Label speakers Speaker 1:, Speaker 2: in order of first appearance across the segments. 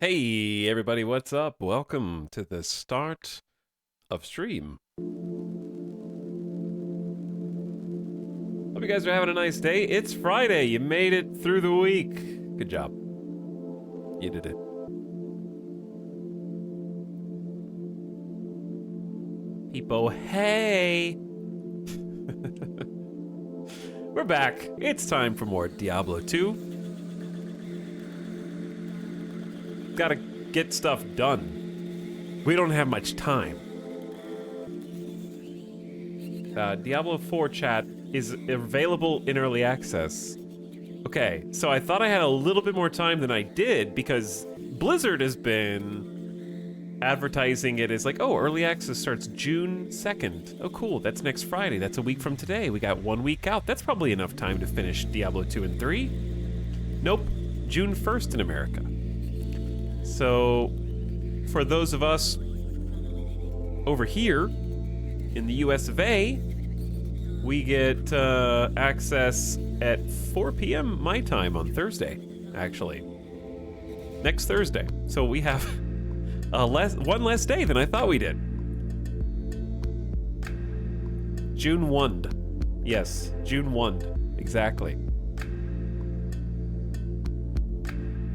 Speaker 1: Hey everybody, what's up? Welcome to the start of stream. Hope you guys are having a nice day. It's Friday. You made it through the week. Good job. You did it. People, hey. We're back. It's time for more Diablo 2. Gotta get stuff done. We don't have much time. Diablo 4 chat is available in early access. Okay, so I thought I had a little bit more time than I did because Blizzard has been advertising it as like, oh, early access starts June 2nd. Oh, cool, that's next Friday. That's a week from today. We got 1 week out. That's probably enough time to finish Diablo 2 and 3. Nope, June 1st in America. So, for those of us over here in the US of A, we get access at 4 p.m. my time on Thursday, actually. Next Thursday. So we have one less day than I thought we did. June 1. Yes, June 1. Exactly.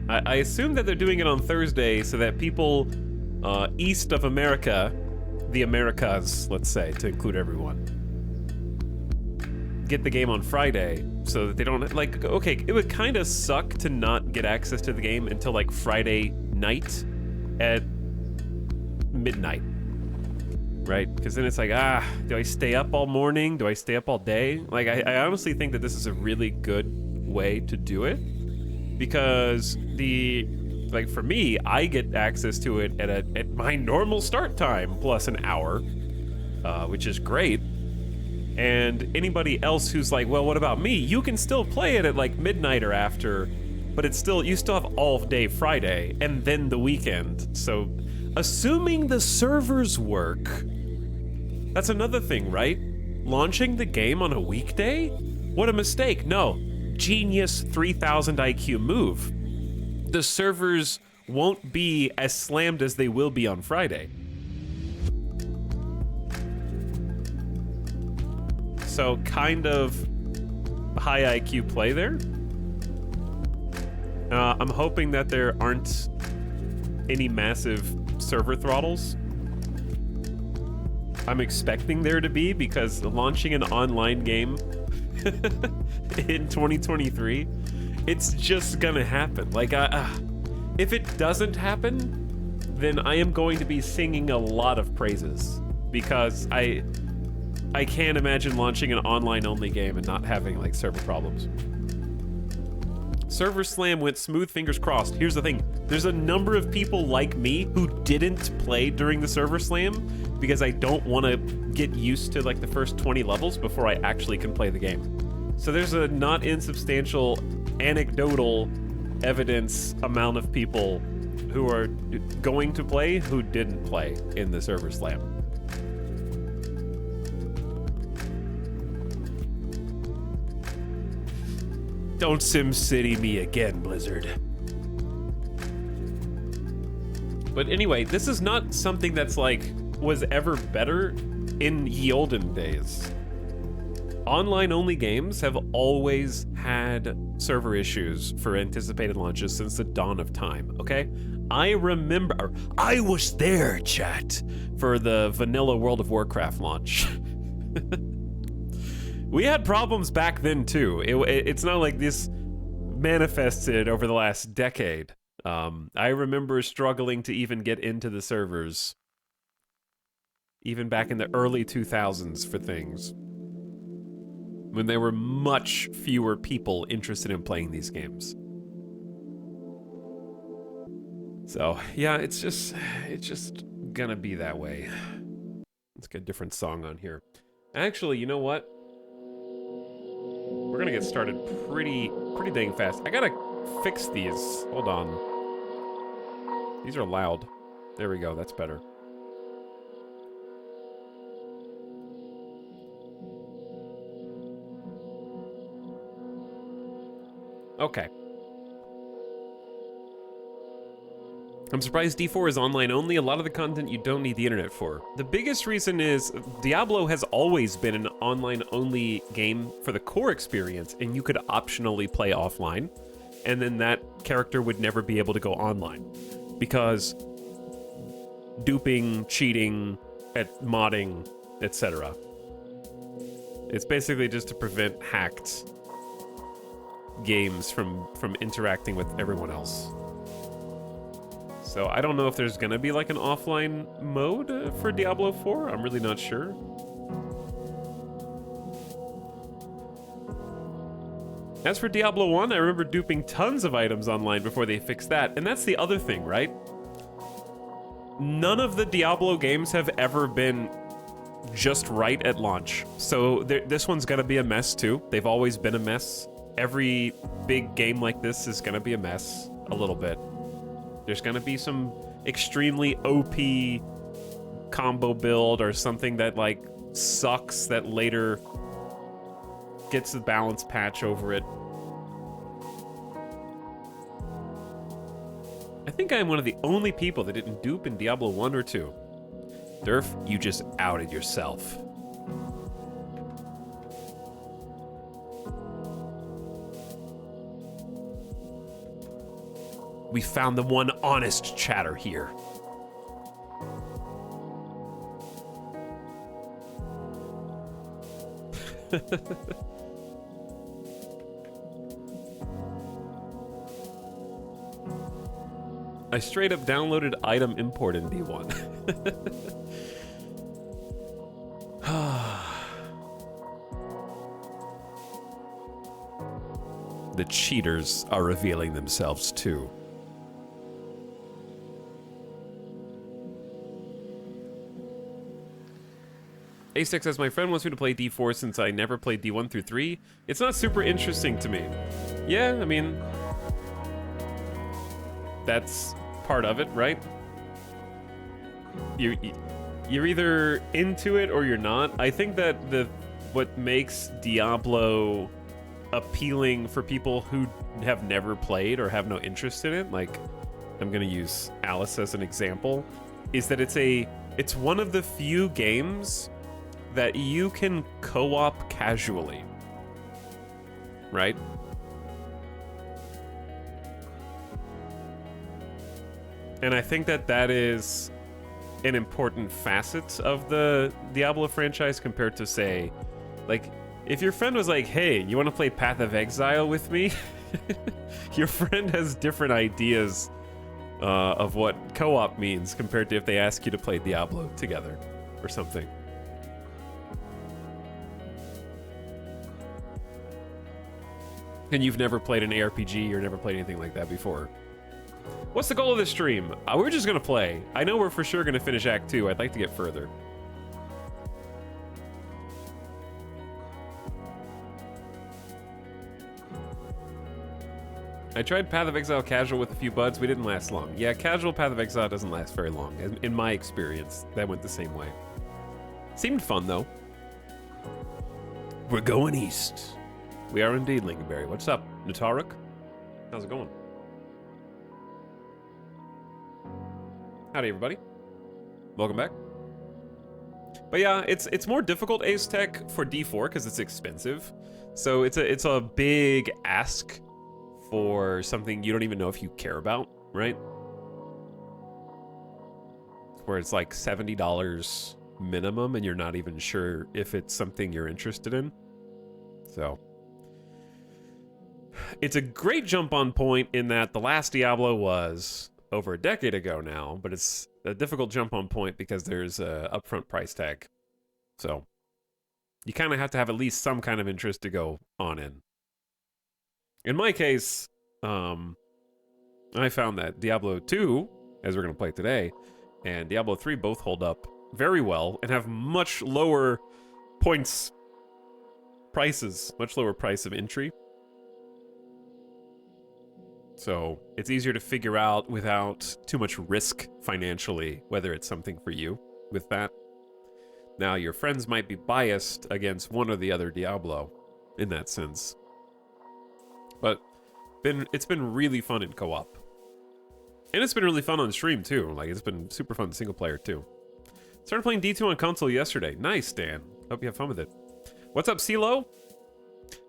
Speaker 1: I assume that they're doing it on Thursday so that people east of America, the Americas, let's say, to include everyone, get the game on Friday so that they don't, like, okay, it would kind of suck to not get access to the game until like Friday night at midnight, right? Because then it's like, do I stay up all morning? Do I stay up all day? Like, I honestly think that this is a really good way to do it because like for me, I get access to it at my normal start time plus an hour, which is great. And anybody else who's like, well, what about me? You can still play it at like midnight or after, but you still have all day Friday and then the weekend. So assuming the servers work, that's another thing, right? Launching the game on a weekday? What a mistake. No, genius 3000 IQ move. The servers won't be as slammed as they will be on Friday. So kind of high IQ play there. I'm hoping that there aren't any massive server throttles. I'm expecting there to be because launching an online game in 2023, it's just gonna happen. Like, if it doesn't happen, then I am going to be singing a lot of praises because I can't imagine launching an online-only game and not having, like, server problems. Server slam went smooth, fingers crossed. Here's the thing. There's a number of people like me who didn't play during the server slam because I don't want to get used to, like, the first 20 levels before I actually can play the game. So there's a not insubstantial anecdotal evidence amount of people who are going to play who didn't play in the server slam. Don't SimCity me again, Blizzard. But anyway, this is not something that's like, was ever better in ye olden days. Online-only games have always had server issues for anticipated launches since the dawn of time, okay? I remember, I was there, chat, for the vanilla World of Warcraft launch. We had problems back then too. It's not like this manifested over the last decade. I remember struggling to even get into the servers, even back in the early 2000s for things, when there were much fewer people interested in playing these games. So yeah, it's just gonna be that way. Let's get a different song on here. Actually, you know what? We're gonna get started pretty dang fast. I gotta fix these. Hold on. These are loud. There we go, that's better. Okay. I'm surprised D4 is online only. A lot of the content you don't need the internet for. The biggest reason is Diablo has always been an online only game for the core experience, and you could optionally play offline, and then that character would never be able to go online because duping, cheating, modding, etc. It's basically just to prevent hacked games from interacting with everyone else. So I don't know if there's gonna be like an offline mode for Diablo 4. I'm really not sure. As for Diablo 1, I remember duping tons of items online before they fixed that. And that's the other thing, right? None of the Diablo games have ever been just right at launch. So this one's gonna be a mess too. They've always been a mess. Every big game like this is gonna be a mess a little bit. There's gonna be some extremely OP combo build or something that like sucks that later gets the balance patch over it. I think I'm one of the only people that didn't dupe in Diablo 1 or 2. Durf, you just outed yourself. We found the one honest chatter here. I straight up downloaded item import in D1. The cheaters are revealing themselves too. A6 says, my friend wants me to play D4 since I never played D1 through 3. It's not super interesting to me. Yeah, I mean, that's part of it, right? You're either into it or you're not. I think that what makes Diablo appealing for people who have never played or have no interest in it, like I'm gonna use Alice as an example, is that it's one of the few games that you can co-op casually, right? And I think that is an important facet of the Diablo franchise compared to, say, like, if your friend was like, hey, you want to play Path of Exile with me? Your friend has different ideas of what co-op means compared to if they ask you to play Diablo together or something. And you've never played an ARPG or never played anything like that before. What's the goal of this stream? We're just gonna play. I know we're for sure gonna finish Act 2. I'd like to get further. I tried Path of Exile casual with a few buds. We didn't last long. Yeah, casual Path of Exile doesn't last very long. In my experience, that went the same way. Seemed fun, though. We're going east. We are indeed, Lincolnberry. What's up, Nataruk? How's it going? Howdy, everybody. Welcome back. But yeah, it's more difficult Ace Tech for D4 because it's expensive. So it's a big ask for something you don't even know if you care about, right? Where it's like $70 minimum and you're not even sure if it's something you're interested in. So it's a great jump on point in that the last Diablo was over a decade ago now, but it's a difficult jump on point because there's a upfront price tag. So you kind of have to have at least some kind of interest to go on in. In my case, I found that Diablo 2, as we're going to play today, and Diablo 3 both hold up very well and have much lower prices, much lower price of entry. So it's easier to figure out without too much risk financially whether it's something for you with that. Now, your friends might be biased against one or the other Diablo in that sense. But it's been really fun in co-op. And it's been really fun on stream too. Like, it's been super fun single player too. Started playing D2 on console yesterday. Nice, Dan. Hope you have fun with it. What's up, CeeLo?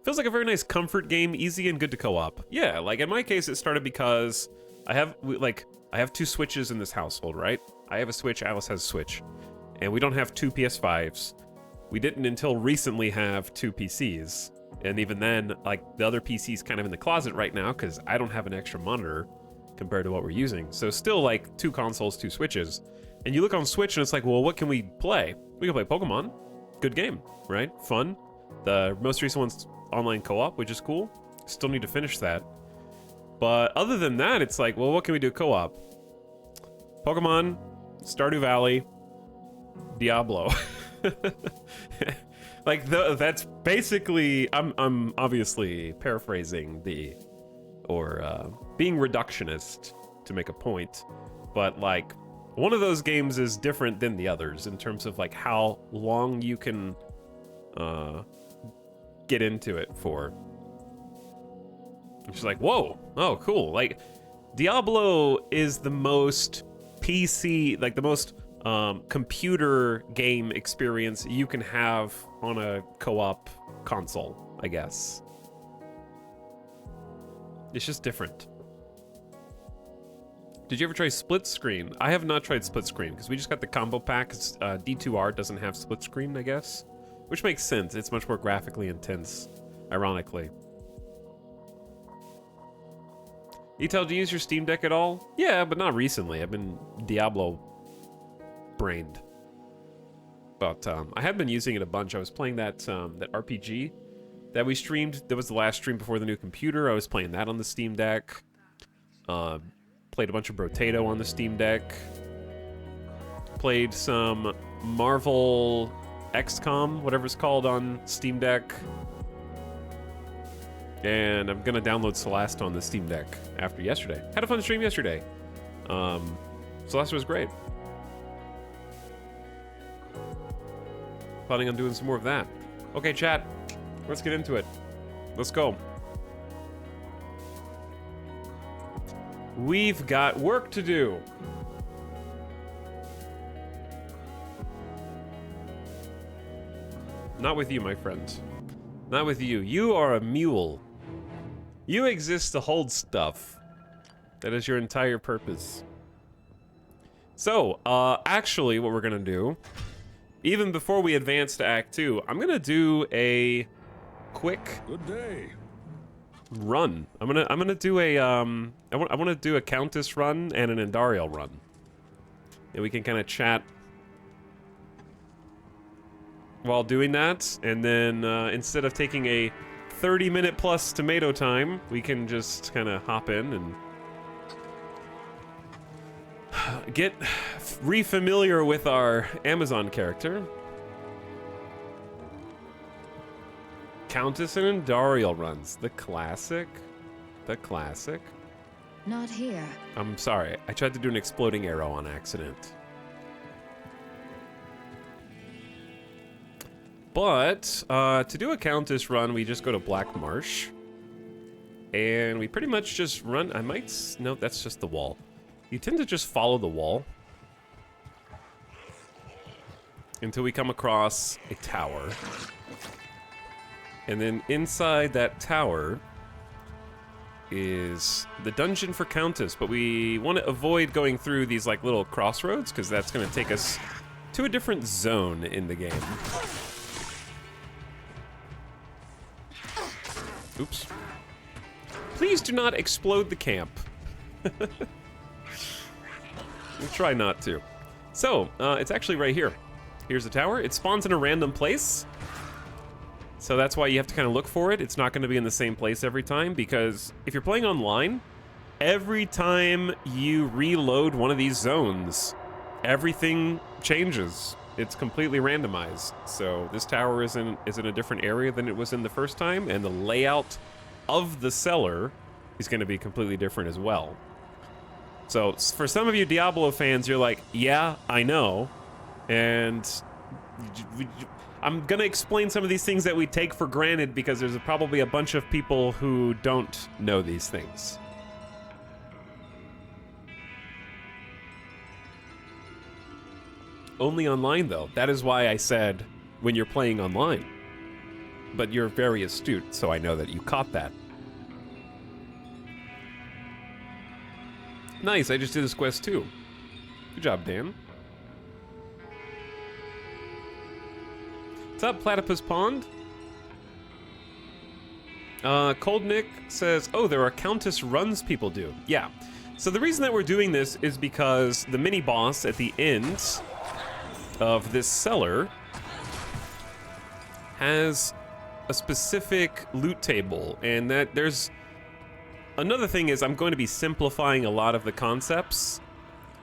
Speaker 1: Feels like a very nice comfort game, easy and good to co-op. Yeah, like in my case, it started because I have two Switches in this household, right? I have a Switch, Alice has a Switch, and we don't have two PS5s. We didn't until recently have two PCs, and even then, like, the other PC's kind of in the closet right now because I don't have an extra monitor compared to what we're using. So still, like, two consoles, two Switches. And you look on Switch and it's like, well, what can we play? We can play Pokemon. Good game, right? Fun. The most recent one's online co-op, which is cool. Still need to finish that. But other than that, it's like, well, what can we do co-op? Pokemon, Stardew Valley, Diablo. Like, that's basically, I'm obviously paraphrasing being reductionist to make a point, but like, one of those games is different than the others in terms of like how long you can get into it for. It's like, whoa, oh, cool. Like, Diablo is the most PC, like the most computer game experience you can have on a co-op console, I guess. It's just different. Did you ever try split screen? I have not tried split screen because we just got the combo pack. D2R doesn't have split screen, I guess, which makes sense. It's much more graphically intense, ironically. Etel, do you use your Steam Deck at all? Yeah, but not recently. I've been Diablo brained, but I have been using it a bunch. I was playing that RPG that we streamed. That was the last stream before the new computer. I was playing that on the Steam Deck. Played a bunch of Brotato on the Steam Deck. Played some Marvel XCOM, whatever it's called, on Steam Deck. And I'm gonna download Celeste on the Steam Deck after yesterday. Had a fun stream yesterday. Celeste was great. Planning on doing some more of that. Okay, chat, let's get into it. Let's go. We've got work to do. Not with you, my friend. Not with you. You are a mule. You exist to hold stuff. That is your entire purpose. So, actually, what we're gonna do, even before we advance to Act 2, I'm gonna do a quick
Speaker 2: Good day.
Speaker 1: run. I'm gonna do a I want to do a Countess run and an Endariel run, and we can kind of chat while doing that. And then instead of taking a 30-minute plus tomato time, we can just kind of hop in and get re-familiar with our Amazon character. Countess and Endariel runs. The classic. The classic.
Speaker 3: Not here.
Speaker 1: I'm sorry. I tried to do an exploding arrow on accident. But to do a Countess run, we just go to Black Marsh. And we pretty much just run. No, that's just the wall. You tend to just follow the wall until we come across a tower. And then inside that tower is the dungeon for Countess, but we want to avoid going through these like little crossroads because that's going to take us to a different zone in the game. Oops. Please do not explode the camp. We'll try not to. So, it's actually right here. Here's the tower. It spawns in a random place. So that's why you have to kind of look for it. It's not going to be in the same place every time, because if you're playing online, every time you reload one of these zones, everything changes. It's completely randomized. So this tower is in a different area than it was in the first time, and the layout of the cellar is going to be completely different as well. So for some of you Diablo fans, you're like, yeah, I know. And I'm gonna explain some of these things that we take for granted because there's probably a bunch of people who don't know these things. Only online, though. That is why I said when you're playing online. But you're very astute, so I know that you caught that. Nice, I just did this quest too. Good job, Dan. What's up, Platypus Pond? Cold Nick says, oh, there are Countess runs people do. Yeah. So the reason that we're doing this is because the mini-boss at the end of this cellar has a specific loot table, and that there's... Another thing is I'm going to be simplifying a lot of the concepts.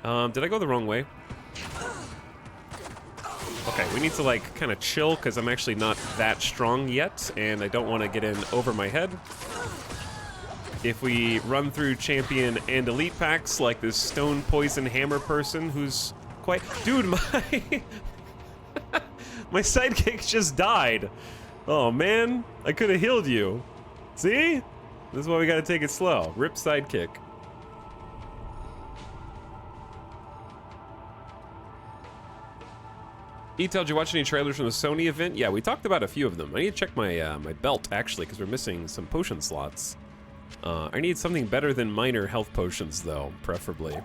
Speaker 1: Did I go the wrong way? Okay, we need to like kind of chill because I'm actually not that strong yet and I don't want to get in over my head. If we run through champion and elite packs like this stone poison hammer person who's quite... Dude, my... my sidekick just died. Oh man, I could have healed you. See? This is why we gotta take it slow. Rip sidekick. Did you watch any trailers from the Sony event? Yeah, we talked about a few of them. I need to check my my belt, actually, because we're missing some potion slots. I need something better than minor health potions, though, preferably.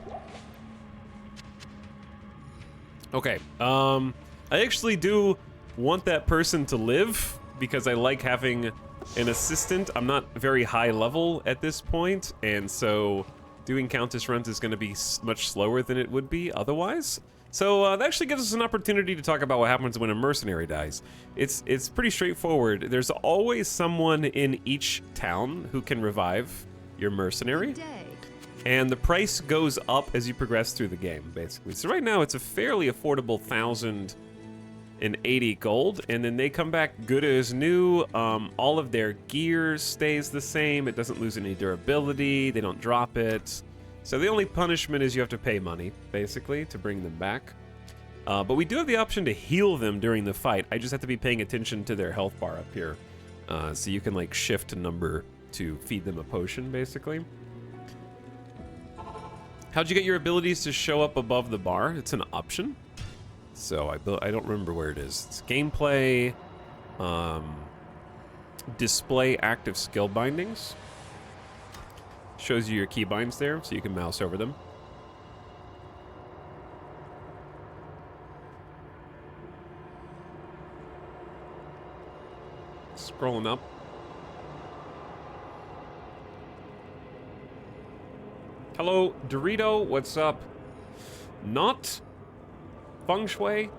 Speaker 1: Okay, I actually do want that person to live, because I like having an assistant. I'm not very high level at this point, and so doing Countess runs is going to be much slower than it would be otherwise. So that actually gives us an opportunity to talk about what happens when a mercenary dies. It's pretty straightforward. There's always someone in each town who can revive your mercenary, and the price goes up as you progress through the game, basically. So right now it's a fairly affordable 1,080 gold, and then they come back good as new. All of their gear stays the same. It doesn't lose any durability. They don't drop it. So the only punishment is you have to pay money, basically, to bring them back. But we do have the option to heal them during the fight. I just have to be paying attention to their health bar up here. So you can, like, shift a number to feed them a potion, basically. How'd you get your abilities to show up above the bar? It's an option. So I don't remember where it is. It's gameplay, display active skill bindings. Shows you your keybinds there, so you can mouse over them. Scrolling up. Hello, Dorito, what's up? Not Feng Shui,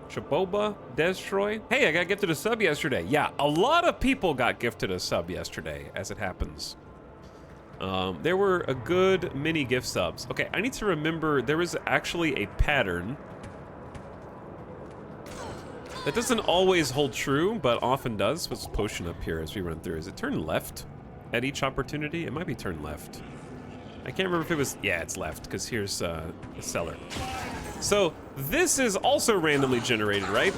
Speaker 1: Chaboba, Destroy. Hey, I got gifted a sub yesterday. Yeah, a lot of people got gifted a sub yesterday, as it happens. There were a good many gift subs. Okay, I need to remember there is actually a pattern that doesn't always hold true, but often does. What's potion up here as we run through? Is it turn left at each opportunity? It might be turn left. I can't remember if it was... Yeah, it's left, because here's the cellar. So, this is also randomly generated, right?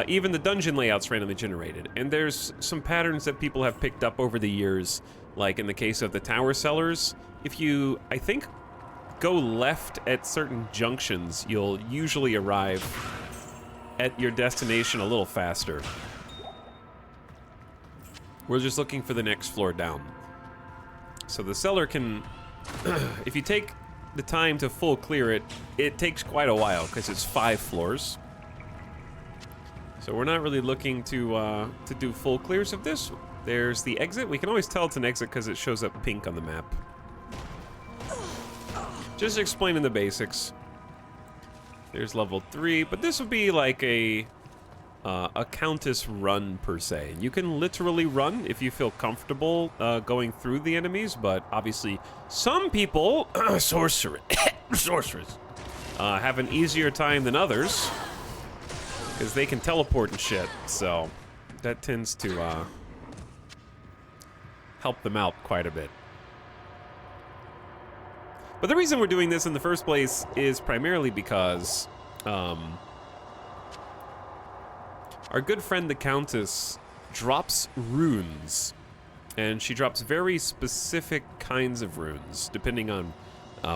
Speaker 1: Even the dungeon layout's randomly generated. And there's some patterns that people have picked up over the years. Like in the case of the tower cellars, if you, I think, go left at certain junctions, you'll usually arrive at your destination a little faster. We're just looking for the next floor down. So the cellar can, if you take the time to full clear it, it takes quite a while because it's 5 floors. So we're not really looking to do full clears of this. There's the exit. We can always tell it's an exit because it shows up pink on the map. Just explaining the basics. There's level 3, but this would be like a Countess run per se. You can literally run if you feel comfortable going through the enemies, but obviously some people, sorcerers, have an easier time than others because they can teleport and shit. So that tends to help them out quite a bit. But the reason we're doing this in the first place is primarily because our good friend the Countess drops runes, and she drops very specific kinds of runes depending on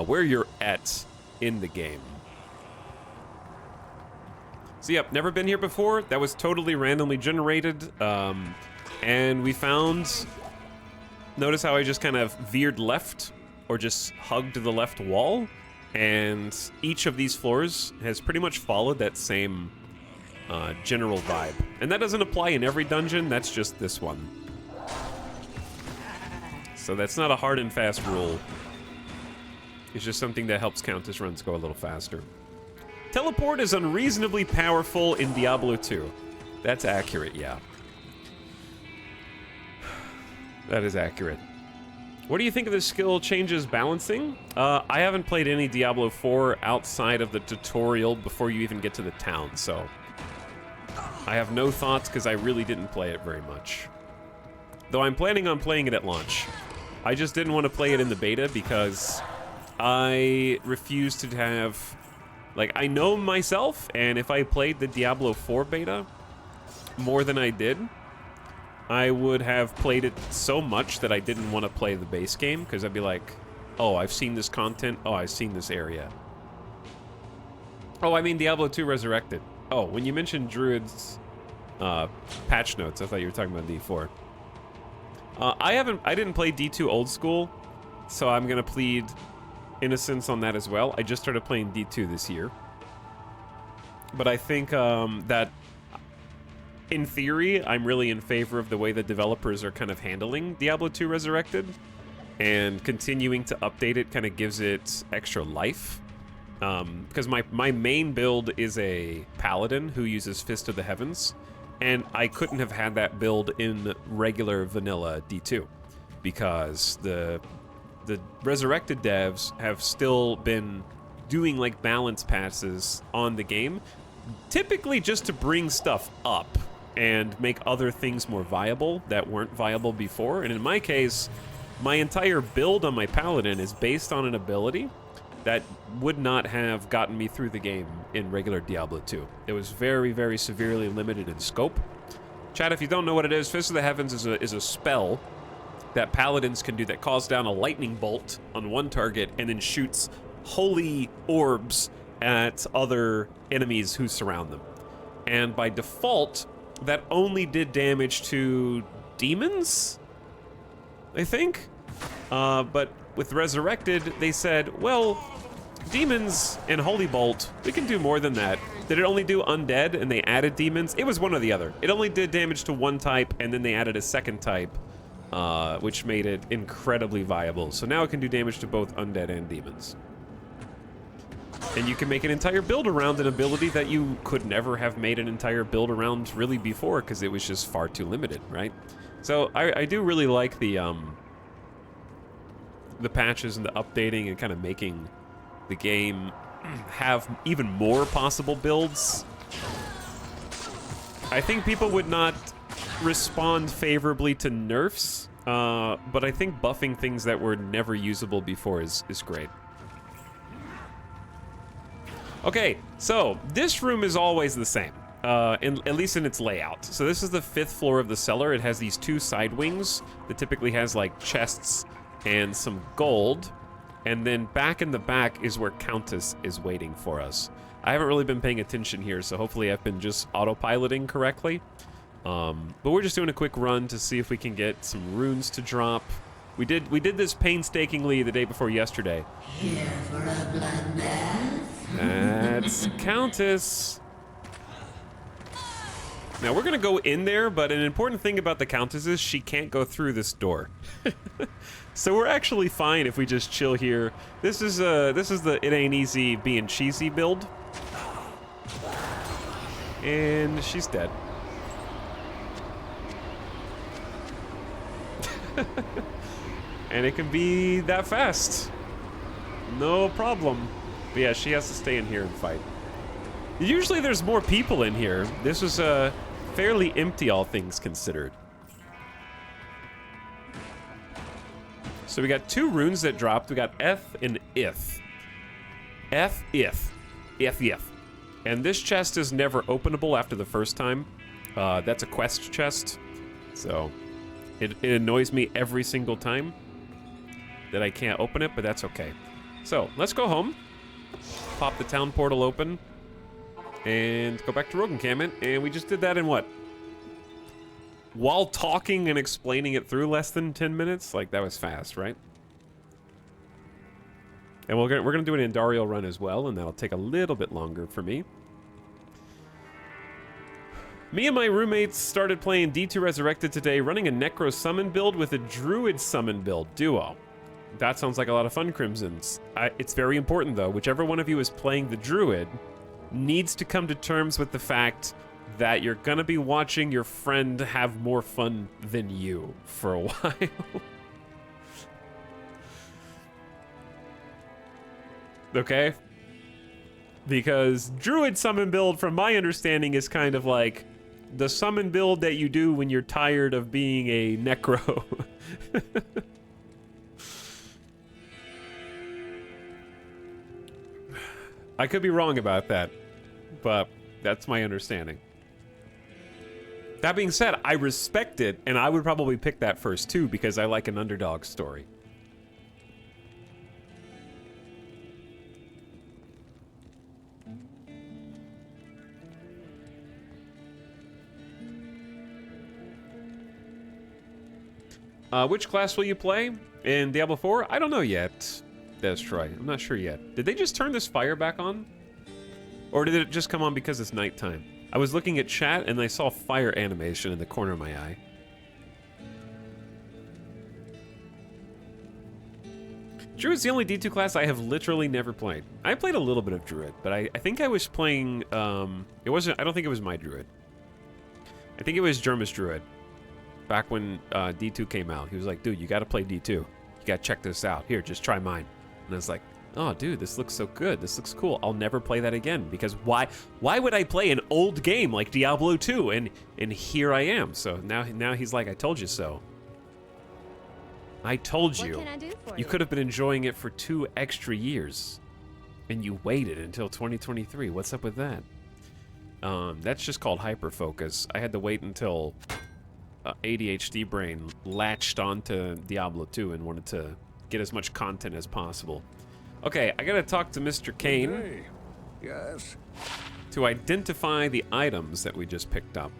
Speaker 1: where you're at in the game. So yep, never been here before. That was totally randomly generated. And we found, notice how I just kind of veered left or just hugged the left wall. And each of these floors has pretty much followed that same general vibe. And that doesn't apply in every dungeon, that's just this one. So that's not a hard and fast rule. It's just something that helps Countess runs go a little faster. Teleport is unreasonably powerful in Diablo 2. That's accurate, yeah. That is accurate. What do you think of the skill changes balancing? I haven't played any Diablo 4 outside of the tutorial before you even get to the town, so I have no thoughts because I really didn't play it very much. Though I'm planning on playing it at launch. I just didn't want to play it in the beta because I refuse to have... Like, I know myself, and if I played the Diablo 4 beta more than I did, I would have played it so much that I didn't want to play the base game, because I'd be like, oh, I've seen this content, oh, I've seen this area. Oh, I mean Diablo 2 Resurrected. Oh, when you mentioned Druid's patch notes, I thought you were talking about D4. I didn't play D2 Old School, so I'm gonna plead innocence on that as well. I just started playing D2 this year. But I think that in theory, I'm really in favor of the way the developers are kind of handling Diablo 2 Resurrected, and continuing to update it kind of gives it extra life. Because my main build is a paladin who uses Fist of the Heavens, and I couldn't have had that build in regular vanilla D2 because the Resurrected devs have still been doing like balance passes on the game, typically just to bring stuff up and make other things more viable that weren't viable before. And in my case, my entire build on my paladin is based on an ability that would not have gotten me through the game in regular Diablo 2. It was very, very severely limited in scope. Chat, if you don't know what it is, Fist of the Heavens is a spell that paladins can do that calls down a lightning bolt on one target and then shoots holy orbs at other enemies who surround them. And by default, that only did damage to demons, I think? But with Resurrected, they said, well, demons and Holy Bolt, we can do more than that. Did it only do undead and they added demons? It was one or the other. It only did damage to one type and then they added a second type, which made it incredibly viable. So now it can do damage to both undead and demons. And you can make an entire build around an ability that you could never have made an entire build around really before because it was just far too limited, right? So I do really like the patches and the updating and kind of making the game have even more possible builds. I think people would not respond favorably to nerfs, but I think buffing things that were never usable before is great. Okay, so this room is always the same, at least in its layout. So this is the 5th floor of the cellar. It has these 2 side wings that typically has like chests and some gold. And then back in the back is where Countess is waiting for us. I haven't really been paying attention here, so hopefully I've been just autopiloting correctly. But we're just doing a quick run to see if we can get some runes to drop. We did this painstakingly the day before yesterday.
Speaker 3: Here for a bloodbath?
Speaker 1: That's Countess. Now we're gonna go in there, but an important thing about the Countess is she can't go through this door. So we're actually fine if we just chill here. This is the it ain't easy being cheesy build. And she's dead. And it can be that fast. No problem. But yeah, she has to stay in here and fight. Usually there's more people in here. This was fairly empty, all things considered. So we got 2 runes that dropped. We got F and If. F, If. If, If. And this chest is never openable after the first time. That's a quest chest. So it annoys me every single time that I can't open it, but that's okay. So let's go home. Pop the town portal open. and go back to rogue encampment. And we just did that in what? While talking and explaining it through less than 10 minutes? Like, that was fast, right? And we're gonna do an Andariel run as well, and that'll take a little bit longer for me. Me and my roommates started playing D2 Resurrected today, running a Necro Summon build with a Druid Summon build duo. That sounds like a lot of fun, Crimsons. It's very important, though. Whichever one of you is playing the Druid needs to come to terms with the fact that you're gonna be watching your friend have more fun than you for a while. Okay? Because Druid Summon build, from my understanding, is kind of like the summon build that you do when you're tired of being a Necro. I could be wrong about that, but that's my understanding. That being said, I respect it, and I would probably pick that first too, because I like an underdog story. Which class will you play in Diablo 4? I don't know yet. That's Troy. I'm not sure yet. Did they just turn this fire back on? Or did it just come on because it's nighttime? I was looking at chat and I saw fire animation in the corner of my eye. Druid's the only D2 class I have literally never played. I played a little bit of Druid, but I think I was playing, I don't think it was my Druid. I think it was Germa's Druid. Back when D2 came out, he was like, dude, you gotta play D2. You gotta check this out. Here, just try mine. And I was like, oh, dude, this looks so good. This looks cool. I'll never play that again, because why would I play an old game like Diablo 2? And here I am. So now he's like, I told you so. I told you.
Speaker 2: What can I do for
Speaker 1: You could have been enjoying it for 2 extra years. And you waited until 2023. What's up with that? That's just called hyperfocus. I had to wait until ADHD brain latched onto Diablo 2 and wanted to get as much content as possible. Okay, I gotta talk to Mr. Kane.
Speaker 4: Hey. Yes.
Speaker 1: To identify the items that we just picked up.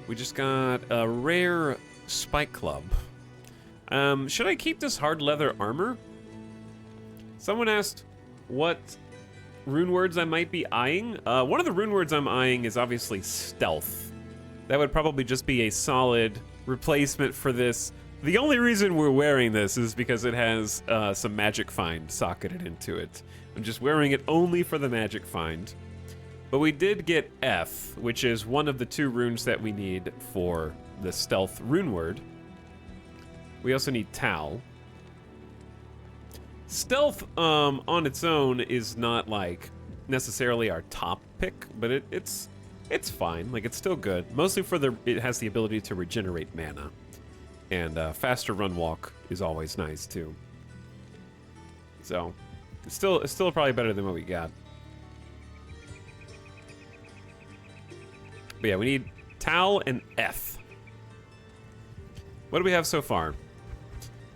Speaker 1: We just got a rare spike club. Should I keep this hard leather armor? Someone asked what rune words I might be eyeing. One of the rune words I'm eyeing is obviously stealth. That would probably just be a solid replacement for this. The only reason we're wearing this is because it has some magic find socketed into it. I'm just wearing it only for the magic find. But we did get F, which is one of the 2 runes that we need for the stealth rune word. We also need Tal. Stealth on its own is not like necessarily our top pick, but it's fine. Like, it's still good. Mostly for it has the ability to regenerate mana. And faster run walk is always nice too. So it's still probably better than what we got. But yeah, we need Tal and F. What do we have so far?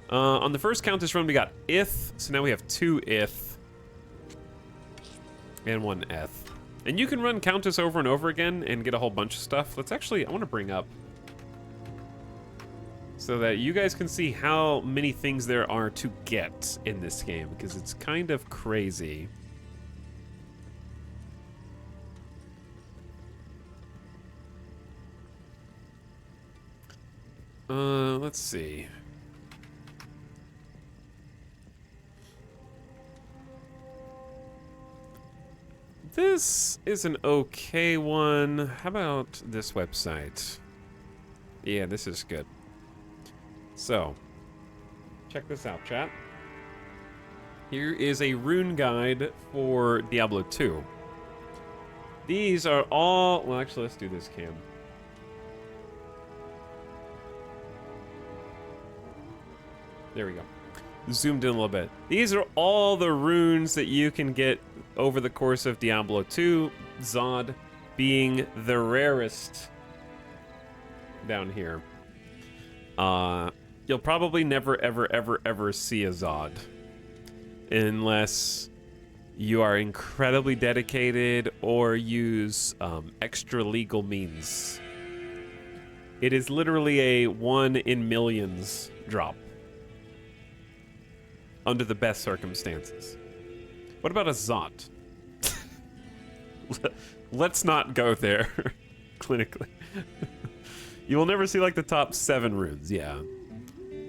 Speaker 1: On the first Countess run, we got Ith, so now we have 2 Ith and 1 Eth. And you can run Countess over and over again and get a whole bunch of stuff. Let's actually, I want to bring up so that you guys can see how many things there are to get in this game, because it's kind of crazy. Let's see. This is an okay one. How about this website? Yeah, this is good. So, check this out, chat. Here is a rune guide for Diablo 2. These are all... Well, actually, let's do this, Cam. There we go. Zoomed in a little bit. These are all the runes that you can get over the course of Diablo 2, Zod being the rarest down here. You'll probably never, ever, ever, ever see a Zod unless you are incredibly dedicated, or use extra legal means. It is literally a 1 in millions drop. Under the best circumstances. What about a Zot? Let's not go there, clinically. You will never see like the top 7 runes. Yeah,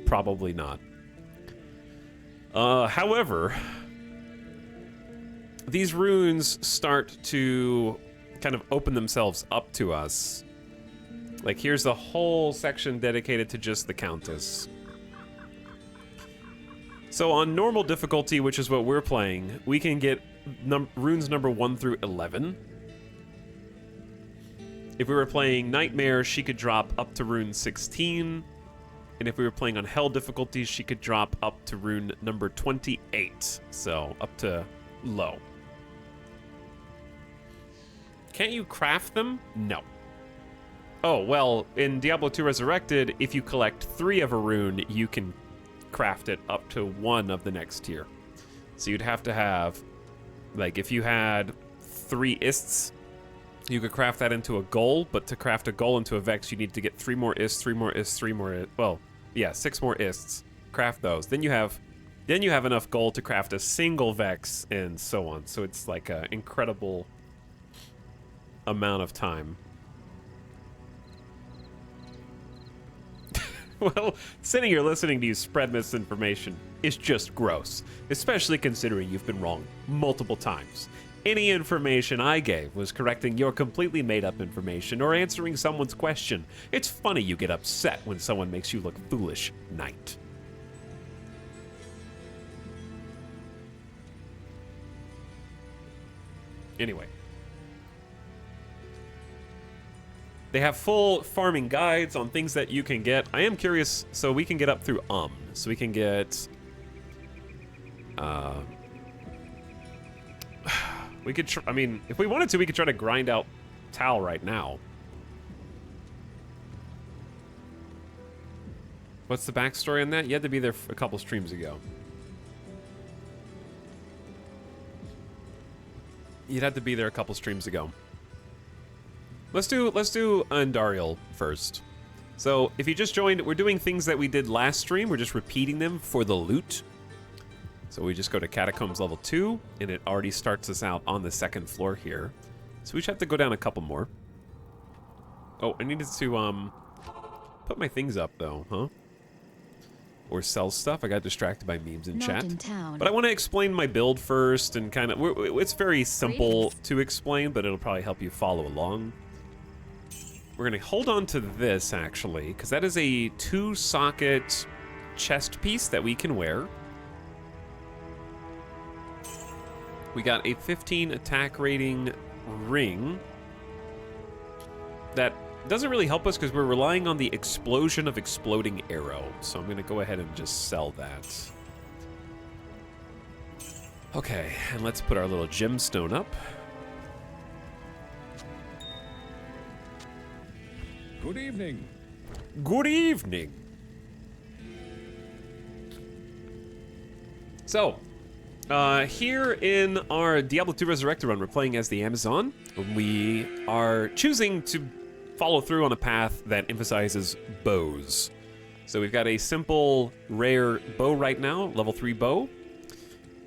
Speaker 1: probably not. However, these runes start to kind of open themselves up to us. Like, here's a whole section dedicated to just the Countess. So on normal difficulty, which is what we're playing, we can get runes number 1 through 11. If we were playing Nightmare, she could drop up to rune 16. And if we were playing on Hell difficulties, she could drop up to rune number 28. So up to low. Can't you craft them? No. Oh, well, in Diablo 2 Resurrected, if you collect 3 of a rune, you can craft it up to 1 of the next tier. So you'd have to have, like, if you had 3 Ists, you could craft that into a goal, but to craft a goal into a Vex, you need to get 3 more Ists, 3 more Ists, 3 more, well, yeah, 6 more Ists. Craft those. Then you have enough gold to craft a single Vex, and so on. So it's like an incredible amount of time. Well, sitting here listening to you spread misinformation is just gross, especially considering you've been wrong multiple times. Any information I gave was correcting your completely made-up information or answering someone's question. It's funny you get upset when someone makes you look foolish, Knight. Anyway. They have full farming guides on things that you can get. I am curious, so we can get up through so we can get we could I mean, if we wanted to, we could try to grind out Tal right now. What's the backstory on that? You had to be there a couple streams ago. You'd have to be there a couple streams ago. Let's do Andariel first. So if you just joined, we're doing things that we did last stream. We're just repeating them for the loot. So we just go to Catacombs level 2, and it already starts us out on the 2nd floor here. So we just have to go down a couple more. Oh, I needed to put my things up though, huh? Or sell stuff. I got distracted by memes in chat. But I want to explain my build first, and kind of, it's very simple to explain, but it'll probably help you follow along. We're going to hold on to this, actually, because that is a 2-socket chest piece that we can wear. We got a 15 attack rating ring. That doesn't really help us because we're relying on the explosion of exploding arrow. So I'm going to go ahead and just sell that. Okay, and let's put our little gemstone up.
Speaker 2: Good evening.
Speaker 1: Good evening. So, here in our Diablo 2 Resurrected run, we're playing as the Amazon. We are choosing to follow through on a path that emphasizes bows. So we've got a simple, rare bow right now, level 3 bow.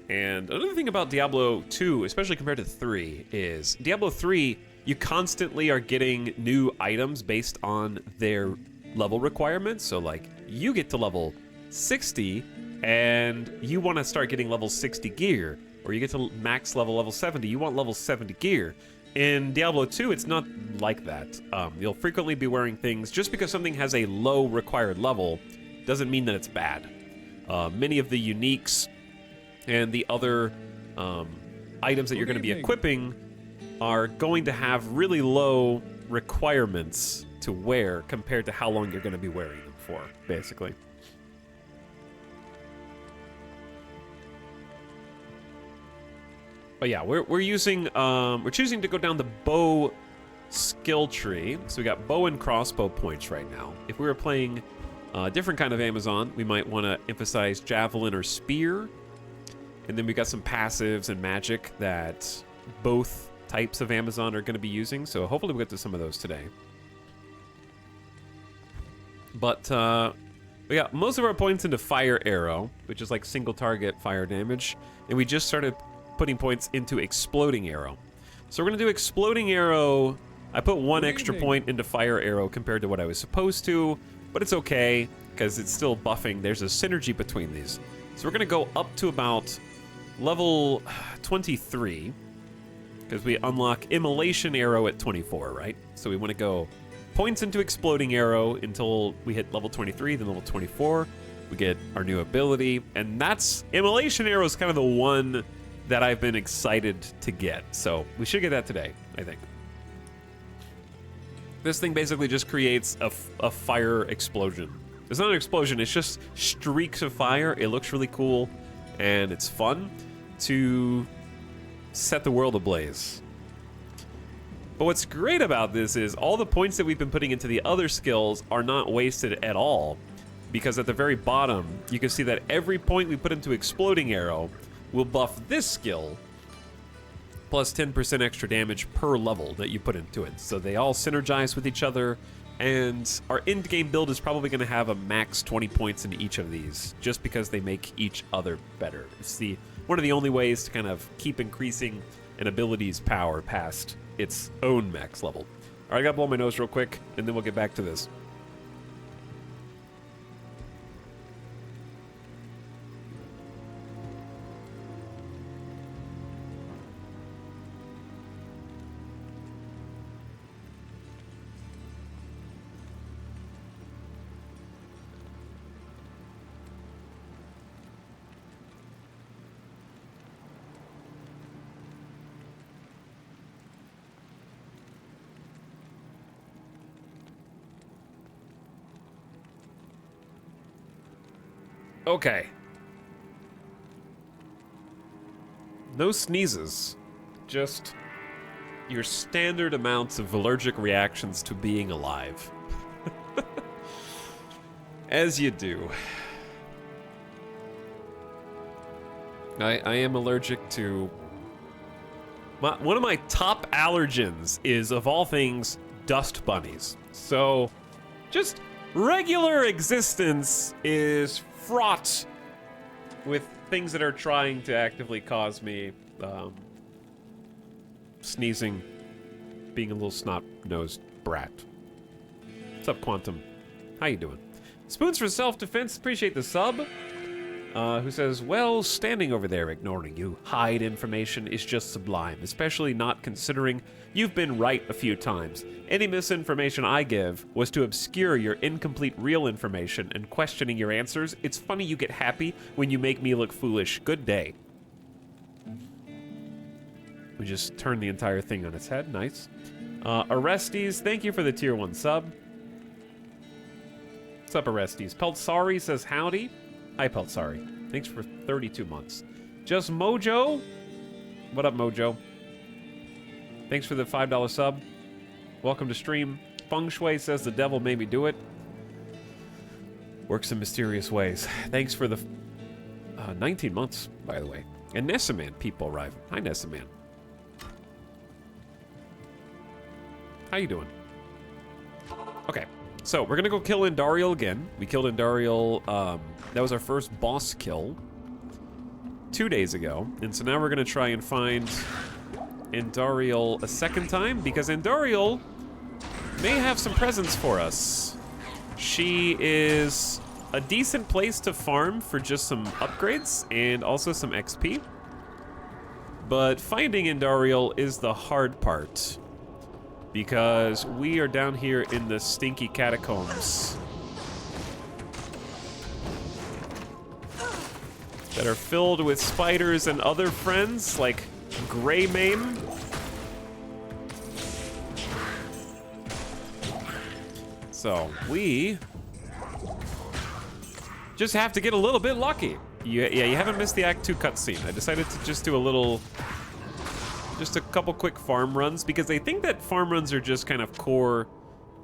Speaker 1: And another thing about Diablo 2, especially compared to 3, is Diablo 3, you constantly are getting new items based on their level requirements. So like, you get to level 60 and you want to start getting level 60 gear, or you get to max level 70, you want level 70 gear. In Diablo 2, it's not like that. You'll frequently be wearing things. Just because something has a low required level doesn't mean that it's bad. Many of the uniques and the other items that you're going to be equipping are going to have really low requirements to wear compared to how long you're going to be wearing them for, basically. But yeah, we're using we're choosing to go down the bow skill tree. So we got bow and crossbow points right now. If we were playing a different kind of Amazon, we might want to emphasize javelin or spear. And then we got some passives and magic that both types of Amazon are going to be using. So hopefully we'll get to some of those today. But we got most of our points into Fire Arrow, which is like single target fire damage. And we just started putting points into Exploding Arrow. So we're going to do Exploding Arrow. I put one extra point into Fire Arrow compared to what I was supposed to, but it's okay because it's still buffing. There's a synergy between these. So we're going to go up to about level 23 because we unlock Immolation Arrow at 24, right? So we want to go points into Exploding Arrow until we hit level 23, then level 24. We get our new ability, and that's Immolation Arrow is kind of the one that I've been excited to get. So we should get that today, I think. This thing basically just creates a fire explosion. It's not an explosion, it's just streaks of fire. It looks really cool, and it's fun to set the world ablaze. But what's great about this is all the points that we've been putting into the other skills are not wasted at all, because at the very bottom, you can see that every point we put into Exploding Arrow will buff this skill plus 10% extra damage per level that you put into it. So they all synergize with each other, and our end-game build is probably going to have a max 20 points in each of these, just because they make each other better. It's one of the only ways to kind of keep increasing an ability's power past its own max level. All right, I gotta blow my nose real quick, and then we'll get back to this. Okay. No sneezes. Just your standard amounts of allergic reactions to being alive. As you do. I am allergic to... one of my top allergens is, of all things, dust bunnies. So, just regular existence is fraught with things that are trying to actively cause me sneezing, being a little snot-nosed brat. What's up, Quantum? How you doing? Spoons for Self-Defense, appreciate the sub. Who says, well, standing over there ignoring you, hide information is just sublime, especially not considering you've been right a few times. Any misinformation I give was to obscure your incomplete real information, and questioning your answers, it's funny you get happy when you make me look foolish. Good day. We just turned the entire thing on its head. Nice. Orestes, thank you for the tier 1 sub. What's up, Orestes? Peltsari says howdy. Hi, Peltsari. Thanks for 32 months. Just Mojo. What up, Mojo? Thanks for the $5 sub. Welcome to stream. Feng Shui says the devil made me do it. Works in mysterious ways. Thanks for the 19 months, by the way. And Nessaman, people arriving. Hi, Nessaman. How you doing? Okay. So, we're gonna go kill Indariel again. We killed Indariel, that was our first boss kill 2 days ago. And so now we're gonna try and find Indariel a second time, because Indariel may have some presents for us. She is a decent place to farm for just some upgrades and also some XP. But finding Indariel is the hard part, because we are down here in the stinky catacombs that are filled with spiders and other friends like Greymane. So we just have to get a little bit lucky. Yeah, you haven't missed the Act 2 cutscene. I decided to just do just a couple quick farm runs, because I think that farm runs are just kind of core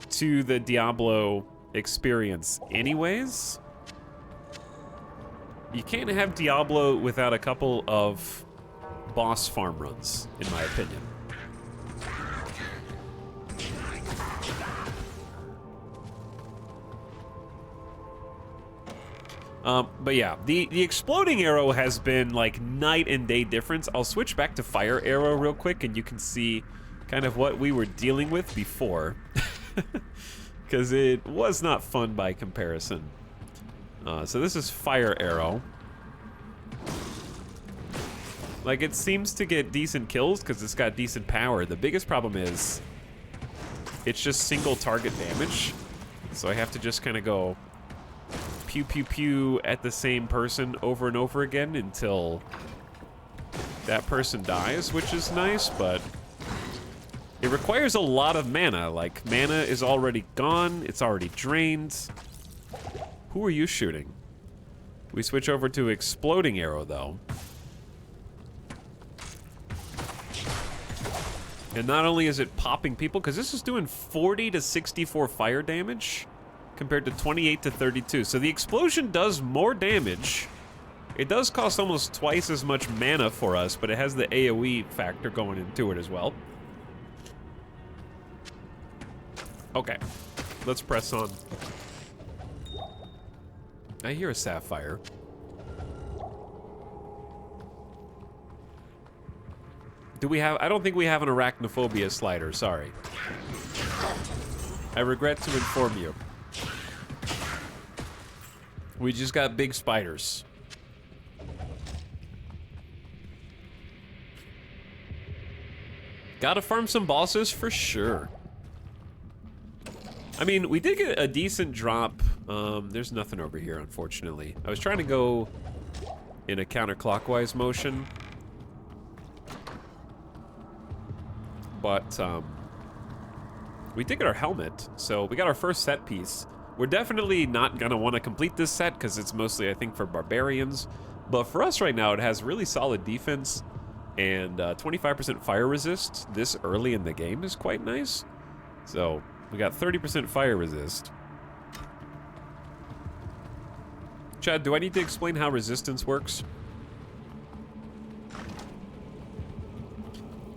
Speaker 1: to the Diablo experience anyways. You can't have Diablo without a couple of boss farm runs, in my opinion. But yeah, the exploding arrow has been like night and day difference. I'll switch back to fire arrow real quick and you can see kind of what we were dealing with before. Because it was not fun by comparison. So this is fire arrow. Like, it seems to get decent kills because it's got decent power. The biggest problem is it's just single target damage. So I have to just kind of go pew pew pew at the same person over and over again until that person dies, which is nice, but it requires a lot of mana. Like, mana is already gone, it's already drained. Who are you shooting? We switch over to exploding arrow though. And not only is it popping people, because this is doing 40 to 64 fire damage compared to 28 to 32. So the explosion does more damage. It does cost almost twice as much mana for us, but it has the AoE factor going into it as well. Okay, let's press on. I hear a sapphire. Do we have... I don't think we have an arachnophobia slider, sorry. I regret to inform you. We just got big spiders. Gotta farm some bosses for sure. I mean, we did get a decent drop. There's nothing over here, unfortunately. I was trying to go in a counterclockwise motion. But, we did get our helmet, so we got our first set piece. We're definitely not gonna want to complete this set because it's mostly, I think, for barbarians. But for us right now, it has really solid defense and 25% fire resist this early in the game is quite nice. So we got 30% fire resist. Chad, do I need to explain how resistance works?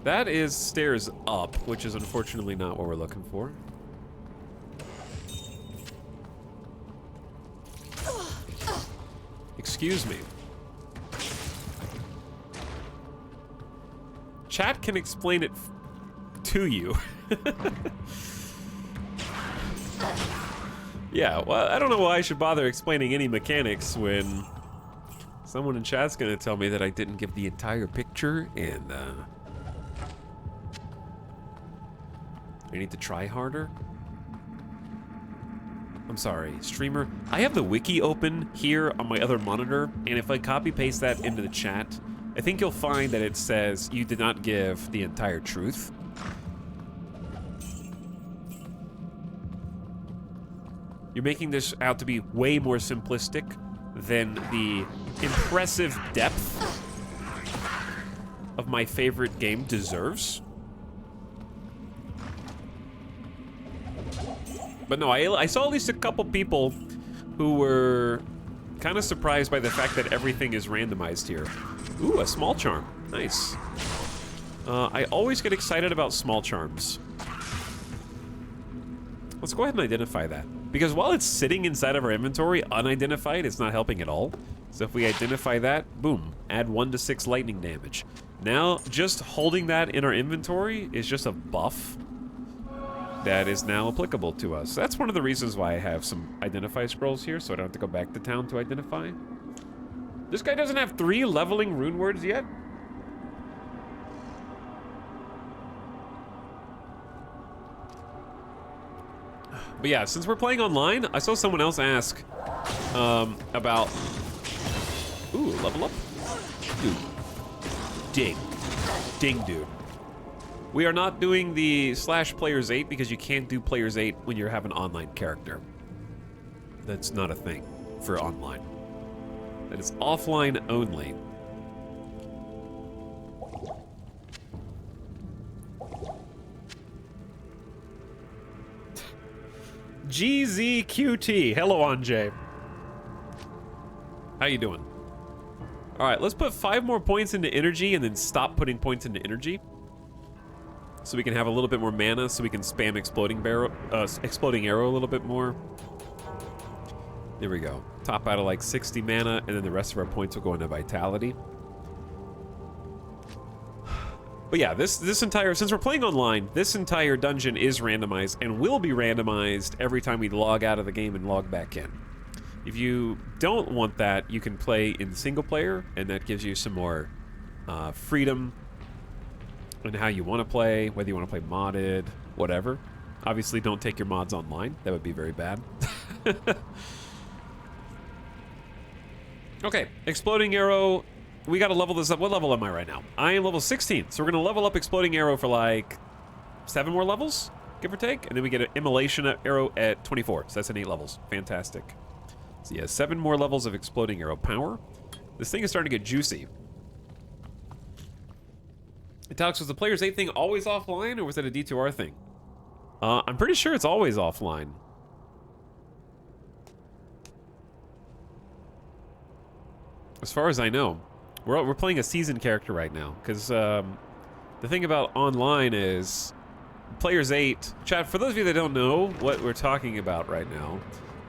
Speaker 1: That is stairs up, which is unfortunately not what we're looking for. Excuse me. Chat can explain it to you. Yeah, well, I don't know why I should bother explaining any mechanics when someone in chat's gonna tell me that I didn't give the entire picture and, I need to try harder? I'm sorry, streamer. I have the wiki open here on my other monitor, and if I copy paste that into the chat, I think you'll find that it says you did not give the entire truth. You're making this out to be way more simplistic than the impressive depth of my favorite game deserves. But no, I saw at least a couple people who were kind of surprised by the fact that everything is randomized here. Ooh, a small charm. Nice. I always get excited about small charms. Let's go ahead and identify that. Because while it's sitting inside of our inventory unidentified, it's not helping at all. So if we identify that, boom, add 1 to 6 lightning damage. Now, just holding that in our inventory is just a buff that is now applicable to us. That's one of the reasons why I have some identify scrolls here, so I don't have to go back to town to identify. This guy doesn't have 3 leveling rune words yet? But yeah, since we're playing online, I saw someone else ask about... Ooh, level up? Dude. Ding. Ding, dude. We are not doing the /players 8 because you can't do players 8 when you have an online character. That's not a thing for online. That is offline only. GZQT. Hello, Anjay. How you doing? All right, let's put 5 more points into energy and then stop putting points into energy. So we can have a little bit more mana so we can spam exploding arrow a little bit more. There we go. Top out of like 60 mana, and then the rest of our points will go into vitality. But yeah, this entire, since we're playing online, this entire dungeon is randomized and will be randomized every time we log out of the game and log back in. If you don't want that, you can play in single player, and that gives you some more freedom in how you want to play, whether you want to play modded, whatever. Obviously, don't take your mods online. That would be very bad. Okay, exploding arrow. We got to level this up. What level am I right now? I am level 16, so we're going to level up exploding arrow for like 7 more levels, give or take, and then we get an immolation arrow at 24, so that's an 8 levels. Fantastic. So yeah, 7 more levels of exploding arrow power. This thing is starting to get juicy. Alex, was the player's 8 thing always offline, or was it a D2R thing? I'm pretty sure it's always offline. As far as I know. We're playing a seasoned character right now, because the thing about online is player's 8. Chat, for those of you that don't know what we're talking about right now,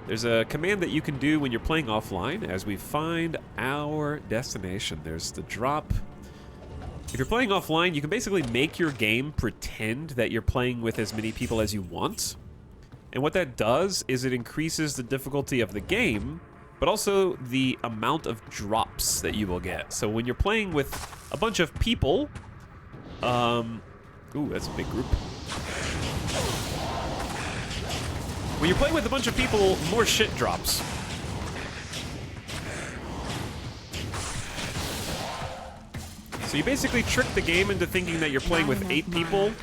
Speaker 1: there's a command that you can do when you're playing offline as we find our destination. There's the drop. If you're playing offline, you can basically make your game pretend that you're playing with as many people as you want. And what that does is it increases the difficulty of the game, but also the amount of drops that you will get. So when you're playing with a bunch of people, ooh, that's a big group. When you're playing with a bunch of people, more shit drops. So you basically trick the game into thinking that you're playing with 8 people.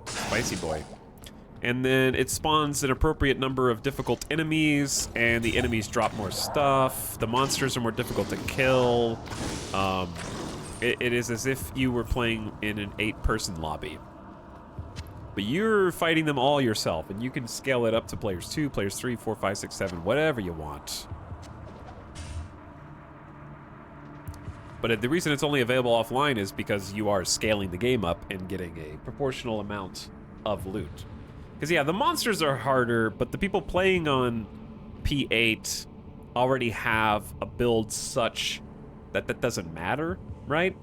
Speaker 1: Spicy boy. And then it spawns an appropriate number of difficult enemies, and the enemies drop more stuff. The monsters are more difficult to kill. It is as if you were playing in an 8-person lobby. But you're fighting them all yourself, and you can scale it up to players 2, players 3, 4, 5, 6, 7, whatever you want. But the reason it's only available offline is because you are scaling the game up and getting a proportional amount of loot. Because, yeah, the monsters are harder, but the people playing on P8 already have a build such that that doesn't matter, right?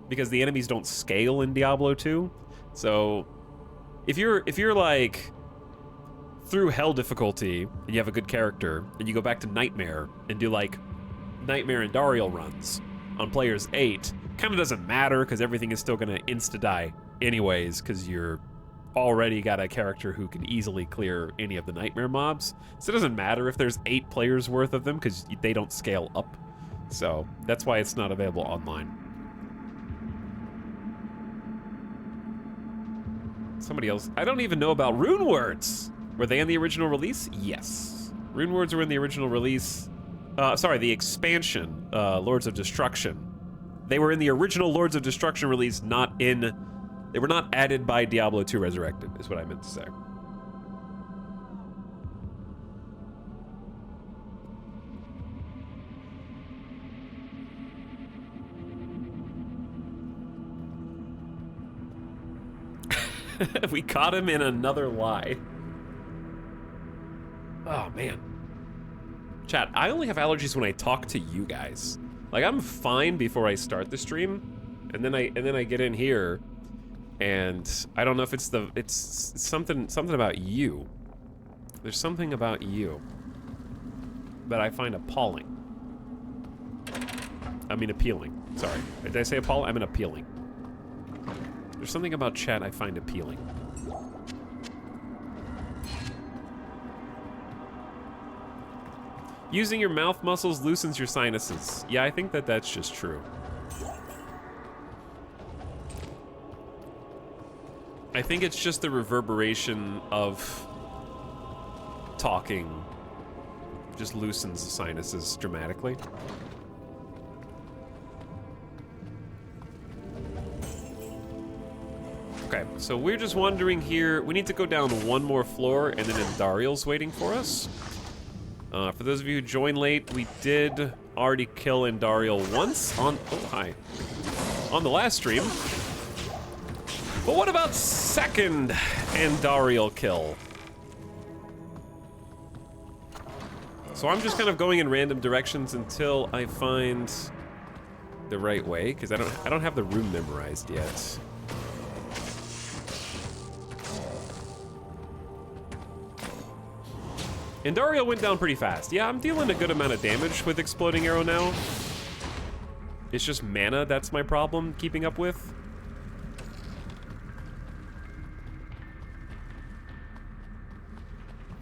Speaker 1: Because the enemies don't scale in Diablo 2. So, if you're like through hell difficulty and you have a good character and you go back to Nightmare and do like Nightmare and Dariel runs on players 8, kind of doesn't matter because everything is still going to insta-die anyways because you're already got a character who can easily clear any of the Nightmare mobs. So it doesn't matter if there's 8 players worth of them because they don't scale up. So that's why it's not available online. Somebody else. I don't even know about rune words. Were they in the original release? Yes. Rune words were in the original release. Sorry, the expansion, Lords of Destruction. They were in the original Lords of Destruction release, not in... They were not added by Diablo 2 Resurrected, is what I meant to say. We caught him in another lie. Oh, man. Chat, I only have allergies when I talk to you guys. Like, I'm fine before I start the stream, and then I get in here, and I don't know if it's something about you. There's something about you that I find appalling. I mean appealing. Sorry. Did I say appalling? I mean appealing. There's something about chat I find appealing. Using your mouth muscles loosens your sinuses. Yeah, I think that that's just true. I think it's just the reverberation of talking just loosens the sinuses dramatically. Okay, so we're just wandering here. We need to go down one more floor, and then Dariel's waiting for us. For those of you who joined late, we did already kill Andariel once on the last stream. But what about second Andariel kill? So I'm just kind of going in random directions until I find the right way, because I don't have the room memorized yet. Andariel went down pretty fast. Yeah, I'm dealing a good amount of damage with Exploding Arrow now. It's just mana that's my problem keeping up with.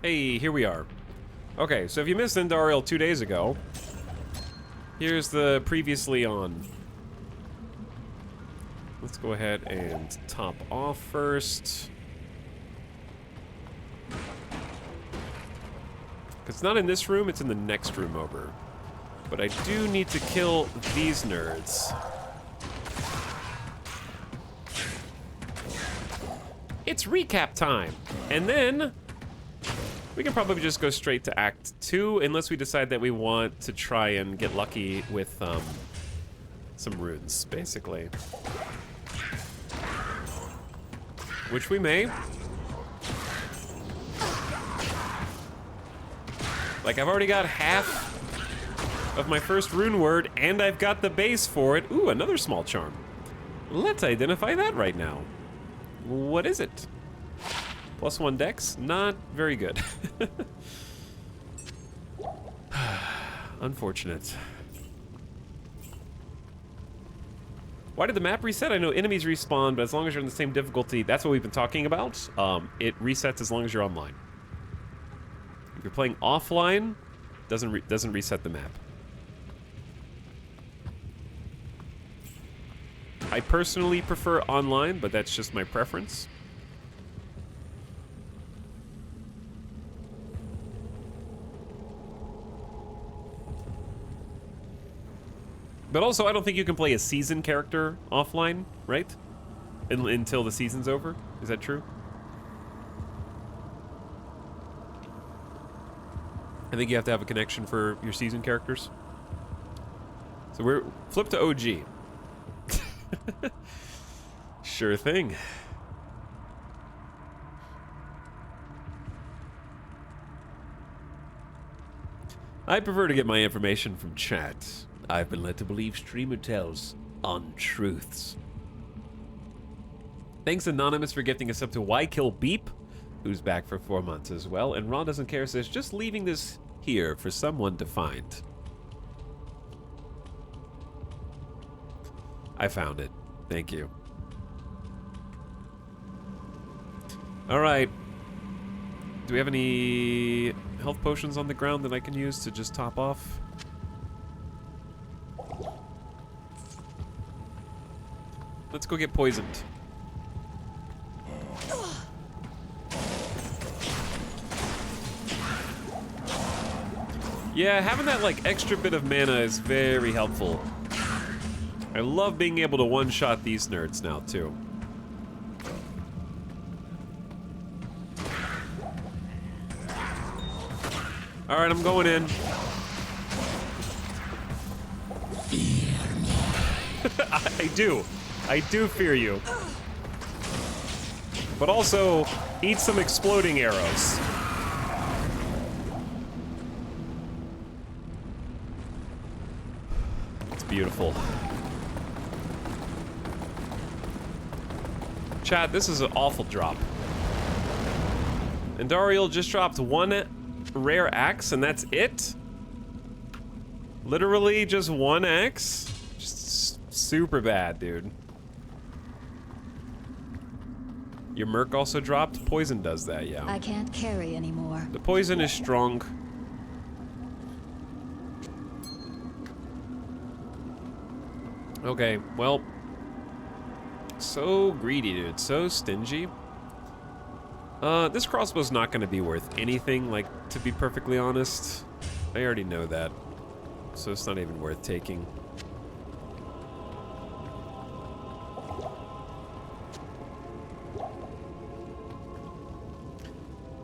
Speaker 1: Hey, here we are. Okay, so if you missed Andariel 2 days ago, here's the previously on. Let's go ahead and top off first. It's not in this room, it's in the next room over. But I do need to kill these nerds. It's recap time! And then we can probably just go straight to Act 2, unless we decide that we want to try and get lucky with some runes, basically. Which we may. Like, I've already got half of my first rune word, and I've got the base for it. Ooh, another small charm. Let's identify that right now. What is it? +1 dex? Not very good. Unfortunate. Why did the map reset? I know enemies respawn, but as long as you're in the same difficulty, that's what we've been talking about. It resets as long as you're online. If you're playing offline, doesn't reset the map. I personally prefer online, but that's just my preference. But also, I don't think you can play a season character offline, right? Until the season's over. Is that true? I think you have to have a connection for your season characters. So we're flip to OG. Sure thing. I prefer to get my information from chat. I've been led to believe streamer tells untruths. Thanks Anonymous for gifting us up to Why Kill Beep, who's back for 4 months as well. And Ron Doesn't Care says, just leaving this here for someone to find. I found it. Thank you. All right. Do we have any health potions on the ground that I can use to just top off? Let's go get poisoned. Yeah, having that like extra bit of mana is very helpful. I love being able to one-shot these nerds now too. All right, I'm going in. I do fear you. But also, eat some exploding arrows. It's beautiful. Chat, this is an awful drop. Andariel just dropped 1 rare axe, and that's it? Literally just 1 axe? Just super bad, dude. Your Merc also dropped? Poison does that, yeah.
Speaker 4: I can't carry anymore.
Speaker 1: The poison is strong. Okay, well. So greedy, dude. So stingy. This crossbow's not gonna be worth anything, like, to be perfectly honest. I already know that. So it's not even worth taking.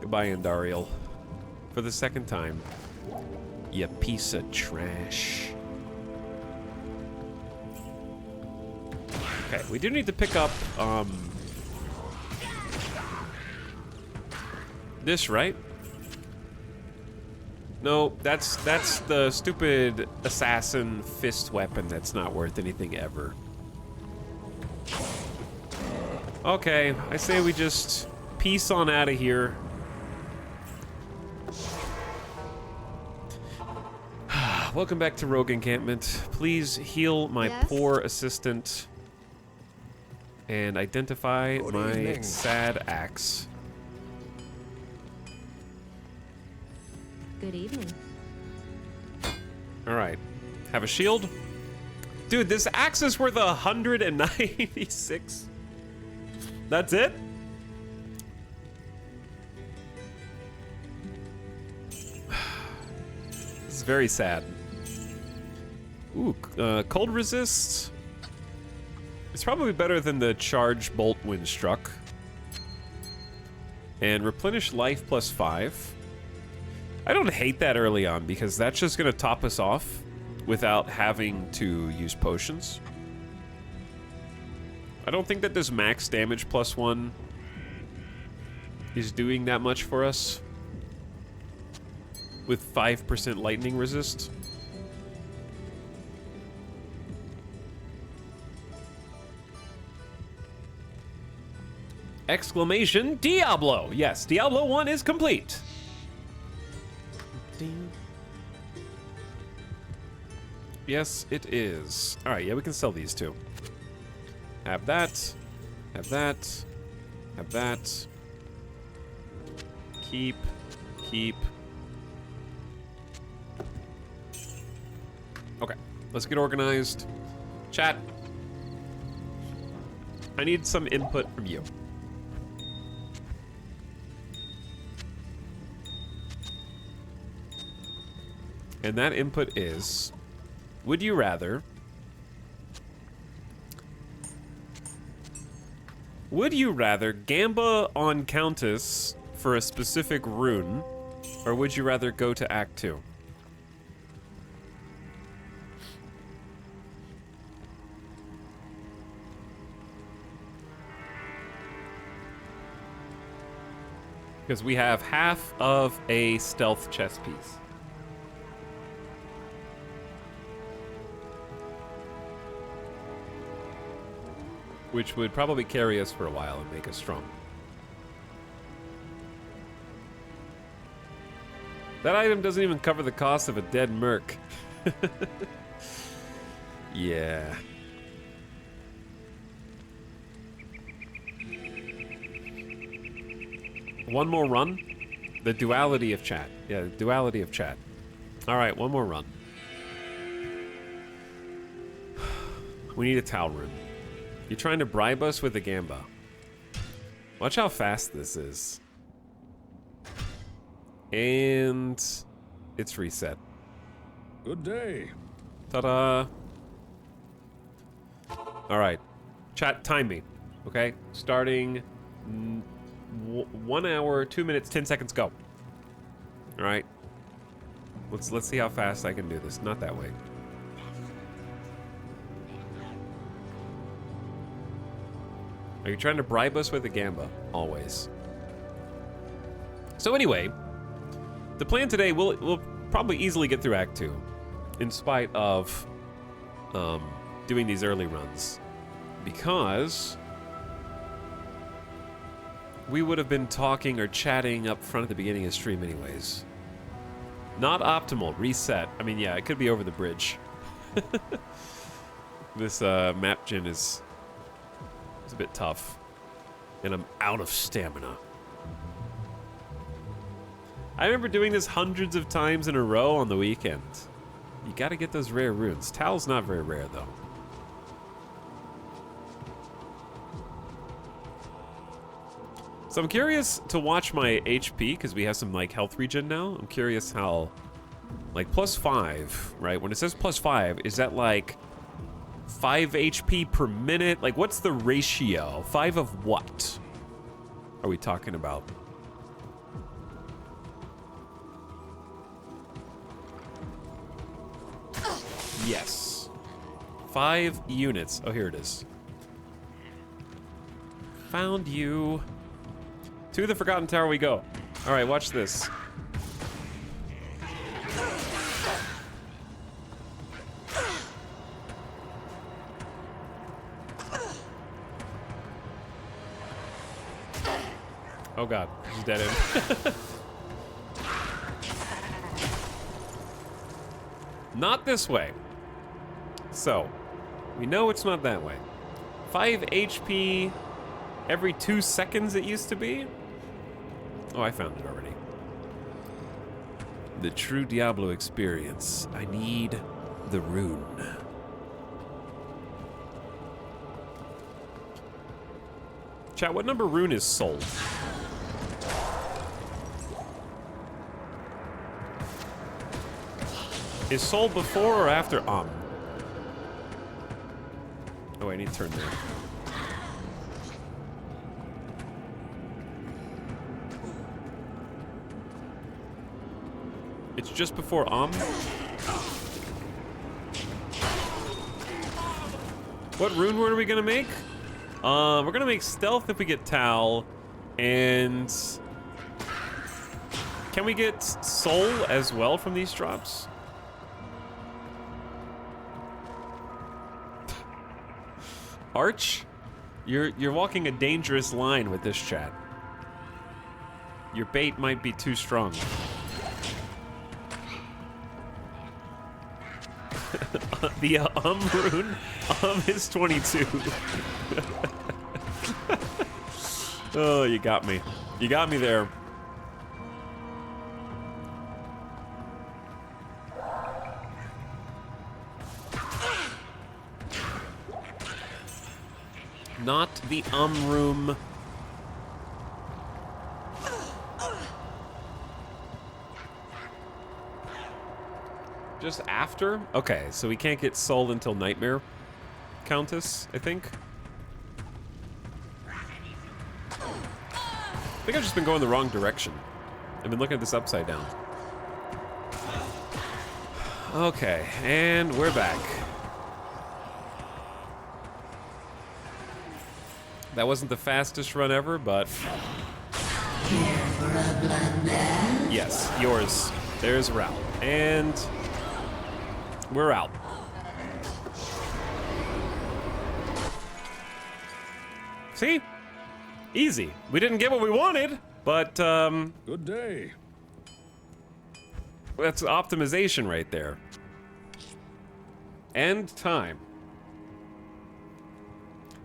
Speaker 1: Goodbye, Andariel. For the second time. You piece of trash. Okay, we do need to pick up, this, right? No, that's the stupid assassin fist weapon that's not worth anything ever. Okay, I say we just peace on out of here. Welcome back to Rogue Encampment. Please heal my poor assistant and identify my sad axe.
Speaker 4: Good evening.
Speaker 1: All right, have a shield. Dude, this axe is worth 196. That's it? This is very sad. Ooh, cold resist. It's probably better than the charge bolt windstruck. And replenish life +5. I don't hate that early on because that's just gonna top us off without having to use potions. I don't think that this max damage +1 is doing that much for us with 5% lightning resist. Exclamation Diablo! Yes, Diablo 1 is complete. Yes, it is. All right, yeah, we can sell these two. Have that. Have that. Have that. Keep. Keep. Okay, let's get organized. Chat. I need some input from you. And that input is, would you rather gamba on Countess for a specific rune, or would you rather go to Act 2? Because we have half of a stealth chess piece. Which would probably carry us for a while and make us strong. That item doesn't even cover the cost of a dead merc. Yeah. One more run? The duality of chat. Yeah, the duality of chat. Alright, one more run. We need a towel rune. You're trying to bribe us with a gamba. Watch how fast this is. And it's reset.
Speaker 2: Good day.
Speaker 1: Ta-da. All right. Chat, time me. Okay? Starting 1 hour, 2 minutes, 10 seconds, go. All right. Let's see how fast I can do this. Not that way. Are you trying to bribe us with a gamba? Always. So anyway, the plan today, we'll probably easily get through Act 2, in spite of doing these early runs, because we would have been talking or chatting up front at the beginning of stream anyways. Not optimal. Reset. I mean, yeah, it could be over the bridge. This map gen is... it's a bit tough. And I'm out of stamina. I remember doing this hundreds of times in a row on the weekend. You gotta get those rare runes. Tal's not very rare, though. So I'm curious to watch my HP, because we have some, like, health regen now. I'm curious how, like, +5, right? When it says +5, is that, like... 5 HP per minute? Like, what's the ratio? 5 of what are we talking about? Yes. 5 units. Oh, here it is. Found you. To the Forgotten Tower we go. All right, watch this. Oh god, he's dead end. Not this way. So, we know it's not that way. 5 HP every 2 seconds it used to be? Oh, I found it already. The true Diablo experience. I need the rune. Chat, what number rune is sold? Is sold before or after Oh, I need to turn there. It's just before What rune word are we gonna make? We're gonna make stealth if we get Tal, and can we get soul as well from these drops? Arch, you're walking a dangerous line with this chat. Your bait might be too strong. The rune is 22. Oh, you got me. You got me there. Not the room. Just after? Okay, so we can't get soul until Nightmare Countess, I think. I think I've just been going the wrong direction. I've been looking at this upside down. Okay, and we're back. That wasn't the fastest run ever, but... Yes, yours. There's Ral. And... we're out. See? Easy. We didn't get what we wanted, but,
Speaker 2: Good day.
Speaker 1: that's optimization right there. End time.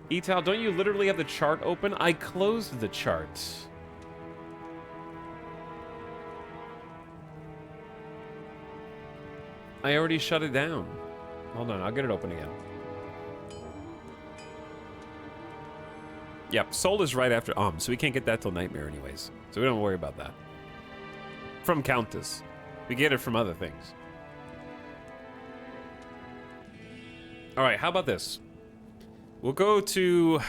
Speaker 1: Etal, don't you literally have the chart open? I closed the chart. I already shut it down. Hold on, I'll get it open again. Yep, Soul is right after so we can't get that till Nightmare anyways. So we don't worry about that. From Countess. We get it from other things. Alright, how about this? We'll go to...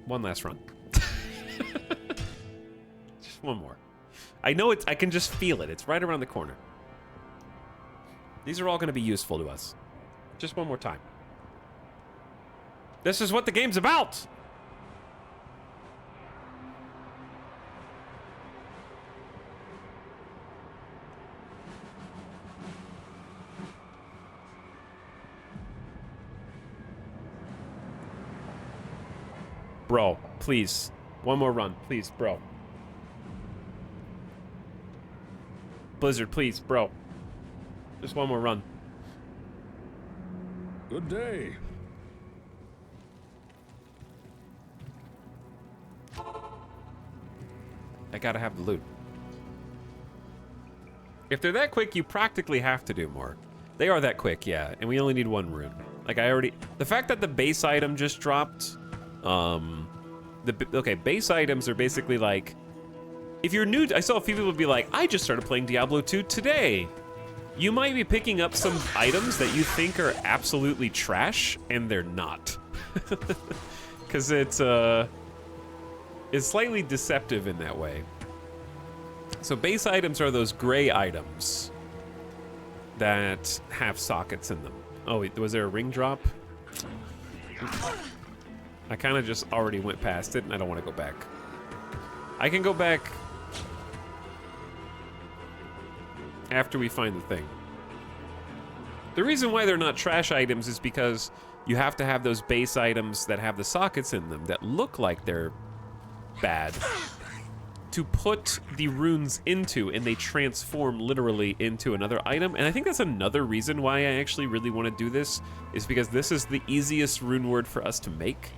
Speaker 1: one last run. Just one more. I know I can just feel it. It's right around the corner. These are all going to be useful to us. Just one more time. This is what the game's about! Bro, please. One more run, please, bro. Blizzard, please, bro. Just one more run.
Speaker 2: Good day.
Speaker 1: I gotta have the loot. If they're that quick, you practically have to do more. They are that quick, yeah, and we only need one rune. Like, the fact that the base item just dropped, okay, base items are basically like, if you're new, I saw a few people be like, I just started playing Diablo 2 today. You might be picking up some items that you think are absolutely trash, and they're not. Because it's slightly deceptive in that way. So base items are those gray items that have sockets in them. Oh, wait, was there a ring drop? I kind of just already went past it, and I don't want to go back. I can go back after we find the thing. The reason why they're not trash items is because you have to have those base items that have the sockets in them that look like they're bad to put the runes into, and they transform literally into another item. And I think that's another reason why I actually really want to do this, is because this is the easiest rune word for us to make,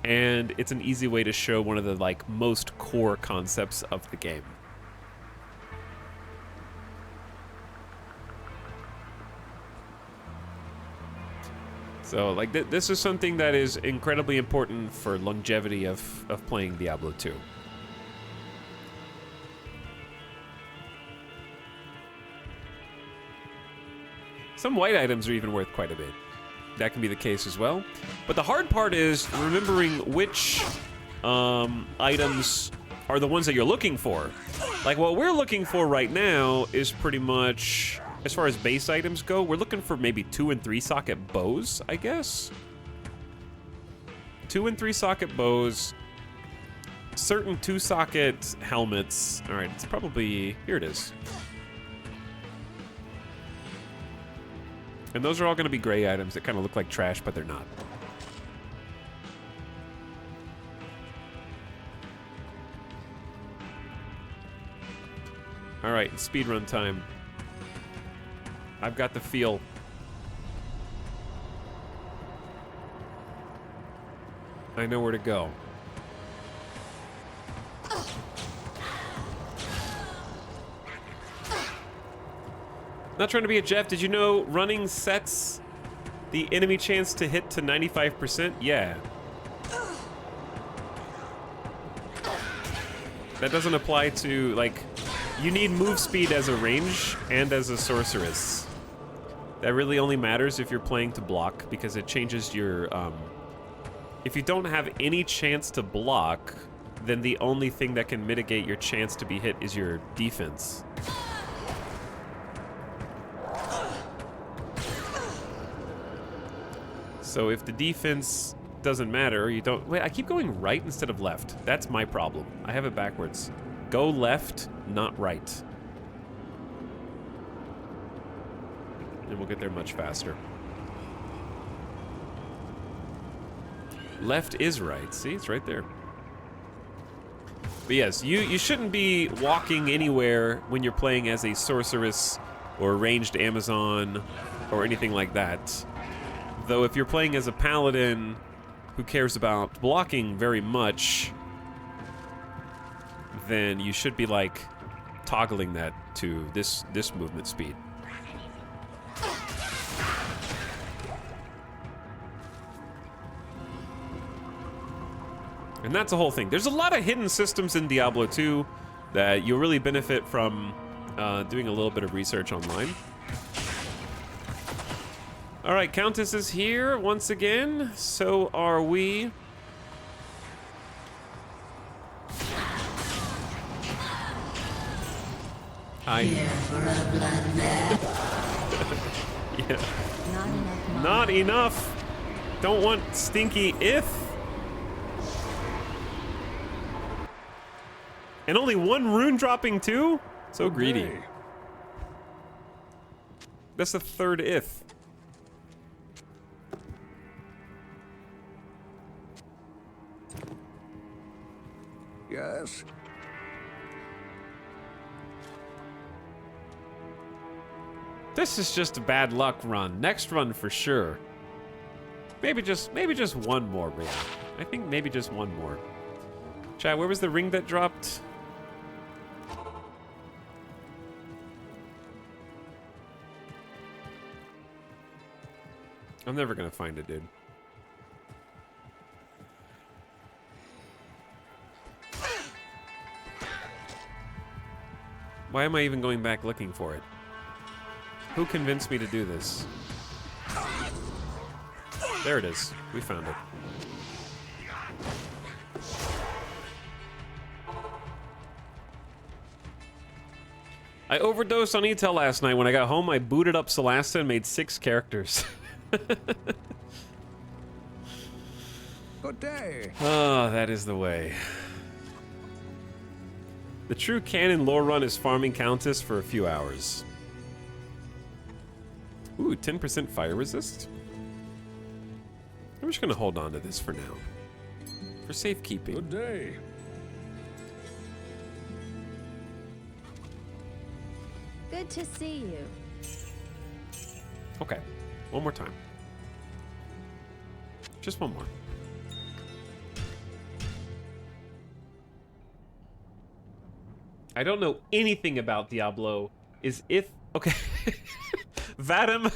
Speaker 1: and it's an easy way to show one of the like most core concepts of the game. So like this is something that is incredibly important for longevity of playing Diablo 2. Some white items are even worth quite a bit. That can be the case as well. But the hard part is remembering which items are the ones that you're looking for. Like what we're looking for right now is pretty much, as far as base items go, we're looking for maybe 2 and 3 socket bows, I guess. 2 and 3 socket bows, certain 2 socket helmets. All right, it's probably, here it is. And those are all going to be gray items that kind of look like trash, but they're not. All right, speedrun time. I've got the feel. I know where to go. Not trying to be a Jeff, did you know running sets the enemy chance to hit to 95%? Yeah. That doesn't apply to, like, you need move speed as a range and as a sorceress. That really only matters if you're playing to block, because it changes your, if you don't have any chance to block, then the only thing that can mitigate your chance to be hit is your defense. So if the defense doesn't matter, you don't... Wait, I keep going right instead of left. That's my problem. I have it backwards. Go left, not right. And we'll get there much faster. Left is right. See, it's right there. But yes, you shouldn't be walking anywhere when you're playing as a sorceress or ranged Amazon or anything like that. Though if you're playing as a paladin who cares about blocking very much, then you should be like toggling that to this movement speed. And that's the whole thing. There's a lot of hidden systems in Diablo 2 that you'll really benefit from doing a little bit of research online. All right, Countess is here once again. So are we.
Speaker 3: Here for a bloodbath.
Speaker 1: Yeah. Not enough. Don't want stinky if. And only 1 rune dropping too? So greedy.
Speaker 2: Hey.
Speaker 1: That's the 3rd if.
Speaker 2: Yes.
Speaker 1: This is just a bad luck run. Next run for sure. Maybe just one more ring. I think maybe just one more. Chat, where was the ring that dropped? I'm never gonna find it, dude. Why am I even going back looking for it? Who convinced me to do this? There it is. We found it. I overdosed on Etel last night. When I got home, I booted up Solasta and made 6 characters.
Speaker 2: Good day.
Speaker 1: Oh, that is the way. The true canon lore run is farming Countess for a few hours. Ooh, 10% fire resist? I'm just gonna hold on to this for now. For safekeeping.
Speaker 2: Good day.
Speaker 4: Good to see you.
Speaker 1: Okay, one more time. Just one more. I don't know anything about Diablo. Is if... Okay. Vadim,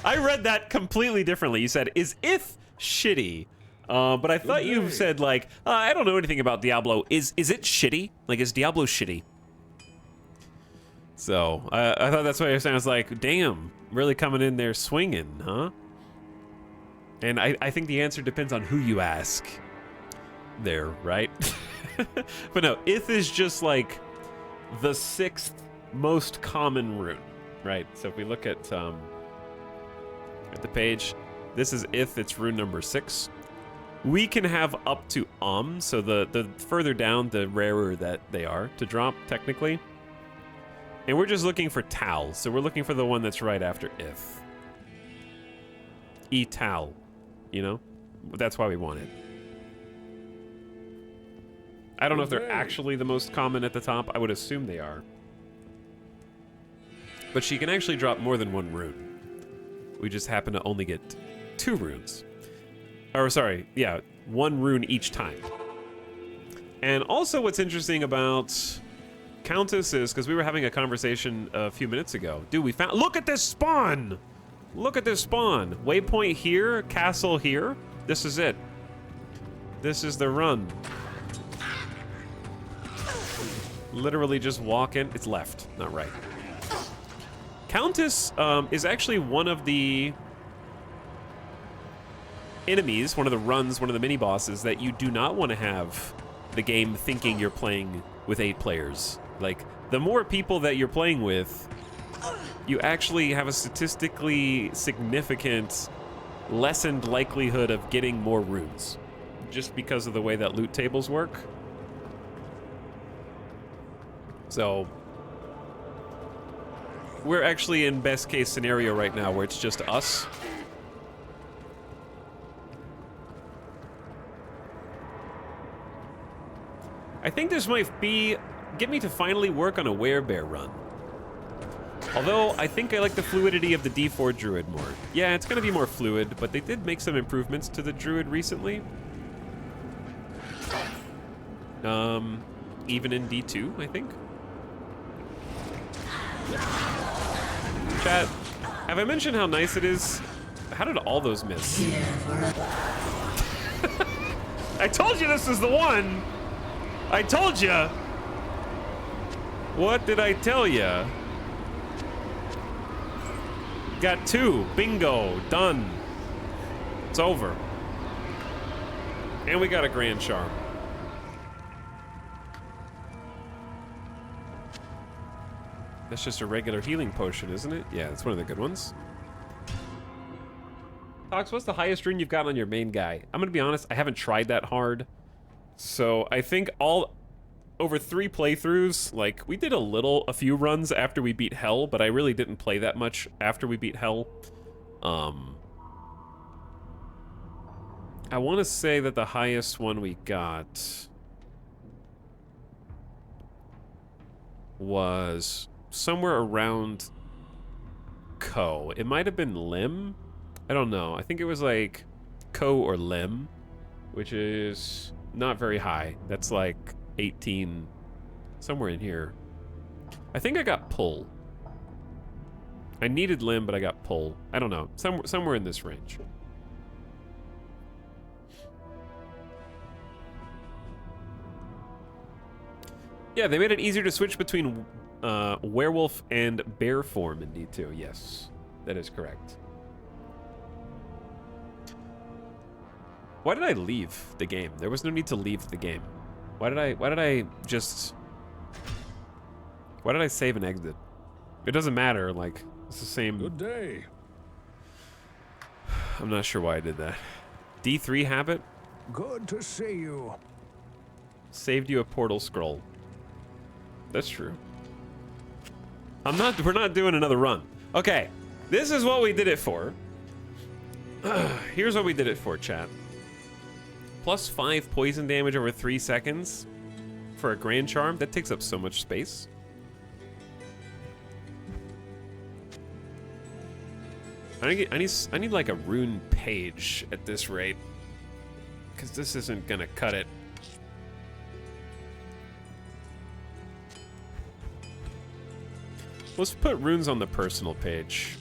Speaker 1: I read that completely differently. You said, is if shitty? But I thought you said, like, I don't know anything about Diablo. Is it shitty? Like, is Diablo shitty? So, I thought that's what you're saying. I was like, damn, really coming in there swinging, huh? And I think the answer depends on who you ask there, right? But no, Ith is just like the 6th most common rune, right? So if we look at the page, this is Ith, it's rune number 6. We can have up to so the further down, the rarer that they are to drop, technically. And we're just looking for Tal, so we're looking for the one that's right after Ith. E-Tal, you know? That's why we want it. I don't know if they're actually the most common at the top. I would assume they are. But she can actually drop more than 1 rune. We just happen to only get 2 runes. Or sorry, yeah, 1 rune each time. And also what's interesting about Countess is, because we were having a conversation a few minutes ago. Dude, we found, look at this spawn! Look at this spawn. Waypoint here, castle here. This is it. This is the run. Literally just walk in. It's left, not right. Countess is actually one of the enemies, one of the runs, one of the mini-bosses that you do not want to have the game thinking you're playing with 8 players. Like, the more people that you're playing with, you actually have a statistically significant lessened likelihood of getting more runes, just because of the way that loot tables work. So we're actually in best case scenario right now where it's just us. I think this might get me to finally work on a werebear run. Although I think I like the fluidity of the D4 druid more. Yeah, it's gonna be more fluid, but they did make some improvements to the druid recently. Even in D2, I think. Chat, have I mentioned how nice it is? How did all those miss? I told you this is the one! I told ya! What did I tell ya? Got 2. Bingo. Done. It's over. And we got a Grand Charm. That's just a regular healing potion, isn't it? Yeah, that's one of the good ones. Tox, what's the highest rune you've got on your main guy? I'm gonna be honest, I haven't tried that hard. So I think over 3 playthroughs, like, we did a few runs after we beat Hell, but I really didn't play that much after we beat Hell. I want to say that the highest one we got was somewhere around Ko. It might have been Lim. I don't know. I think it was like Ko or Lim, which is not very high. That's like 18, somewhere in here. I think I got Pull. I needed Lim, but I got Pull. I don't know. Somewhere in this range. Yeah, they made it easier to switch between werewolf and bear form in D2. Yes, that is correct. Why did I leave the game? There was no need to leave the game. Why did I save and exit? It doesn't matter, like, it's the same.
Speaker 2: Good day.
Speaker 1: I'm not sure why I did that. D3 habit
Speaker 2: Good to see you.
Speaker 1: saved you a portal scroll. That's true. We're not doing another run. Okay, this is what we did it for. Here's what we did it for, chat. +5 poison damage over 3 seconds for a Grand Charm. That takes up so much space. I need like a rune page at this rate, because this isn't gonna cut it. Let's put runes on the personal page,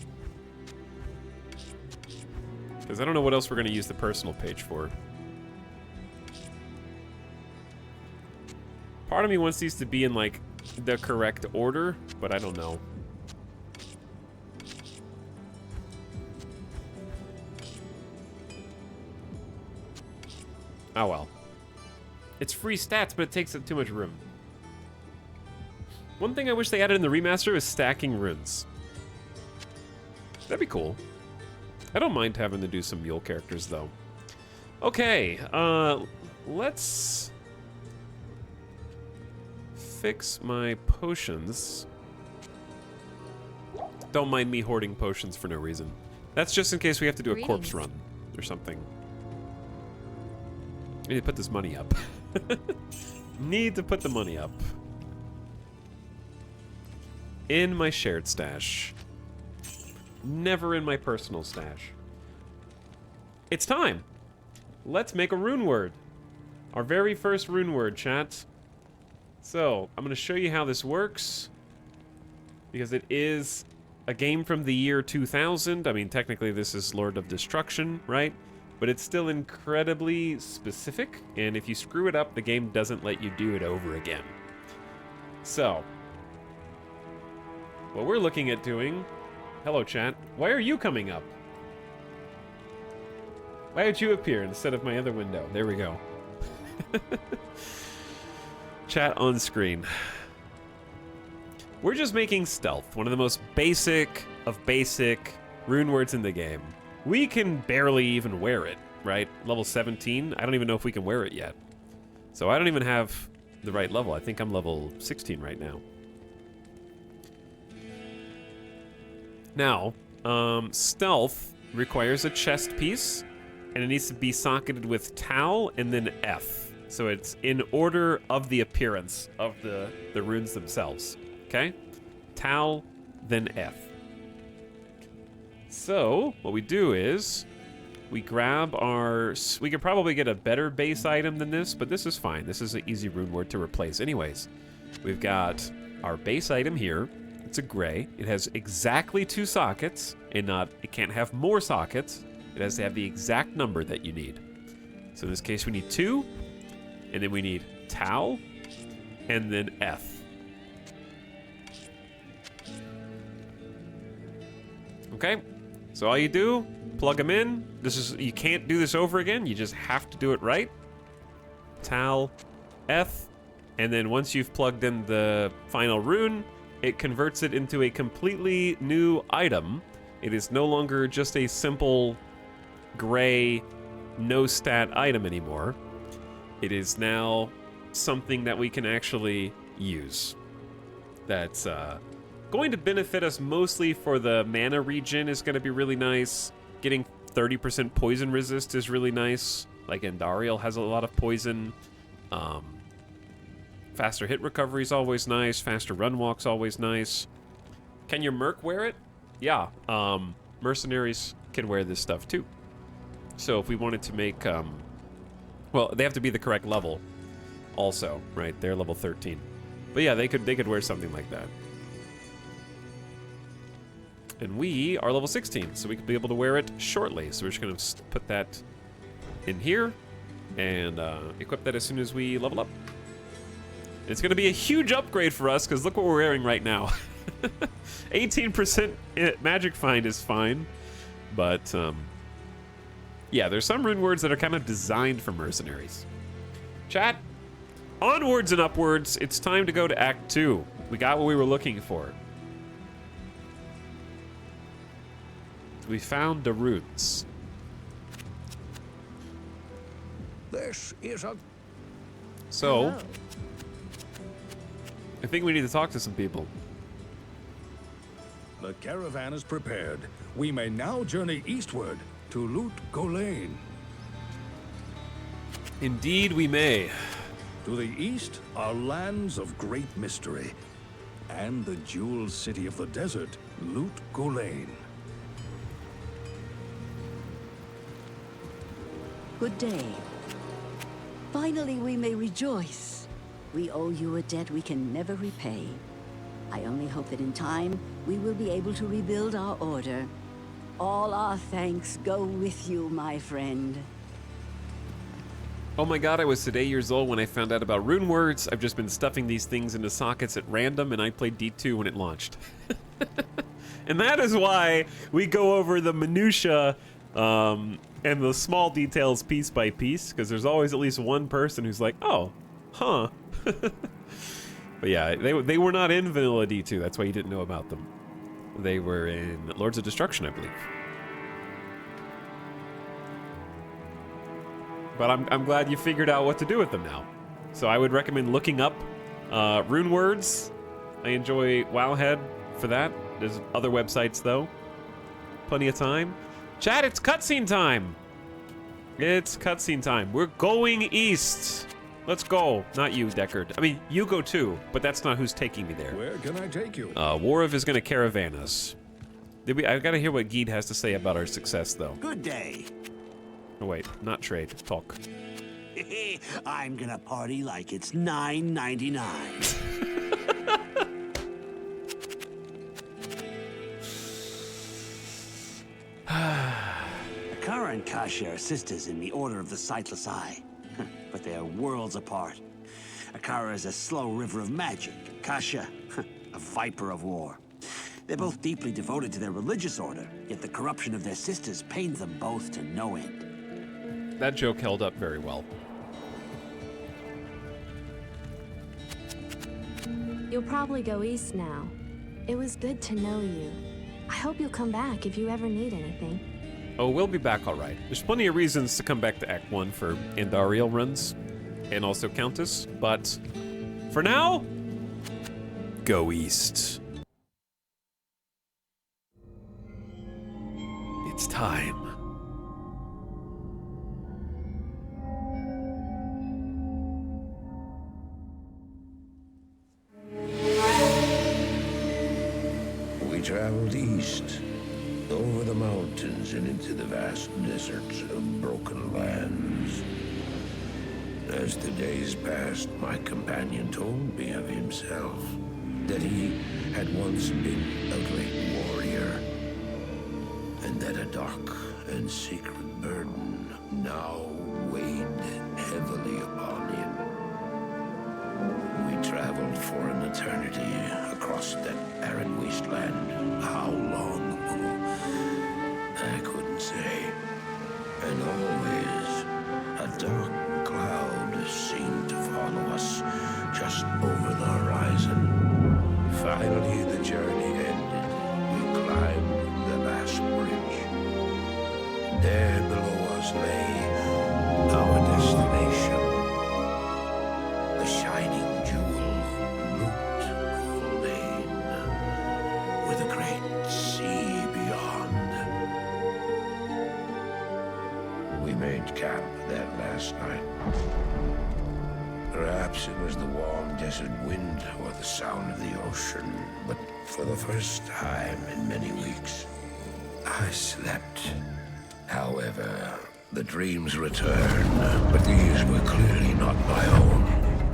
Speaker 1: because I don't know what else we're gonna use the personal page for. Part of me wants these to be in like the correct order, but I don't know. Oh well. It's free stats, but it takes up too much room. One thing I wish they added in the remaster is stacking runes. That'd be cool. I don't mind having to do some mule characters though. Okay, let's fix my potions. Don't mind me hoarding potions for no reason. That's just in case we have to do a corpse
Speaker 4: Greetings.
Speaker 1: run or something. I need to put this money up. Need to put the money up. In my shared stash. Never in my personal stash. It's time. Let's make a rune word. Our very first rune word, chat. So, I'm going to show you how this works. Because it is a game from the year 2000. I mean, technically this is Lord of Destruction, right? But it's still incredibly specific, and if you screw it up, the game doesn't let you do it over again. So, what we're looking at doing... Hello, chat. Why are you coming up? Why did you appear instead of my other window? There we go. Chat on screen. We're just making stealth, one of the most basic of basic rune words in the game. We can barely even wear it, right? Level 17, I don't even know if we can wear it yet. So I don't even have the right level. I think I'm level 16 right now. Now, stealth requires a chest piece, and it needs to be socketed with Tal and then F. So it's in order of the appearance of the runes themselves, okay? Tal, then F. So, what we do is, we grab our... We could probably get a better base item than this, but this is fine. This is an easy rune word to replace. Anyways, we've got our base item here. It's a gray. It has exactly 2 sockets, and it can't have more sockets. It has to have the exact number that you need. So in this case, we need 2, and then we need Tau, and then F. Okay? So all you do, plug them in. You can't do this over again. You just have to do it right. Tal, F, and then once you've plugged in the final rune, it converts it into a completely new item. It is no longer just a simple gray, no stat item anymore. It is now something that we can actually use. That's going to benefit us mostly for the mana regen is going to be really nice. Getting 30% poison resist is really nice. Like Andariel has a lot of poison. Faster hit recovery is always nice. Faster run walk's always nice. Can your merc wear it? Yeah. Mercenaries can wear this stuff too. So if we wanted to make... well, they have to be the correct level also, right? They're level 13. But yeah, they could wear something like that. And we are level 16, so we could be able to wear it shortly. So we're just going to put that in here and equip that as soon as we level up. It's going to be a huge upgrade for us because look what we're wearing right now. 18% magic find is fine, but yeah, there's some rune words that are kind of designed for mercenaries. Chat, onwards and upwards. It's time to go to Act 2. We got what we were looking for. We found the roots.
Speaker 2: This is a
Speaker 1: So,
Speaker 4: Hello.
Speaker 1: I think we need to talk to some people.
Speaker 2: The caravan is prepared. We may now journey eastward to Loot Golain.
Speaker 1: Indeed, we may.
Speaker 2: To the east are lands of great mystery, and the jewel city of the desert, Loot Golain.
Speaker 5: Good day. Finally, we may rejoice. We owe you a debt we can never repay. I only hope that in time, we will be able to rebuild our order. All our thanks go with you, my friend.
Speaker 1: Oh my god, I was today years old when I found out about rune words. I've just been stuffing these things into sockets at random, and I played D2 when it launched. And that is why we go over the minutia and the small details piece by piece, because there's always at least one person who's like, oh, huh. But yeah, they were not in Vanilla D2, that's why you didn't know about them. They were in Lords of Destruction, I believe. But I'm glad you figured out what to do with them now. So I would recommend looking up rune words. I enjoy Wowhead for that. There's other websites though. Plenty of time. Chat, it's cutscene time. It's cutscene time. We're going east. Let's go. Not you, Deckard. I mean, you go too, but that's not who's taking me there.
Speaker 2: Where can I take you?
Speaker 1: Warov is gonna caravan us. I gotta hear what Geed has to say about our success though.
Speaker 6: Good day.
Speaker 1: Oh wait, not trade, talk.
Speaker 6: I'm gonna party like it's $9.99. Akara and Kasha are sisters in the Order of the Sightless Eye, but they are worlds apart. Akara is a slow river of magic, Kasha, a viper of war. They're both deeply devoted to their religious order, yet the corruption of their sisters pains them both to no end.
Speaker 1: That joke held up very well.
Speaker 4: You'll probably go east now. It was good to know you. I hope you'll come back if you ever need anything.
Speaker 1: Oh, we'll be back all right. There's plenty of reasons to come back to Act 1 for Andariel runs, and also Countess, but for now, go east. It's time.
Speaker 7: We traveled east, over the mountains and into the vast deserts of broken lands. As the days passed, my companion told me of himself, that he had once been a great warrior, and that a dark and secret burden now weighed heavily upon him. We traveled for an eternity across that arid wasteland. How long? I couldn't say. And always, a dark cloud seemed to follow us just over the horizon. Finally, the journey ended. We climbed the last bridge. There below us lay our destination. The shining jewel, Loot Golain, with a great sea beyond. We made camp that last night. Perhaps it was the warm desert wind or the sound of the ocean, but for the first time in many weeks, I slept. However, the dreams returned, but these were clearly not my own.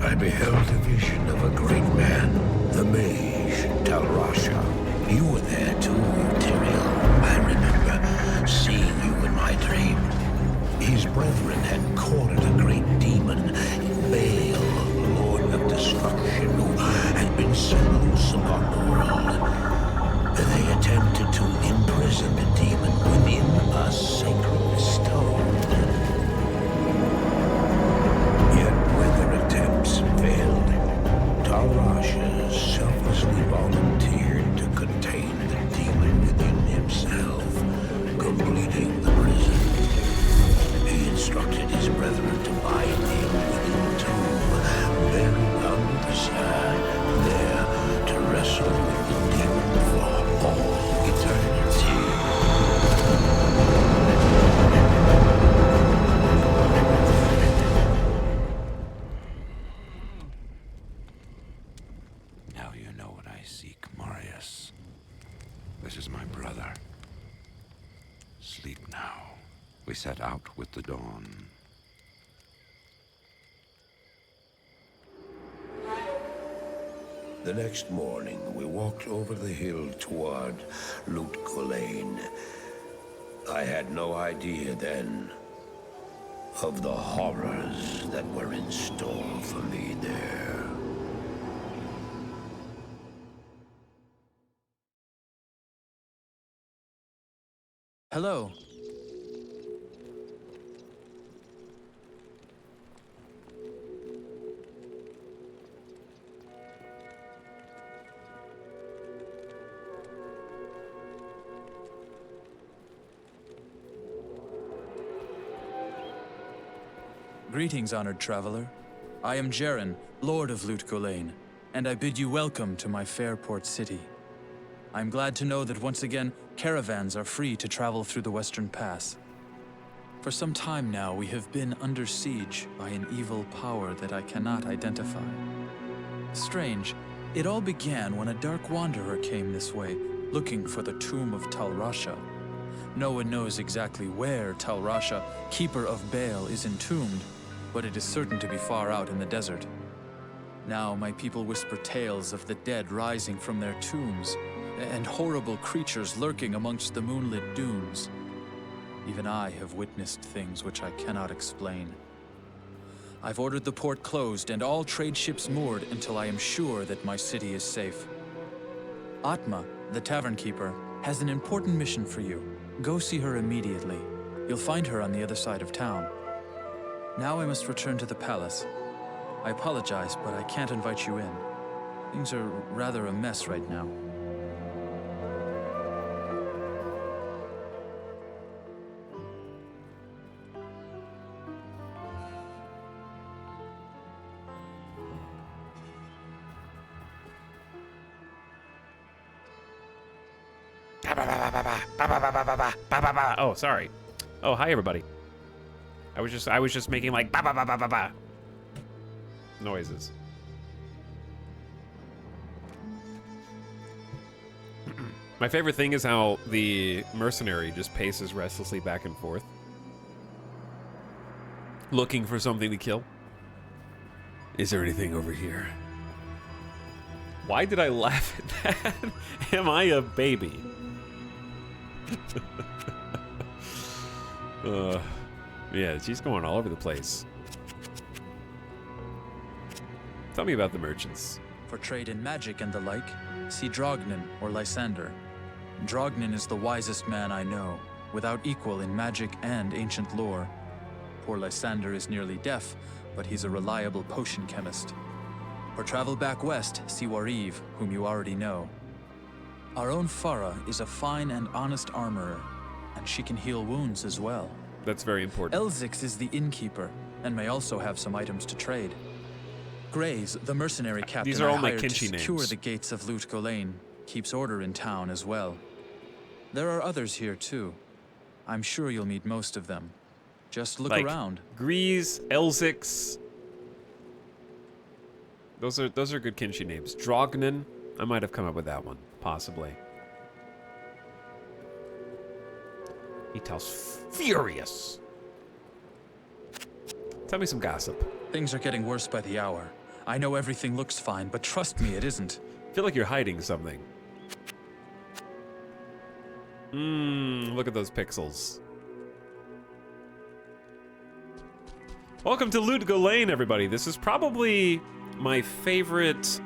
Speaker 7: I beheld a vision of a great man, the mage, Talrasha. You were there too, Tyrael. I remember seeing you in my dream. His brethren had cornered a great demon, Baal, Lord of Destruction, who had been set loose upon the world. They attempted to imprison the demon within a sacred stone. Yet when their attempts failed, Talrasha selflessly volunteered to contain the demon within Sleep now. We set out with the dawn. The next morning, we walked over the hill toward Lut Gholein. I had no idea then of the horrors that were in store for me there.
Speaker 8: Hello. Greetings, honored traveler. I am Jaren, Lord of Lut Gholein, and I bid you welcome to my fair port city. I'm glad to know that once again, caravans are free to travel through the Western Pass. For some time now, we have been under siege by an evil power that I cannot identify. Strange, it all began when a dark wanderer came this way, looking for the tomb of Tal Rasha. No one knows exactly where Tal Rasha, keeper of Baal, is entombed, but it is certain to be far out in the desert. Now my people whisper tales of the dead rising from their tombs, and horrible creatures lurking amongst the moonlit dunes. Even I have witnessed things which I cannot explain. I've ordered the port closed and all trade ships moored until I am sure that my city is safe. Atma, the tavern keeper, has an important mission for you. Go see her immediately. You'll find her on the other side of town. Now I must return to the palace. I apologize, but I can't invite you in. Things are rather a mess right now.
Speaker 1: Oh, sorry. Oh, hi everybody. I was just making like ba ba ba ba ba ba noises. My favorite thing is how the mercenary just paces restlessly back and forth, looking for something to kill. Is there anything over here? Why did I laugh at that? Am I a baby? Yeah, she's going all over the place. Tell me about the merchants.
Speaker 8: For trade in magic and the like, see Drognin or Lysander. Drognin is the wisest man I know, without equal in magic and ancient lore. Poor Lysander is nearly deaf, but he's a reliable potion chemist. For travel back west, see Wariv, whom you already know. Our own Farah is a fine and honest armorer, and she can heal wounds as well.
Speaker 1: That's very important.
Speaker 8: Elzix is the innkeeper, and may also have some items to trade. Grays, the mercenary captain
Speaker 1: These are all
Speaker 8: I
Speaker 1: my
Speaker 8: hired to
Speaker 1: Kinshi
Speaker 8: secure
Speaker 1: names.
Speaker 8: the gates of Lut Gholein, keeps order in town as well. There are others here too. I'm sure you'll meet most of them. Just look
Speaker 1: like
Speaker 8: around.
Speaker 1: Grease, Elzix. Those are good Kinshi names. Drognin. I might have come up with that one, possibly. Ital's furious. Tell me some gossip.
Speaker 8: Things are getting worse by the hour. I know everything looks fine, but trust me, it isn't.
Speaker 1: I feel like you're hiding something. Look at those pixels. Welcome to Lut Gholein, everybody. This is probably my favorite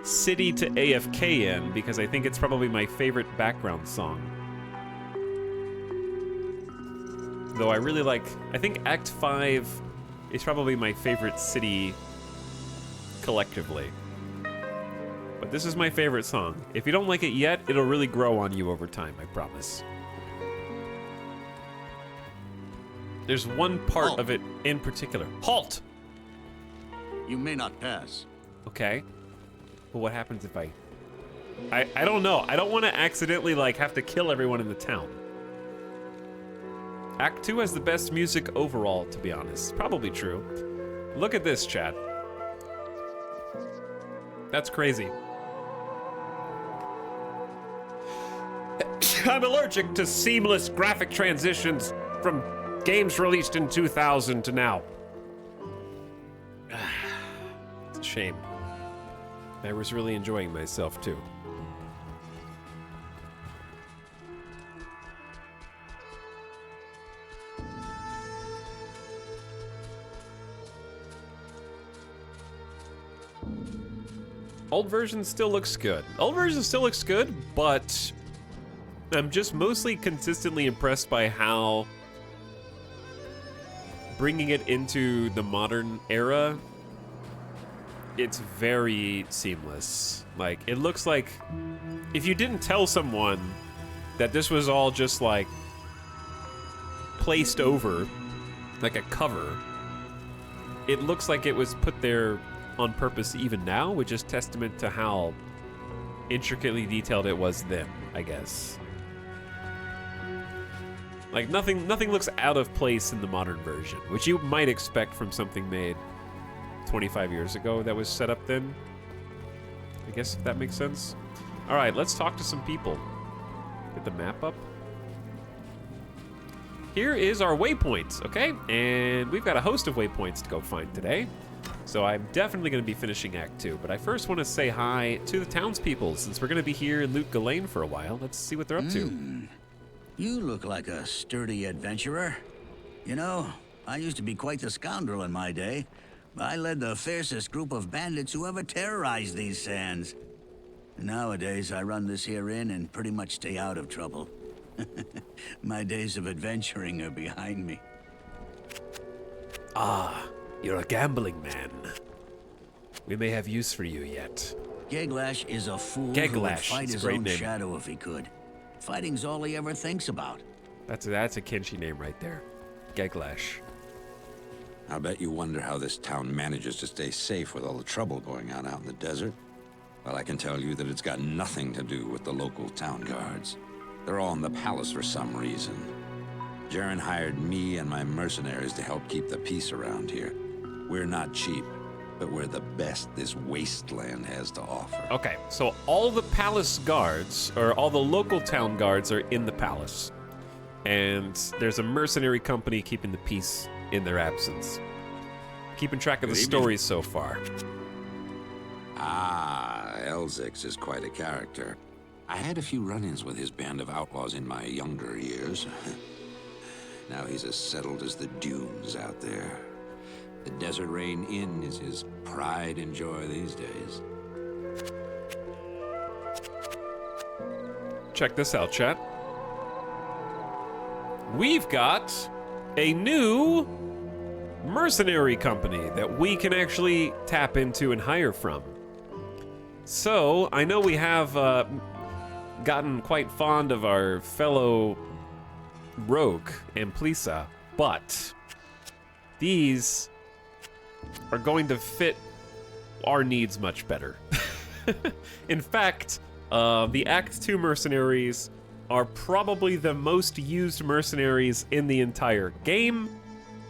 Speaker 1: city to AFK in, because I think it's probably my favorite background song. Though I really like, I think Act 5 is probably my favorite city collectively. But this is my favorite song. If you don't like it yet, it'll really grow on you over time, I promise. There's one part
Speaker 9: Halt.
Speaker 1: of it in particular. Halt!
Speaker 9: You may not pass.
Speaker 1: Okay. But what happens if I don't know. I don't want to accidentally like have to kill everyone in the town. Act 2 has the best music overall, to be honest. Probably true. Look at this, chat. That's crazy. I'm allergic to seamless graphic transitions from games released in 2000 to now. It's a shame. I was really enjoying myself, too. Old version still looks good. Old version still looks good, but I'm just mostly consistently impressed by how bringing it into the modern era, it's very seamless. Like, it looks like if you didn't tell someone that this was all just like placed over like a cover, it looks like it was put there on purpose even now, which is testament to how intricately detailed it was then, I guess. Like, nothing looks out of place in the modern version, which you might expect from something made 25 years ago that was set up then. I guess, if that makes sense. All right, let's talk to some people. Get the map up. Here is our waypoints, okay? And we've got a host of waypoints to go find today. So I'm definitely going to be finishing Act 2, but I first want to say hi to the townspeople, since we're going to be here in Lut Gholein for a while. Let's see what they're up to.
Speaker 6: You look like a sturdy adventurer. You know, I used to be quite the scoundrel in my day. I led the fiercest group of bandits who ever terrorized these sands. Nowadays, I run this here inn and pretty much stay out of trouble. My days of adventuring are behind me.
Speaker 1: Ah, you're a gambling man. We may have use for you yet.
Speaker 6: Geglash is a fool who would
Speaker 1: Geglash,
Speaker 6: fight
Speaker 1: it's a
Speaker 6: his
Speaker 1: great
Speaker 6: own
Speaker 1: name.
Speaker 6: shadow if he could. Fighting's all he ever thinks about.
Speaker 1: That's a Kenshi name right there. Geglash.
Speaker 10: I bet you wonder how this town manages to stay safe with all the trouble going on out in the desert. Well, I can tell you that it's got nothing to do with the local town guards. They're all in the palace for some reason. Jaren hired me and my mercenaries to help keep the peace around here. We're not cheap, but we're the best this wasteland has to offer.
Speaker 1: Okay, so all the palace guards, or all the local town guards, are in the palace. And there's a mercenary company keeping the peace in their absence. Keeping track of the stories so far.
Speaker 10: Ah, Elzix is quite a character. I had a few run-ins with his band of outlaws in my younger years. Now he's as settled as the dunes out there. The Desert Rain Inn is his pride and joy these days.
Speaker 1: Check this out, chat. We've got a new mercenary company that we can actually tap into and hire from. So, I know we have gotten quite fond of our fellow rogue, Amplisa, but these are going to fit our needs much better. In fact, the Act 2 mercenaries are probably the most used mercenaries in the entire game.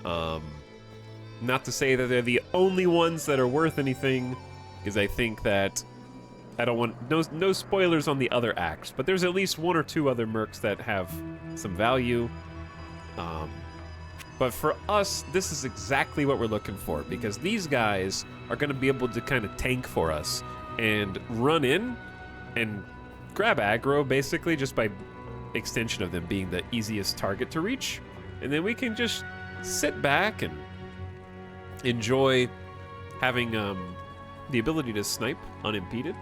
Speaker 1: Not to say that they're the only ones that are worth anything, because I think that I don't want no spoilers on the other acts, but there's at least one or two other mercs that have some value. But for us, this is exactly what we're looking for, because these guys are going to be able to kind of tank for us and run in and grab aggro, basically, just by extension of them being the easiest target to reach. And then we can just sit back and enjoy having the ability to snipe unimpeded.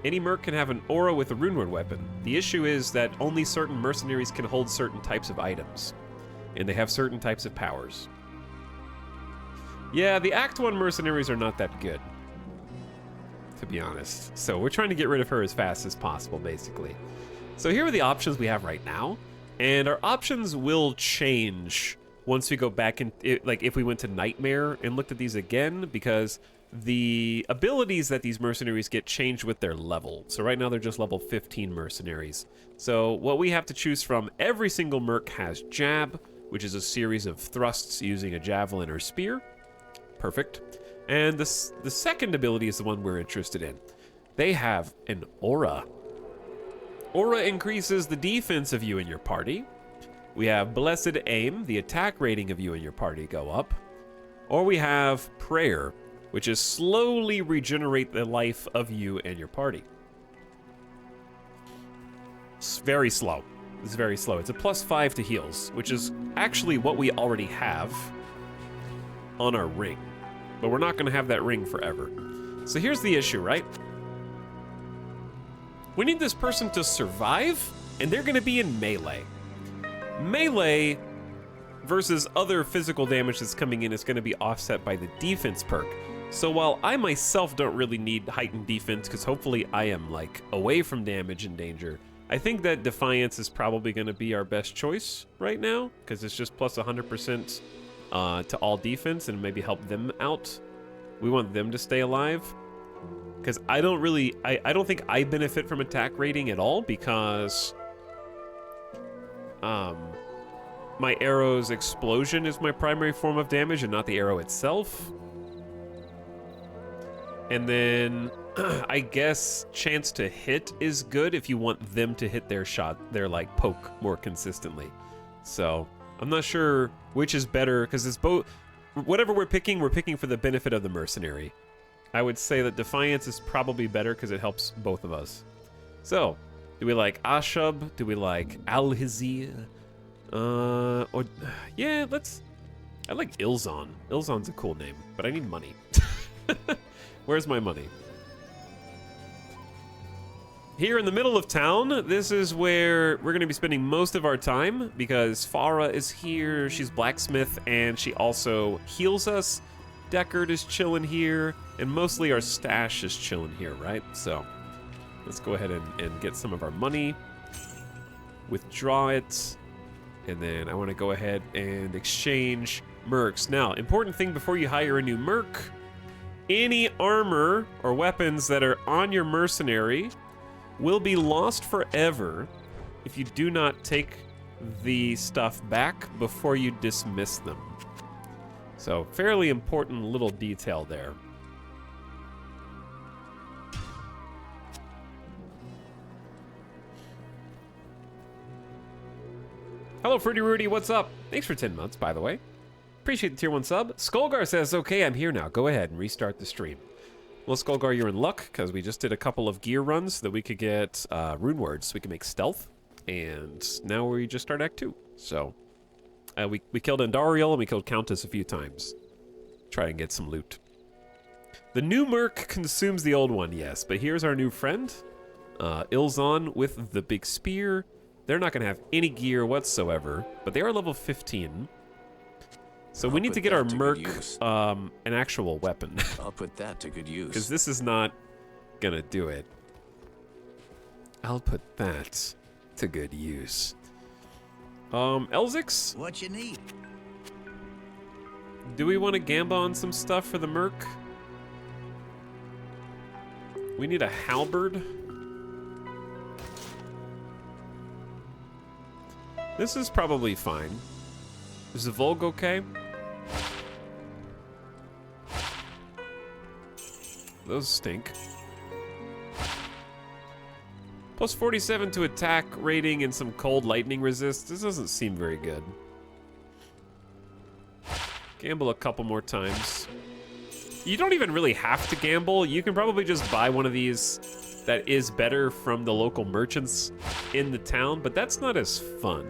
Speaker 1: Any merc can have an aura with a runeward weapon. The issue is that only certain mercenaries can hold certain types of items, and they have certain types of powers. Yeah, the Act 1 mercenaries are not that good, to be honest. So we're trying to get rid of her as fast as possible, basically. So here are the options we have right now, and our options will change once we go back in, like if we went to Nightmare and looked at these again, because the abilities that these mercenaries get change with their level. So right now they're just level 15 mercenaries. So what we have to choose from, every single merc has Jab, which is a series of thrusts using a javelin or spear. Perfect. And the second ability is the one we're interested in. They have an aura. Aura increases the defense of you and your party. We have Blessed Aim, the attack rating of you and your party go up. Or we have Prayer, which is slowly regenerate the life of you and your party. It's very slow. It's very slow. It's a +5 to heals, which is actually what we already have on our ring. But we're not going to have that ring forever. So here's the issue, right? We need this person to survive, and they're going to be in melee. Melee versus other physical damage that's coming in is going to be offset by the defense perk. So while I myself don't really need heightened defense, because hopefully I am like away from damage and danger, I think that Defiance is probably going to be our best choice right now, because it's just plus 100% to all defense and maybe help them out. We want them to stay alive, because I don't really, I don't think I benefit from attack rating at all, because my arrow's explosion is my primary form of damage and not the arrow itself. And then I guess chance to hit is good if you want them to hit their shot, their like poke more consistently. So I'm not sure which is better, because it's both. Whatever we're picking for the benefit of the mercenary. I would say that Defiance is probably better because it helps both of us. So, do we like Ashub? Do we like Alhizir? Or yeah, I like Ilzon. Ilzon's a cool name, but I need money. Where's my money? Here in the middle of town, this is where we're going to be spending most of our time, because Farah is here, she's blacksmith, and she also heals us. Deckard is chilling here, and mostly our stash is chilling here, right? So let's go ahead and get some of our money, withdraw it, and then I want to go ahead and exchange mercs. Now, important thing before you hire a new merc, any armor or weapons that are on your mercenary will be lost forever if you do not take the stuff back before you dismiss them. So, fairly important little detail there. Hello, Fruity Rudy, what's up? Thanks for 10 months, by the way. Appreciate the tier 1 sub. Skullgar says, okay, I'm here now. Go ahead and restart the stream. Well, Skullgar, you're in luck, because we just did a couple of gear runs so that we could get rune words, so we can make stealth, and now we just start Act 2. So, we killed Andariel and we killed Countess a few times. Try and get some loot. The new merc consumes the old one, yes, but here's our new friend, Ilzon with the big spear. They're not going to have any gear whatsoever, but they are level 15. So we need to get our merc an actual weapon.
Speaker 2: I'll put that to good use.
Speaker 1: Because this is not gonna do it. I'll put that to good use. Elzix?
Speaker 6: What you need?
Speaker 1: Do we want to gamble on some stuff for the merc? We need a halberd. This is probably fine. Is the Volg okay? Those stink. Plus 47 to attack rating and some cold lightning resist. This doesn't seem very good. Gamble a couple more times. You don't even really have to gamble. You can probably just buy one of these that is better from the local merchants in the town, but that's not as fun.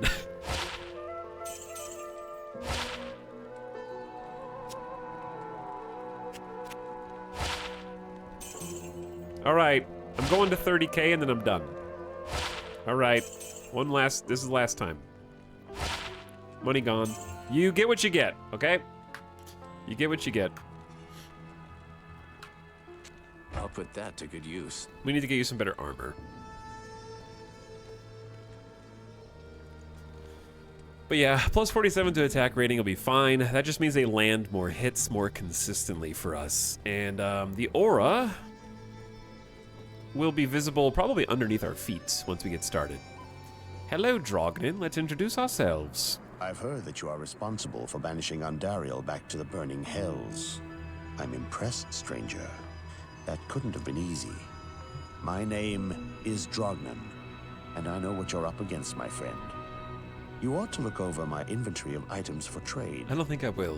Speaker 1: All right, I'm going to 30K and then I'm done. All right, this is the last time. Money gone. You get what you get, okay? You get what you get.
Speaker 2: I'll put that to good use.
Speaker 1: We need to get you some better armor. But yeah, plus 47 to attack rating will be fine. That just means they land more hits more consistently for us. And the aura will be visible probably underneath our feet once we get started. Hello, Drognin. Let's introduce ourselves.
Speaker 11: I've heard that you are responsible for banishing Andariel back to the burning hells. I'm impressed, stranger. That couldn't have been easy. My name is Drognin, and I know what you're up against, my friend. You ought to look over my inventory of items for trade.
Speaker 1: I don't think I will,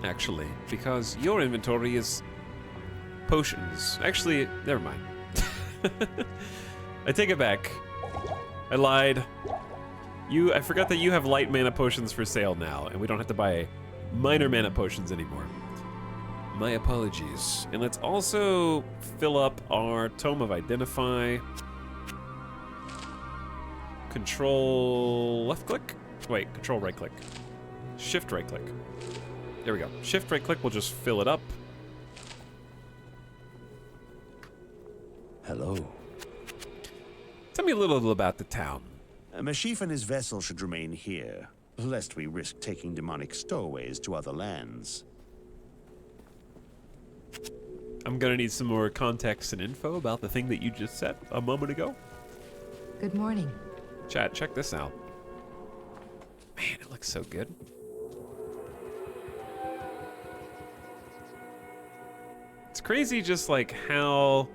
Speaker 1: actually, because your inventory is potions. Actually, never mind. I take it back. I lied. I forgot that you have light mana potions for sale now, and we don't have to buy minor mana potions anymore. My apologies. And let's also fill up our Tome of Identify. Control left click? Wait, control right click. Shift right click. There we go. Shift right click will just fill it up.
Speaker 11: Hello.
Speaker 1: Tell me a little about the town.
Speaker 11: Mashif and his vessel should remain here, lest we risk taking demonic stowaways to other lands.
Speaker 1: I'm gonna need some more context and info about the thing that you just said a moment ago.
Speaker 12: Good morning.
Speaker 1: Chat, check this out. Man, it looks so good. It's crazy just like how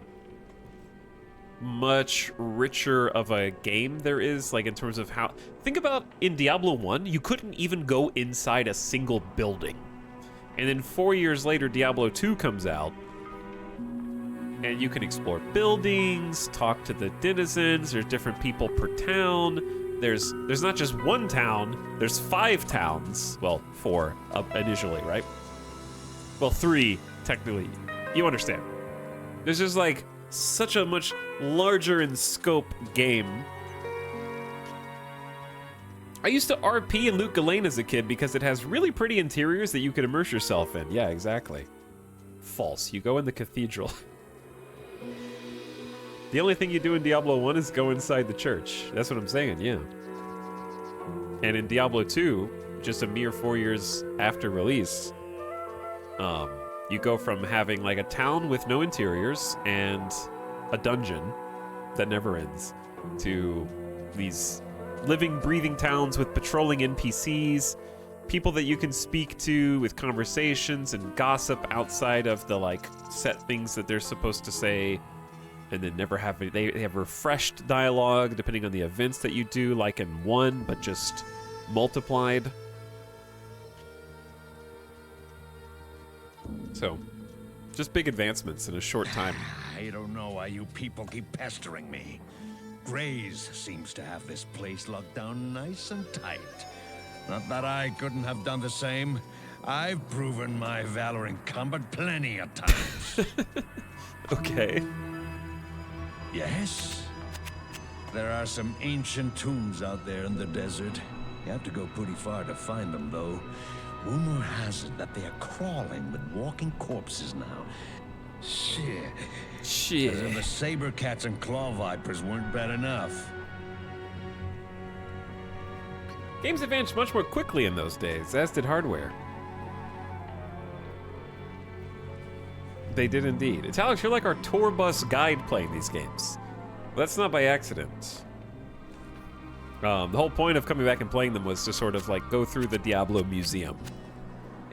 Speaker 1: much richer of a game there is, like in terms of how... Think about in Diablo 1, you couldn't even go inside a single building. And then 4 years later, Diablo 2 comes out, and you can explore buildings, talk to the denizens, there's different people per town. There's not just one town, there's 5 towns. Well, 4 initially, right? Well, 3, technically. You understand. There's just like such a much larger in scope game. I used to RP in Loot Ghislaine as a kid because it has really pretty interiors that you could immerse yourself in. Yeah, exactly. False. You go in the cathedral. The only thing you do in Diablo 1 is go inside the church. That's what I'm saying, yeah. And in Diablo 2, just a mere 4 years after release, you go from having like a town with no interiors and a dungeon that never ends to these living, breathing towns with patrolling NPCs, people that you can speak to with conversations and gossip outside of the like set things that they're supposed to say, and then never have they have refreshed dialogue depending on the events that you do, like in 1, but just multiplied. So, just big advancements in a short time.
Speaker 2: I don't know why you people keep pestering me. Grays seems to have this place locked down nice and tight. Not that I couldn't have done the same. I've proven my valor in combat plenty of times.
Speaker 1: Okay.
Speaker 2: Yes? There are some ancient tombs out there in the desert. You have to go pretty far to find them, though. Rumor has it that they are crawling with walking corpses now. Shit. As if the saber cats and claw vipers weren't bad enough.
Speaker 1: Games advanced much more quickly in those days, as did hardware. They did indeed. It's Alex, you're like our tour bus guide playing these games. Well, that's not by accident. The whole point of coming back and playing them was to sort of like go through the Diablo museum.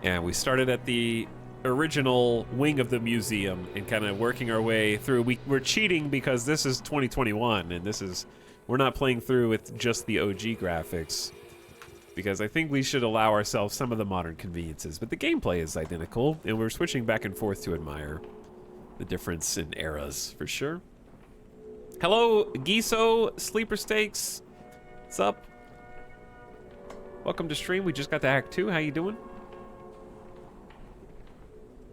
Speaker 1: And we started at the original wing of the museum and kind of working our way through. We're cheating because this is 2021 and we're not playing through with just the OG graphics, because I think we should allow ourselves some of the modern conveniences, but the gameplay is identical and we're switching back and forth to admire the difference in eras for sure. Hello, Giso, Sleeper Steaks. What's up? Welcome to stream. We just got to Act 2. How you doing?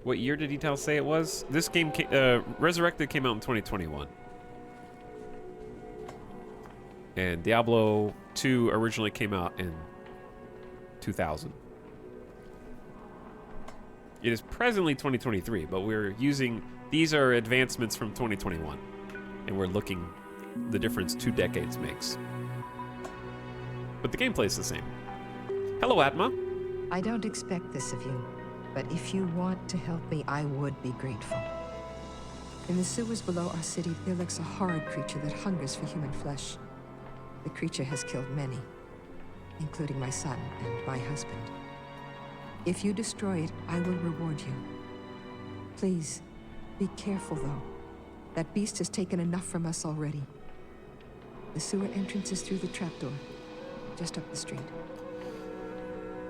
Speaker 1: What year did Detail say it was? This game, Resurrected, came out in 2021. And Diablo 2 originally came out in 2000. It is presently 2023, but we're using... These are advancements from 2021. And we're looking the difference 2 decades makes. But the gameplay is the same. Hello, Atma.
Speaker 12: I don't expect this of you, but if you want to help me, I would be grateful. In the sewers below our city, there lurks a horrid creature that hungers for human flesh. The creature has killed many, including my son and my husband. If you destroy it, I will reward you. Please, be careful though. That beast has taken enough from us already. The sewer entrance is through the trapdoor, just up the street.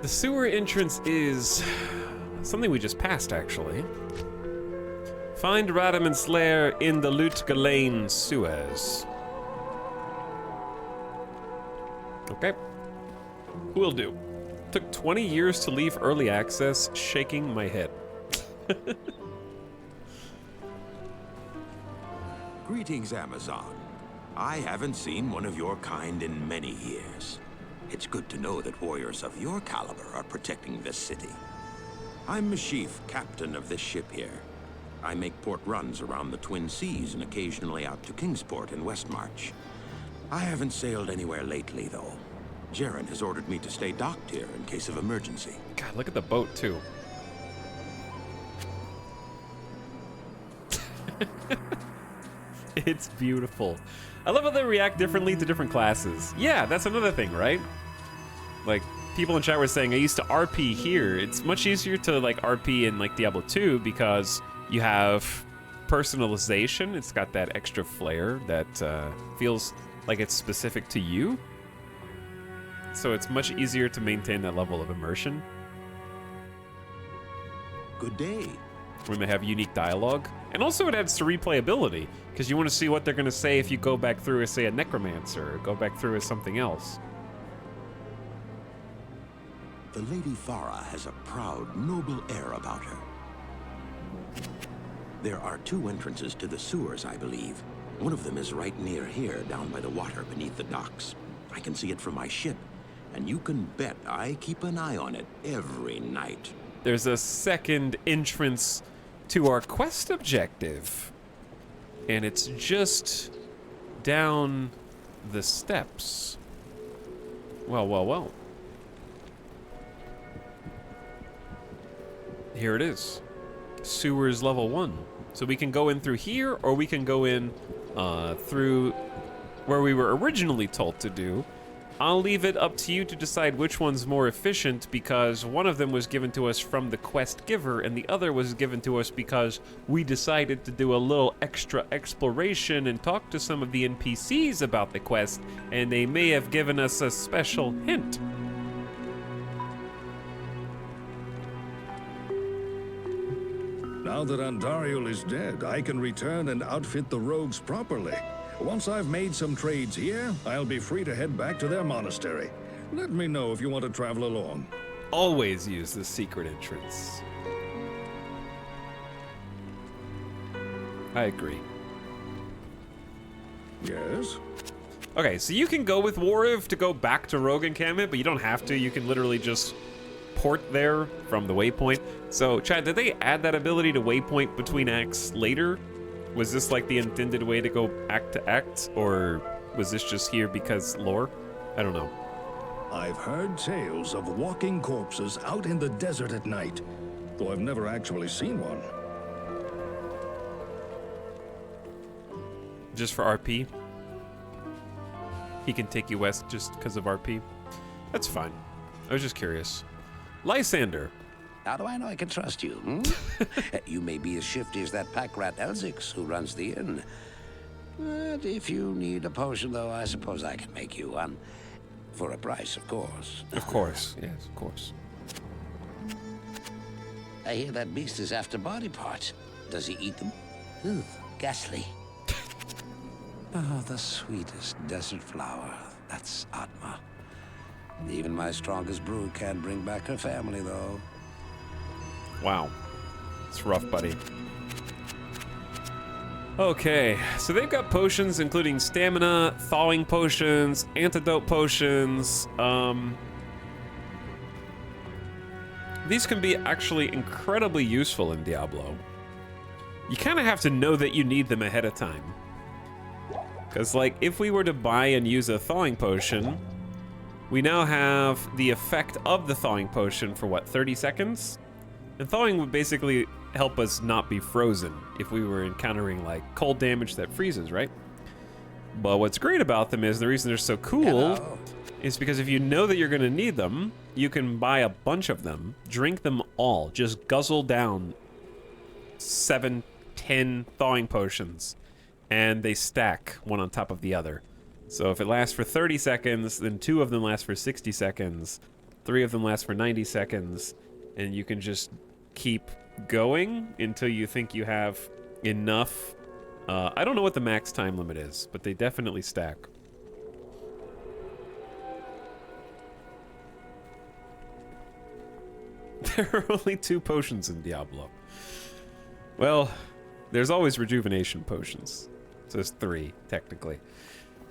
Speaker 1: The sewer entrance is something we just passed, actually. Find Radaman's lair in the Lutgalain sewers. Okay. Will do. Took 20 years to leave early access, shaking my head.
Speaker 13: Greetings, Amazon. I haven't seen one of your kind in many years. It's good to know that warriors of your caliber are protecting this city. I'm Mashif, captain of this ship here. I make port runs around the Twin Seas and occasionally out to Kingsport in Westmarch. I haven't sailed anywhere lately, though. Jaren has ordered me to stay docked here in case of emergency.
Speaker 1: God, look at the boat, too. It's beautiful. I love how they react differently to different classes. Yeah, that's another thing, right? Like, people in chat were saying, I used to RP here. It's much easier to, like, RP in, like, Diablo 2 because you have personalization. It's got that extra flair that feels like it's specific to you. So it's much easier to maintain that level of immersion.
Speaker 13: Good day.
Speaker 1: When they have unique dialogue. And also it adds to replayability, because you want to see what they're going to say if you go back through as, say, a necromancer, or go back through as something else.
Speaker 13: The Lady Farah has a proud, noble air about her. There are 2 entrances to the sewers, I believe. One of them is right near here, down by the water beneath the docks. I can see it from my ship, and you can bet I keep an eye on it every night.
Speaker 1: There's a second entrance to our quest objective, and it's just down the steps. Well, well, well. Here it is. Sewers level 1. So we can go in through here, or we can go in through where we were originally told to do. I'll leave it up to you to decide which one's more efficient, because one of them was given to us from the quest giver, and the other was given to us because we decided to do a little extra exploration and talk to some of the NPCs about the quest, and they may have given us a special hint.
Speaker 2: Now that Andariel is dead, I can return and outfit the rogues properly. Once I've made some trades here, I'll be free to head back to their monastery. Let me know if you want to travel along.
Speaker 1: Always use the secret entrance. I agree.
Speaker 2: Yes?
Speaker 1: Okay, so you can go with Wariv to go back to Rogue Encampment, but you don't have to. You can literally just port there from the waypoint. So, Chad, did they add that ability to waypoint between acts later? Was this like the intended way to go act to act, or was this just here because lore? I don't know.
Speaker 2: I've heard tales of walking corpses out in the desert at night, though I've never actually seen one.
Speaker 1: Just for RP? He can take you west just because of RP? That's fine. I was just curious. Lysander.
Speaker 7: How do I know I can trust you, hmm? You may be as shifty as that pack rat Elzix who runs the inn. But if you need a potion, though, I suppose I can make you one. For a price, of course.
Speaker 1: Of course, yes, of course.
Speaker 7: I hear that beast is after body parts. Does he eat them? Ooh, ghastly. Oh, the sweetest desert flower. That's Atma. Even my strongest brew can't bring back her family, though.
Speaker 1: Wow. It's rough, buddy. Okay, so they've got potions including stamina, thawing potions, antidote potions. These can be actually incredibly useful in Diablo. You kind of have to know that you need them ahead of time. Because, like, if we were to buy and use a thawing potion, we now have the effect of the thawing potion for, what, 30 seconds? And thawing would basically help us not be frozen if we were encountering, like, cold damage that freezes, right? But what's great about them is the reason they're so cool is because if you know that you're going to need them, you can buy a bunch of them, drink them all, just guzzle down 7, 10 thawing potions, and they stack one on top of the other. So if it lasts for 30 seconds, then 2 of them last for 60 seconds, 3 of them last for 90 seconds, and you can just keep going until you think you have enough. I don't know what the max time limit is, but they definitely stack. There are only 2 potions in Diablo. Well, there's always rejuvenation potions. So there's 3, technically.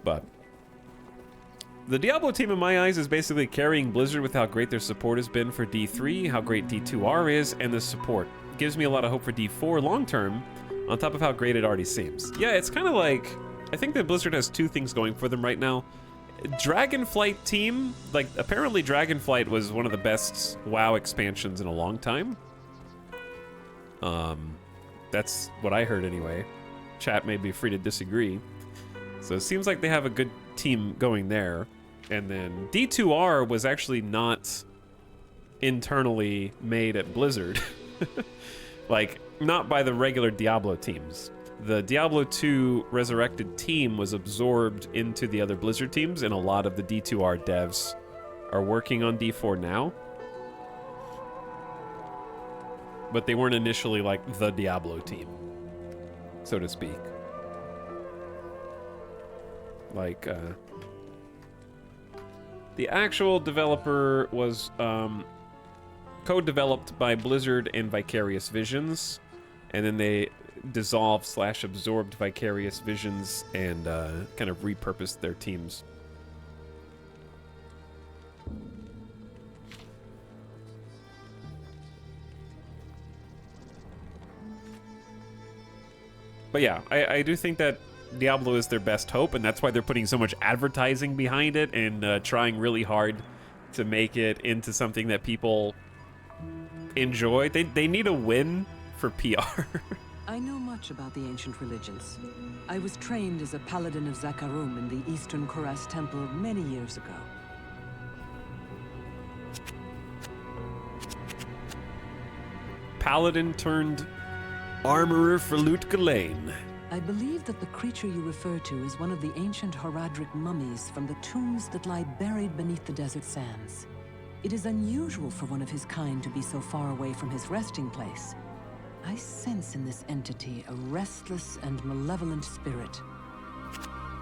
Speaker 1: But the Diablo team, in my eyes, is basically carrying Blizzard with how great their support has been for D3, how great D2R is, and the support. Gives me a lot of hope for D4 long-term, on top of how great it already seems. Yeah, it's kind of like, I think that Blizzard has 2 things going for them right now. Dragonflight team, like, apparently Dragonflight was one of the best WoW expansions in a long time. That's what I heard anyway. Chat may be free to disagree. So it seems like they have a good team going there. And then D2R was actually not internally made at Blizzard. Like, not by the regular Diablo teams. The Diablo 2 Resurrected team was absorbed into the other Blizzard teams, and a lot of the D2R devs are working on D4 now. But they weren't initially like the Diablo team, so to speak. Like, the actual developer was co-developed by Blizzard and Vicarious Visions, and then they dissolved/absorbed Vicarious Visions and kind of repurposed their teams. But yeah, I do think that Diablo is their best hope, and that's why they're putting so much advertising behind it and trying really hard to make it into something that people enjoy. They need a win for PR.
Speaker 14: I know much about the ancient religions. I was trained as a paladin of Zakarum in the Eastern Koras Temple many years ago.
Speaker 1: Paladin turned armorer for Lut Ghislaine.
Speaker 14: I believe that the creature you refer to is one of the ancient Horadric mummies from the tombs that lie buried beneath the desert sands. It is unusual for one of his kind to be so far away from his resting place. I sense in this entity a restless and malevolent spirit.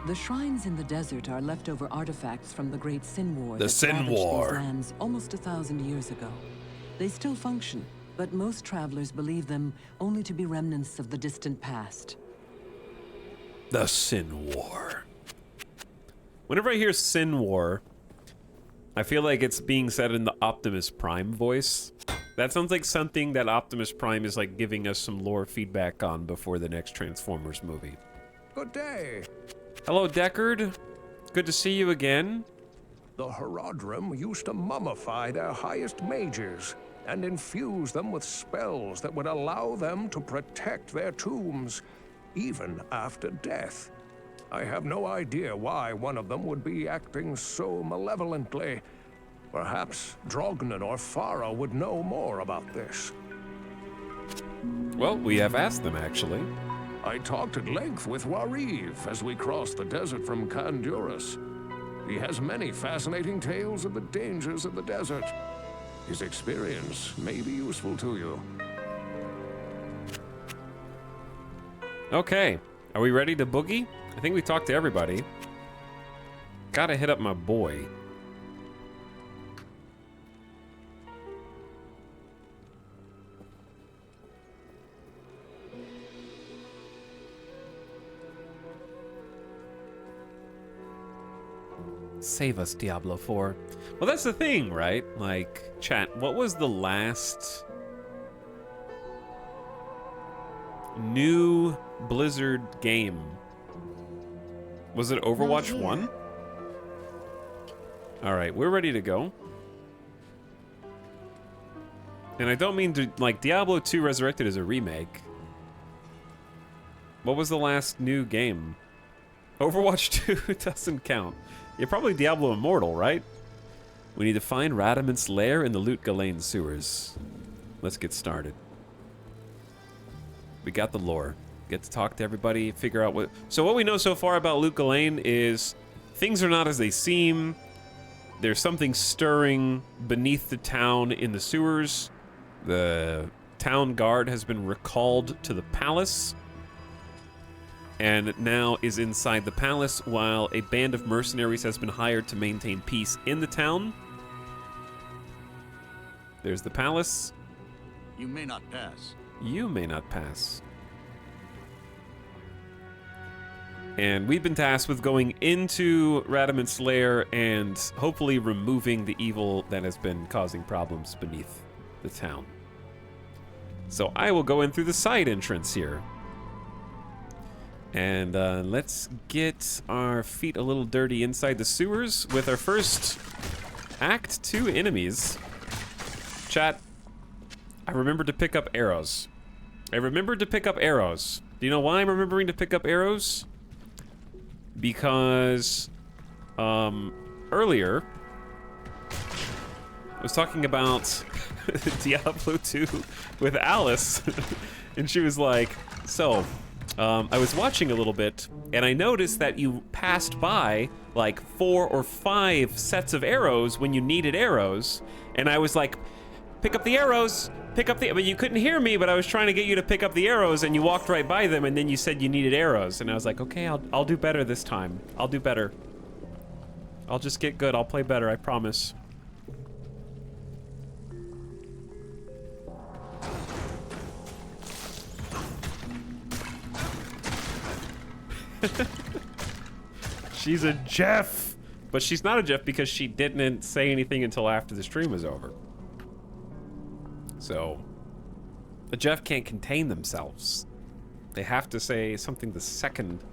Speaker 14: The shrines in the desert are leftover artifacts from the Great Sin War
Speaker 1: The
Speaker 14: that
Speaker 1: Sin
Speaker 14: ravaged
Speaker 1: War.
Speaker 14: these lands almost 1,000 years ago. They still function, but most travelers believe them only to be remnants of the distant past.
Speaker 1: The Sin War. Whenever I hear Sin War, I feel like it's being said in the Optimus Prime voice. That sounds like something that Optimus Prime is like giving us some lore feedback on before the next Transformers movie.
Speaker 15: Good day.
Speaker 1: Hello, Deckard. Good to see you again.
Speaker 15: The Horadrim used to mummify their highest mages and infuse them with spells that would allow them to protect their tombs, even after death. I have no idea why one of them would be acting so malevolently. Perhaps Drognan or Farah would know more about this.
Speaker 1: Well, we have asked them, actually.
Speaker 15: I talked at length with Wariv as we crossed the desert from Kandurus. He has many fascinating tales of the dangers of the desert. His experience may be useful to you.
Speaker 1: Okay, are we ready to boogie? I think we talked to everybody. Gotta hit up my boy. Save us, Diablo 4. Well, that's the thing, right? Like, chat, what was the last new Blizzard game? Was it Overwatch 1? Alright, we're ready to go. And I don't mean to, like, Diablo 2 Resurrected is a remake. What was the last new game? Overwatch 2 doesn't count. You're probably Diablo Immortal, right? We need to find Radament's lair in the Lut Ghislaine sewers. Let's get started. We got the lore. Get to talk to everybody, figure out what... So what we know so far about Lut Ghislaine is things are not as they seem. There's something stirring beneath the town in the sewers. The town guard has been recalled to the palace and now is inside the palace while a band of mercenaries has been hired to maintain peace in the town. There's the palace.
Speaker 9: You may not pass.
Speaker 1: You may not pass. And we've been tasked with going into Radament's lair and hopefully removing the evil that has been causing problems beneath the town. So I will go in through the side entrance here. And let's get our feet a little dirty inside the sewers with our first Act 2 enemies. Chat, I remembered to pick up arrows. I remembered to pick up arrows. Do you know why I'm remembering to pick up arrows? Because earlier I was talking about Diablo 2 with Alice and she was like, so I was watching a little bit and I noticed that you passed by like 4 or 5 sets of arrows when you needed arrows, and I was like, pick up the arrows, pick up the, but you couldn't hear me, but I was trying to get you to pick up the arrows and you walked right by them and then you said you needed arrows, and I was like, okay, I'll do better this time. I'll do better. I'll just get good. I'll play better, I promise. She's a Jeff, but she's not a Jeff because she didn't say anything until after the stream was over. So, a Jeff can't contain themselves. They have to say something the second,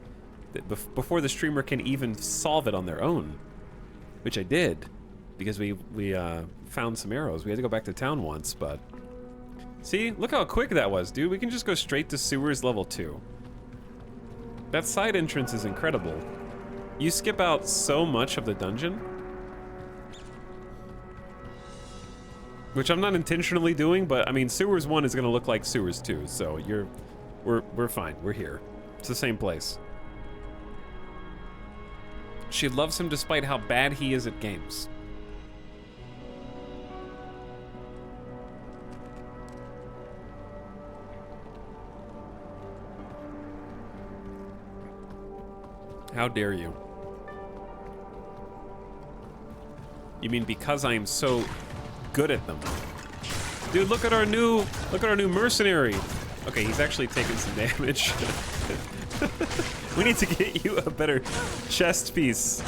Speaker 1: that before the streamer can even solve it on their own. Which I did, because we found some arrows. We had to go back to town once, but... See, look how quick that was, dude. We can just go straight to sewers level 2. That side entrance is incredible. You skip out so much of the dungeon. Which I'm not intentionally doing, but I mean, Sewers 1 is gonna look like Sewers 2, so we're fine, we're here. It's the same place. She loves him despite how bad he is at games. How dare you? You mean because I am so good at them? Dude, look at our new mercenary. Okay, he's actually taking some damage. We need to get you a better chest piece.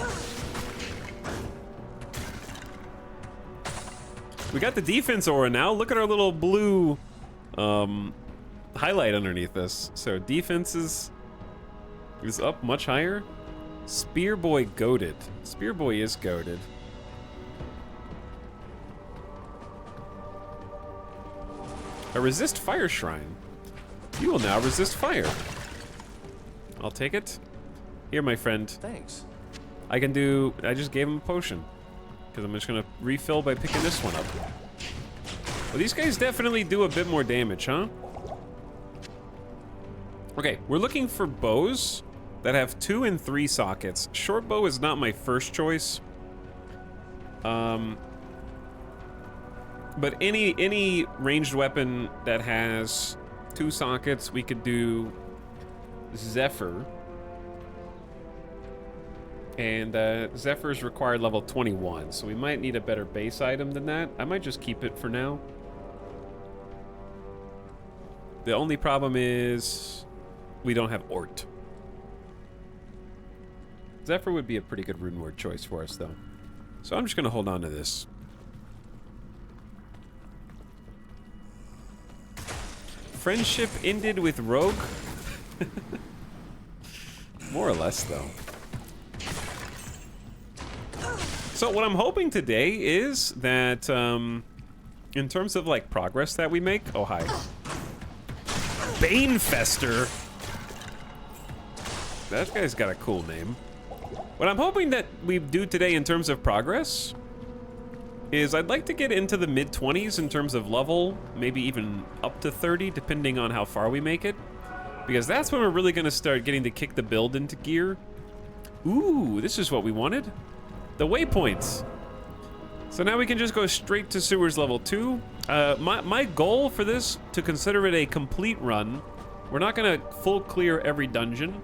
Speaker 1: We got the defense aura now. Look at our little blue highlight underneath this. So defense is up much higher. Spearboy goated. Spearboy is goated. A resist fire shrine. You will now resist fire. I'll take it. Here, my friend.
Speaker 15: Thanks.
Speaker 1: I just gave him a potion. Because I'm just gonna refill by picking this one up. Well, these guys definitely do a bit more damage, huh? Okay, we're looking for bows that have 2 and 3 sockets. Short bow is not my first choice. But any ranged weapon that has 2 sockets, we could do Zephyr. And Zephyr's required level 21, so we might need a better base item than that. I might just keep it for now. The only problem is we don't have Ort. Zephyr would be a pretty good rune word choice for us, though. So I'm just going to hold on to this. Friendship ended with Rogue? More or less, though. So what I'm hoping today is that, in terms of, like, progress that we make... Oh, hi. Banefester! That guy's got a cool name. What I'm hoping that we do today in terms of progress is I'd like to get into the mid-20s in terms of level, maybe even up to 30, depending on how far we make it. Because that's when we're really going to start getting to kick the build into gear. Ooh, this is what we wanted. The waypoints. So now we can just go straight to sewers level 2. My goal for this, to consider it a complete run, we're not gonna full clear every dungeon,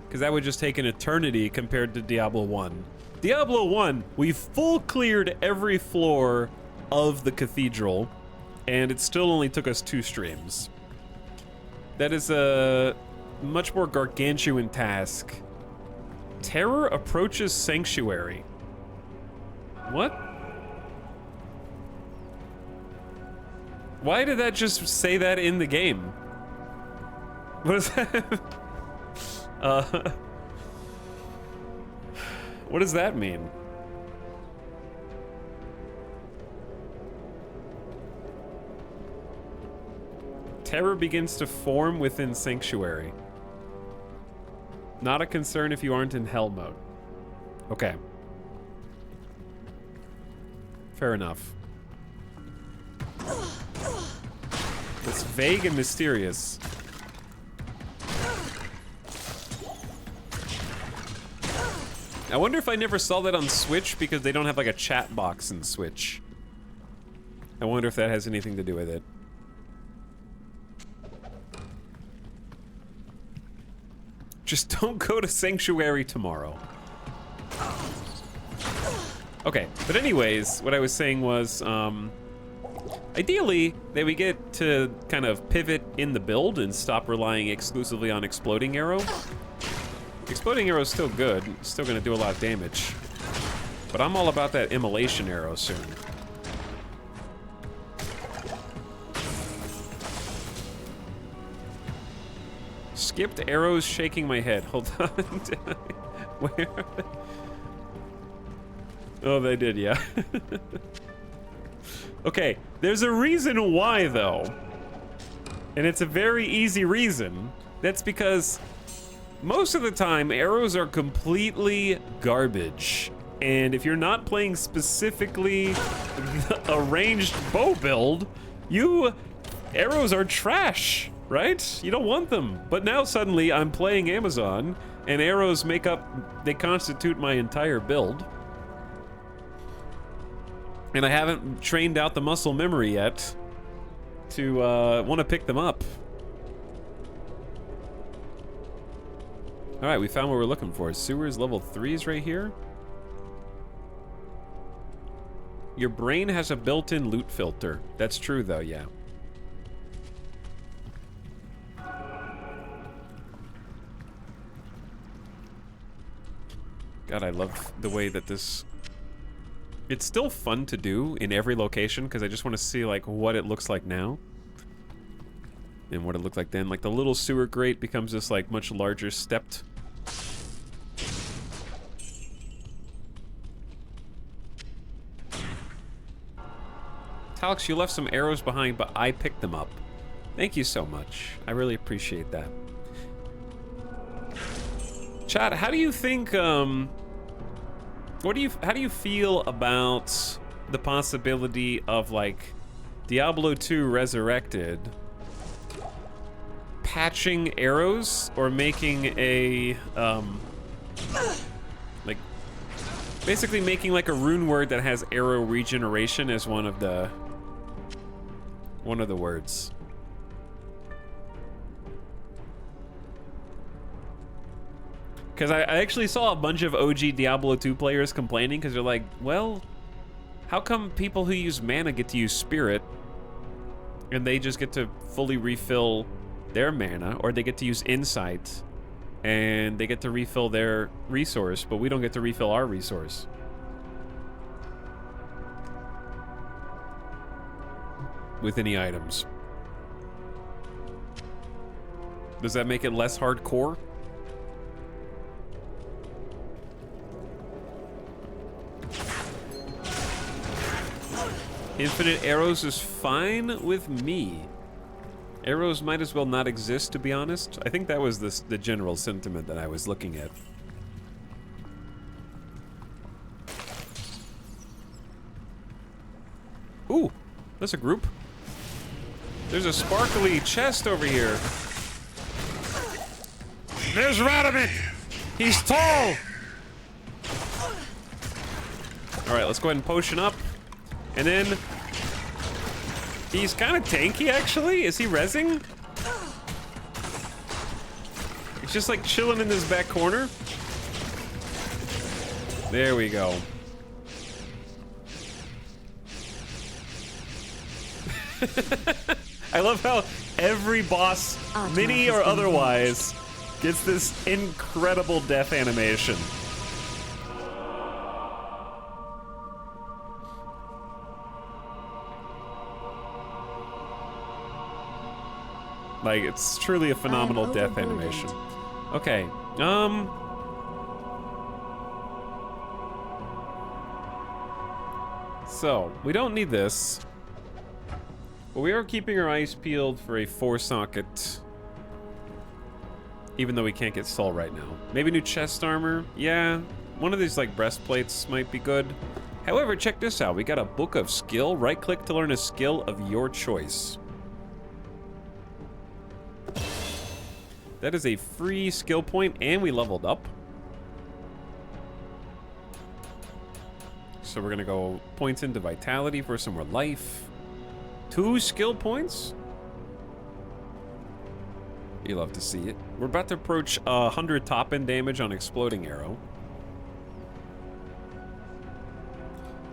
Speaker 1: because that would just take an eternity compared to Diablo 1. Diablo 1, we full cleared every floor of the cathedral, and it still only took us 2 streams. That is a much more gargantuan task. Terror approaches Sanctuary. What? Why did that just say that in the game? What is that? What does that mean? Terror begins to form within Sanctuary. Not a concern if you aren't in hell mode. Okay. Fair enough. It's vague and mysterious. I wonder if I never saw that on Switch because they don't have like a chat box in Switch. I wonder if that has anything to do with it. Just don't go to Sanctuary tomorrow. Okay, but anyways, what I was saying was, ideally, that we get to kind of pivot in the build and stop relying exclusively on Exploding Arrow. Exploding Arrow is still good, it's still gonna do a lot of damage. But I'm all about that Immolation Arrow soon. Skipped arrows shaking my head. Hold on. Where? Oh, they did, yeah. Okay, there's a reason why, though. And it's a very easy reason. That's because most of the time, arrows are completely garbage. And if you're not playing specifically a ranged bow build, arrows are trash, right? You don't want them. But now suddenly I'm playing Amazon, and arrows they constitute my entire build. And I haven't trained out the muscle memory yet to want to pick them up. All right, we found what we're looking for. Sewers level 3 is right here. Your brain has a built-in loot filter. That's true, though, yeah. God, I love the way that this... It's still fun to do in every location, because I just want to see, like, what it looks like now. And what it looked like then. Like, the little sewer grate becomes this, like, much larger stepped... Alex, you left some arrows behind, but I picked them up. Thank you so much. I really appreciate that. Chad, how do you think, how do you feel about the possibility of, like, Diablo 2 Resurrected patching arrows or making a, like, basically making like a rune word that has arrow regeneration as one of the words. Because I actually saw a bunch of OG Diablo 2 players complaining because they're like, well, how come people who use mana get to use spirit and they just get to fully refill their mana, or they get to use insight and they get to refill their resource, but we don't get to refill our resource? With any items. Does that make it less hardcore? Infinite arrows is fine with me. Arrows might as well not exist, to be honest. I think that was the general sentiment that I was looking at. Ooh, that's a group. There's a sparkly chest over here. There's Radamit! He's tall! Alright, let's go ahead and potion up. And then... He's kind of tanky, actually. Is he rezzing? He's just like chilling in this back corner. There we go. I love how every boss, mini or otherwise, gets this incredible death animation. Like, it's truly a phenomenal death animation. Okay, so, we don't need this. But we are keeping our eyes peeled for a 4-socket. Even though we can't get Soul right now. Maybe new chest armor? Yeah. One of these, like, breastplates might be good. However, check this out. We got a book of skill. Right-click to learn a skill of your choice. That is a free skill point, and we leveled up. So we're gonna go points into vitality for some more life. 2 skill points. You love to see it. We're about to approach 100 top-end damage on exploding arrow.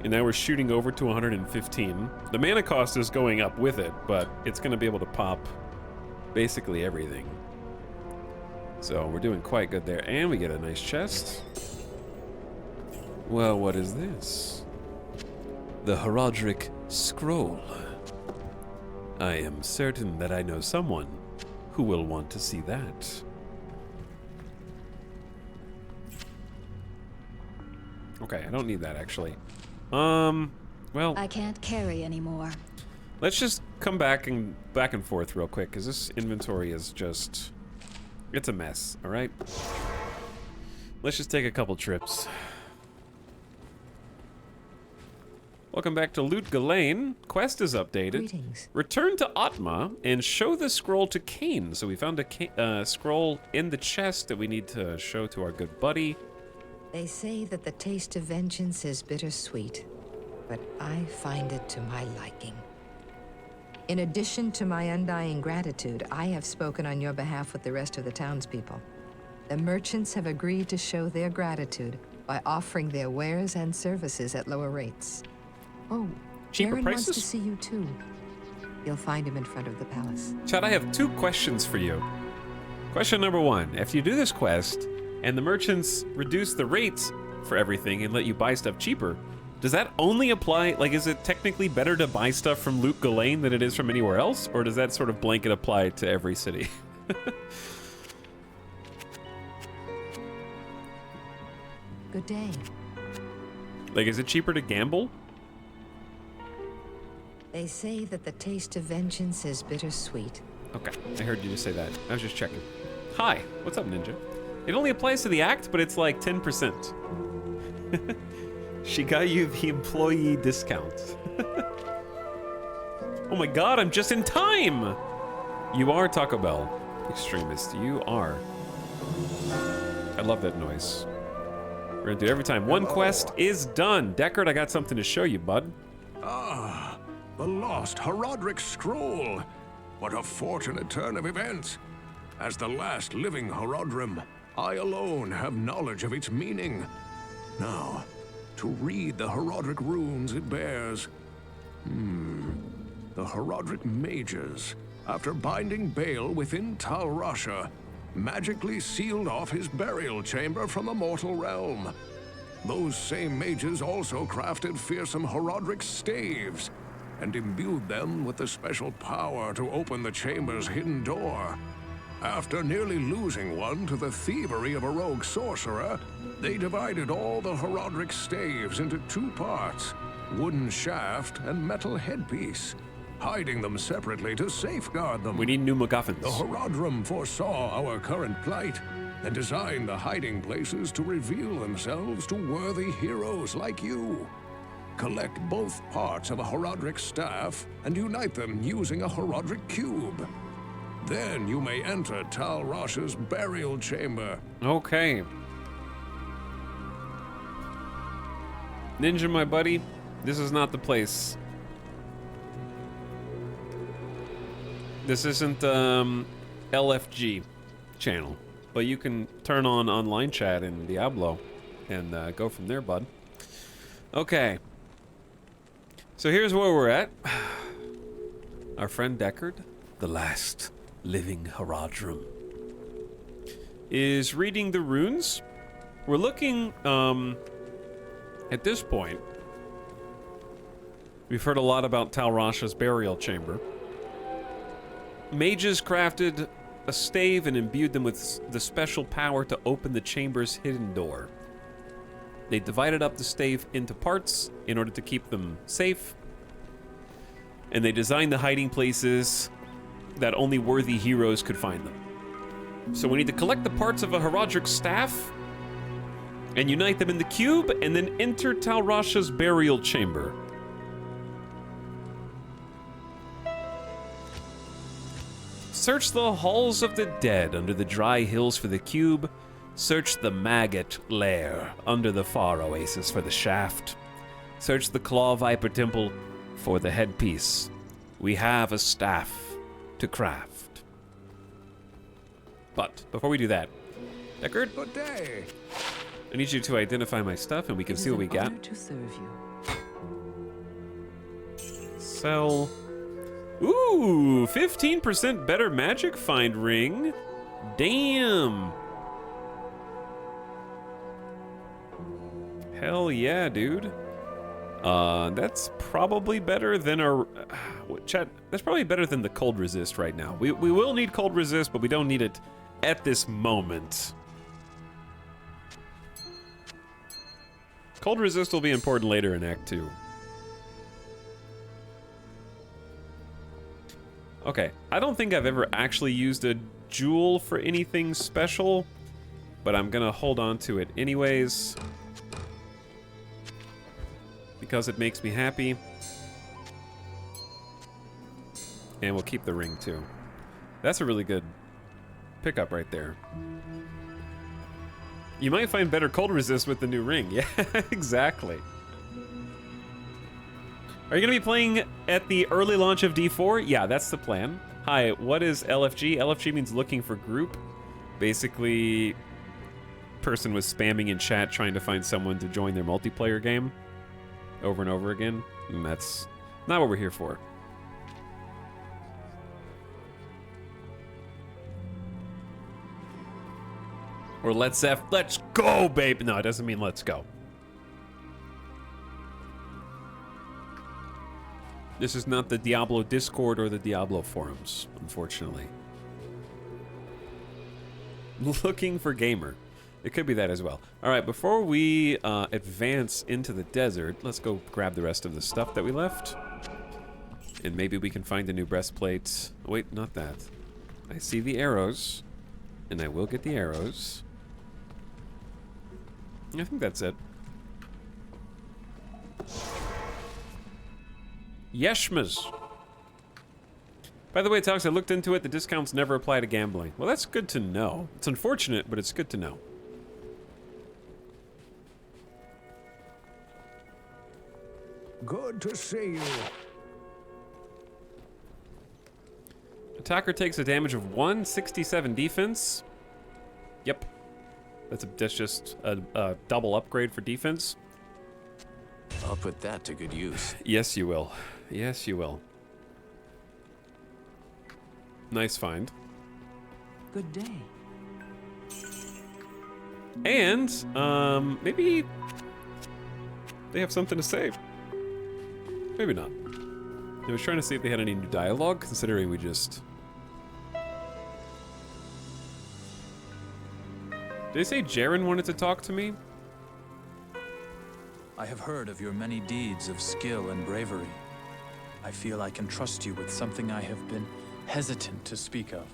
Speaker 1: And now we're shooting over to 115. The mana cost is going up with it, but it's gonna be able to pop basically everything. So we're doing quite good there, and we get a nice chest. Well, what is this? The Horadric Scroll. I am certain that I know someone who will want to see that. Okay, I don't need that actually. Well,
Speaker 16: I can't carry anymore.
Speaker 1: Let's just come back and forth real quick, because this inventory is just... It's a mess, alright? Let's just take a couple trips. Welcome back to Loot Ghislaine. Quest is updated.
Speaker 12: Greetings.
Speaker 1: Return to Atma and show the scroll to Cain. So we found a scroll in the chest that we need to show to our good buddy.
Speaker 12: They say that the taste of vengeance is bittersweet, but I find it to my liking. In addition to my undying gratitude, I have spoken on your behalf with the rest of the townspeople. The merchants have agreed to show their gratitude by offering their wares and services at lower rates. Oh,
Speaker 1: cheaper
Speaker 12: Aaron
Speaker 1: prices?
Speaker 12: wants to see you too. You'll find him in front of the palace.
Speaker 1: Chad, I have 2 questions for you. Question number 1, if you do this quest and the merchants reduce the rates for everything and let you buy stuff cheaper, does that only apply, like, is it technically better to buy stuff from Loot Ghislaine than it is from anywhere else? Or does that sort of blanket apply to every city?
Speaker 12: Good day.
Speaker 1: Like, is it cheaper to gamble?
Speaker 12: They say that the taste of vengeance is bittersweet.
Speaker 1: Okay, I heard you just say that. I was just checking. Hi, what's up, Ninja? It only applies to the act, but it's like 10%. She got you the employee discount. Oh my god, I'm just in time! You are Taco Bell, extremist. You are. I love that noise. We're gonna do it every time. One quest is done. Deckard, I got something to show you, bud.
Speaker 15: Ah, the lost Horadric Scroll. What a fortunate turn of events. As the last living Horadrim, I alone have knowledge of its meaning. Now, to read the Horadric runes it bears. The Horadric mages, after binding Bale within Tal Rasha, magically sealed off his burial chamber from the mortal realm. Those same mages also crafted fearsome Horadric staves and imbued them with the special power to open the chamber's hidden door. After nearly losing one to the thievery of a rogue sorcerer, they divided all the Horadric staves into 2 parts, wooden shaft and metal headpiece, hiding them separately to safeguard them.
Speaker 1: We need new MacGuffins.
Speaker 15: The Horadrim foresaw our current plight and designed the hiding places to reveal themselves to worthy heroes like you. Collect both parts of a Horadric staff and unite them using a Horadric cube. Then you may enter Tal Rasha's burial chamber.
Speaker 1: Okay. Ninja, my buddy, this is not the place. This isn't LFG channel, but you can turn on online chat in Diablo and go from there, bud. Okay. So here's where we're at. Our friend Deckard, the last living Haradrim, is reading the runes. We're looking, at this point, we've heard a lot about Tal Rasha's burial chamber. Mages crafted a stave and imbued them with the special power to open the chamber's hidden door. They divided up the stave into parts in order to keep them safe, and they designed the hiding places that only worthy heroes could find them. So we need to collect the parts of a Haradric staff and unite them in the cube, and then enter Tal Rasha's burial chamber. Search the halls of the dead under the dry hills for the cube. Search the maggot lair under the far oasis for the shaft. Search the claw viper temple for the headpiece. We have a staff to craft. But before we do that, Deckard,
Speaker 15: Good day.
Speaker 1: I need you to identify my stuff and we can see what we got.
Speaker 14: To serve you.
Speaker 1: Sell. Ooh, 15% better magic find ring. Damn. Hell yeah, dude. That's probably better than our... chat, that's probably better than the cold resist right now. We will need cold resist, but we don't need it at this moment. Cold resist will be important later in Act 2. Okay, I don't think I've ever actually used a jewel for anything special, but I'm gonna hold on to it anyways, because it makes me happy. And we'll keep the ring too. That's a really good pickup right there. You might find better cold resist with the new ring. Yeah, exactly. Are you going to be playing at the early launch of D4? Yeah, that's the plan. Hi, what is LFG? LFG means looking for group. Basically, person was spamming in chat trying to find someone to join their multiplayer game over and over again. And that's not what we're here for. Or let's go, babe. No, it doesn't mean let's go. This is not the Diablo Discord or the Diablo forums, unfortunately. Looking for gamer. It could be that as well. All right, before we advance into the desert, let's go grab the rest of the stuff that we left. And maybe we can find a new breastplate. Wait, not that. I see the arrows, and I will get the arrows. I think that's it. Yeshmas. By the way, Tox, I looked into it. The discounts never apply to gambling. Well, that's good to know. It's unfortunate, but it's good to know.
Speaker 15: Good to see you.
Speaker 1: Attacker takes a damage of 167 defense. Yep. That's just a double upgrade for defense.
Speaker 9: I'll put that to good use.
Speaker 1: Yes, you will. Yes, you will. Nice find.
Speaker 14: Good day.
Speaker 1: And, maybe they have something to say. Maybe not. I was trying to see if they had any new dialogue, considering we just... Did they say Jaren wanted to talk to me?
Speaker 8: I have heard of your many deeds of skill and bravery. I feel I can trust you with something I have been hesitant to speak of.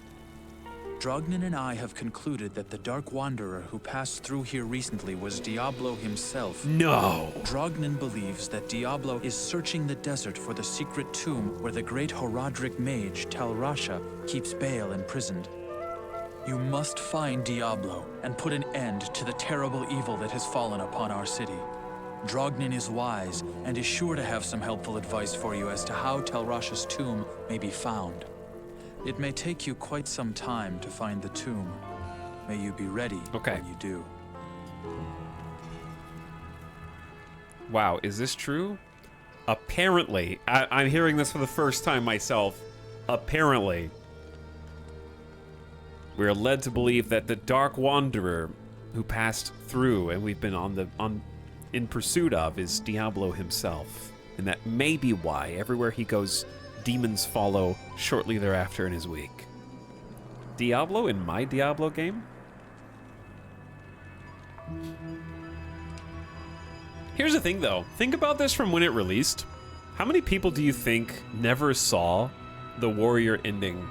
Speaker 8: Drognin and I have concluded that the Dark Wanderer who passed through here recently was Diablo himself.
Speaker 1: No!
Speaker 8: Drognin believes that Diablo is searching the desert for the secret tomb where the great Haradric mage Tal Rasha keeps Baal imprisoned. You must find Diablo and put an end to the terrible evil that has fallen upon our city. Drognin is wise and is sure to have some helpful advice for you as to how Talrash's tomb may be found. It may take you quite some time to find the tomb. May you be ready when you do.
Speaker 1: Wow, is this true? Apparently, I'm hearing this for the first time myself. Apparently, we are led to believe that the Dark Wanderer who passed through and we've been in pursuit of is Diablo himself. And that may be why everywhere he goes, demons follow shortly thereafter in his wake. Diablo in my Diablo game? Here's the thing though, think about this from when it released. How many people do you think never saw the warrior ending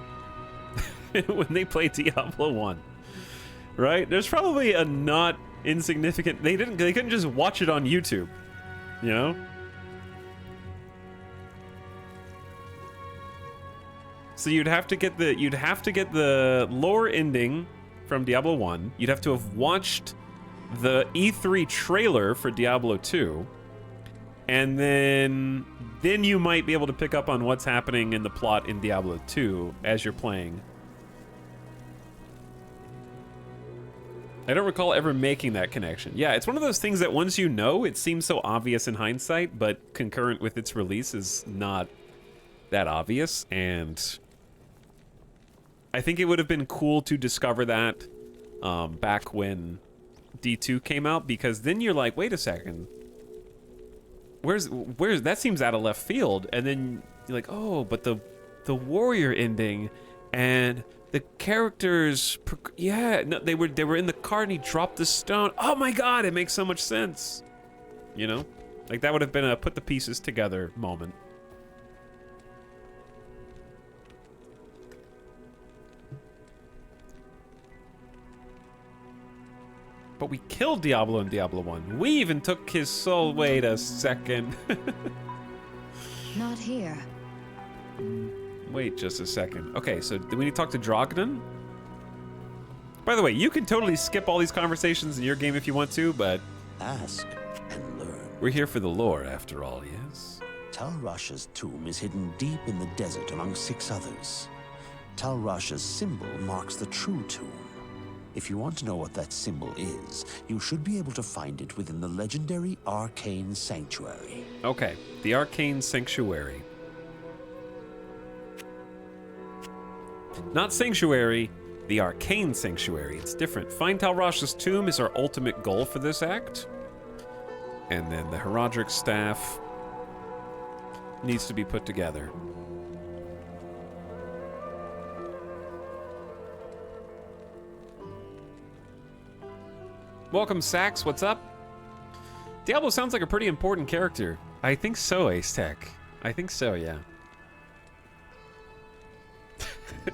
Speaker 1: when they played Diablo 1? Right? There's probably a not insignificant, they couldn't just watch it on YouTube, you know? So you'd have to get the lore ending from Diablo 1. You'd have to have watched the E3 trailer for Diablo 2, and then you might be able to pick up on what's happening in the plot in Diablo 2 as you're playing. I don't recall ever making that connection. Yeah, it's one of those things that once you know, it seems so obvious in hindsight, but concurrent with its release is not that obvious, and I think it would have been cool to discover that back when D2 came out, because then you're like, wait a second, where's that seems out of left field, and then you're like, oh, but the warrior ending and the characters, yeah, no, they were in the cart and he dropped the stone. Oh my god, it makes so much sense, you know, like that would have been a put the pieces together moment. But we killed Diablo in Diablo 1. We even took his soul. Wait a second.
Speaker 4: Not here.
Speaker 1: Wait just a second. Okay, so do we need to talk to Drognin? By the way, you can totally skip all these conversations in your game if you want to, but
Speaker 11: ask and learn.
Speaker 1: We're here for the lore, after all, yes?
Speaker 11: Talrash's tomb is hidden deep in the desert among 6 others. Talrash's symbol marks the true tomb. If you want to know what that symbol is, you should be able to find it within the legendary Arcane Sanctuary.
Speaker 1: Okay, the Arcane Sanctuary. Not Sanctuary, the Arcane Sanctuary. It's different. Find Talrash's tomb is our ultimate goal for this act. And then the Heraldric Staff needs to be put together. Welcome, Sax. What's up? Diablo sounds like a pretty important character. I think so, Ace Tech. I think so, yeah.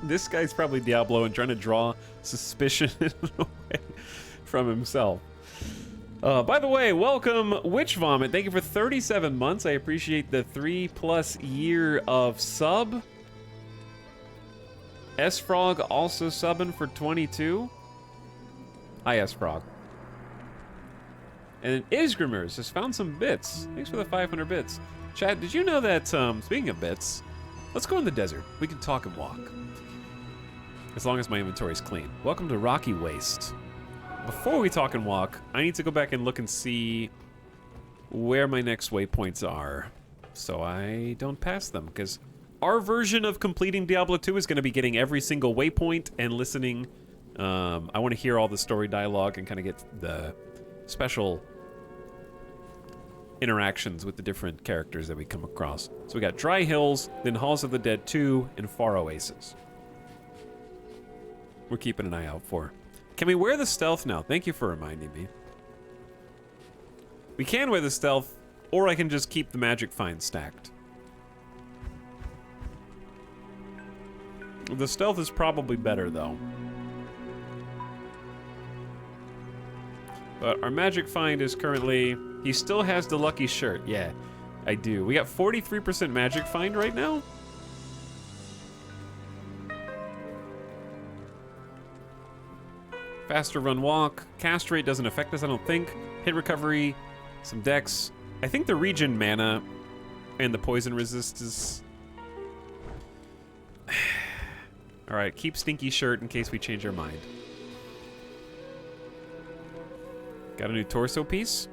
Speaker 1: This guy's probably Diablo and trying to draw suspicion away from himself. By the way, welcome, Witch Vomit. Thank you for 37 months. I appreciate the 3+ year of sub. S-Frog also subbing for 22. Hi, S-Frog. And Isgrimers has found some bits. Thanks for the 500 bits. Chad, did you know that, speaking of bits, let's go in the desert. We can talk and walk. As long as my inventory's clean. Welcome to Rocky Waste. Before we talk and walk, I need to go back and look and see where my next waypoints are, so I don't pass them, because our version of completing Diablo 2 is going to be getting every single waypoint and listening. I want to hear all the story dialogue and kind of get the special interactions with the different characters that we come across. So we got Dry Hills, then Halls of the Dead 2, and Far Oasis. We're keeping an eye out for. Can we wear the stealth now? Thank you for reminding me. We can wear the stealth, or I can just keep the magic find stacked. The stealth is probably better, though. But our magic find is currently... He still has the lucky shirt. Yeah, I do. We got 43% magic find right now? Faster run walk. Cast rate doesn't affect us, I don't think. Hit recovery Some dex. I think the regen mana and the poison resist is... Alright, keep Stinky Shirt in case we change our mind. Got a new torso piece.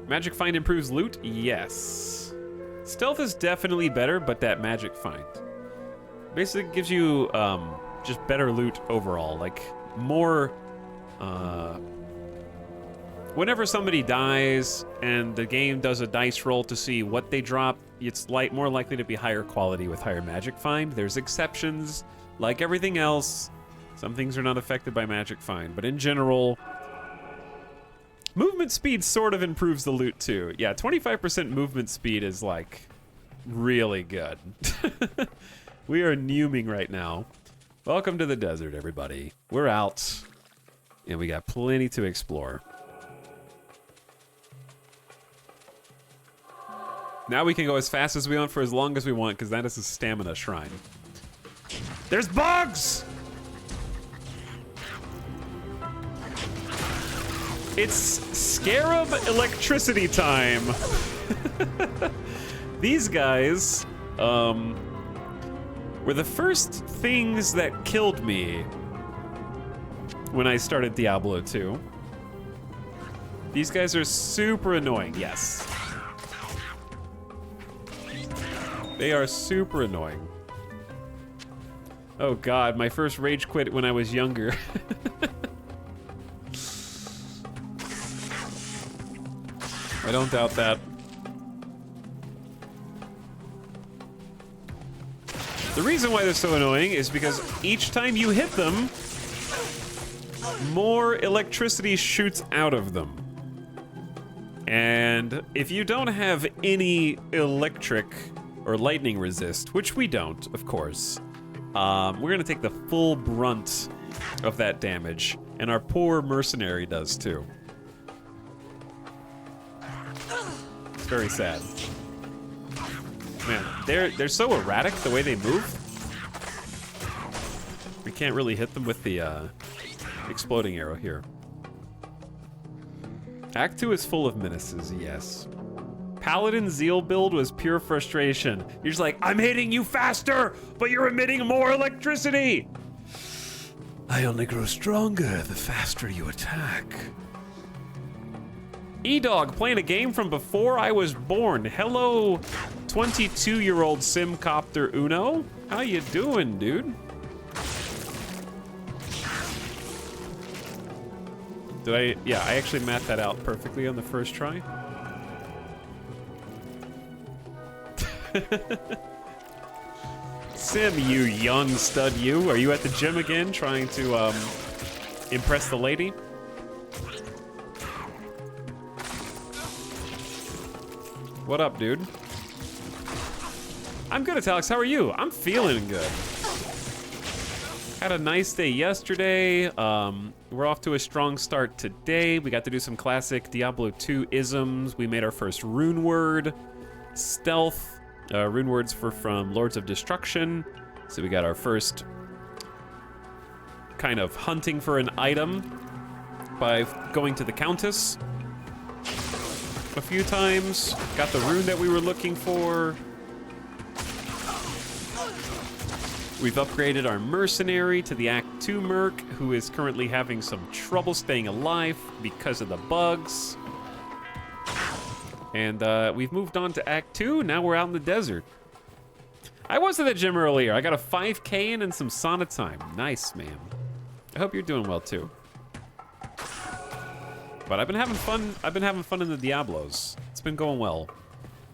Speaker 1: Magic Find improves loot? Yes. Stealth is definitely better, but that Magic Find basically gives you just better loot overall. Like, more... whenever somebody dies and the game does a dice roll to see what they drop, it's more likely to be higher quality with higher Magic Find. There's exceptions, like everything else. Some things are not affected by Magic Find, but in general, movement speed sort of improves the loot too. Yeah, 25% movement speed is like really good. We are numing right now. Welcome to the desert, everybody. We're out, and we got plenty to explore. Now we can go as fast as we want for as long as we want, because that is a stamina shrine. There's bugs! It's Scarab electricity time. These guys were the first things that killed me when I started Diablo 2. These guys are super annoying, yes. They are super annoying. Oh god, my first rage quit when I was younger. I don't doubt that. The reason why they're so annoying is because each time you hit them, more electricity shoots out of them. And if you don't have any electric or lightning resist, which we don't, of course, we're gonna take the full brunt of that damage, and our poor mercenary does too. It's very sad. Man, they're so erratic the way they move. We can't really hit them with the exploding arrow here. Act 2 is full of menaces, yes. Paladin Zeal build was pure frustration. You're just like, I'm hitting you faster, but you're emitting more electricity. I only grow stronger the faster you attack. E-Dog playing a game from before I was born. Hello, 22-year-old Simcopter Uno. How you doing, dude? Yeah, I actually mapped that out perfectly on the first try. Sim, you young stud, you. Are you at the gym again trying to impress the lady? What up, dude? I'm good, Alex. How are you? I'm feeling good. Had a nice day yesterday. We're off to a strong start today. We got to do some classic Diablo 2 isms. We made our first rune word. Stealth. Rune words from Lords of Destruction. So we got our first kind of hunting for an item by going to the Countess a few times. Got the rune that we were looking for. We've upgraded our mercenary to the Act 2 merc, who is currently having some trouble staying alive because of the bugs. And we've moved on to Act 2, now we're out in the desert. I was at the gym earlier. I got a 5K in and some sauna time. Nice, man. I hope you're doing well too. But I've been having fun. I've been having fun in the Diablos. It's been going well.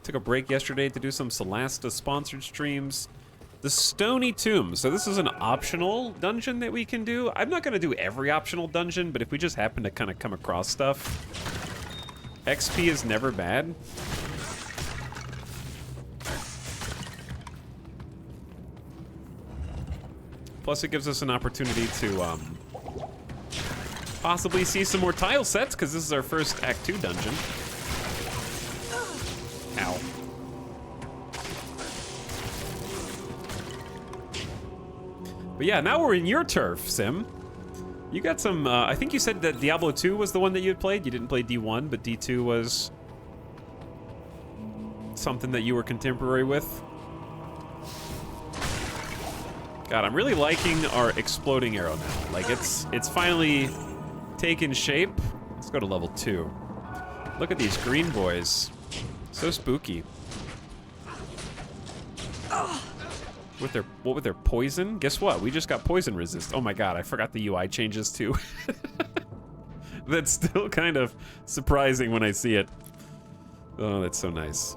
Speaker 1: Took a break yesterday to do some Solasta sponsored streams. The Stony Tomb. So this is an optional dungeon that we can do. I'm not gonna do every optional dungeon, but if we just happen to kind of come across stuff, XP is never bad. Plus it gives us an opportunity to possibly see some more tile sets, because this is our first Act 2 dungeon. Ow. But yeah, now we're in your turf, Sim. You got some, I think you said that Diablo 2 was the one that you had played. You didn't play D1, but D2 was something that you were contemporary with. God, I'm really liking our exploding arrow now. Like, it's finally taken shape. Let's go to level 2. Look at these green boys. So spooky. What with their poison? Guess what? We just got poison resist. Oh my god, I forgot the UI changes too. That's still kind of surprising when I see it. Oh, that's so nice.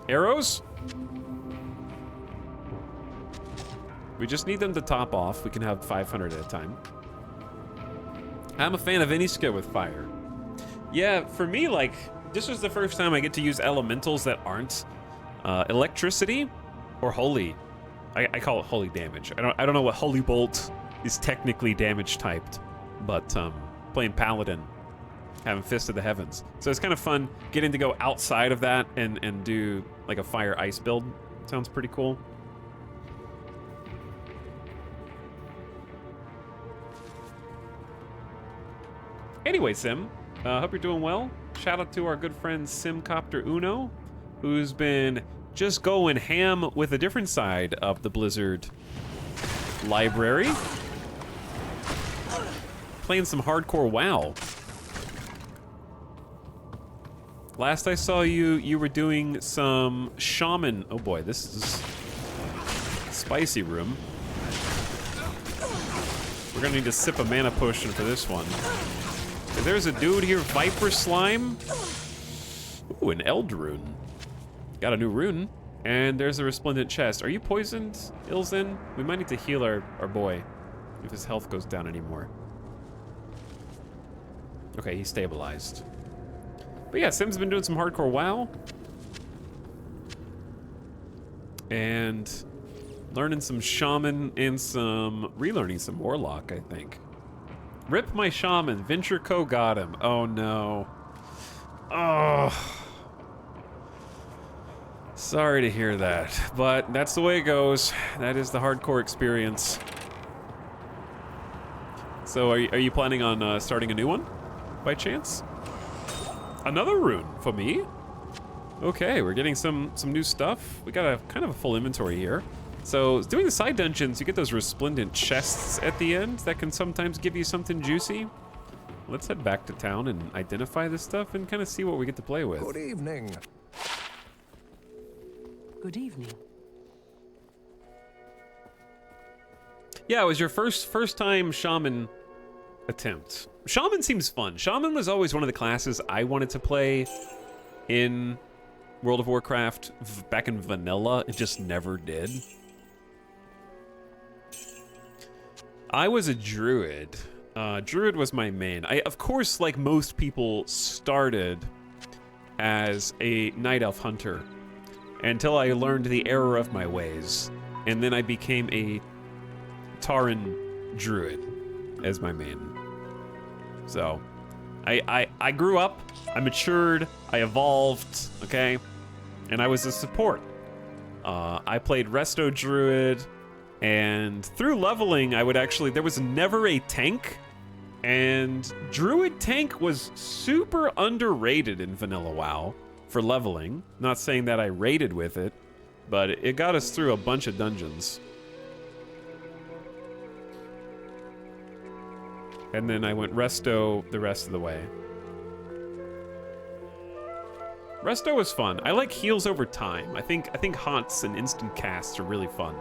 Speaker 1: Arrows? We just need them to top off. We can have 500 at a time. I'm a fan of any skill with fire. Yeah, for me, like, this was the first time I get to use elementals that aren't electricity or holy. I call it holy damage. I don't know what holy bolt is technically damage typed, but playing paladin, having fist of the heavens. So it's kind of fun getting to go outside of that and do like a fire ice build. Sounds pretty cool. Anyway, Sim, hope you're doing well. Shout out to our good friend Simcopter Uno, who's been just going ham with a different side of the Blizzard library. Playing some hardcore WoW. Last I saw you, you were doing some shaman. Oh boy, this is spicy room. We're gonna need to sip a mana potion for this one. There's a dude here, Viper Slime. Ooh, an Eld rune. Got a new rune. And there's a resplendent chest. Are you poisoned, Ilzin? We might need to heal our boy if his health goes down anymore. Okay, he's stabilized. But yeah, Sim's been doing some hardcore WoW. And learning some shaman and relearning some warlock, I think. Rip my shaman. Venture Co got him. Oh no. Oh. Sorry to hear that, but that's the way it goes. That is the hardcore experience. So are you planning on starting a new one by chance? Another rune for me? Okay, we're getting some new stuff. We got a kind of a full inventory here. So doing the side dungeons, you get those resplendent chests at the end that can sometimes give you something juicy. Let's head back to town and identify this stuff and kind of see what we get to play with.
Speaker 15: Good evening.
Speaker 14: Good evening.
Speaker 1: Yeah, it was your first time shaman attempt. Shaman seems fun. Shaman was always one of the classes I wanted to play in World of Warcraft back in vanilla. It just never did. I was a druid. Druid was my main. I, of course, like most people, started as a night elf hunter until I learned the error of my ways, and then I became a Tauren druid as my main. So, I grew up, I matured, I evolved, okay, and I was a support. I played Resto Druid, and through leveling, I would actually, there was never a tank, and Druid tank was super underrated in vanilla WoW for leveling. Not saying that I raided with it, but it got us through a bunch of dungeons. And then I went Resto the rest of the way. Resto was fun. I like heals over time. I think haunts and instant casts are really fun.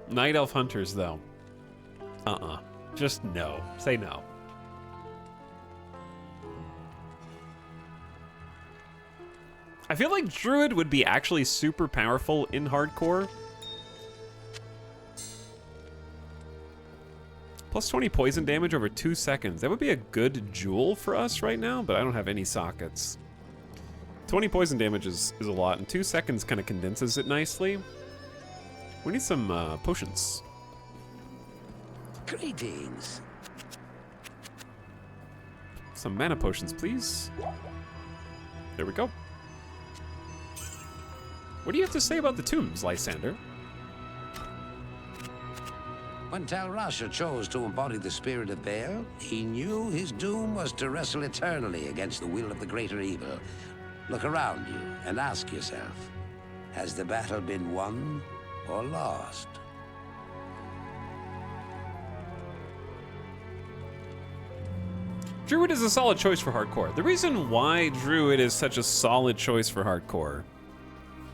Speaker 1: Night Elf Hunters, though. Just no. Say no. I feel like Druid would be actually super powerful in hardcore. Plus 20 poison damage over 2 seconds. That would be a good jewel for us right now, but I don't have any sockets. 20 poison damage is a lot, and 2 seconds kind of condenses it nicely. We need some potions.
Speaker 11: Greetings.
Speaker 1: Some mana potions, please. There we go. What do you have to say about the tombs, Lysander?
Speaker 7: When Tal Rasha chose to embody the spirit of Baal, he knew his doom was to wrestle eternally against the will of the greater evil. Look around you and ask yourself, has the battle been won or lost?
Speaker 1: Druid is a solid choice for hardcore. The reason why Druid is such a solid choice for hardcore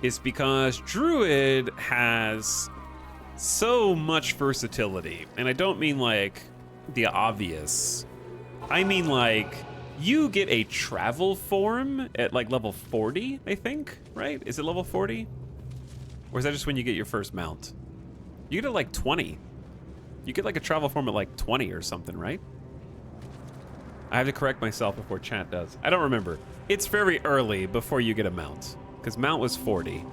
Speaker 1: is because Druid has so much versatility. And I don't mean like the obvious. I mean like you get a travel form at like level 40, I think, right? Is it level 40? Or is that just when you get your first mount? You get it like 20. You get like a travel form at like 20 or something, right? I have to correct myself before chat does. I don't remember. It's very early before you get a mount, because mount was 40.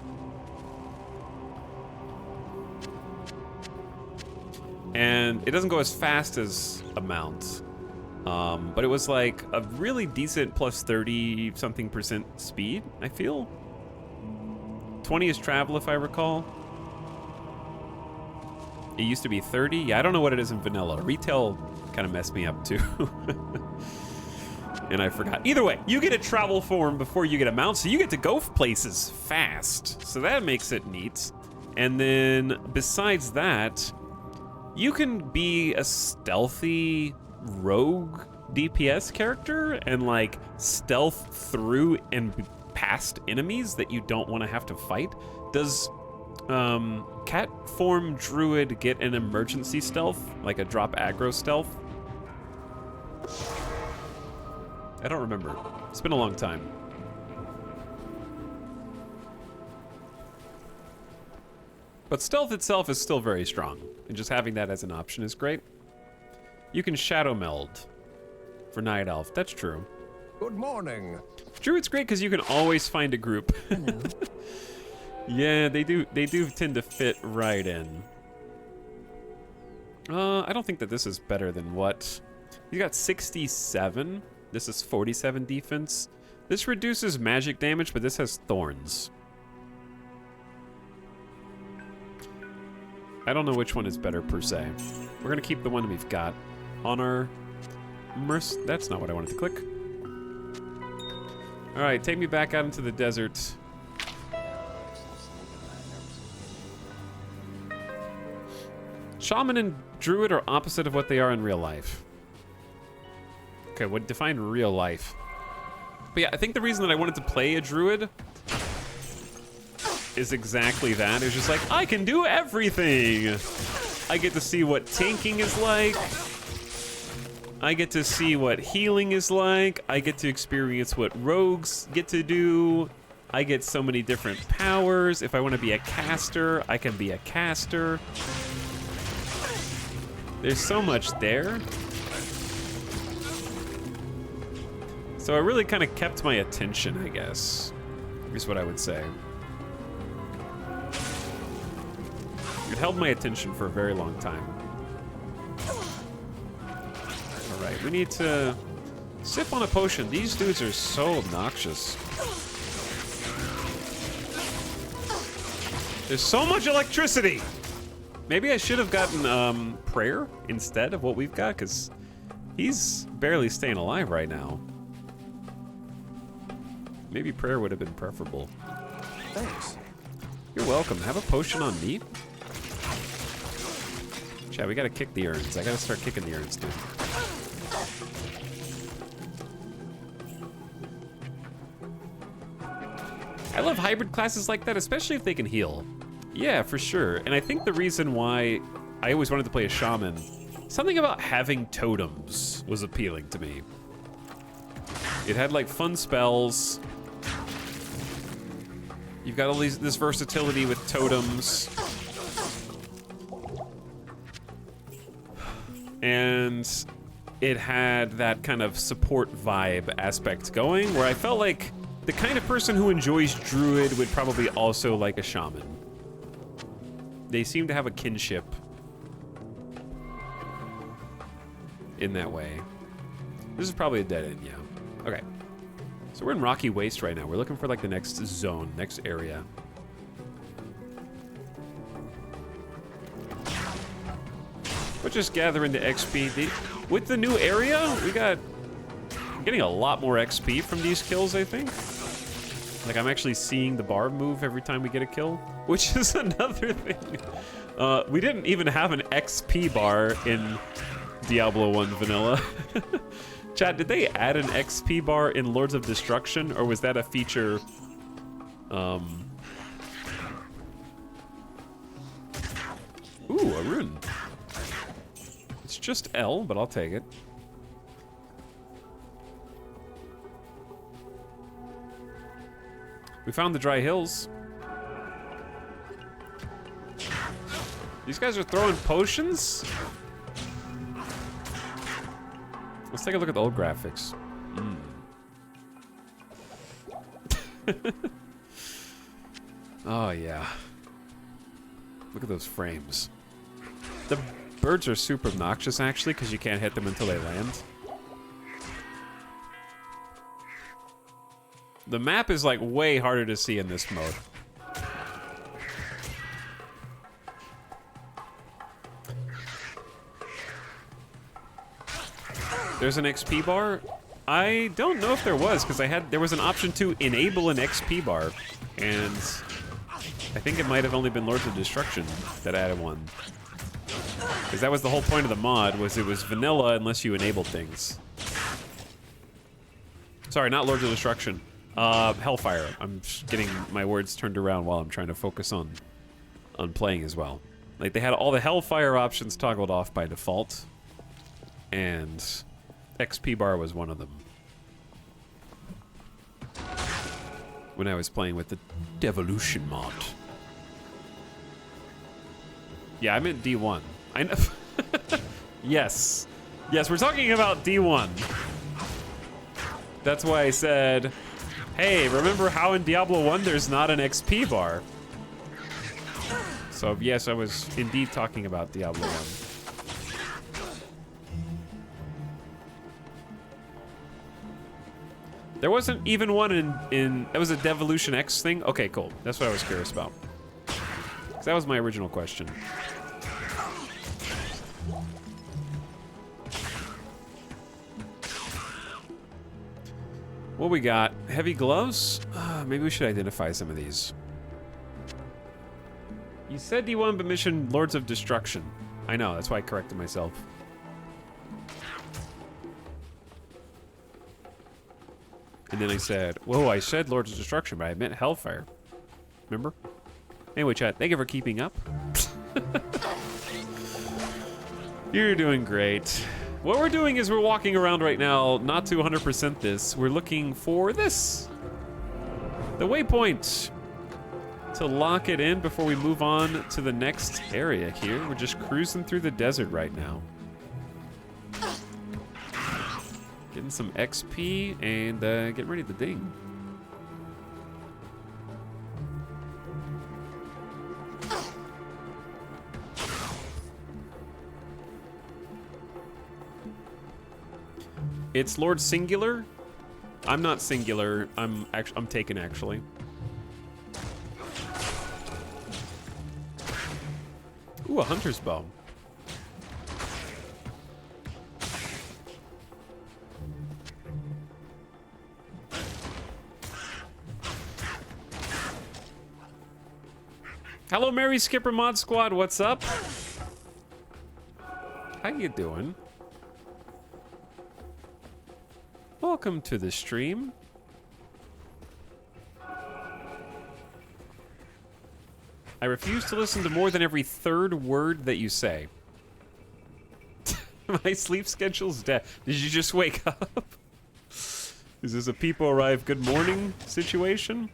Speaker 1: And it doesn't go as fast as a mount, but it was like a really decent plus 30 something % speed, I feel. 20 is travel, if I recall. It used to be 30. Yeah, I don't know what it is in vanilla. Retail kind of messed me up too. And I forgot. Either way, you get a travel form before you get a mount, so you get to go places fast. So that makes it neat. And then besides that, you can be a stealthy rogue DPS character and like stealth through and past enemies that you don't want to have to fight. Does cat form druid get an emergency stealth, like a drop aggro stealth? I don't remember. It's been a long time. But stealth itself is still very strong, and just having that as an option is great. You can shadow meld for Night Elf. That's true.
Speaker 15: Good morning.
Speaker 1: Druid's great because you can always find a group. Yeah, they do tend to fit right in. I don't think that this is better than what? You got 67. This is 47 defense. This reduces magic damage, but this has thorns. I don't know which one is better per se. We're gonna keep the one we've got on our That's not what I wanted to click. All right, take me back out into the desert. Shaman and druid are opposite of what they are in real life. Okay, what define real life? But yeah, I think the reason that I wanted to play a druid is exactly that. It's just like, I can do everything. I get to see what tanking is like. I get to see what healing is like. I get to experience what rogues get to do. I get so many different powers. If I want to be a caster, I can be a caster. There's so much there. So it really kind of kept my attention, I guess, is what I would say. It held my attention for a very long time. All right, we need to sip on a potion. These dudes are so obnoxious. There's so much electricity. Maybe I should have gotten prayer instead of what we've got, because he's barely staying alive right now. Maybe prayer would have been preferable.
Speaker 9: Thanks.
Speaker 1: You're welcome. Have a potion on me. Chat, we gotta kick the urns. I gotta start kicking the urns, dude. I love hybrid classes like that, especially if they can heal. Yeah, for sure. And I think the reason why I always wanted to play a shaman, something about having totems was appealing to me. It had like fun spells. You've got all this versatility with totems. And it had that kind of support vibe aspect going, where I felt like the kind of person who enjoys druid would probably also like a shaman. They seem to have a kinship in that way. This is probably a dead end, yeah. Okay. So we're in Rocky Waste right now. We're looking for like the next zone, next area. We're just gathering the XP. With the new area, we're getting a lot more XP from these kills, I think. Like, I'm actually seeing the bar move every time we get a kill, which is another thing. We didn't even have an XP bar in Diablo 1 Vanilla. Chat, did they add an XP bar in Lords of Destruction, or was that a feature? Ooh, a rune. It's just L, but I'll take it. We found the dry hills. These guys are throwing potions? Let's take a look at the old graphics. Oh, yeah. Look at those frames. The birds are super obnoxious, actually, because you can't hit them until they land. The map is, like, way harder to see in this mode. There's an XP bar? I don't know if there was, because there was an option to enable an XP bar, and I think it might have only been Lords of Destruction that added one. Because that was the whole point of the mod, was it was vanilla unless you enabled things. Sorry, not Lords of Destruction. Hellfire. I'm just getting my words turned around while I'm trying to focus on playing as well. Like, they had all the Hellfire options toggled off by default, and XP bar was one of them. When I was playing with the Devolution mod. Yeah, I meant D1. I know. Yes. Yes, we're talking about D1. That's why I said, hey, remember how in Diablo 1 there's not an XP bar? So, yes, I was indeed talking about Diablo 1. There wasn't even one in that was a Devolution X thing? Okay, cool. That's what I was curious about. 'Cause that was my original question. What we got? Heavy gloves? Maybe we should identify some of these. You said D1 but mission Lords of Destruction. I know, that's why I corrected myself. And then I said, whoa, I said Lords of Destruction, but I meant Hellfire. Remember? Anyway, chat, thank you for keeping up. You're doing great. What we're doing is we're walking around right now, not to 100% this. We're looking for this. The waypoint. To lock it in before we move on to the next area here. We're just cruising through the desert right now. Getting some XP and getting ready to ding. It's Lord Singular. I'm not Singular. I'm taken actually. Ooh, a hunter's bow. Hello, Mary Skipper Mod Squad. What's up? How you doing? Welcome to the stream. I refuse to listen to more than every third word that you say. My sleep schedule's dead. Did you just wake up? Is this a people arrive good morning situation?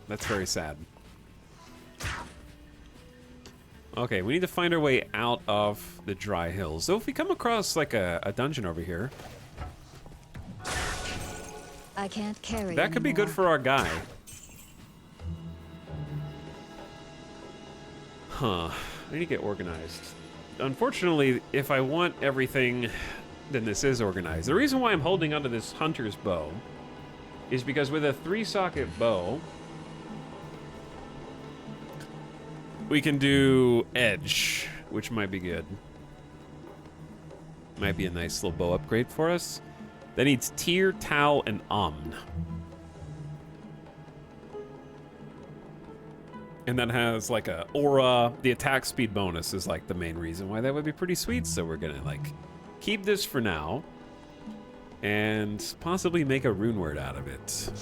Speaker 1: That's very sad. Okay, we need to find our way out of the dry hills. So if we come across like a dungeon over here,
Speaker 5: I can't carry
Speaker 1: that could be good for our guy. Huh. I need to get organized. Unfortunately, if I want everything, then this is organized. The reason why I'm holding onto this hunter's bow is because with a 3-socket bow, we can do edge, which might be good. Might be a nice little bow upgrade for us. That needs Tyr, Tal, and Omn. And that has like a aura. The attack speed bonus is like the main reason why that would be pretty sweet. So we're gonna like keep this for now and possibly make a rune word out of it. So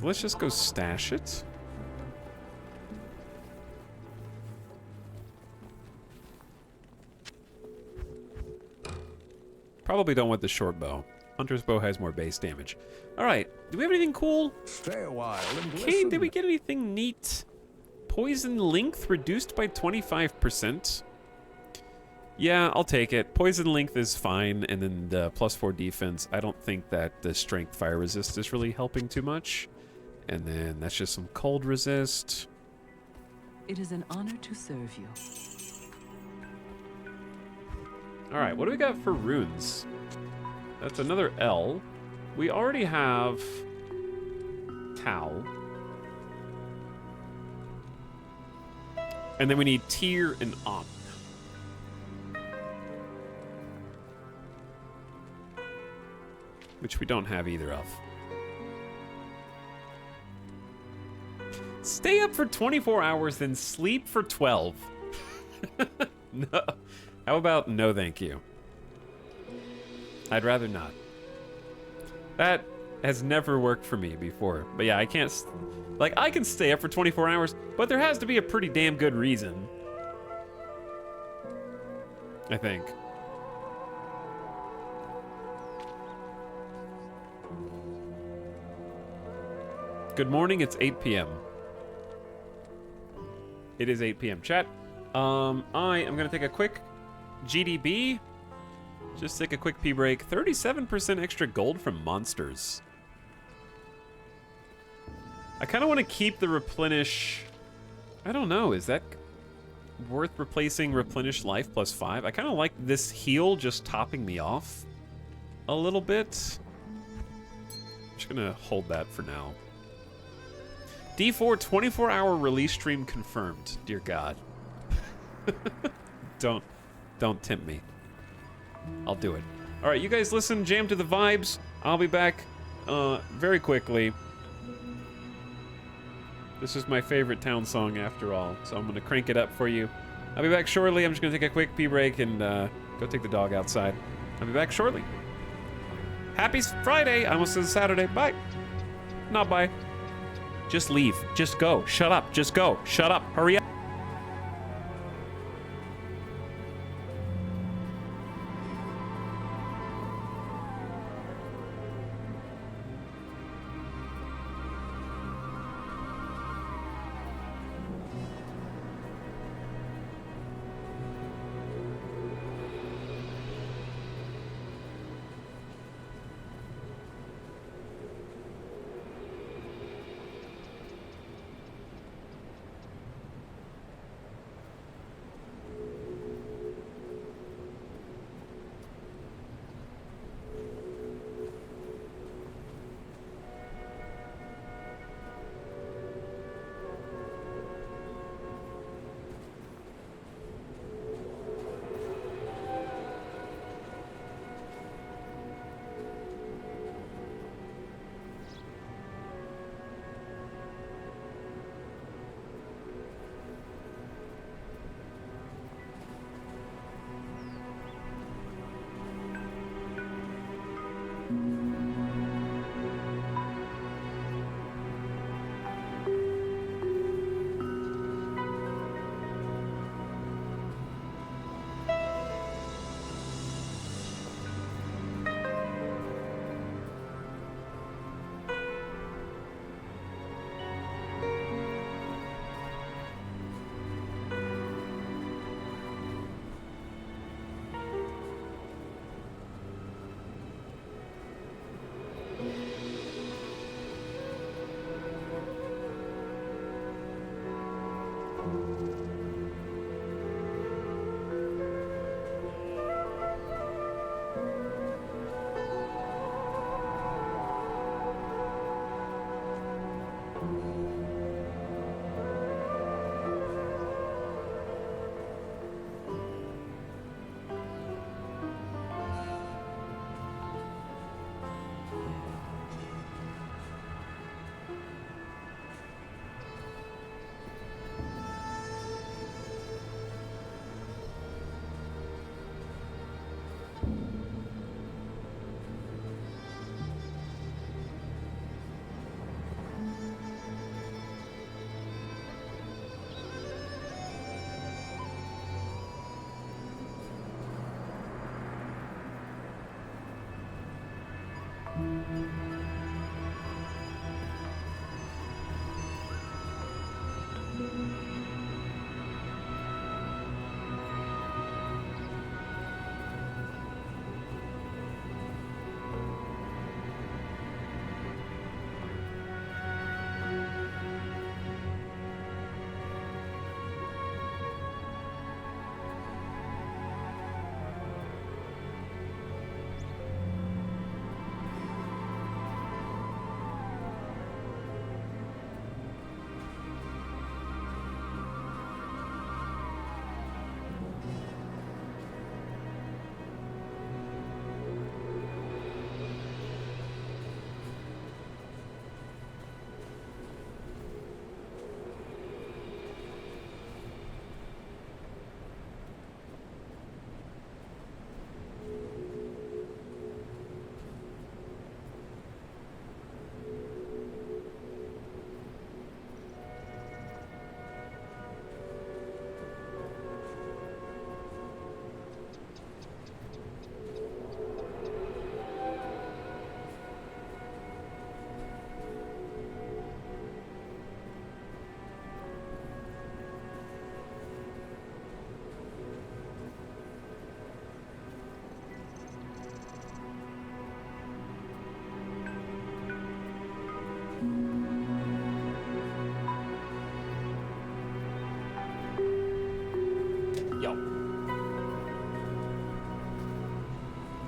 Speaker 1: let's just go stash it. Probably don't want the short bow. Hunter's bow has more base damage. All right, do we have anything cool?
Speaker 15: Stay a while and
Speaker 1: Kane,
Speaker 15: listen.
Speaker 1: did we get anything neat? Poison length reduced by 25%. Yeah, I'll take it. Poison length is fine, and then the +4 defense. I don't think that the strength fire resist is really helping too much. And then that's just some cold resist.
Speaker 14: It is an honor to serve you.
Speaker 1: All right, what do we got for runes? That's another L. We already have Tau. And then we need Tyr and Omn. Which we don't have either of. Stay up for 24 hours, then sleep for 12. No. How about no thank you? I'd rather not. That has never worked for me before. But yeah, I can't... Like, I can stay up for 24 hours, but there has to be a pretty damn good reason. I think. Good morning, it's 8 p.m. It is 8 p.m. Chat, I am going to take a quick GDB. Just take a quick pee break. 37% extra gold from monsters. I kind of want to keep the replenish... I don't know, is that worth replacing replenish life +5? I kind of like this heal just topping me off a little bit. I'm just going to hold that for now. D4 24-hour release stream confirmed. Dear God. Don't tempt me. I'll do it. All right, you guys listen, jam to the vibes. I'll be back very quickly. This is my favorite town song after all, so I'm gonna crank it up for you. I'll be back shortly. I'm just gonna take a quick pee break and go take the dog outside. I'll be back shortly. Happy Friday. I almost said Saturday. Bye. Not bye. Just leave. Just go. Shut up. Just go. Shut up. Hurry up.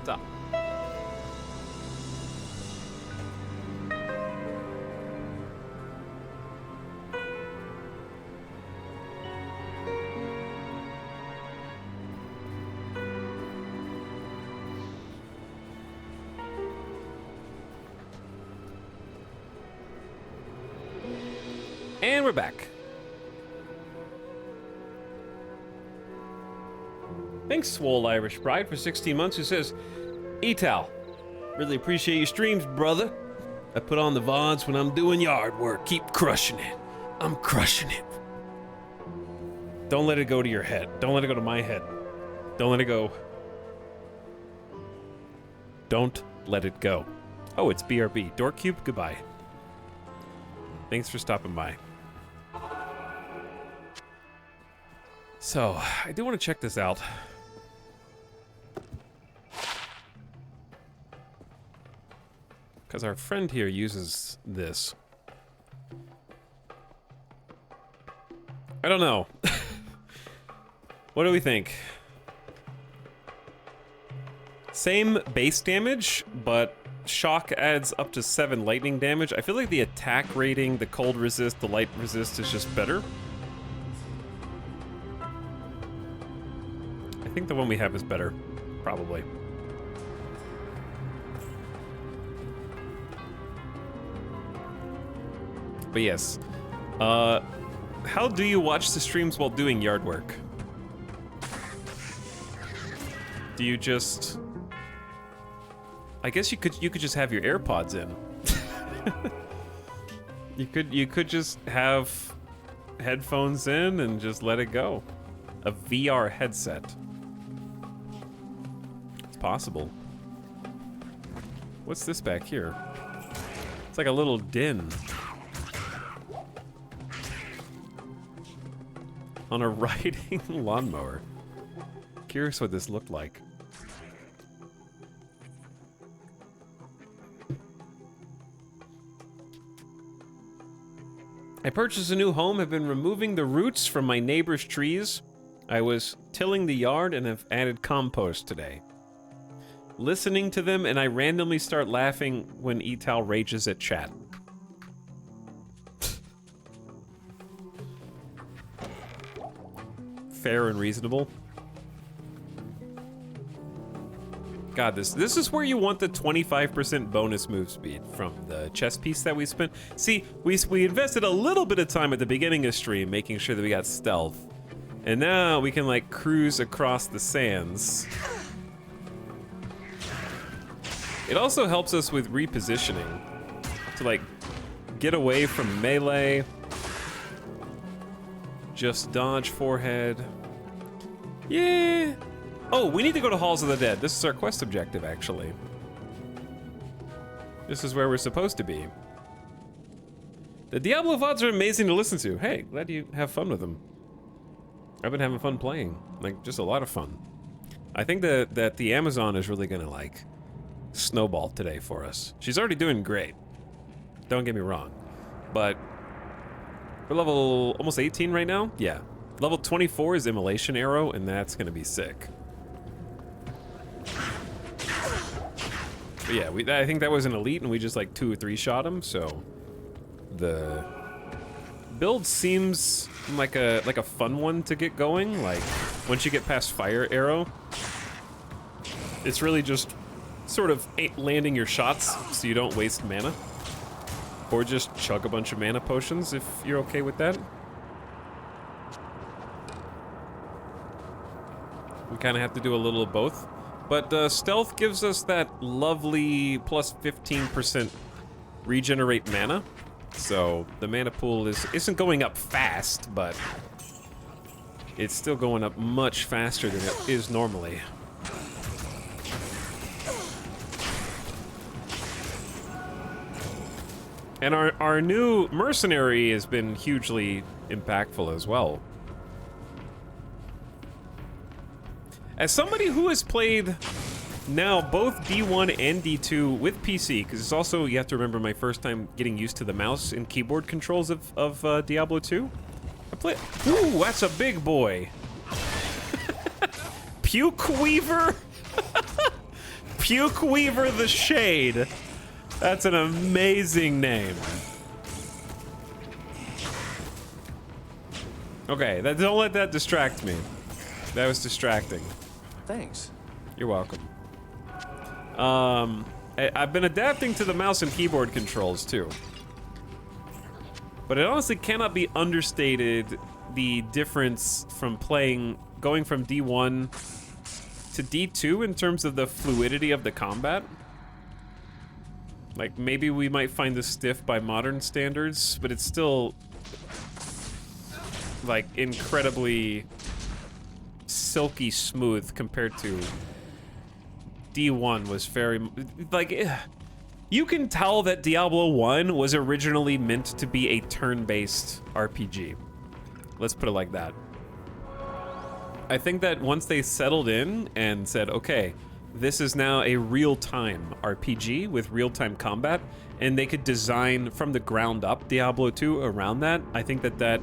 Speaker 1: top. And we're back. Thanks, Swole Irish Pride, for 16 months, who says, Etal, really appreciate your streams, brother. I put on the VODs when I'm doing yard work. Keep crushing it. I'm crushing it. Don't let it go to your head. Don't let it go to my head. Don't let it go. Don't let it go. Oh, it's BRB. Dorkcube, goodbye. Thanks for stopping by. So, I do want to check this out. Because our friend here uses this. I don't know. What do we think? Same base damage, but shock adds up to 7 lightning damage. I feel like the attack rating, the cold resist, the light resist is just better. I think the one we have is better, probably. But yes, how do you watch the streams while doing yard work? Do you just... I guess you could just have your AirPods in. you could just have headphones in and just let it go. A VR headset. It's possible. What's this back here? It's like a little den. On a riding lawnmower. Curious what this looked like. I purchased a new home, have been removing the roots from my neighbor's trees. I was tilling the yard and have added compost today. Listening to them, and I randomly start laughing when Etal rages at chat. Fair and reasonable. God, this is where you want the 25% bonus move speed from the chess piece that we spent. See, we invested a little bit of time at the beginning of stream making sure that we got stealth. And now we can like cruise across the sands. It also helps us with repositioning to like get away from melee. Just dodge forehead. Yeah. Oh, we need to go to Halls of the Dead. This is our quest objective, actually. This is where we're supposed to be. The Diablo VODs are amazing to listen to. Hey, glad you have fun with them. I've been having fun playing. Like, just a lot of fun. I think that the Amazon is really gonna, like, snowball today for us. She's already doing great. Don't get me wrong. But we're level almost 18 right now? Yeah. Level 24 is Immolation Arrow, and that's gonna be sick. But yeah, I think that was an elite, and we just like 2 or 3 shot him. So the build seems like a fun one to get going. Like once you get past Fire Arrow, it's really just sort of landing your shots so you don't waste mana, or just chug a bunch of mana potions if you're okay with that. We kind of have to do a little of both. But stealth gives us that lovely plus 15% regenerate mana. So the mana pool isn't going up fast, but it's still going up much faster than it is normally. And our new mercenary has been hugely impactful as well. As somebody who has played now both D1 and D2 with PC, because it's also, you have to remember, my first time getting used to the mouse and keyboard controls of Diablo 2. I play. Ooh, that's a big boy. Puke Weaver? Puke Weaver the Shade. That's an amazing name. Okay, don't let that distract me. That was distracting.
Speaker 9: Thanks.
Speaker 1: You're welcome. I've been adapting to the mouse and keyboard controls too. But it honestly cannot be understated the difference from going from D1 to D2 in terms of the fluidity of the combat. Like, maybe we might find this stiff by modern standards, but it's still like incredibly silky smooth compared to D1 was very, like, you can tell that Diablo 1 was originally meant to be a turn-based RPG. Let's put it like that. I think that once they settled in and said, okay, this is now a real-time RPG with real-time combat, and they could design from the ground up Diablo 2 around that, I think that that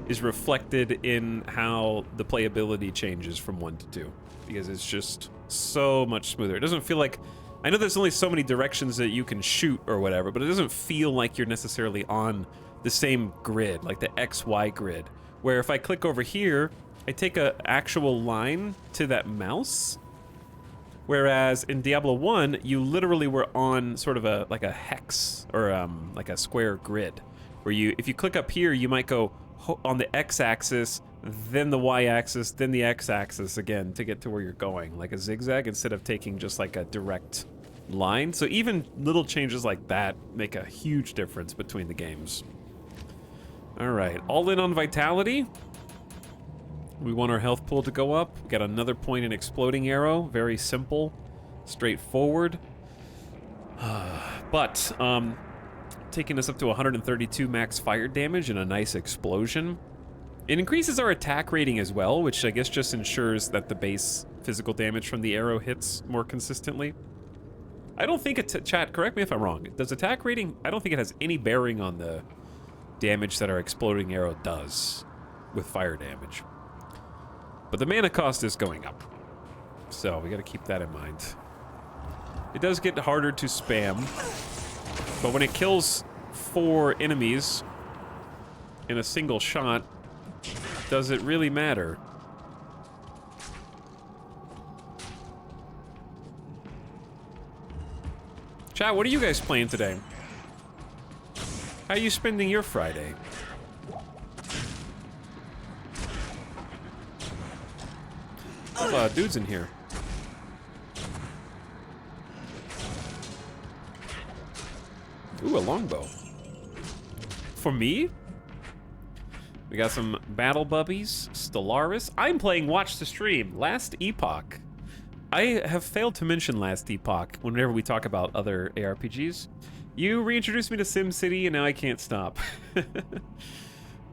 Speaker 1: is reflected in how the playability changes from 1 to 2, because it's just so much smoother. It doesn't feel like, I know there's only so many directions that you can shoot or whatever, but it doesn't feel like you're necessarily on the same grid, like the XY grid, where if I click over here, I take an actual line to that mouse, whereas in Diablo 1, you literally were on sort of like a hex, or like a square grid, where if you click up here, you might go on the X-axis, then the Y-axis, then the X-axis again to get to where you're going, like a zigzag, instead of taking just like a direct line. So even little changes like that make a huge difference between the games. All right, all in on vitality. We want our health pool to go up. We got another point in exploding arrow. Very simple, straightforward. But taking us up to 132 max fire damage and a nice explosion. It increases our attack rating as well, which I guess just ensures that the base physical damage from the arrow hits more consistently. I don't think chat, correct me if I'm wrong. Does attack rating, I don't think it has any bearing on the damage that our exploding arrow does with fire damage. But the mana cost is going up, so we gotta keep that in mind. It does get harder to spam, but when it kills 4 enemies in a single shot, does it really matter? Chat, what are you guys playing today? How are you spending your Friday? Dudes in here. Ooh, a longbow. For me? We got some battle bubbies, Stellaris. I'm playing Watch the Stream, Last Epoch. I have failed to mention Last Epoch whenever we talk about other ARPGs. You reintroduced me to SimCity and now I can't stop.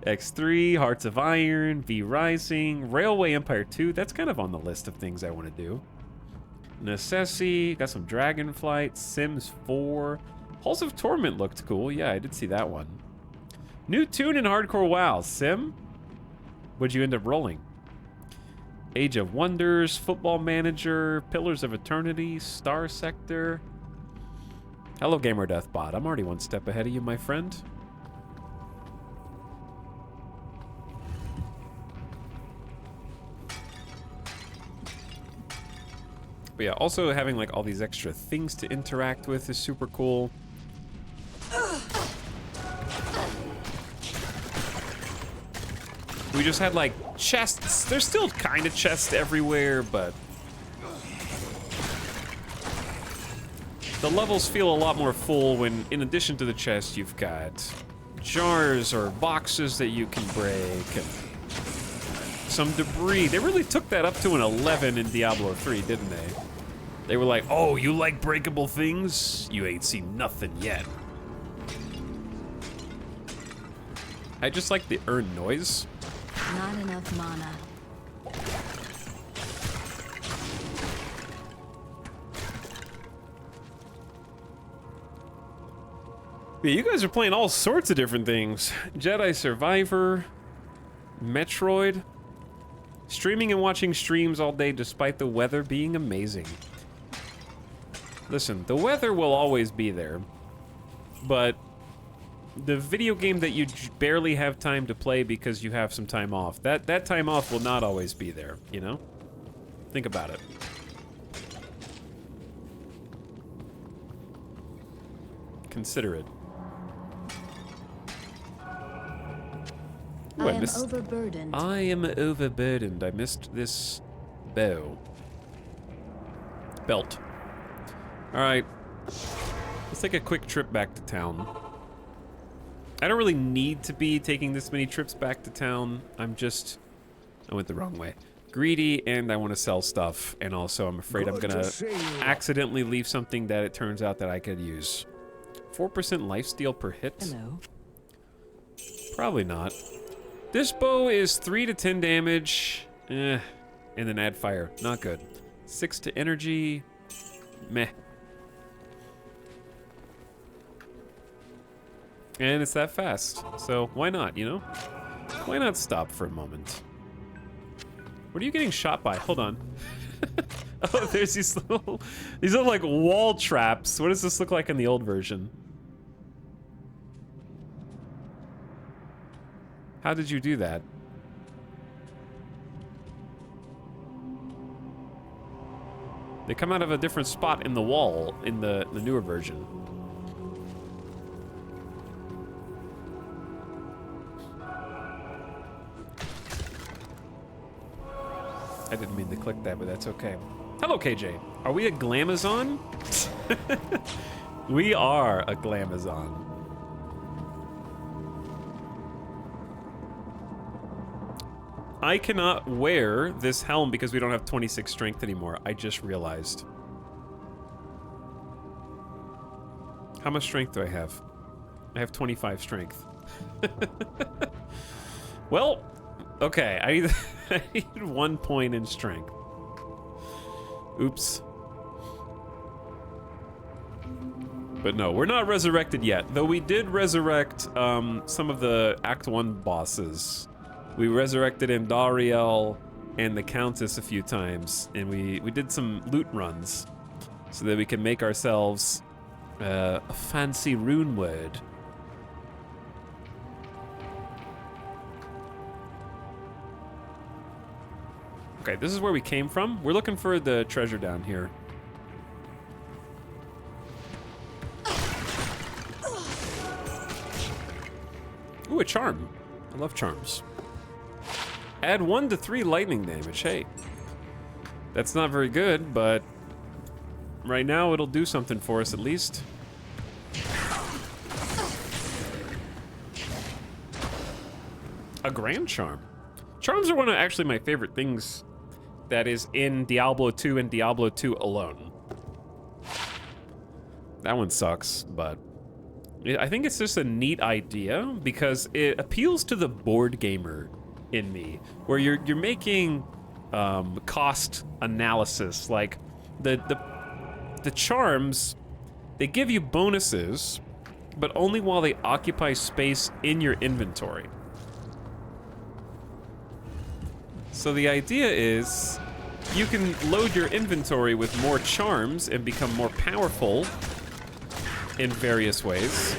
Speaker 1: X3, Hearts of Iron, V Rising, Railway Empire 2. That's kind of on the list of things I want to do. Necessi, got some Dragonflight, Sims 4. Halls of Torment looked cool. Yeah, I did see that one. New tune in Hardcore WoW. Sim? What'd you end up rolling? Age of Wonders, Football Manager, Pillars of Eternity, Star Sector. Hello, Gamer Deathbot. I'm already one step ahead of you, my friend. But yeah, also having like all these extra things to interact with is super cool. We just had like chests. There's still kind of chests everywhere, but the levels feel a lot more full when, in addition to the chest, you've got jars or boxes that you can break and some debris. They really took that up to an 11 in Diablo 3, didn't they? They were like, oh, you like breakable things? You ain't seen nothing yet. I just like the earn noise.
Speaker 5: Not enough mana.
Speaker 1: Yeah, you guys are playing all sorts of different things. Jedi Survivor, Metroid, streaming and watching streams all day despite the weather being amazing. Listen, the weather will always be there, but the video game that you barely have time to play because you have some time off, that time off will not always be there, you know? Think about it. Consider it. Ooh,
Speaker 4: I am overburdened.
Speaker 1: I am overburdened. I missed this bow. Belt. Alright. Let's take a quick trip back to town. I don't really need to be taking this many trips back to town. I went the wrong way. Greedy, and I want to sell stuff. And also, I'm afraid I'm gonna accidentally leave something that it turns out that I could use. 4% lifesteal per hit?
Speaker 14: Hello.
Speaker 1: Probably not. This bow is 3 to 10 damage. And then add fire. Not good. 6 to energy. Meh. And it's that fast. So why not, you know? Why not stop for a moment? What are you getting shot by? Hold on. Oh, there's these little like wall traps. What does this look like in the old version? How did you do that? They come out of a different spot in the wall in the newer version. I didn't mean to click that, but that's okay. Hello, KJ. Are we a Glamazon? We are a Glamazon. I cannot wear this helm because we don't have 26 strength anymore. I just realized. How much strength do I have? I have 25 strength. Well, okay. I need 1 point in strength. Oops. But no, we're not resurrected yet. Though we did resurrect some of the Act 1 bosses. We resurrected Andariel and the Countess a few times, and we did some loot runs so that we can make ourselves a fancy rune word. Okay, this is where we came from. We're looking for the treasure down here. Ooh, a charm. I love charms. Add 1 to 3 lightning damage. Hey, that's not very good, but right now it'll do something for us at least. A grand charm. Charms are one of actually my favorite things that is in Diablo 2 and Diablo 2 alone. That one sucks, but I think it's just a neat idea because it appeals to the board gamer in me, where you're making cost analysis. Like the charms, they give you bonuses, but only while they occupy space in your inventory. So the idea is you can load your inventory with more charms and become more powerful in various ways,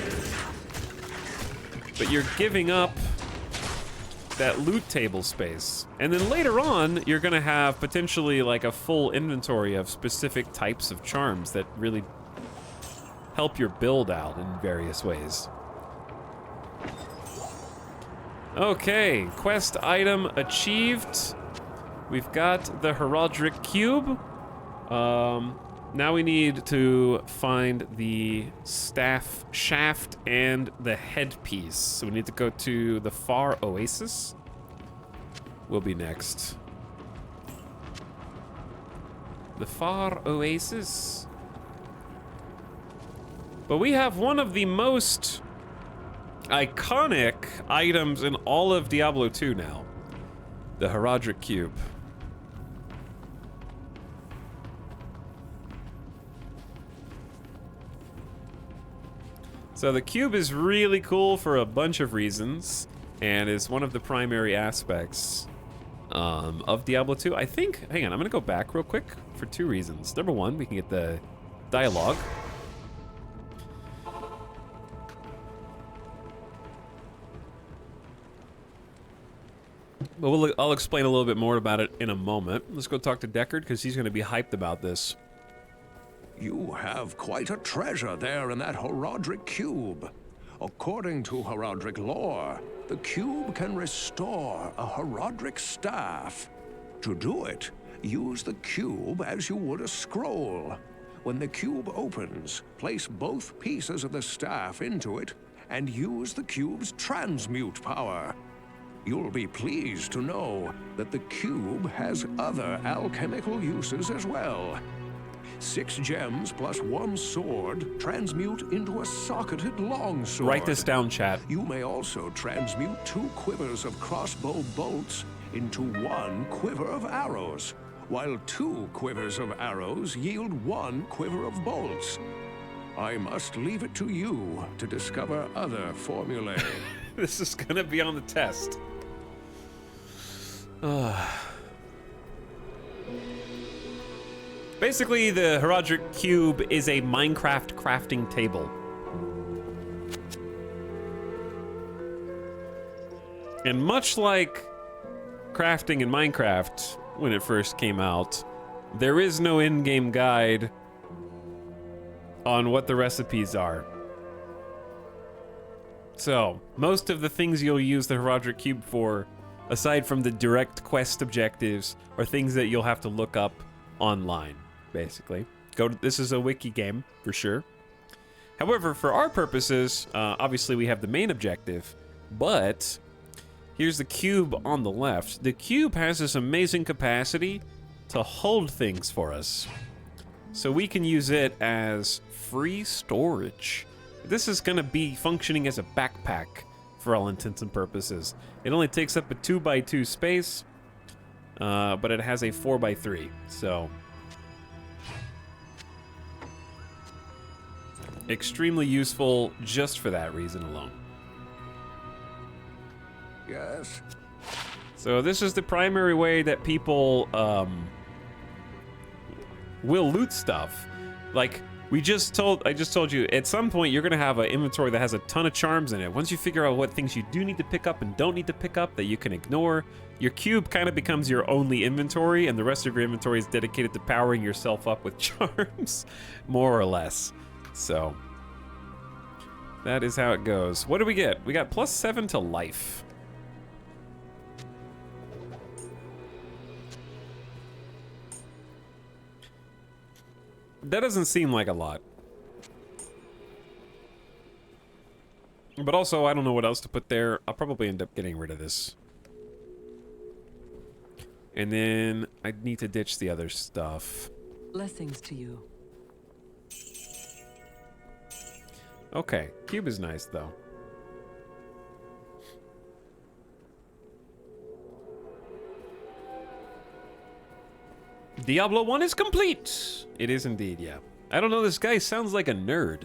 Speaker 1: but you're giving up that loot table space. And then later on, you're gonna have potentially like a full inventory of specific types of charms that really help your build out in various ways. Okay, quest item achieved. We've got the Heraldric Cube. Now we need to find the staff shaft and the headpiece. So we need to go to the Far Oasis. Will be next. The Far Oasis. But we have one of the most iconic items in all of Diablo 2 now. The Heraldric Cube. So the cube is really cool for a bunch of reasons, and is one of the primary aspects of Diablo 2. I think, hang on, I'm gonna go back real quick for 2 reasons. Number 1, we can get the dialogue. But I'll explain a little bit more about it in a moment. Let's go talk to Deckard, because he's going to be hyped about this.
Speaker 15: You have quite a treasure there in that Horadric cube. According to Horadric lore, the cube can restore a Horadric staff. To do it, use the cube as you would a scroll. When the cube opens, place both pieces of the staff into it and use the cube's transmute power. You'll be pleased to know that the cube has other alchemical uses as well. 6 gems plus 1 sword transmute into a socketed longsword.
Speaker 1: Write this down, chat.
Speaker 15: You may also transmute 2 quivers of crossbow bolts into 1 quiver of arrows, while 2 quivers of arrows yield 1 quiver of bolts. I must leave it to you to discover other formulae.
Speaker 1: This is gonna be on the test. Basically, the Horadric Cube is a Minecraft crafting table. And much like crafting in Minecraft when it first came out, there is no in-game guide on what the recipes are. So, most of the things you'll use the Horadric Cube for, aside from the direct quest objectives, are things that you'll have to look up online, basically. This is a wiki game, for sure. However, for our purposes, obviously we have the main objective, but here's the cube on the left. The cube has this amazing capacity to hold things for us. So we can use it as free storage. This is gonna be functioning as a backpack for all intents and purposes. It only takes up a 2x2 space, but it has a 4x3, so extremely useful just for that reason alone.
Speaker 15: Yes.
Speaker 1: So this is the primary way that people will loot stuff. Like I just told you, at some point you're gonna have an inventory that has a ton of charms in it. Once you figure out what things you do need to pick up and don't need to pick up that you can ignore, your cube kind of becomes your only inventory, and the rest of your inventory is dedicated to powering yourself up with charms, more or less. So that is how it goes. What do we get? We got +7 to life. That doesn't seem like a lot. But also, I don't know what else to put there. I'll probably end up getting rid of this. And then I need to ditch the other stuff.
Speaker 14: Blessings to you.
Speaker 1: Okay, cube is nice though. Diablo 1 is complete! It is indeed, yeah. I don't know, this guy sounds like a nerd.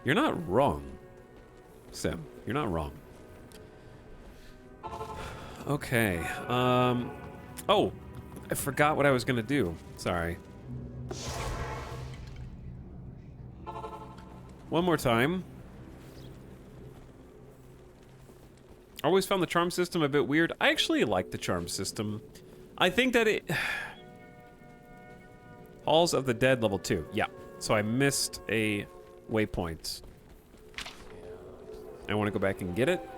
Speaker 1: You're not wrong, Sim. You're not wrong. Okay, oh, I forgot what I was gonna do. Sorry. One more time. I always found the charm system a bit weird. I actually like the charm system. I think that it... Halls of the Dead level 2. Yeah. So I missed a waypoint. I want to go back and get it.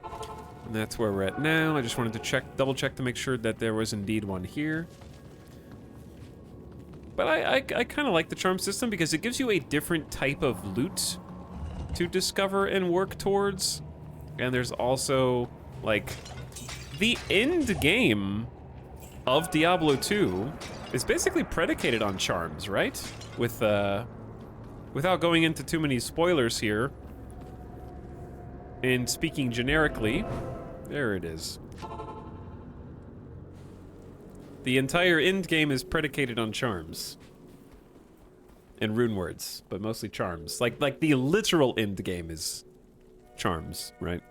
Speaker 1: And that's where we're at now. I just wanted to double check to make sure that there was indeed one here. But I kind of like the charm system because it gives you a different type of loot to discover and work towards. And there's also, like, the end game of Diablo 2 is basically predicated on charms, right? With, without going into too many spoilers here, and speaking generically, there it is. The entire end game is predicated on charms. And rune words, but mostly charms. Like the literal end game is charms, right?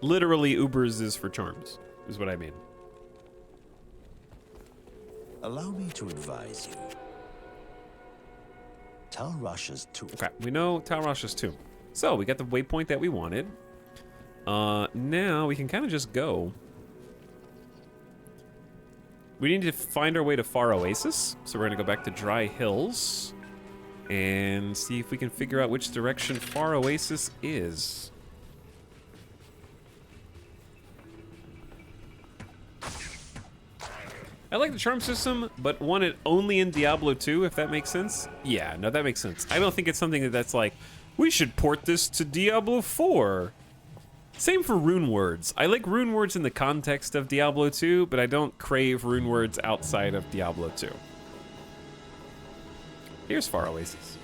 Speaker 1: Literally, Ubers is for charms, is what I mean.
Speaker 11: Allow me to advise you. Tal Rasha's tomb.
Speaker 1: Okay, we know Tal Rasha's tomb. So, we got the waypoint that we wanted. Now we can kind of just go. We need to find our way to Far Oasis. So we're going to go back to Dry Hills and see if we can figure out which direction Far Oasis is. I like the charm system, but want it only in Diablo 2, if that makes sense. Yeah, no, that makes sense. I don't think it's something that's like, we should port this to Diablo 4. Same for rune words. I like rune words in the context of Diablo 2, but I don't crave rune words outside of Diablo 2. Here's Far Oasis.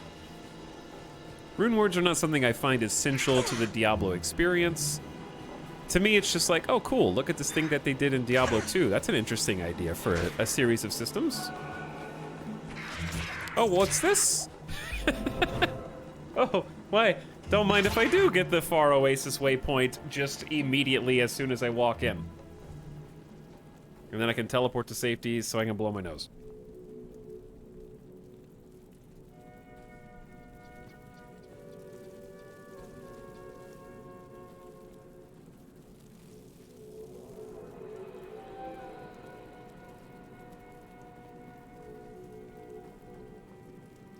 Speaker 1: Rune words are not something I find essential to the Diablo experience. To me, it's just like, oh cool, look at this thing that they did in Diablo 2. That's an interesting idea for a series of systems. Oh, what's this? Oh, why? Don't mind if I do get the Far Oasis waypoint just immediately as soon as I walk in. And then I can teleport to safety so I can blow my nose.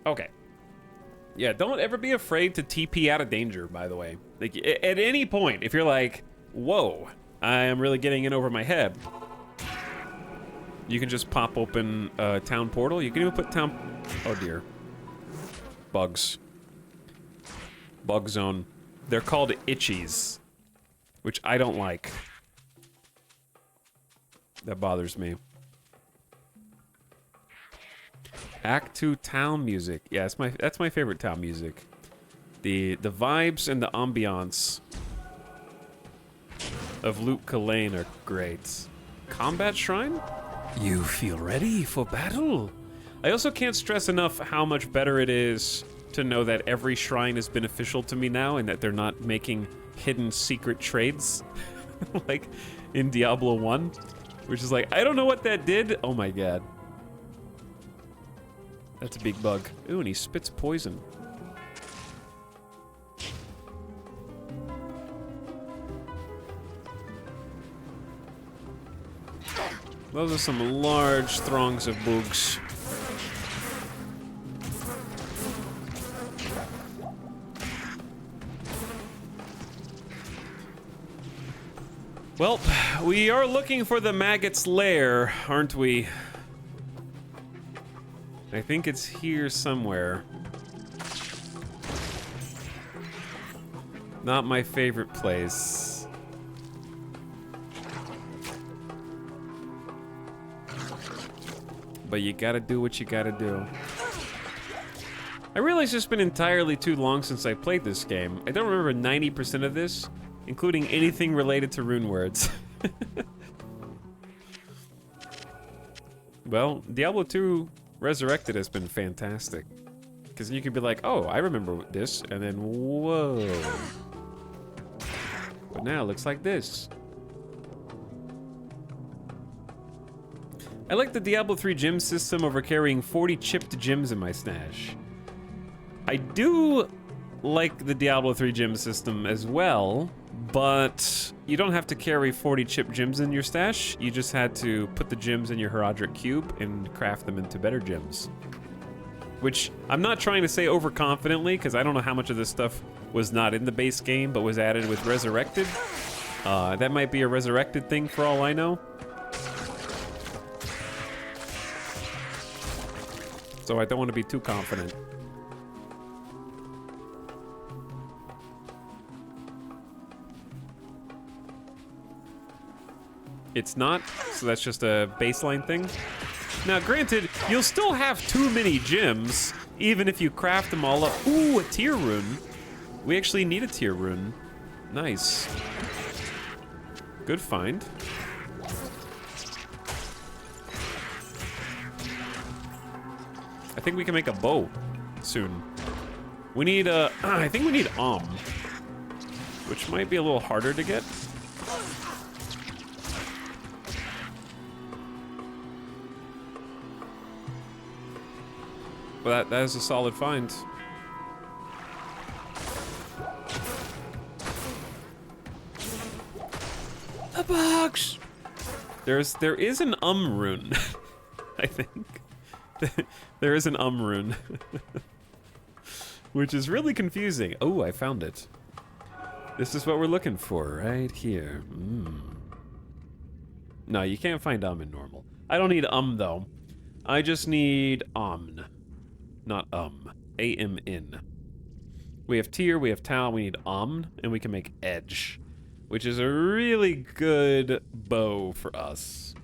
Speaker 1: Okay. Yeah, don't ever be afraid to TP out of danger, by the way. Like, at any point, if you're like, whoa, I am really getting in over my head, you can just pop open a town portal. You can even put town... Oh, dear. Bugs. Bug zone. They're called itchies, which I don't like. That bothers me. Act 2 town music. Yeah, that's my favorite town music. The vibes and the ambiance of Lut Gholein are great. Combat shrine? You feel ready for battle? I also can't stress enough how much better it is to know that every shrine is beneficial to me now and that they're not making hidden secret trades like in Diablo 1, which is like, I don't know what that did. Oh my god. That's a big bug. Ooh, and he spits poison. Those are some large throngs of bugs. Well, we are looking for the maggot's lair, aren't we? I think it's here somewhere. Not my favorite place. But you gotta do what you gotta do. I realize it's been entirely too long since I played this game. I don't remember 90% of this, including anything related to rune words. Well, Diablo 2 Resurrected has been fantastic. Because you could be like, oh, I remember this, and then, whoa. But now it looks like this. I like the Diablo 3 gem system over carrying 40 chipped gems in my stash. I do like the Diablo 3 gem system as well, but you don't have to carry 40 chipped gems in your stash. You just had to put the gems in your Horadric cube and craft them into better gems. Which, I'm not trying to say overconfidently, because I don't know how much of this stuff was not in the base game, but was added with Resurrected. That might be a Resurrected thing for all I know. So I don't want to be too confident. It's not, so that's just a baseline thing. Now, granted, you'll still have too many gems, even if you craft them all up. Ooh, a tier rune. We actually need a tier rune. Nice. Good find. I think we can make a bow soon. We need a, I think we need which might be a little harder to get. Well, that is a solid find. A box! There is an rune, I think. There is an rune. Which is really confusing. Oh, I found it. This is what we're looking for, right here. No, you can't find in normal. I don't need though. I just need not A-M-N. We have tier, we have tal, we need and we can make edge, which is a really good bow for us.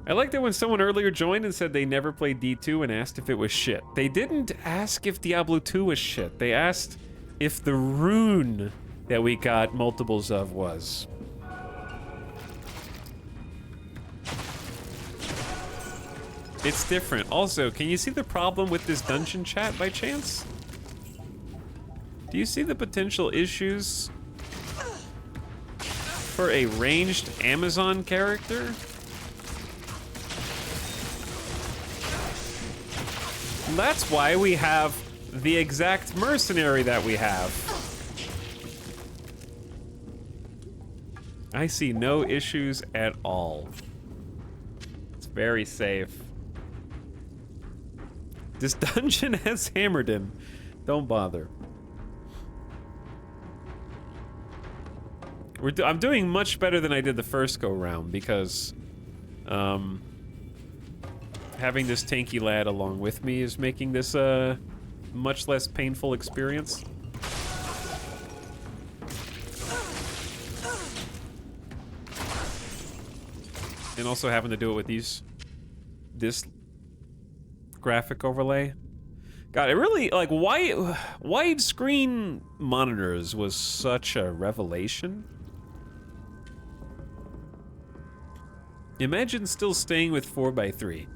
Speaker 1: I like that when someone earlier joined and said they never played D2 and asked if it was shit. They didn't ask if Diablo 2 was shit. They asked if the rune that we got multiples of was. It's different. Also, can you see the problem with this dungeon chat by chance? Do you see the potential issues for a ranged Amazon character? That's why we have the exact mercenary that we have. I see no issues at all. It's very safe. This dungeon has Hammerden. Don't bother. I'm doing much better than I did the first go round because having this tanky lad along with me is making this a much less painful experience. And also having to do it with this graphic overlay. God, it really, like, widescreen monitors was such a revelation. Imagine still staying with 4:3.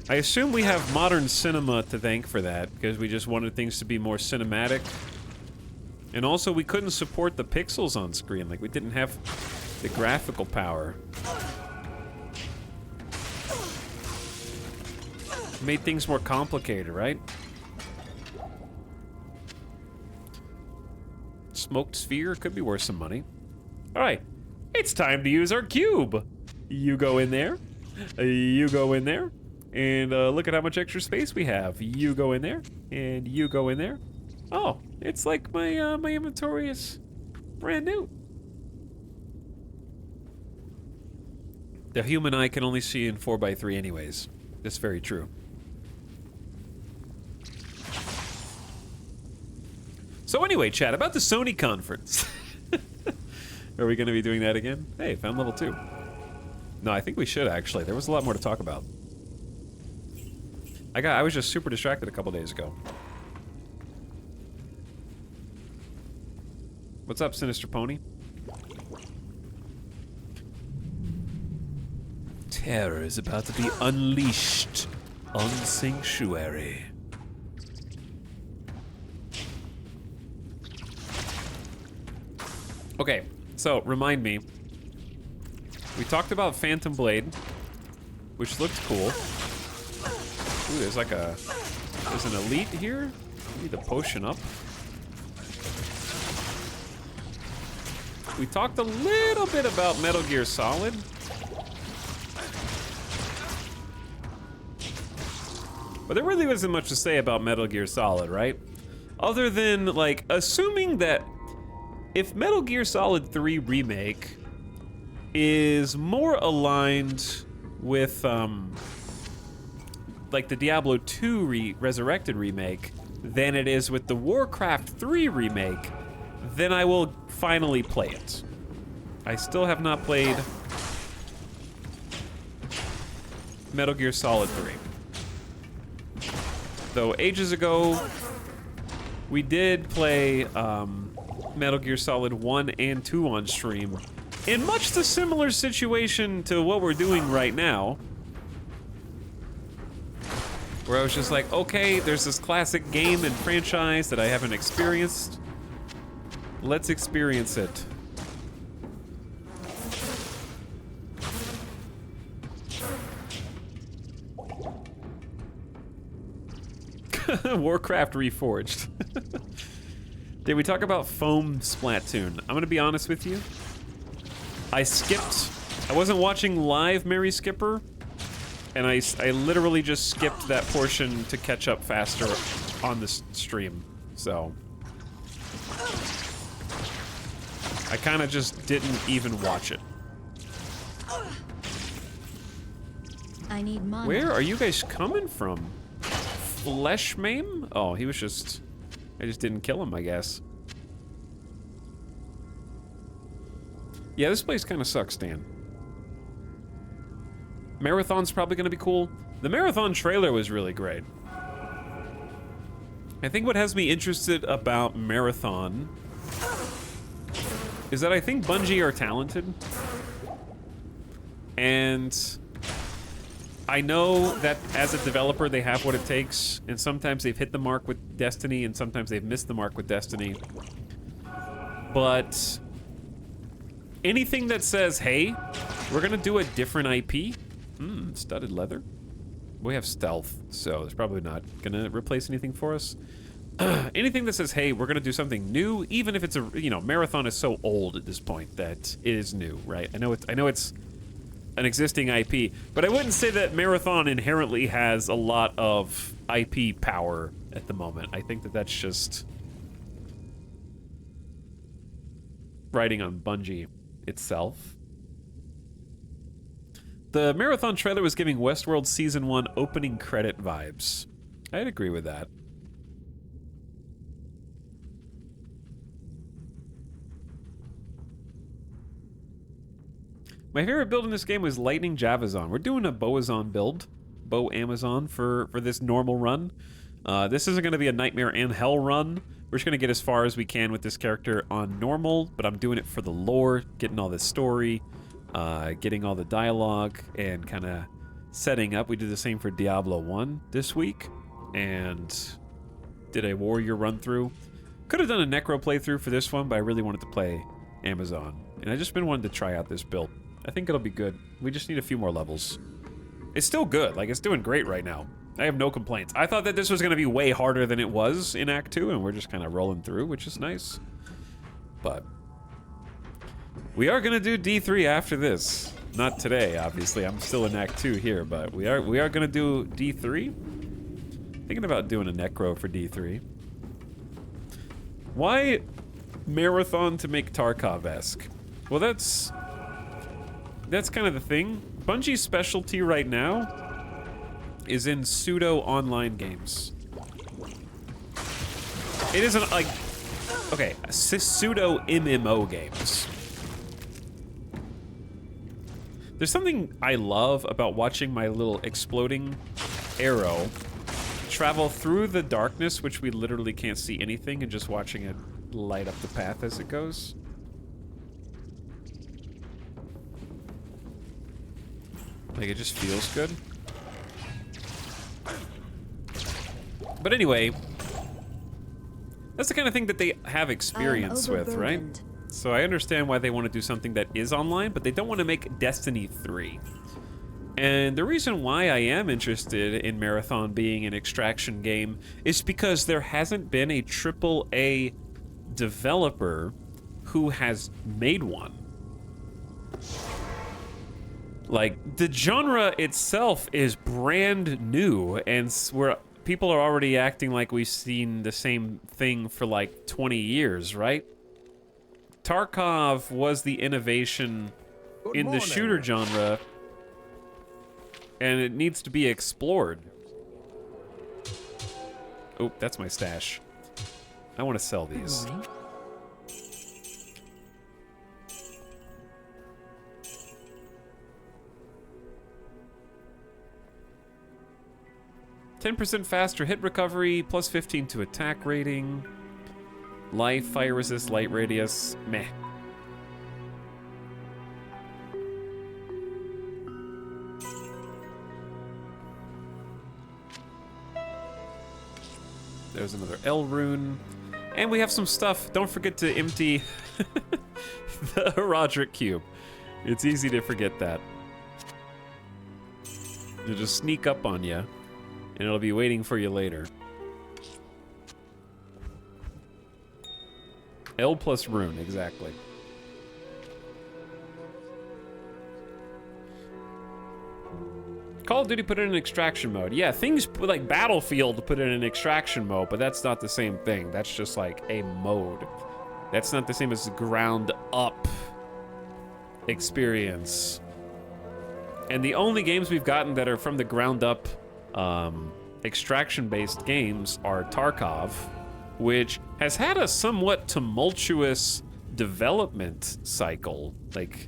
Speaker 1: I assume we have modern cinema to thank for that, because we just wanted things to be more cinematic. And also, we couldn't support the pixels on screen, like, we didn't have the graphical power. Made things more complicated, right? Smoked sphere could be worth some money. All right, it's time to use our cube. You go in there. You go in there. And look at how much extra space we have. You go in there, and you go in there. Oh, it's like my my inventory is brand new. The human eye can only see in 4:3 anyways. That's very true. So anyway, chat, about the Sony conference. Are we going to be doing that again? Hey, found level 2. No, I think we should, actually. There was a lot more to talk about. I was just super distracted a couple days ago. What's up, Sinister Pony? Terror is about to be unleashed on Sanctuary. Okay, so remind me. We talked about Phantom Blade, which looked cool. Ooh, there's an elite here. We need to potion up. We talked a little bit about Metal Gear Solid. But there really wasn't much to say about Metal Gear Solid, right? Other than, like, assuming that if Metal Gear Solid 3 Remake is more aligned with, like the Diablo 2 Resurrected Remake than it is with the Warcraft 3 Remake, then I will finally play it. I still have not played Metal Gear Solid 3. Though ages ago, we did play Metal Gear Solid 1 and 2 on stream in much the similar situation to what we're doing right now. Where I was just like, okay, there's this classic game and franchise that I haven't experienced. Let's experience it. Warcraft Reforged. Did we talk about foam Splatoon? I'm gonna be honest with you. I wasn't watching live Mary Skipper, and I literally just skipped that portion to catch up faster on the stream, so. I kind of just didn't even watch it.
Speaker 16: I need money.
Speaker 1: Where are you guys coming from? Flesh Maim? Oh, he was just... I just didn't kill him, I guess. Yeah, this place kind of sucks, Dan. Marathon's probably going to be cool. The Marathon trailer was really great. I think what has me interested about Marathon is that I think Bungie are talented. And I know that as a developer, they have what it takes, and sometimes they've hit the mark with Destiny, and sometimes they've missed the mark with Destiny. But anything that says, hey, we're gonna do a different IP. Studded leather. We have stealth, so it's probably not gonna replace anything for us. Anything that says, hey, we're gonna do something new, even if it's a, you know, Marathon is so old at this point that it is new, right? I know it's an existing IP, but I wouldn't say that Marathon inherently has a lot of IP power at the moment. I think that that's just riding on Bungie itself. The Marathon trailer was giving Westworld Season 1 opening credit vibes. I'd agree with that. My favorite build in this game was Lightning Javazon. We're doing a Boazon build, Bo Amazon, for this normal run. This isn't going to be a Nightmare and Hell run. We're just going to get as far as we can with this character on normal, but I'm doing it for the lore, getting all the story, getting all the dialogue, and kind of setting up. We did the same for Diablo 1 this week, and did a warrior run through. Could have done a necro playthrough for this one, but I really wanted to play Amazon, and I just been wanting to try out this build. I think it'll be good. We just need a few more levels. It's still good. Like, it's doing great right now. I have no complaints. I thought that this was going to be way harder than it was in Act 2, and we're just kind of rolling through, which is nice. But we are going to do D3 after this. Not today, obviously. I'm still in Act 2 here, but we are going to do D3. Thinking about doing a necro for D3. Why Marathon to make Tarkov-esque? Well, that's kind of the thing. Bungie's specialty right now is in pseudo online games. It isn't like, okay, pseudo MMO games. There's something I love about watching my little exploding arrow travel through the darkness, which we literally can't see anything, and just watching it light up the path as it goes. Like, it just feels good. But anyway, that's the kind of thing that they have experience with, right? So I understand why they want to do something that is online, but they don't want to make Destiny 3. And the reason why I am interested in Marathon being an extraction game is because there hasn't been a AAA developer who has made one. Like, the genre itself is brand new, and where people are already acting like we've seen the same thing for like 20 years, right? Tarkov was the innovation in the shooter genre, and it needs to be explored. Oh, that's my stash. I want to sell these. 10% faster hit recovery, plus 15 to attack rating. Life, fire resist, light radius, meh. There's another L rune. And we have some stuff. Don't forget to empty the Roderick Cube. It's easy to forget that. It'll just sneak up on you, and it'll be waiting for you later. L plus rune, exactly. Call of Duty put it in extraction mode. Yeah, things like Battlefield put it in extraction mode, but that's not the same thing. That's just like a mode. That's not the same as ground up experience. And the only games we've gotten that are from the ground up extraction-based games are Tarkov, which has had a somewhat tumultuous development cycle. Like,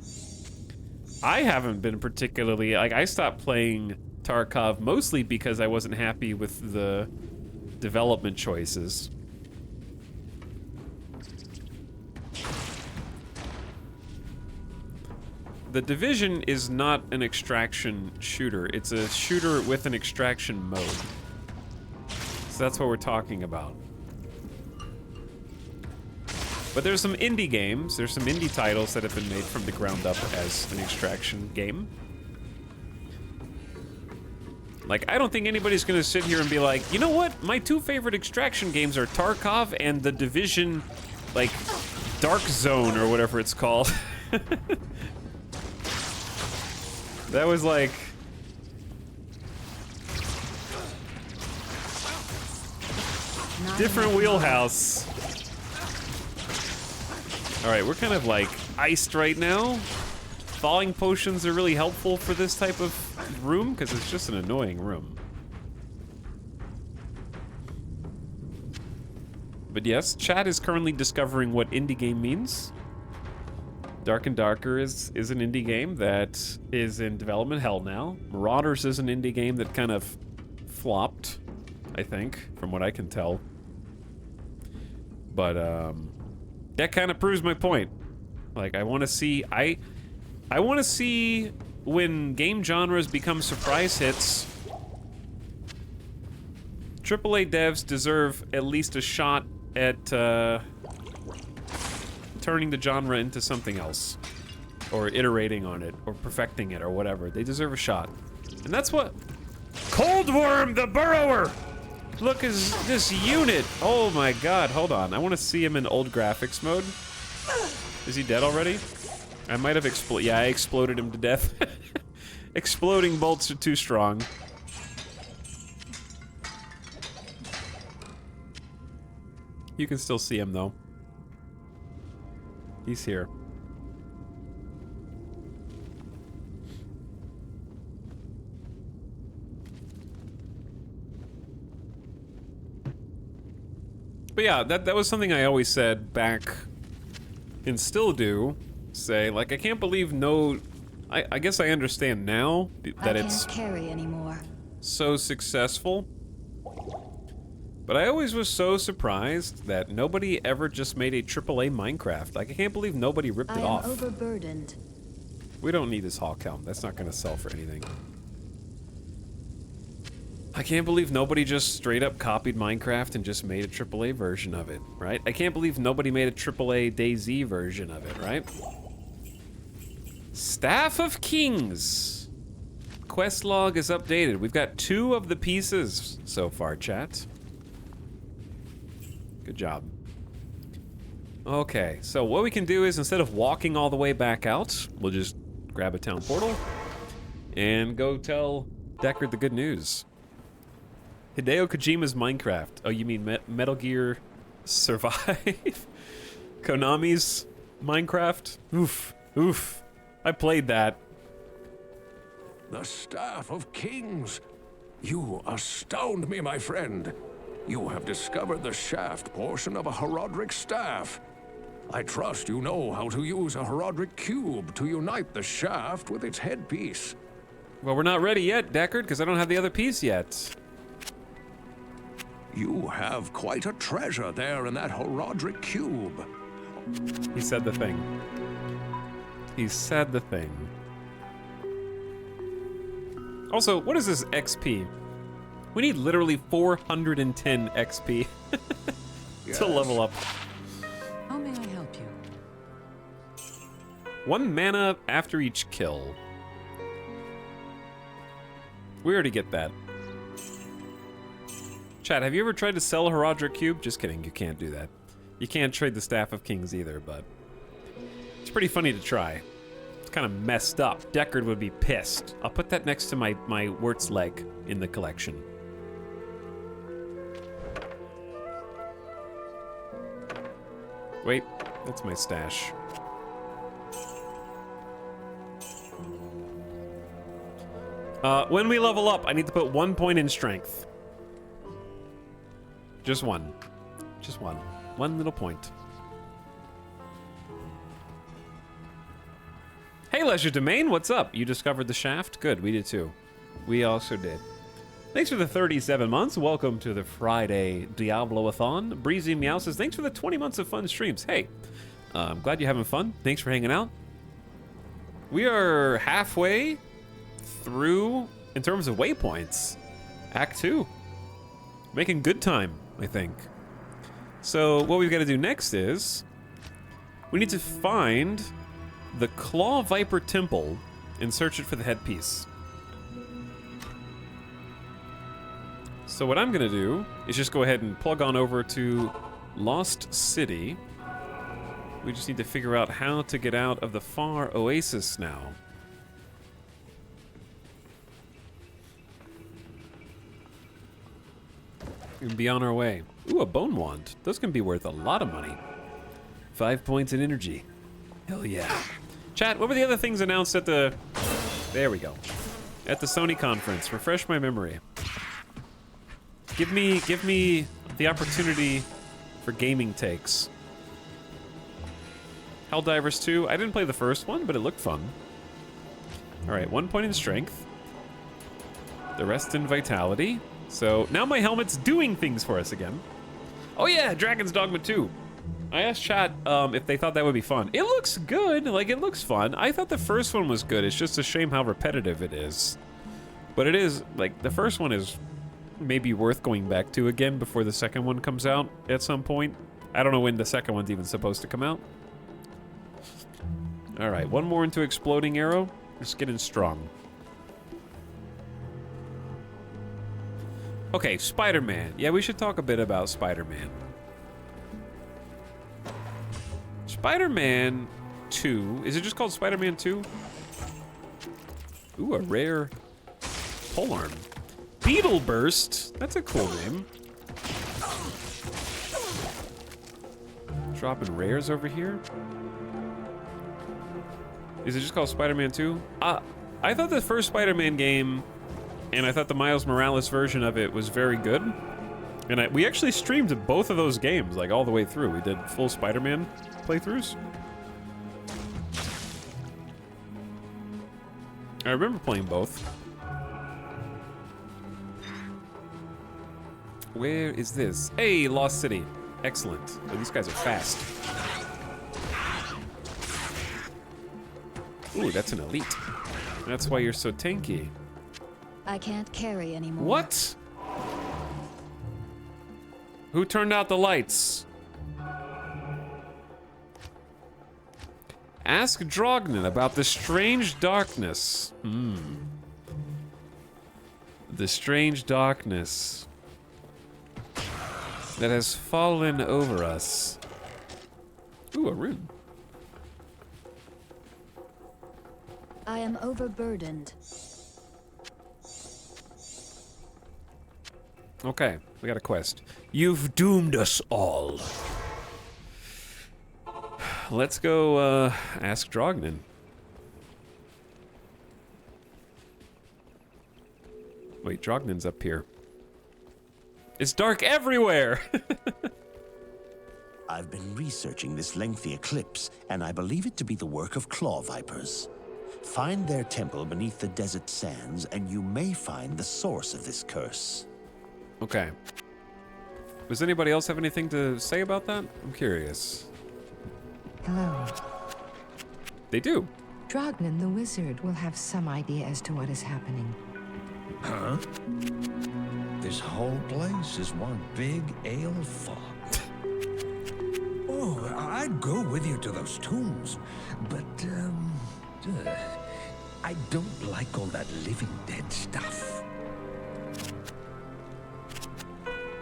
Speaker 1: I haven't been particularly, like, I stopped playing Tarkov mostly because I wasn't happy with the development choices. The Division is not an extraction shooter. It's a shooter with an extraction mode. So that's what we're talking about. But there's some indie games, there's some indie titles that have been made from the ground up as an extraction game. Like, I don't think anybody's gonna sit here and be like, you know what? My two favorite extraction games are Tarkov and The Division, like, Dark Zone or whatever it's called. That was like... different wheelhouse. Alright, we're kind of like iced right now. Thawing potions are really helpful for this type of room because it's just an annoying room. But yes, chat is currently discovering what indie game means. Dark and Darker is an indie game that is in development hell now. Marauders is an indie game that kind of flopped, I think, from what I can tell. But that kind of proves my point. Like, I want to see I want to see when game genres become surprise hits. AAA devs deserve at least a shot at turning the genre into something else, or iterating on it, or perfecting it, or whatever. They deserve a shot, and that's what Cold Worm the Burrower. Look, is this unit? Oh my God! Hold on, I want to see him in old graphics mode. Is he dead already? I might have exploded. Yeah, I exploded him to death. Exploding bolts are too strong. You can still see him though. He's here. But yeah, that was something I always said back, and still do say, like, I can't believe I guess I understand now that it's
Speaker 16: carry anymore.
Speaker 1: So successful. But I always was so surprised that nobody ever just made a AAA Minecraft. Like, I can't believe nobody ripped it off.
Speaker 16: I am overburdened.
Speaker 1: We don't need this Hawk Helm. That's not gonna sell for anything. I can't believe nobody just straight up copied Minecraft and just made a AAA version of it, right? I can't believe nobody made a AAA DayZ version of it, right? Staff of Kings. Quest log is updated. We've got 2 of the pieces so far, chat. Good job. Okay, so what we can do is, instead of walking all the way back out, we'll just grab a town portal and go tell Deckard the good news. Hideo Kojima's Minecraft. Oh, you mean Metal Gear Survive? Konami's Minecraft? Oof. Oof. I played that.
Speaker 15: The Staff of Kings. You astound me, my friend. You have discovered the shaft portion of a Horodric staff. I trust you know how to use a Horodric cube to unite the shaft with its headpiece.
Speaker 1: Well, we're not ready yet, Deckard, because I don't have the other piece yet.
Speaker 15: You have quite a treasure there in that Horodric cube.
Speaker 1: He said the thing. He said the thing. Also, what is this XP? We need literally 410 XP. to level up.
Speaker 14: How may I help you?
Speaker 1: 1 mana after each kill. We already get that. Chat, have you ever tried to sell a Horadric Cube? Just kidding, you can't do that. You can't trade the Staff of Kings either, but it's pretty funny to try. It's kind of messed up. Deckard would be pissed. I'll put that next to my Wirt's leg in the collection. Wait, that's my stash. When we level up, I need to put 1 point in strength. Just one. Just one. 1 little point. Hey, Leisure Domain, what's up? You discovered the shaft? Good, we did too. We also did. Thanks for the 37 months. Welcome to the Friday Diablo-a-thon. Breezy Meow says, thanks for the 20 months of fun streams. Hey, I'm glad you're having fun. Thanks for hanging out. We are halfway through, in terms of waypoints, Act 2. Making good time, I think. So what we've got to do next is we need to find the Claw Viper Temple and search it for the headpiece. So what I'm gonna do is just go ahead and plug on over to Lost City. We just need to figure out how to get out of the far oasis now. And be on our way. Ooh, a bone wand. Those can be worth a lot of money. 5 points in energy. Hell yeah. Chat, what were the other things announced at the... There we go. At the Sony conference. Refresh my memory. Give me the opportunity for gaming takes. Helldivers 2. I didn't play the first one, but it looked fun. Alright, 1 point in strength. The rest in vitality. So now my helmet's doing things for us again. Oh yeah, Dragon's Dogma 2. I asked chat if they thought that would be fun. It looks good, like it looks fun. I thought the first one was good. It's just a shame how repetitive it is. But it is, like, the first one is maybe worth going back to again before the second one comes out at some point. I don't know when the second one's even supposed to come out. Alright, 1 more into Exploding Arrow. Just getting strong. Okay, Spider-Man. Yeah, we should talk a bit about Spider-Man. Spider-Man 2. Is it just called Spider-Man 2? Ooh, a rare polearm. Beetle Burst. That's a cool name. Dropping rares over here. Is it just called Spider-Man 2? I thought the first Spider-Man game, and I thought the Miles Morales version of it was very good. And we actually streamed both of those games, like, all the way through. We did full Spider-Man playthroughs. I remember playing both. Where is this? Hey, Lost City. Excellent. Oh, these guys are fast. Ooh, that's an elite. That's why you're so tanky.
Speaker 16: I can't carry anymore.
Speaker 1: What? Who turned out the lights? Ask Drognin about the strange darkness. The strange darkness that has fallen over us. Ooh, a rune.
Speaker 16: I am overburdened.
Speaker 1: Okay, we got a quest. You've doomed us all. Let's go ask Drognin. Wait, Drognin's up here. It's dark everywhere!
Speaker 11: I've been researching this lengthy eclipse, and I believe it to be the work of claw vipers. Find their temple beneath the desert sands, and you may find the source of this curse.
Speaker 1: Okay. Does anybody else have anything to say about that? I'm curious.
Speaker 12: Hello.
Speaker 1: They do.
Speaker 12: Drognin the wizard will have some idea as to what is happening.
Speaker 2: Huh? This whole place is one big ale fog. Oh, I'd go with you to those tombs, but, I don't like all that living dead stuff.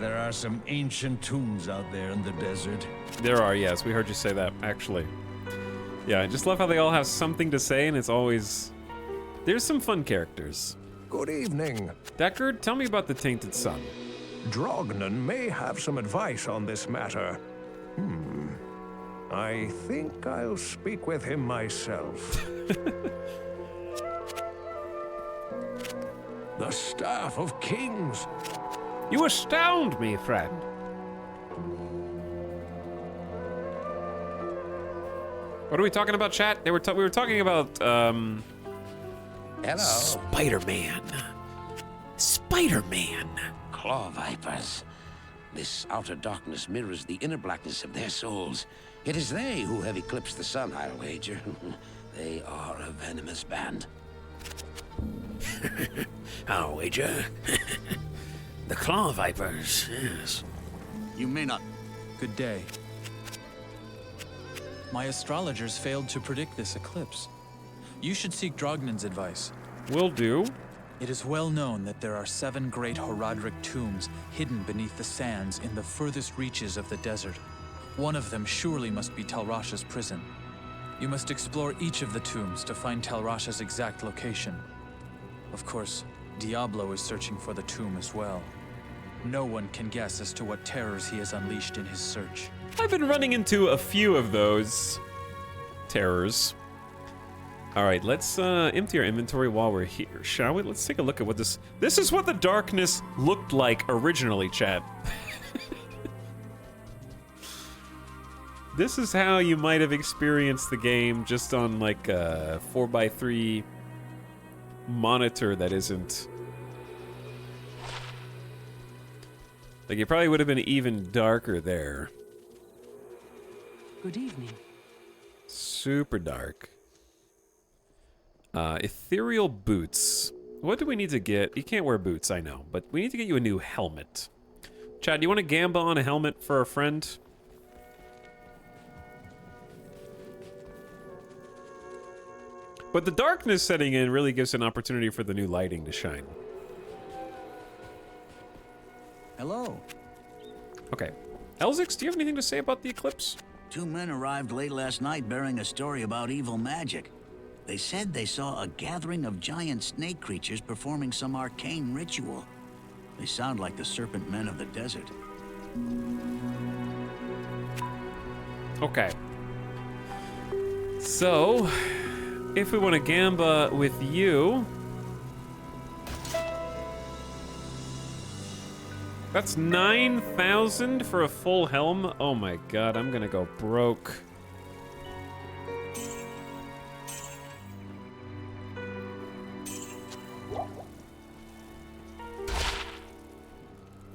Speaker 2: There are some ancient tombs out there in the desert.
Speaker 1: There are, yes. We heard you say that, actually. Yeah, I just love how they all have something to say, and it's always... There's some fun characters.
Speaker 15: Good evening.
Speaker 1: Deckard, tell me about the Tainted Sun.
Speaker 15: Drognan may have some advice on this matter. I think I'll speak with him myself. The Staff of Kings.
Speaker 1: You astound me, friend. What are we talking about, chat? We were talking about,
Speaker 7: Hello.
Speaker 1: Spider-Man. Spider-Man.
Speaker 7: Claw vipers. This outer darkness mirrors the inner blackness of their souls. It is they who have eclipsed the sun, I'll wager. They are a venomous band.
Speaker 6: I'll wager. The Claw Vipers, yes.
Speaker 11: You may not...
Speaker 8: Good day. My astrologers failed to predict this eclipse. You should seek Drognan's advice.
Speaker 1: Will do.
Speaker 8: It is well known that there are 7 great Horadric tombs hidden beneath the sands in the furthest reaches of the desert. One of them surely must be Talrasha's prison. You must explore each of the tombs to find Talrasha's exact location. Of course, Diablo is searching for the tomb as well. No one can guess as to what terrors he has unleashed in his search.
Speaker 1: I've been running into a few of those terrors. All right, let's empty our inventory while we're here, shall we? Let's take a look at what this is what the darkness looked like originally, chat. This is how you might have experienced the game just on like a 4x3 monitor that isn't... Like, it probably would have been even darker there.
Speaker 14: Good evening.
Speaker 1: Super dark. Ethereal boots. What do we need to get? You can't wear boots, I know, but we need to get you a new helmet. Chad, do you want to gamble on a helmet for a friend? But the darkness setting in really gives an opportunity for the new lighting to shine.
Speaker 11: Hello.
Speaker 1: Okay. Elzix, do you have anything to say about the eclipse?
Speaker 6: 2 men arrived late last night bearing a story about evil magic. They said they saw a gathering of giant snake creatures performing some arcane ritual. They sound like the serpent men of the desert.
Speaker 1: Okay. So, if we want to gamba with you... That's 9,000 for a full helm? Oh my god, I'm gonna go broke.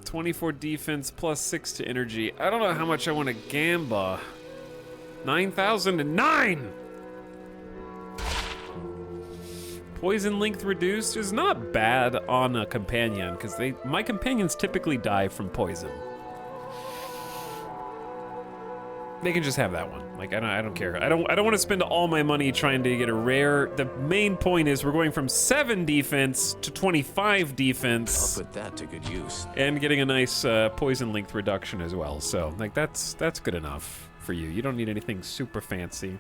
Speaker 1: +24 defense, +6 to energy. I don't know how much I want to gamba. 9,009! Poison length reduced is not bad on a companion, because my companions typically die from poison. They can just have that one. Like, I don't care. I don't want to spend all my money trying to get a rare. The main point is we're going from 7 defense to 25 defense.
Speaker 9: I'll put that to good use.
Speaker 1: And getting a nice poison length reduction as well. So, like, that's good enough for you. You don't need anything super fancy.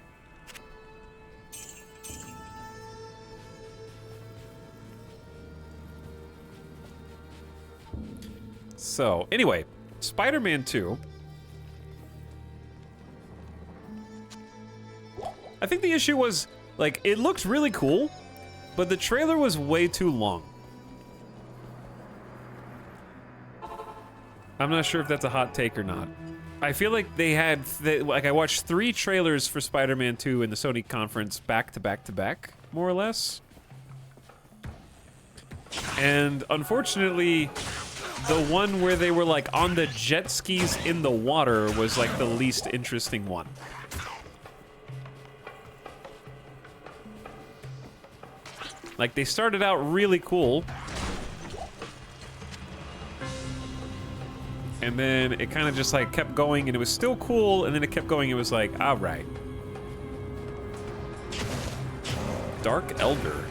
Speaker 1: So, anyway, Spider-Man 2. I think the issue was, like, it looked really cool, but the trailer was way too long. I'm not sure if that's a hot take or not. I feel like I watched 3 trailers for Spider-Man 2 in the Sony conference back to back to back, more or less. And unfortunately, the one where they were like on the jet skis in the water was like the least interesting one. Like, they started out really cool. And then it kind of just like kept going and it was still cool, and then it kept going, it was like, all right. Dark Elder.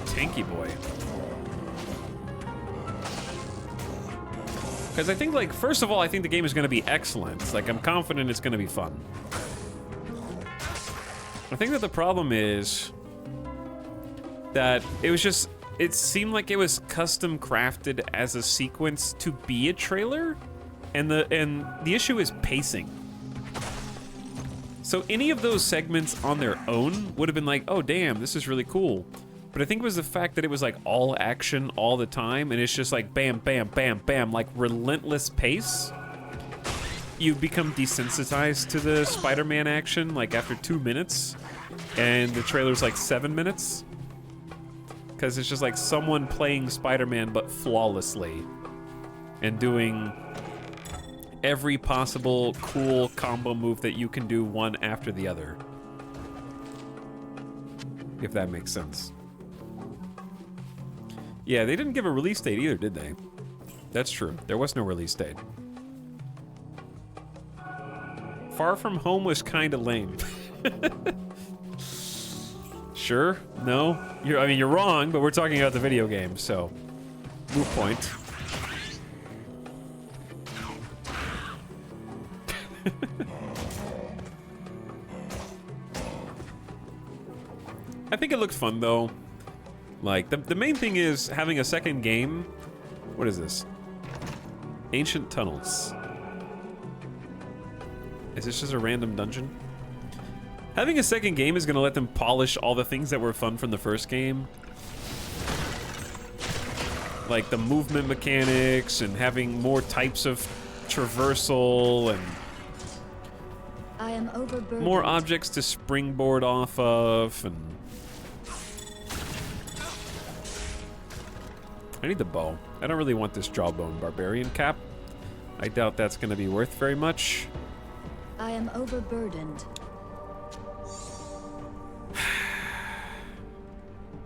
Speaker 1: Tanky boy. Because I think, like, first of all, I think the game is going to be excellent. Like, I'm confident it's going to be fun. I think that the problem is that it was just, it seemed like it was custom crafted as a sequence to be a trailer, and the issue is pacing. So any of those segments on their own would have been like, oh damn, this is really cool. But I think it was the fact that it was like all action all the time, and it's just like bam, bam, bam, bam, like relentless pace. You become desensitized to the Spider-Man action like after 2 minutes, and the trailer's like 7 minutes. Because it's just like someone playing Spider-Man but flawlessly and doing every possible cool combo move that you can do one after the other. If that makes sense. Yeah, they didn't give a release date either, did they? That's true. There was no release date. Far From Home was kind of lame. Sure? No? I mean, you're wrong, but we're talking about the video game, so... Moot point. I think it looked fun, though. Like, the main thing is having a second game. What is this? Ancient Tunnels. Is this just a random dungeon? Having a second game is going to let them polish all the things that were fun from the first game. Like the movement mechanics and having more types of traversal and
Speaker 16: I am overburdened.
Speaker 1: more objects to springboard off of, and I need the bow. I don't really want this jawbone barbarian cap. I doubt that's going to be worth very much.
Speaker 16: I am overburdened.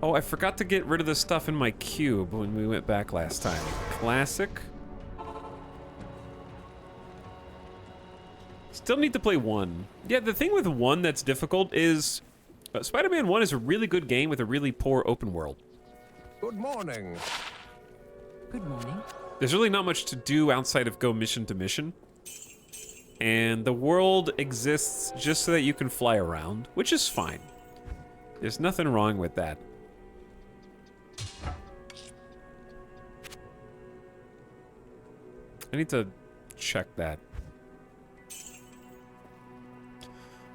Speaker 1: Oh, I forgot to get rid of the stuff in my cube when we went back last time. Classic. Still need to play 1. Yeah, the thing with 1 that's difficult is Spider-Man 1 is a really good game with a really poor open world.
Speaker 15: Good morning.
Speaker 14: Good morning.
Speaker 1: There's really not much to do outside of go mission to mission. And the world exists just so that you can fly around, which is fine. There's nothing wrong with that. I need to check that.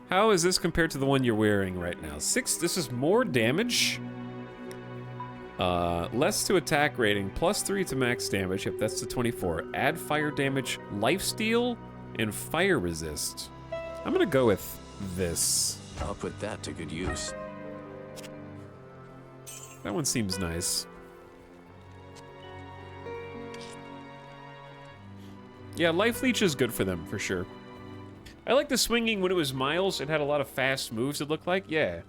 Speaker 1: How is this compared to the one you're wearing right now? 6, this is more damage. Less to attack rating, +3 to max damage. Yep, that's the 24. Add fire damage, lifesteal, and fire resist. I'm gonna go with this.
Speaker 9: I'll put that to good use.
Speaker 1: That one seems nice. Yeah, Life Leech is good for them, for sure. I like the swinging when it was Miles. It had a lot of fast moves, it looked like. Yeah.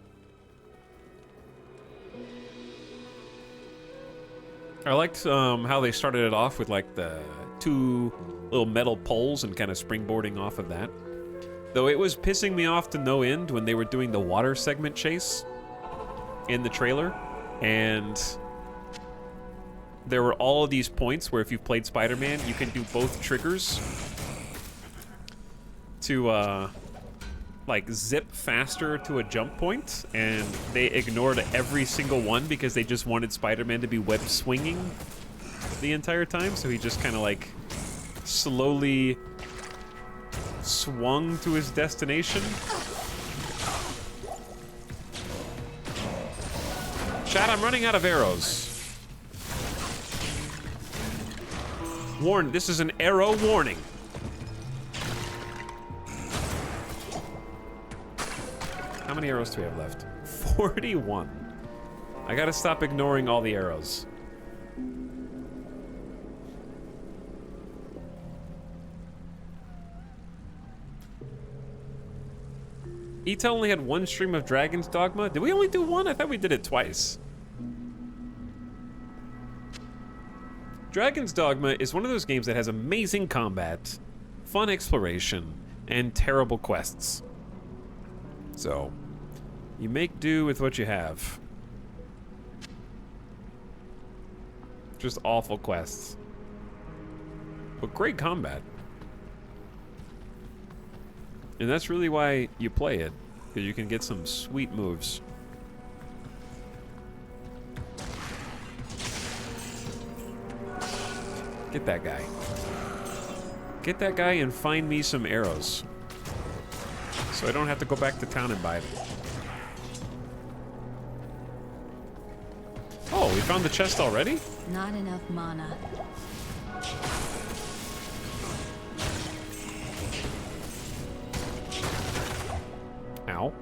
Speaker 1: I liked how they started it off with, like, the 2 little metal poles and kind of springboarding off of that. Though it was pissing me off to no end when they were doing the water segment chase in the trailer. And there were all of these points where if you've played Spider-Man, you can do both triggers to, like, zip faster to a jump point, and they ignored every single one because they just wanted Spider-Man to be web swinging the entire time, so he just kind of, like, slowly swung to his destination. Chat, I'm running out of arrows. Warn, this is an arrow warning. How many arrows do we have left? 41. I gotta stop ignoring all the arrows. Etel only had 1 stream of Dragon's Dogma. Did we only do 1? I thought we did it twice. Dragon's Dogma is one of those games that has amazing combat, fun exploration, and terrible quests. So, you make do with what you have. Just awful quests. But great combat. And that's really why you play it, because you can get some sweet moves. Get that guy. Get that guy and find me some arrows. So I don't have to go back to town and buy them. Oh, we found the chest already?
Speaker 16: Not enough mana.
Speaker 1: Ow.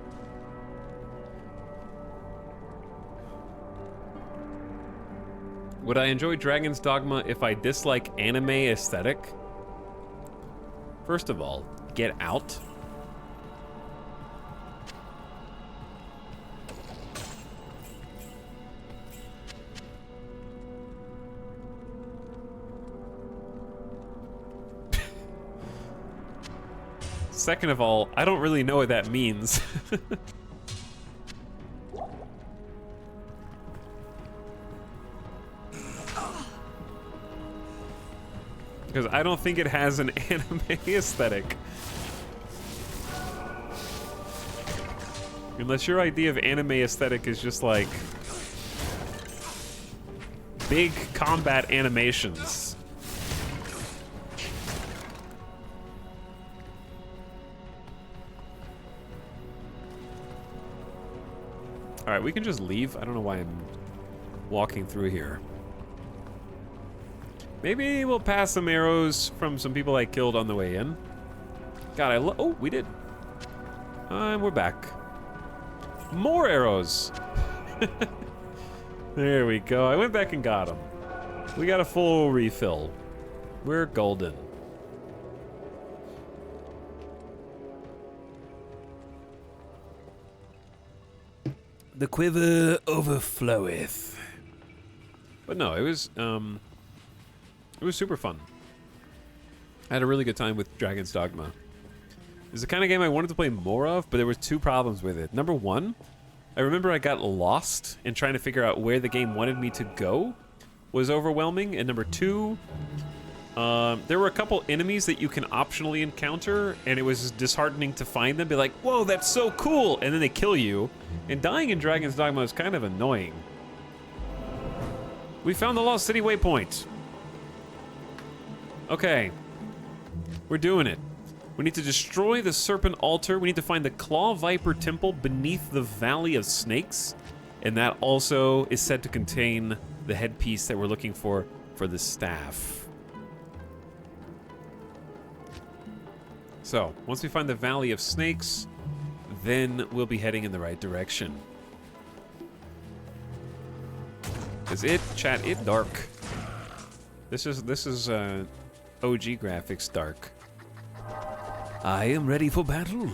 Speaker 1: Would I enjoy Dragon's Dogma if I dislike anime aesthetic? First of all, get out. Second of all, I don't really know what that means. Because I don't think it has an anime aesthetic. Unless your idea of anime aesthetic is just like big combat animations. All right, we can just leave. I don't know why I'm walking through here. Maybe we'll pass some arrows from some people I killed on the way in. God, oh, we did. And we're back. More arrows. There we go. I went back and got them. We got a full refill. We're golden. The quiver overfloweth. But no, it was super fun. I had a really good time with Dragon's Dogma. It's the kind of game I wanted to play more of, but there were two problems with it. Number one, I remember I got lost in trying to figure out where the game wanted me to go was overwhelming. And number two, there were a couple enemies that you can optionally encounter, and it was disheartening to find them. Be like, whoa, that's so cool! And then they kill you. And dying in Dragon's Dogma is kind of annoying. We found the Lost City waypoint. Okay. We're doing it. We need to destroy the Serpent Altar. We need to find the Claw Viper Temple beneath the Valley of Snakes. And that also is said to contain the headpiece that we're looking for the staff. So, once we find the Valley of Snakes, then we'll be heading in the right direction. Is it, chat, it dark. This is OG graphics dark. I am ready for battle.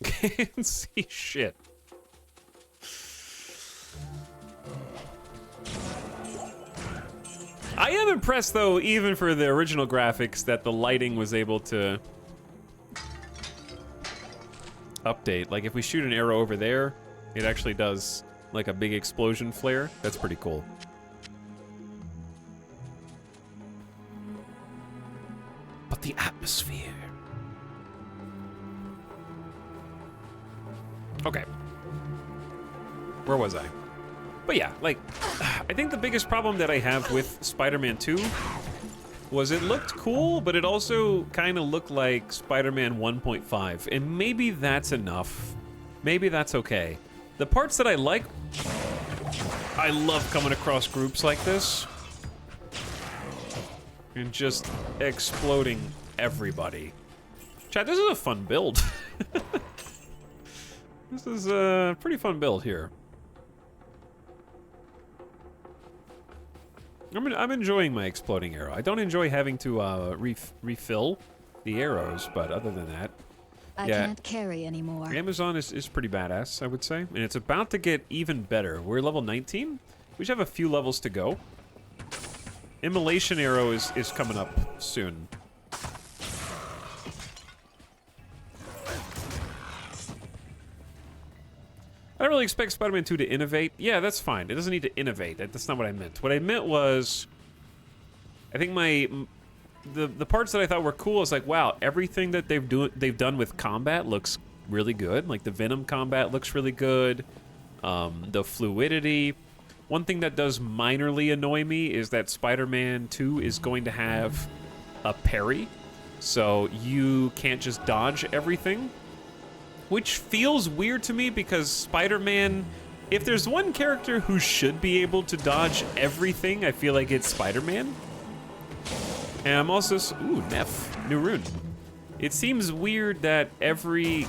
Speaker 1: Can't see shit. I am impressed, though, even for the original graphics, that the lighting was able to update. Like, if we shoot an arrow over there, it actually does, like, a big explosion flare. That's pretty cool. But the atmosphere. Okay. Where was I? But yeah, like, I think the biggest problem that I have with Spider-Man 2 was it looked cool, but it also kind of looked like Spider-Man 1.5. And maybe that's enough. Maybe that's okay. The parts that I like, I love coming across groups like this and just exploding everybody. Chat, this is a fun build. This is a pretty fun build here. I'm enjoying my exploding arrow. I don't enjoy having to refill the arrows, but other than that,
Speaker 16: I can't carry anymore.
Speaker 1: Amazon is pretty badass, I would say. And it's about to get even better. We're level 19. We should have a few levels to go. Immolation Arrow is coming up soon. I don't really expect Spider-Man 2 to innovate. Yeah, that's fine. It doesn't need to innovate. That's not what I meant. What I meant was, I think the parts that I thought were cool is like, wow, everything that they've done with combat looks really good. Like the Venom combat looks really good. The fluidity. One thing that does minorly annoy me is that Spider-Man 2 is going to have a parry, so you can't just dodge everything. Which feels weird to me because Spider-Man, if there's one character who should be able to dodge everything, I feel like it's Spider-Man. And I'm also, ooh, Neff, new rune. It seems weird that every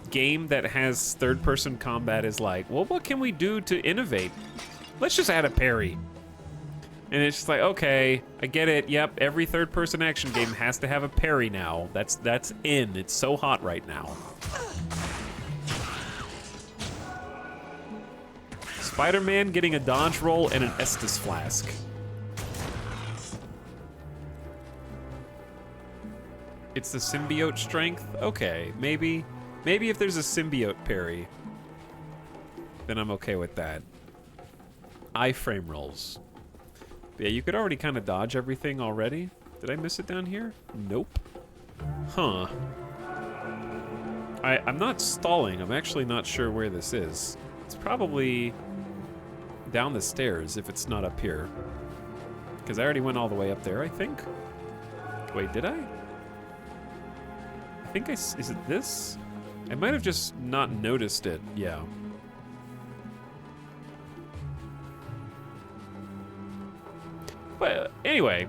Speaker 1: game that has third-person combat is like, well, what can we do to innovate? Let's just add a parry. And it's just like, okay, I get it. Yep, every third-person action game has to have a parry now. That's in. It's so hot right now. Spider-Man getting a dodge roll and an Estus flask. It's the symbiote strength? Okay, maybe if there's a symbiote parry, then I'm okay with that. Iframe rolls. But yeah, you could already kind of dodge everything already. Did I miss it down here? Nope. Huh. I'm not stalling. I'm actually not sure where this is. It's probably down the stairs if it's not up here. Because I already went all the way up there, I think. Wait, did I? I think is it this? I might have just not noticed it. Yeah. But anyway,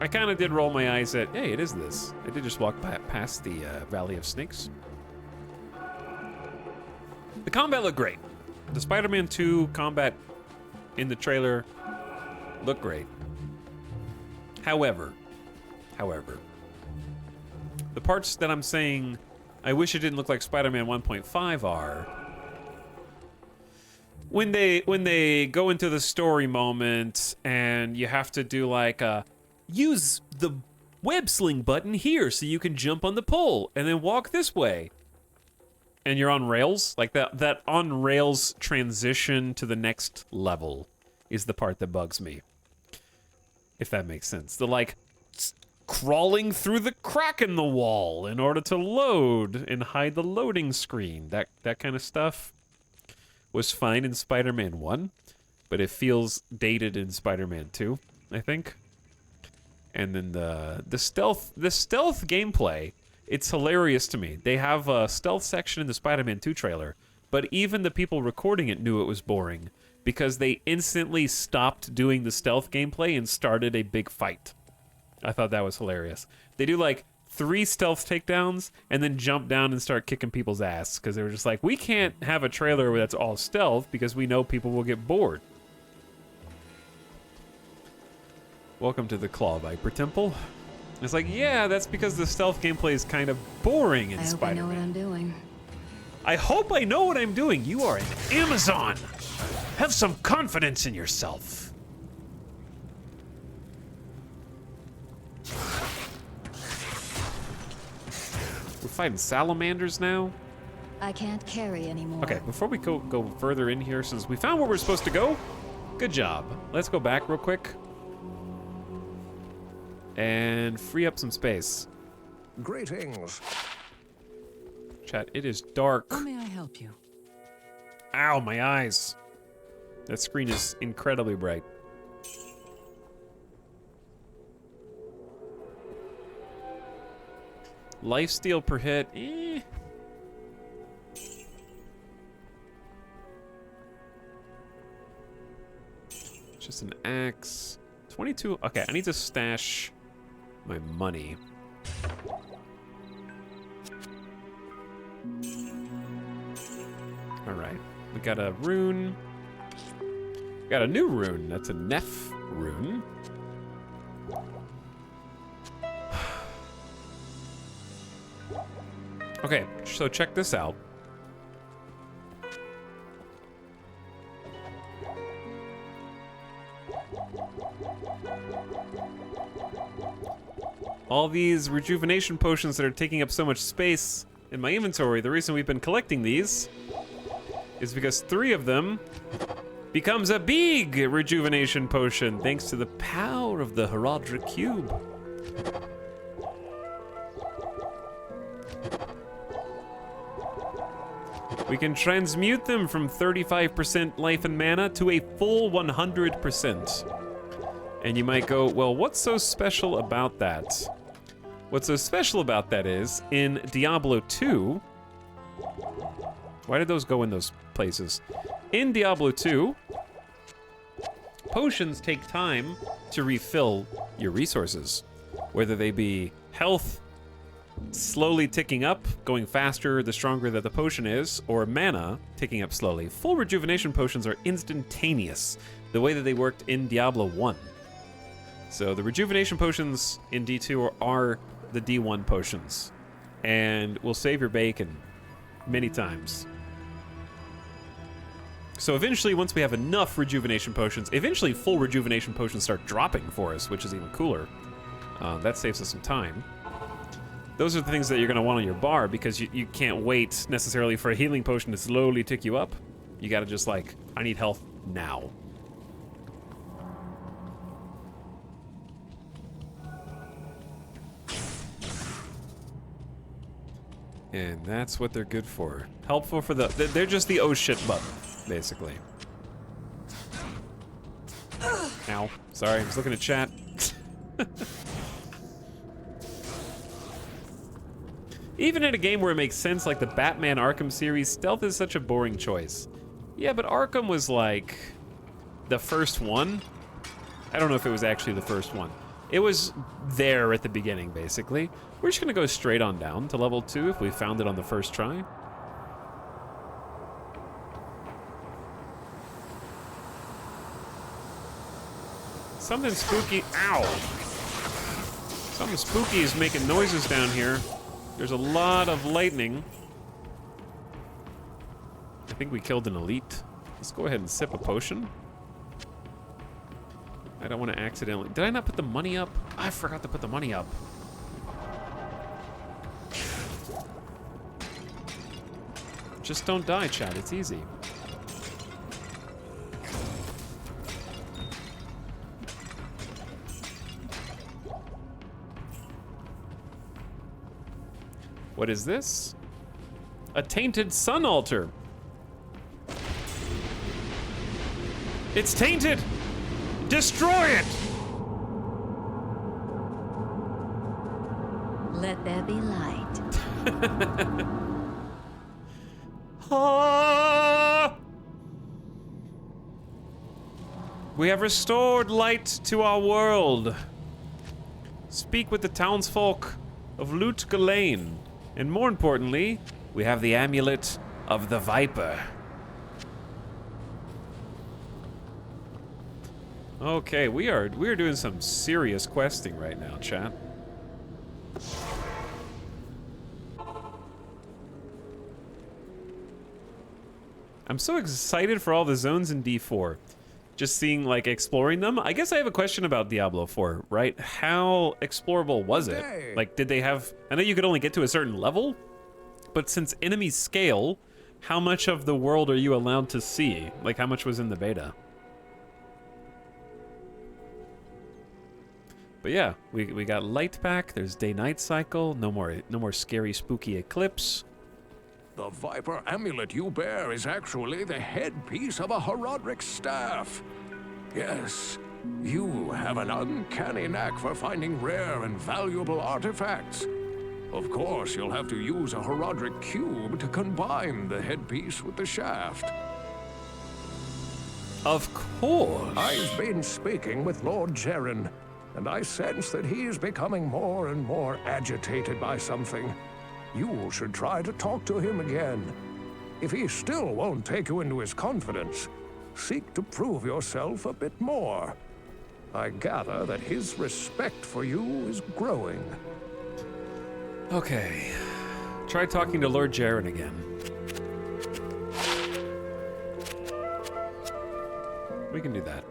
Speaker 1: I kind of did roll my eyes at, hey, it is this. I did just walk past the Valley of Snakes. The combat looked great. The Spider-Man 2 combat in the trailer looked great. However, the parts that I'm saying I wish it didn't look like Spider-Man 1.5 are when they go into the story moment and you have to do like use the web sling button here so you can jump on the pole and then walk this way. And you're on rails, like that on rails transition to the next level is the part that bugs me. If that makes sense. The like crawling through the crack in the wall in order to load and hide the loading screen. That kind of stuff was fine in Spider-Man 1, but it feels dated in Spider-Man 2, I think. And then the stealth gameplay, it's hilarious to me. They have a stealth section in the Spider-Man 2 trailer, but even the people recording it knew it was boring because they instantly stopped doing the stealth gameplay and started a big fight. I thought that was hilarious. They do like 3 stealth takedowns and then jump down and start kicking people's ass because they were just like, we can't have a trailer that's all stealth because we know people will get bored. Welcome to the Claw Viper Temple. It's like, yeah, that's because the stealth gameplay is kind of boring in Spider-Man.
Speaker 16: I hope I know what I'm doing.
Speaker 1: I hope I know what I'm doing. You are an Amazon. Have some confidence in yourself. We're fighting salamanders now?
Speaker 16: I can't carry anymore.
Speaker 1: Okay, before we go further in here, since we found where we're supposed to go, good job. Let's go back real quick. And free up some space.
Speaker 15: Greetings.
Speaker 1: Chat, it is dark.
Speaker 14: How may I help you?
Speaker 1: Ow, my eyes. That screen is incredibly bright. Lifesteal per hit, eh. Just an axe. 22, okay, I need to stash my money. All right, we got a rune. Got a new rune, that's a Neff rune. Okay, so check this out. All these rejuvenation potions that are taking up so much space in my inventory, the reason we've been collecting these is because 3 of them becomes a big rejuvenation potion thanks to the power of the Horadric Cube. We can transmute them from 35% life and mana to a full 100%. And you might go, well, what's so special about that? What's so special about that is, in Diablo 2... Why did those go in those places? In Diablo 2, potions take time to refill your resources. Whether they be health slowly ticking up, going faster the stronger that the potion is, or mana ticking up slowly. Full rejuvenation potions are instantaneous, the way that they worked in Diablo 1. So the rejuvenation potions in D2 are the D1 potions, and will save your bacon many times. So eventually, once we have enough rejuvenation potions, eventually full rejuvenation potions start dropping for us, which is even cooler. That saves us some time. Those are the things that you're going to want on your bar, because you can't wait necessarily for a healing potion to slowly tick you up. You got to just like, I need health now. And that's what they're good for. Helpful for they're just the oh shit button, basically. Ow. Sorry, I was looking at chat. Even in a game where it makes sense, like the Batman Arkham series, stealth is such a boring choice. Yeah, but Arkham was like the first one. I don't know if it was actually the first one. It was there at the beginning, basically. We're just gonna go straight on down to level 2 if we found it on the first try. Something spooky, ow! Something spooky is making noises down here. There's a lot of lightning. I think we killed an elite. Let's go ahead and sip a potion. I don't want to accidentally... Did I not put the money up? I forgot to put the money up. Just don't die, chat. It's easy. What is this? A tainted sun altar. It's tainted! Destroy it!
Speaker 5: Let there be light.
Speaker 1: Ah! We have restored light to our world. Speak with the townsfolk of Lut-Gulain. And more importantly, we have the amulet of the Viper. Okay, we are doing some serious questing right now, chat. I'm so excited for all the zones in D4. Just seeing, like, exploring them. I guess I have a question about Diablo 4, right? How explorable was it? Like, did they have... I know you could only get to a certain level, but since enemies scale, how much of the world are you allowed to see? Like, how much was in the beta? But yeah, we got light back. There's day-night cycle. No more scary, spooky eclipse.
Speaker 15: The Viper amulet you bear is actually the headpiece of a Horadric staff. Yes, you have an uncanny knack for finding rare and valuable artifacts. Of course, you'll have to use a Horadric cube to combine the headpiece with the shaft.
Speaker 1: Of course.
Speaker 15: I've been speaking with Lord Jaren, and I sense that he is becoming more and more agitated by something. You should try to talk to him again. If he still won't take you into his confidence, seek to prove yourself a bit more. I gather that his respect for you is growing.
Speaker 1: Okay. Try talking to Lord Jaren again. We can do that.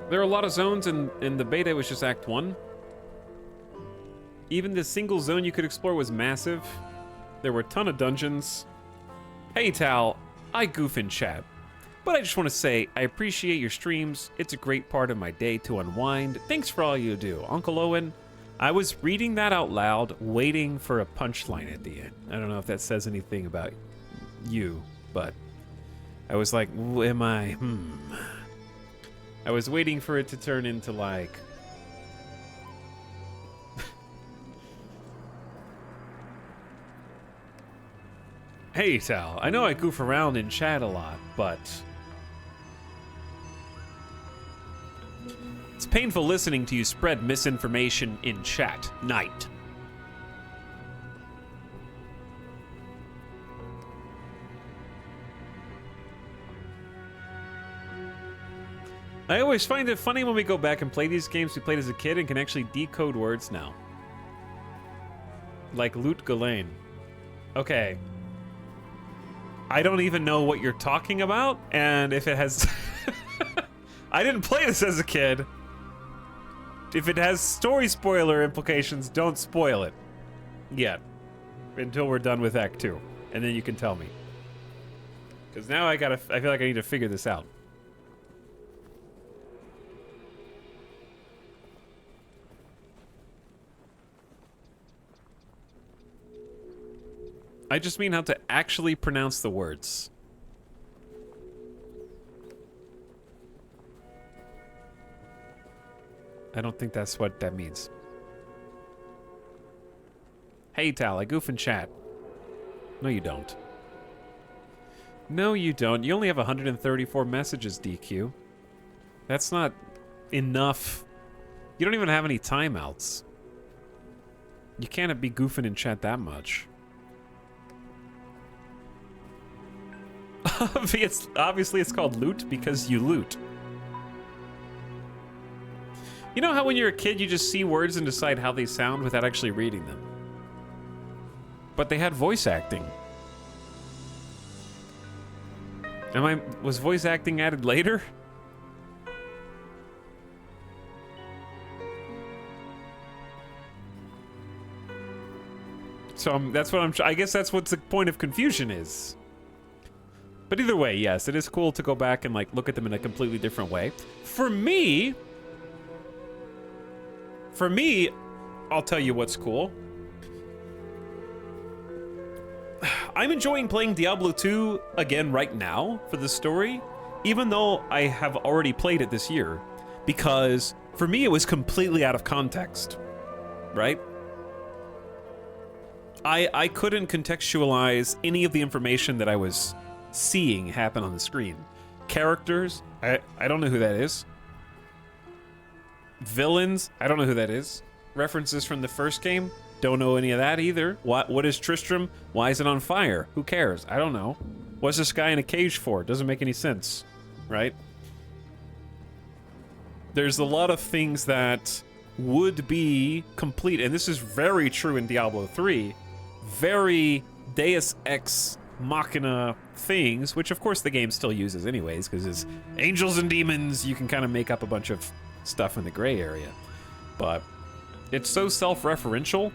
Speaker 1: There are a lot of zones, and in the beta it was just Act 1. Even the single zone you could explore was massive. There were a ton of dungeons. Hey Tal, I goof in chat, but I just want to say I appreciate your streams. It's a great part of my day to unwind. Thanks for all you do. Uncle Owen, I was reading that out loud, waiting for a punchline at the end. I don't know if that says anything about you, but I was like, am I, I was waiting for it to turn into like... Hey, Tal, I know I goof around in chat a lot, but... it's painful listening to you spread misinformation in chat. Night. I always find it funny when we go back and play these games we played as a kid and can actually decode words now. Like Loot Ghislaine. Okay. I don't even know what you're talking about, and if it has... I didn't play this as a kid. If it has story spoiler implications, don't spoil it. Yet. Until we're done with Act 2. And then you can tell me. Because now I feel like I need to figure this out. I just mean how to actually pronounce the words. I don't think that's what that means. Hey, Tal, I goof in chat. No, you don't. No, you don't. You only have 134 messages, DQ. That's not enough. You don't even have any timeouts. You can't be goofing in chat that much. Obviously, it's called loot because you loot. You know how when you're a kid, you just see words and decide how they sound without actually reading them? But they had voice acting. Was voice acting added later? So that's what I guess that's what the point of confusion is. But either way, yes, it is cool to go back and like look at them in a completely different way. For me, I'll tell you what's cool. I'm enjoying playing Diablo 2 again right now for the story, even though I have already played it this year, because for me it was completely out of context, right? I couldn't contextualize any of the information that I was seeing happen on the screen. Characters, I don't know who that is. Villains, I don't know who that is. References from the first game, don't know any of that either. What is Tristram? Why is it on fire? Who cares? I don't know. What's this guy in a cage for? Doesn't make any sense, right? There's a lot of things that would be complete, and this is very true in Diablo 3, very Deus Ex Machina things, which of course the game still uses anyways, because it's angels and demons, you can kind of make up a bunch of stuff in the gray area. But it's so self-referential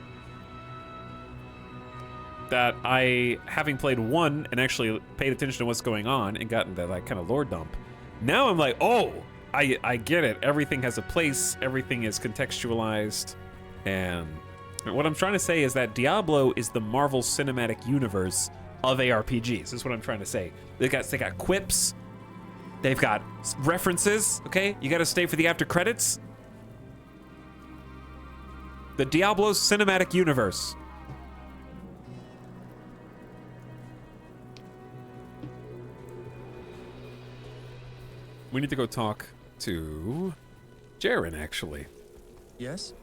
Speaker 1: that I, having played 1 and actually paid attention to what's going on and gotten that like kind of lore dump, now I'm like, oh, I get it. Everything has a place, everything is contextualized, and what I'm trying to say is that Diablo is the Marvel Cinematic Universe of ARPGs. Is what I'm trying to say. They got quips, they've got references. Okay, you got to stay for the after credits. The Diablo Cinematic Universe. We need to go talk to Jaren, actually.
Speaker 8: Yes?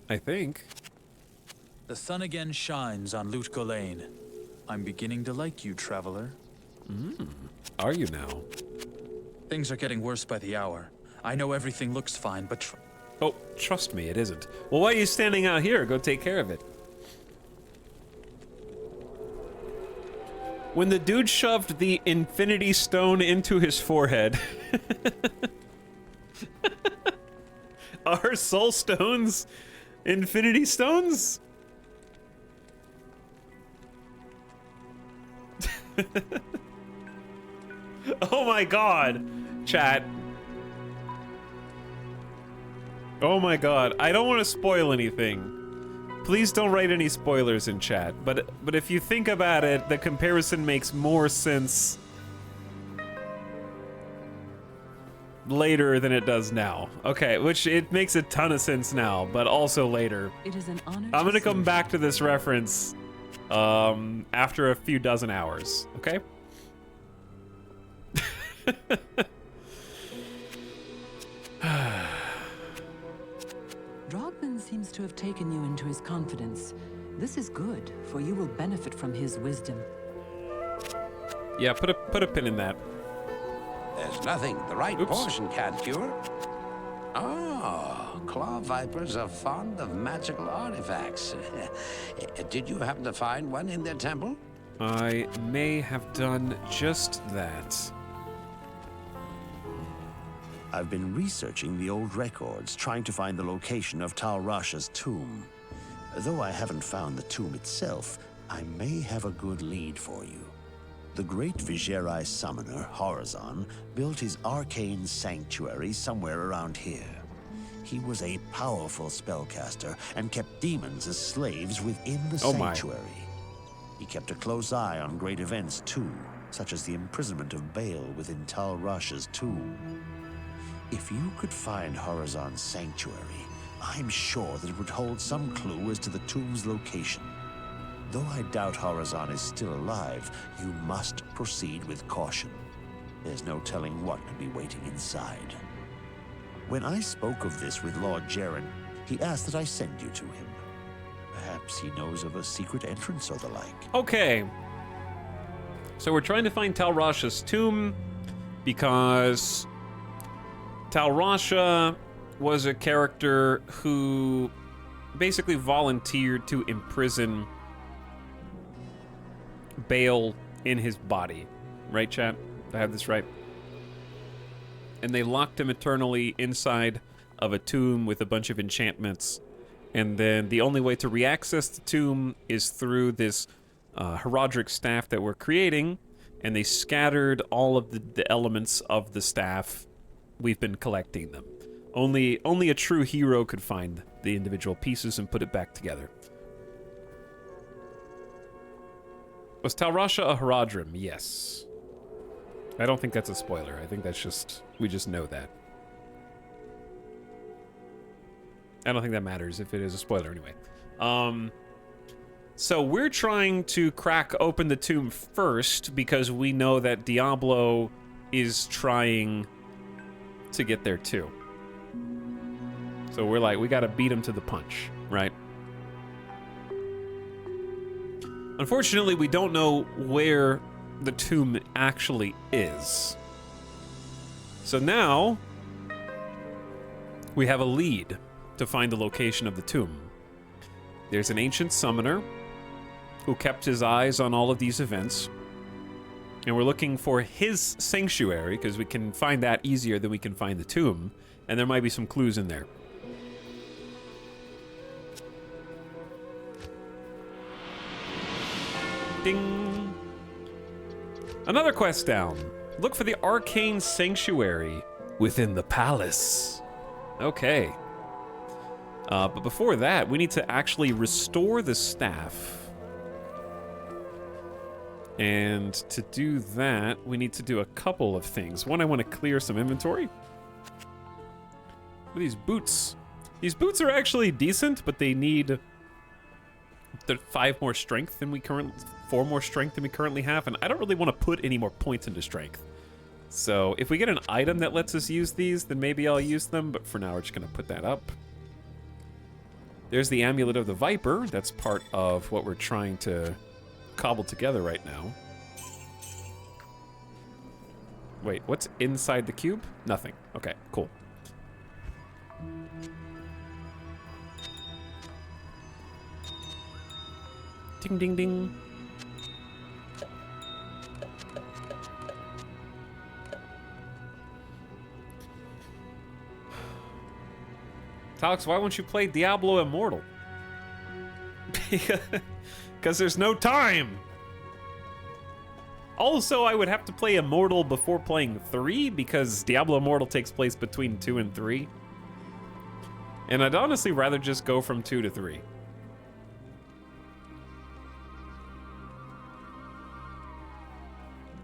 Speaker 1: I think.
Speaker 8: The sun again shines on Loot Ghislaine. I'm beginning to like you, traveler.
Speaker 1: Are you now?
Speaker 8: Things are getting worse by the hour. I know everything looks fine, but
Speaker 1: oh, trust me, it isn't. Well, why are you standing out here? Go take care of it. When the dude shoved the infinity stone into his forehead, are soul stones infinity stones? Oh my god, chat. Oh my god, I don't want to spoil anything. Please don't write any spoilers in chat, but if you think about it, the comparison makes more sense later than it does now. Okay, which it makes a ton of sense now, but also later.
Speaker 14: It is an honor.
Speaker 1: I'm gonna come back to this reference after a few dozen hours, okay?
Speaker 14: Drogman seems to have taken you into his confidence. This is good, for you will benefit from his wisdom.
Speaker 1: Yeah, put a pin in that.
Speaker 11: There's nothing the right portion can't cure. Oh, claw vipers are fond of magical artifacts. Did you happen to find one in their temple?
Speaker 1: I may have done just that.
Speaker 11: I've been researching the old records, trying to find the location of Tal Rasha's tomb. Though I haven't found the tomb itself, I may have a good lead for you. The great Vigerai summoner, Horizon, built his arcane sanctuary somewhere around here. He was a powerful spellcaster and kept demons as slaves within the sanctuary. He kept a close eye on great events too, such as the imprisonment of Baal within Tal Rasha's tomb. If you could find Horizon's sanctuary, I'm sure that it would hold some clue as to the tomb's location. Though I doubt Horizon is still alive, you must proceed with caution. There's no telling what could be waiting inside. When I spoke of this with Lord Jaren, he asked that I send you to him. Perhaps he knows of a secret entrance or the like.
Speaker 1: Okay. So we're trying to find Tal Rasha's tomb because Tal Rasha was a character who basically volunteered to imprison Baal in his body. Right, chat? I have this right. And they locked him eternally inside of a tomb with a bunch of enchantments. And then the only way to reaccess the tomb is through this Herodric staff that we're creating. And they scattered all of the elements of the staff. We've been collecting them. Only a true hero could find the individual pieces and put it back together. Was Tal Rasha a Herodrim? Yes. I don't think that's a spoiler. I think that's just... we just know that. I don't think that matters if it is a spoiler anyway. So we're trying to crack open the tomb first because we know that Diablo is trying to get there too. So we're like, we gotta beat him to the punch, right? Unfortunately, we don't know where the tomb actually is. So now, we have a lead to find the location of the tomb. There's an ancient summoner who kept his eyes on all of these events. And we're looking for his sanctuary, because we can find that easier than we can find the tomb. And there might be some clues in there. Ding! Another quest down. Look for the arcane sanctuary within the palace. Okay. But before that, we need to actually restore the staff. And to do that, we need to do a couple of things. One, I want to clear some inventory. What are these boots? These boots are actually decent, but they need the 4 more strength than we currently have, and I don't really want to put any more points into strength. So if we get an item that lets us use these, then maybe I'll use them, but for now we're just going to put that up. There's the Amulet of the Viper. That's part of what we're trying to cobble together right now. Wait, what's inside the cube? Nothing. Okay, cool. Ding, ding, ding. Alex, why won't you play Diablo Immortal? Because there's no time. Also, I would have to play Immortal before playing 3 because Diablo Immortal takes place between 2 and 3. And I'd honestly rather just go from 2 to 3.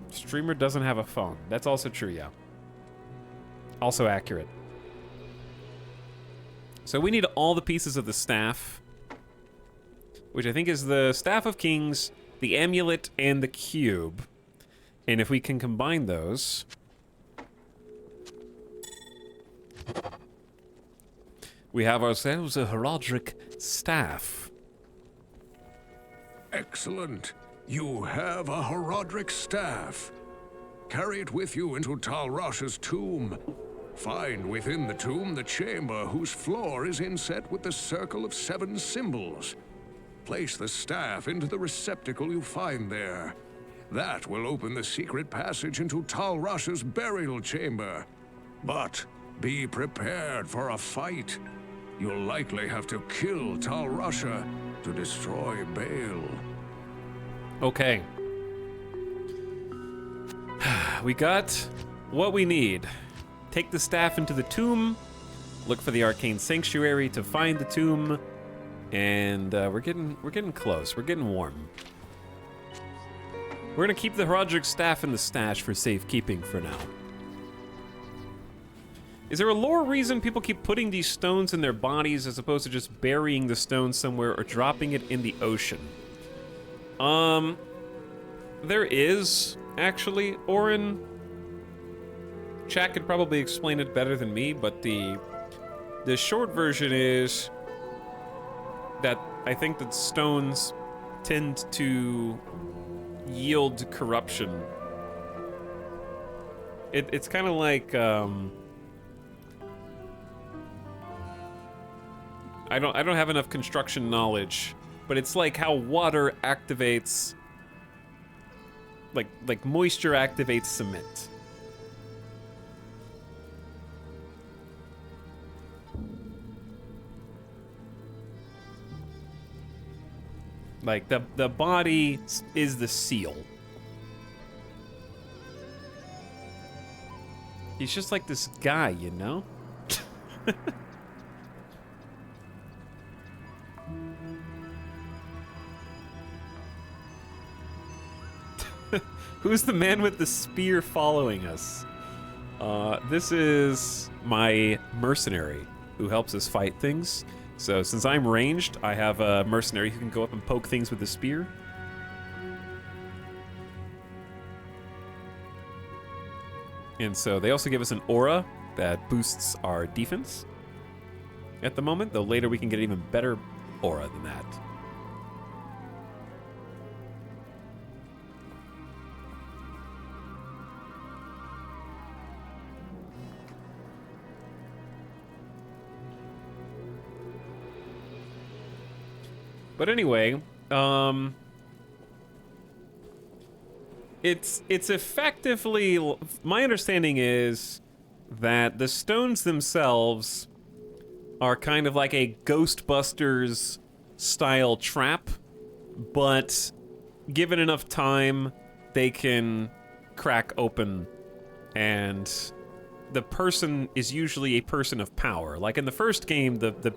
Speaker 1: Streamer doesn't have a phone. That's also true, yeah. Also accurate. So we need all the pieces of the staff, which I think is the Staff of Kings, the amulet, and the cube. And if we can combine those, we have ourselves a heraldic staff.
Speaker 15: Excellent. You have a heraldic staff. Carry it with you into Tal Rasha's tomb. Find within the tomb the chamber whose floor is inset with the circle of 7 symbols. Place the staff into the receptacle you find there. That will open the secret passage into Tal Rasha's burial chamber. But be prepared for a fight. You'll likely have to kill Tal Rasha to destroy Baal.
Speaker 1: Okay. We got what we need. Take the staff into the tomb, look for the arcane sanctuary to find the tomb, and we're getting close. We're getting warm. We're gonna keep the heraldic staff in the stash for safekeeping for now. Is there a lore reason people keep putting these stones in their bodies as opposed to just burying the stone somewhere or dropping it in the ocean? There is, actually. Orin, Chat could probably explain it better than me, but the short version is that I think that stones tend to yield corruption. It's kind of like I don't have enough construction knowledge, but it's like how water activates, like moisture activates cement. Like the body is the seal. He's just like this guy, you know? Who's the man with the spear following us? This is my mercenary who helps us fight things. So since I'm ranged, I have a mercenary who can go up and poke things with the spear. And so they also give us an aura that boosts our defense at the moment, though later we can get an even better aura than that. But anyway, it's effectively, my understanding is that the stones themselves are kind of like a Ghostbusters style trap, but given enough time, they can crack open, and the person is usually a person of power. Like in the first game, the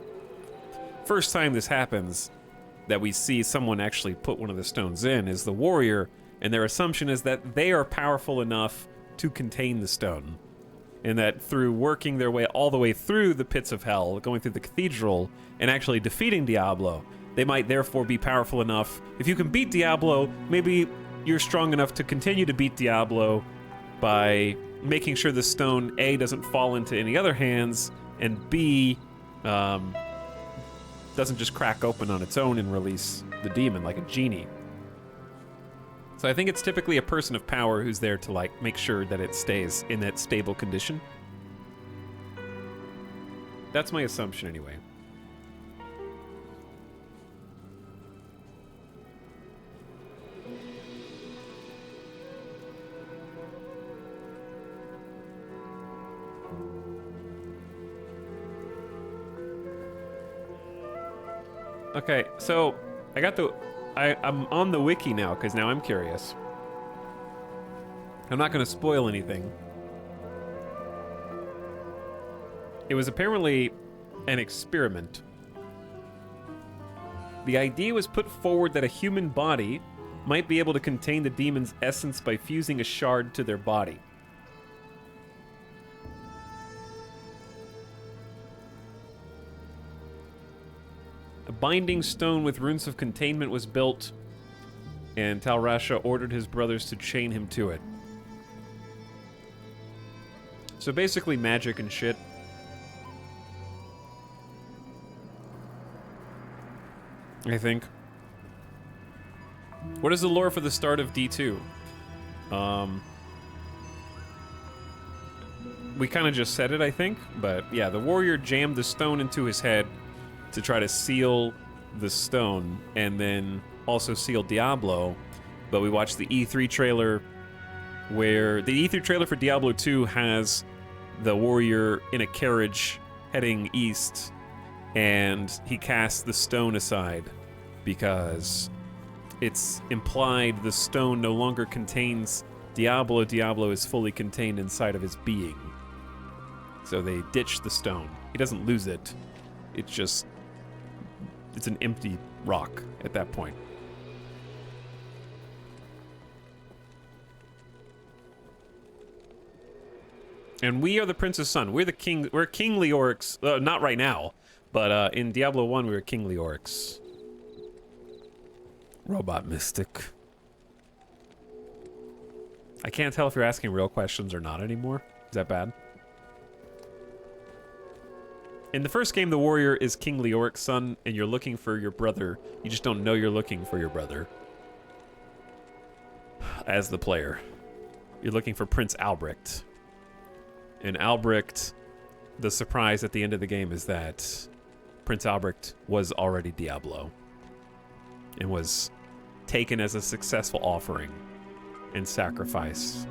Speaker 1: first time this happens, that we see someone actually put one of the stones in is the warrior, and their assumption is that they are powerful enough to contain the stone, and that through working their way all the way through the pits of hell, going through the cathedral, and actually defeating Diablo, they might therefore be powerful enough. If you can beat Diablo, maybe you're strong enough to continue to beat Diablo by making sure the stone, A, doesn't fall into any other hands, and B, doesn't just crack open on its own and release the demon like a genie. So I think it's typically a person of power who's there to, like, make sure that it stays in that stable condition. That's my assumption, anyway. Okay, so I got the... I'm on the wiki now, because now I'm curious. I'm not going to spoil anything. It was apparently an experiment. The idea was put forward that a human body might be able to contain the demon's essence by fusing a shard to their body. A binding stone with runes of containment was built, and Tal Rasha ordered his brothers to chain him to it. So basically magic and shit. I think. What is the lore for the start of D2? We kind of just said it, I think, but yeah, the warrior jammed the stone into his head to try to seal the stone, and then also seal Diablo. But we watched the E3 trailer, where the E3 trailer for Diablo 2 has the warrior in a carriage heading east, and he casts the stone aside because it's implied the stone no longer contains Diablo. Diablo is fully contained inside of his being. So they ditch the stone. He doesn't lose it. It's just... it's an empty rock at that point. And we are the Prince's son. We're the king. We're kingly orcs. Not right now, but in Diablo 1 we were kingly orcs. Robot mystic. I can't tell if you're asking real questions or not anymore. Is that bad? In the first game, the warrior is King Leoric's son, and you're looking for your brother. You just don't know you're looking for your brother. As the player. You're looking for Prince Albrecht. And Albrecht, the surprise at the end of the game is that Prince Albrecht was already Diablo. And was taken as a successful offering and sacrifice.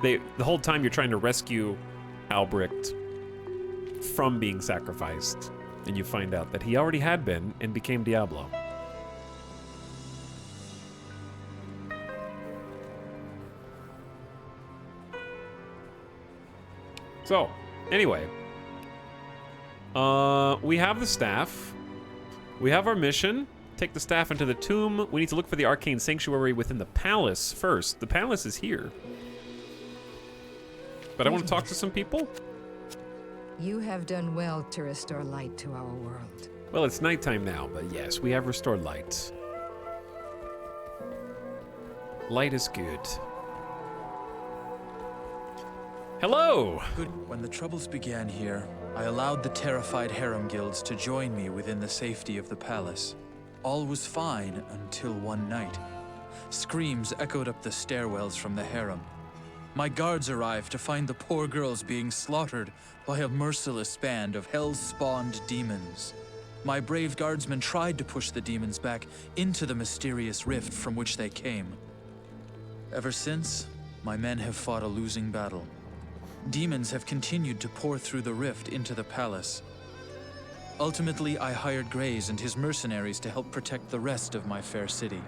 Speaker 1: The whole time you're trying to rescue Albrecht from being sacrificed, and you find out that he already had been and became Diablo. So, anyway, we have the staff. We have our mission. Take the staff into the tomb. We need to look for the arcane sanctuary within the palace first. The palace is here. But I want to talk to some people.
Speaker 12: You have done well to restore light to our world.
Speaker 1: Well, it's nighttime now, but yes, we have restored light. Light is good. Hello!
Speaker 8: When the troubles began here, I allowed the terrified harem guilds to join me within the safety of the palace. All was fine until one night. Screams echoed up the stairwells from the harem. My guards arrived to find the poor girls being slaughtered by a merciless band of hell-spawned demons. My brave guardsmen tried to push the demons back into the mysterious rift from which they came. Ever since, my men have fought a losing battle. Demons have continued to pour through the rift into the palace. Ultimately, I hired Grays and his mercenaries to help protect the rest of my fair city.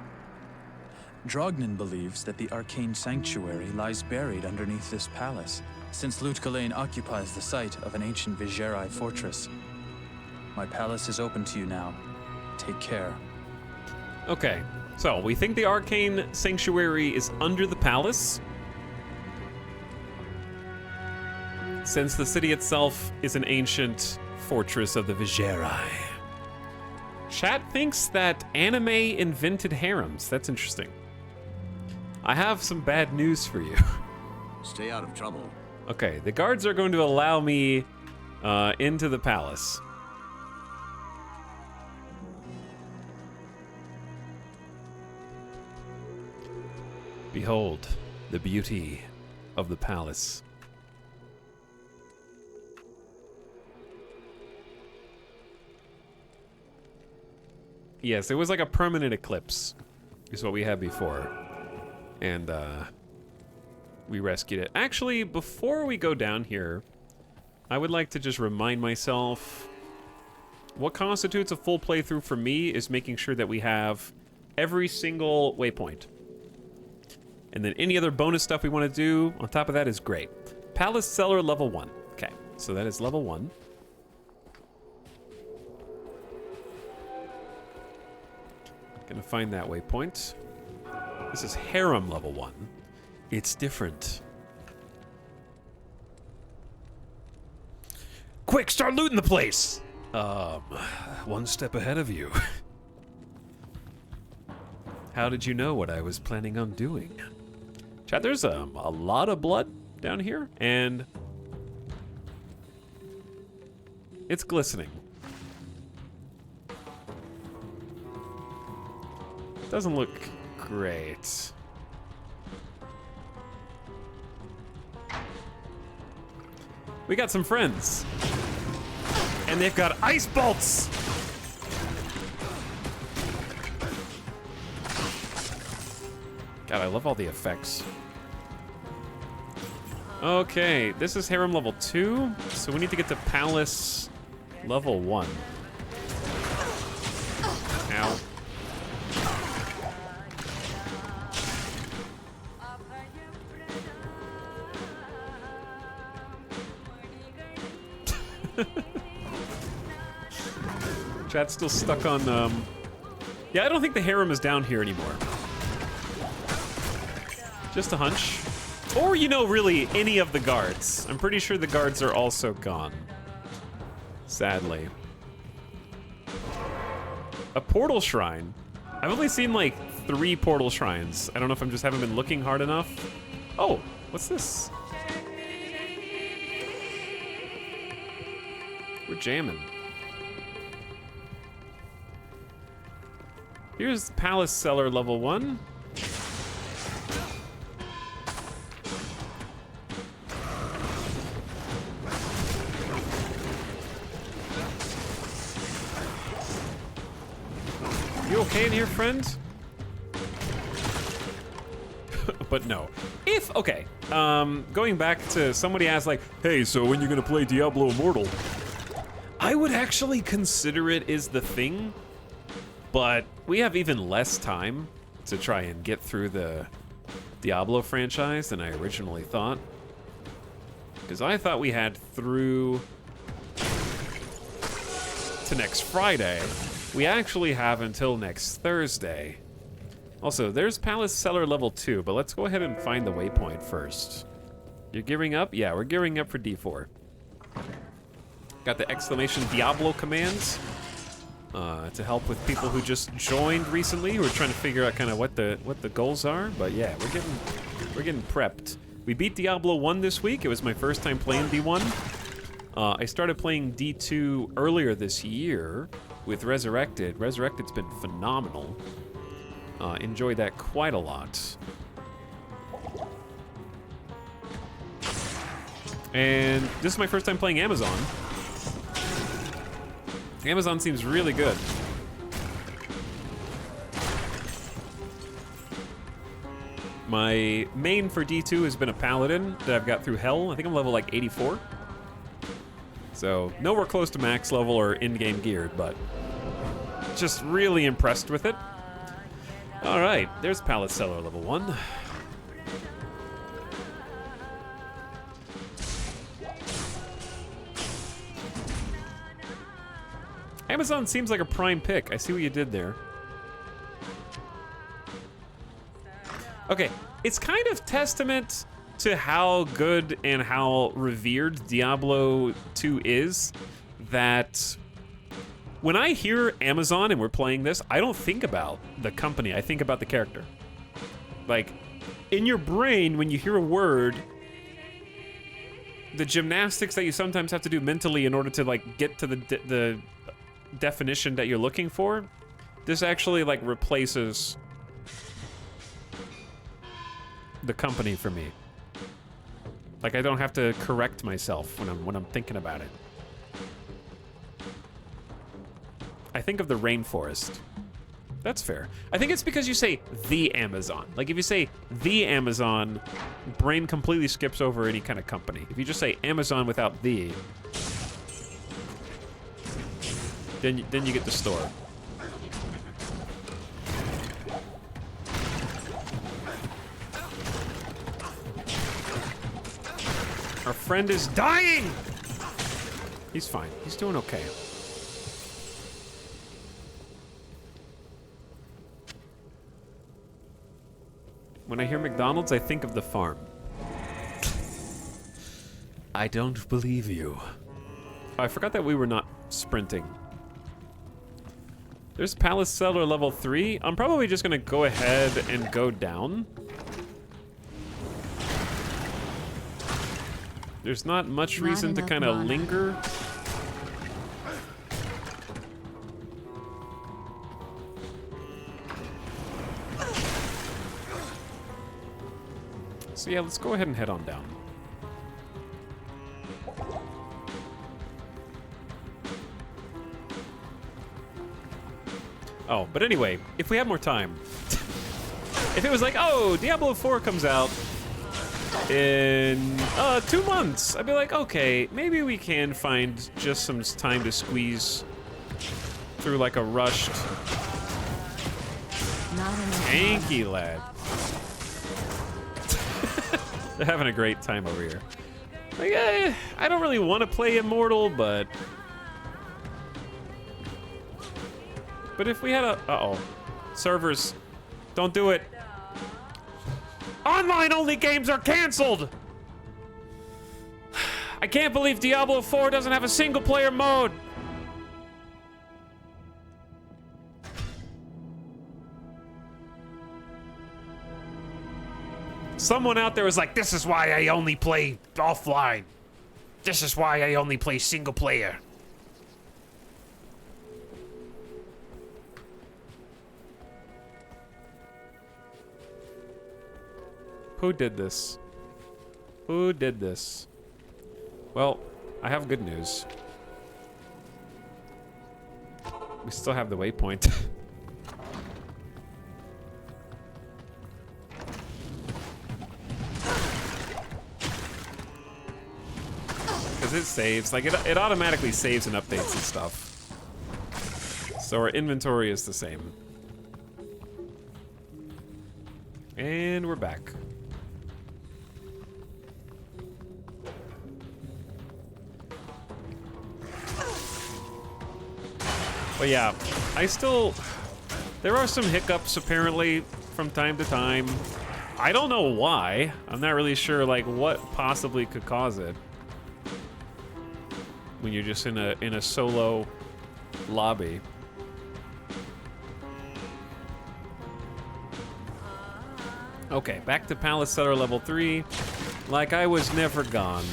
Speaker 8: Drognin believes that the arcane sanctuary lies buried underneath this palace, since Lut-Gholein occupies the site of an ancient Vigerai fortress. My palace is open to you now. Take care.
Speaker 1: Okay, so we think the arcane sanctuary is under the palace. Since the city itself is an ancient fortress of the Vigerai. Chat thinks that anime invented harems. That's interesting. I have some bad news for you.
Speaker 6: Stay out of trouble.
Speaker 1: Okay, the guards are going to allow me into the palace. Behold the beauty of the palace. Yes, it was like a permanent eclipse, is what we had before. And, we rescued it. Actually, before we go down here, I would like to just remind myself what constitutes a full playthrough for me is making sure that we have every single waypoint. And then any other bonus stuff we want to do on top of that is great. Palace Cellar level 1. Okay, so that is level 1. Gonna find that waypoint. This is Harem level 1. It's different. Quick, start looting the place! One step ahead of you. How did you know what I was planning on doing? Chat, there's a lot of blood down here, and it's glistening. Doesn't look great. We got some friends. And they've got ice bolts! God, I love all the effects. Okay, this is Harem level 2, so we need to get to Palace level 1. Ow. Chat's still stuck on, yeah, I don't think the harem is down here anymore. Just a hunch. Or, you know, really, any of the guards. I'm pretty sure the guards are also gone. Sadly. A portal shrine? I've only seen, like, 3 portal shrines. I don't know if I'm just haven't been looking hard enough. Oh, what's this? We're jamming. Here's Palace Cellar level 1. You okay in here, friend? But no. If, okay, going back to somebody asked like, hey, so when you gonna play Diablo Immortal? I would actually consider it is the thing, but we have even less time to try and get through the Diablo franchise than I originally thought. Because I thought we had through to next Friday. We actually have until next Thursday. Also, there's Palace Cellar level 2, but let's go ahead and find the waypoint first. You're gearing up? Yeah, we're gearing up for D4. Got the exclamation Diablo commands to help with people who just joined recently who are trying to figure out kind of what the goals are. But yeah, we're getting prepped. We beat Diablo 1 this week. It was my first time playing D1. I started playing D2 earlier this year with Resurrected. Resurrected's been phenomenal. Enjoyed that quite a lot. And this is my first time playing Amazon. Amazon seems really good. My main for D2 has been a paladin that I've got through hell. I think I'm level like 84. So nowhere close to max level or in-game geared, but just really impressed with it. All right, there's Palace Cellar level 1. Amazon seems like a prime pick. I see what you did there. Okay, it's kind of testament to how good and how revered Diablo 2 is that when I hear Amazon and we're playing this, I don't think about the company, I think about the character. Like, in your brain, when you hear a word, the gymnastics that you sometimes have to do mentally in order to like get to the definition that you're looking for, this actually like replaces the company for me. Like I don't have to correct myself when I'm thinking about it. I think of the rainforest. That's fair. I think it's because you say the Amazon. Like if you say the Amazon, brain completely skips over any kind of company. If you just say Amazon without the, then you get the store. Our friend is dying! He's fine. He's doing okay. When I hear McDonald's, I think of the farm. I don't believe you. Oh, I forgot that we were not sprinting. There's Palace Cellar level 3. I'm probably just gonna go ahead and go down. There's not much reason to kind of linger. So yeah, let's go ahead and head on down. Oh, but anyway, if we had more time, if it was like, oh, Diablo 4 comes out in 2 months, I'd be like, okay, maybe we can find just some time to squeeze through like a rushed tanky lad. They're having a great time over here. Like, I don't really want to play Immortal, but if we had a... Uh-oh. Servers, don't do it. Online-only games are canceled! I can't believe Diablo 4 doesn't have a single-player mode. Someone out there was like, this is why I only play offline. This is why I only play single player. Who did this? Who did this? Well, I have good news. We still have the waypoint. Because it saves, like it automatically saves and updates and stuff. So our inventory is the same. And we're back. But yeah, there are some hiccups apparently from time to time. I don't know why. I'm not really sure like what possibly could cause it. When you're just in a solo lobby. Okay, back to Palace Cellar level 3. Like I was never gone.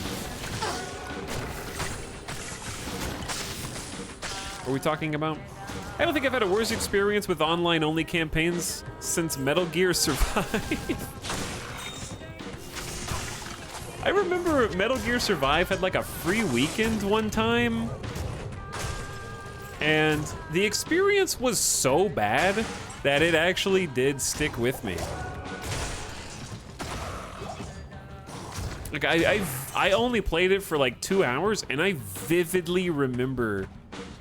Speaker 1: What are we talking about? I don't think I've had a worse experience with online-only campaigns since Metal Gear Survive. I remember Metal Gear Survive had like a free weekend one time. And the experience was so bad that it actually did stick with me. Like I only played it for like 2 hours and I vividly remember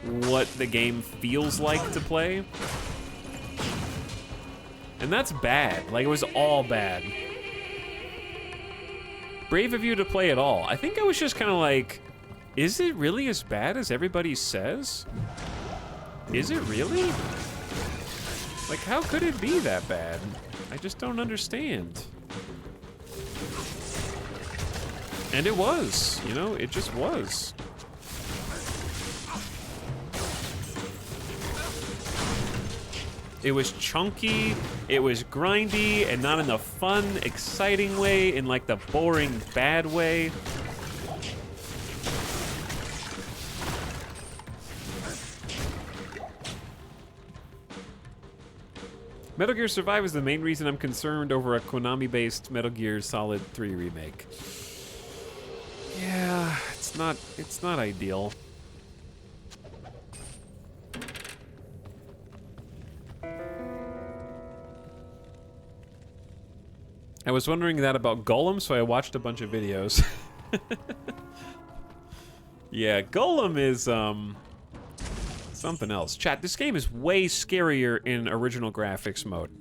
Speaker 1: what the game feels like to play. And that's bad. Like it was all bad. Brave of you to play it all. I think I was just kind of like, is it really as bad as everybody says? Is it really? Like, how could it be that bad? I just don't understand. And it was, you know, it just was. It was chunky, it was grindy, and not in the fun, exciting way, in like the boring, bad way. Metal Gear Survive is the main reason I'm concerned over a Konami-based Metal Gear Solid 3 remake. Yeah, it's not ideal. I was wondering that about Golem, so I watched a bunch of videos. Yeah, Golem is something else. Chat, this game is way scarier in original graphics mode.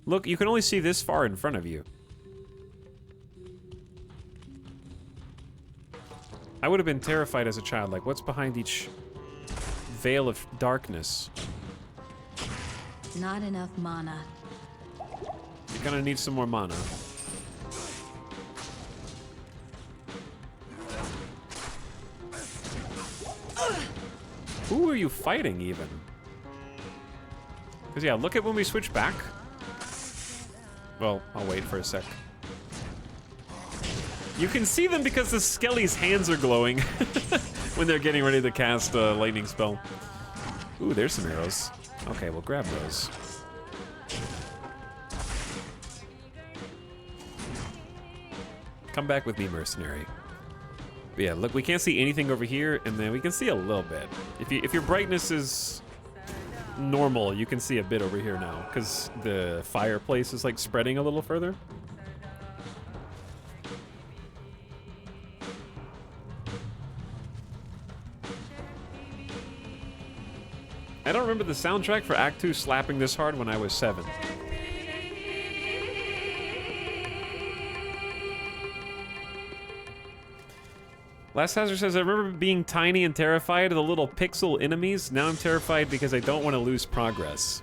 Speaker 1: Look, you can only see this far in front of you. I would have been terrified as a child. Like, what's behind each veil of darkness?
Speaker 16: Not enough mana.
Speaker 1: You're gonna need some more mana. Who are you fighting, even? Because, yeah, look at when we switch back. Well, I'll wait for a sec. You can see them because the Skelly's hands are glowing when they're getting ready to cast a lightning spell. Ooh, there's some arrows. Okay, we'll grab those. Come back with me, mercenary. But yeah, look, we can't see anything over here, and then we can see a little bit. If your brightness is normal, you can see a bit over here now, because the fireplace is like spreading a little further. I don't remember the soundtrack for Act 2 slapping this hard when I was 7. Last Hazard says, I remember being tiny and terrified of the little pixel enemies. Now I'm terrified because I don't want to lose progress.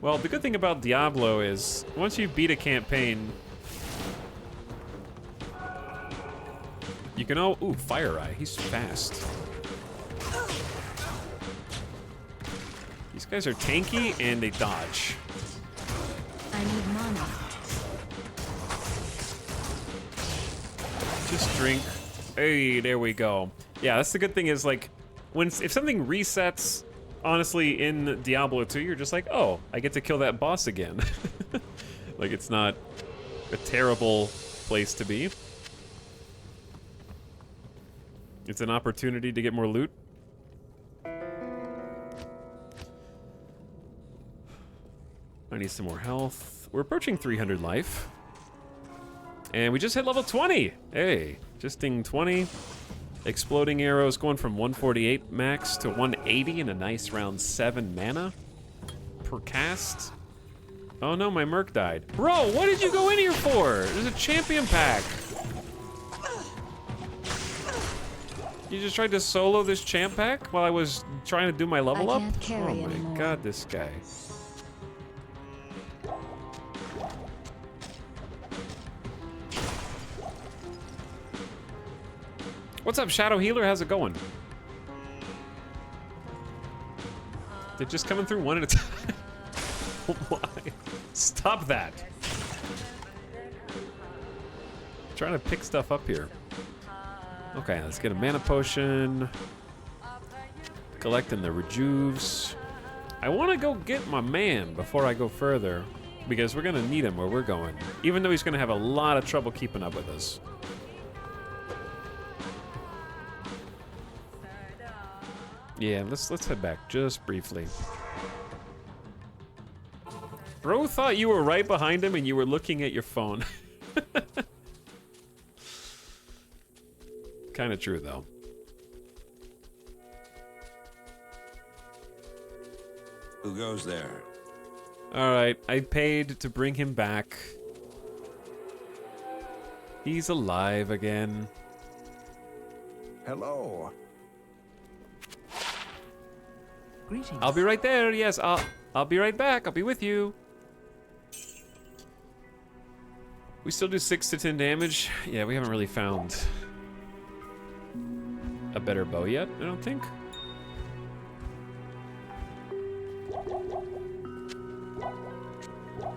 Speaker 1: Well, the good thing about Diablo is, once you beat a campaign, you can ooh, Fire Eye, he's fast. These guys are tanky and they dodge.
Speaker 16: I need mana.
Speaker 1: Just drink. Hey, there we go. Yeah, that's the good thing is, like, if something resets, honestly, in Diablo 2, you're just like, oh, I get to kill that boss again. Like, it's not a terrible place to be. It's an opportunity to get more loot. I need some more health. We're approaching 300 life. And we just hit level 20. Hey, just ding 20. Exploding arrows going from 148 max to 180 in a nice round 7 mana per cast. Oh no, my Merc died. Bro, what did you go in here for? There's a champion pack. You just tried to solo this champ pack while I was trying to do my level up? Oh my god, this guy. What's up, Shadow Healer? How's it going? They're just coming through one at a time. Why? Stop that. I'm trying to pick stuff up here. Okay, let's get a mana potion. Collecting the rejuves. I want to go get my man before I go further, because we're going to need him where we're going, even though he's going to have a lot of trouble keeping up with us. Yeah, let's head back just briefly. Bro thought you were right behind him and you were looking at your phone. Kind of true, though.
Speaker 10: Who goes there?
Speaker 1: All right, I paid to bring him back. He's alive again.
Speaker 15: Hello.
Speaker 12: Greetings.
Speaker 1: I'll be right there. Yes, I'll be right back. I'll be with you. We still do 6 to 10 damage. Yeah, we haven't really found a better bow yet, I don't think.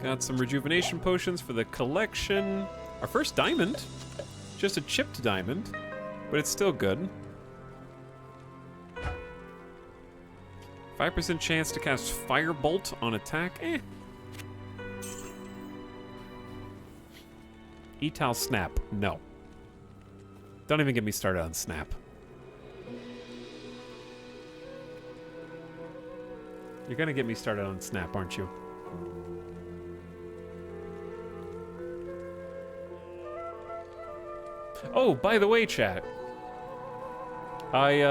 Speaker 1: Got some rejuvenation potions for the collection. Our first diamond. Just a chipped diamond, but it's still good. 5% chance to cast Firebolt on attack. Etal Snap. No. Don't even get me started on Snap. You're gonna get me started on Snap, aren't you? Oh, by the way, chat. I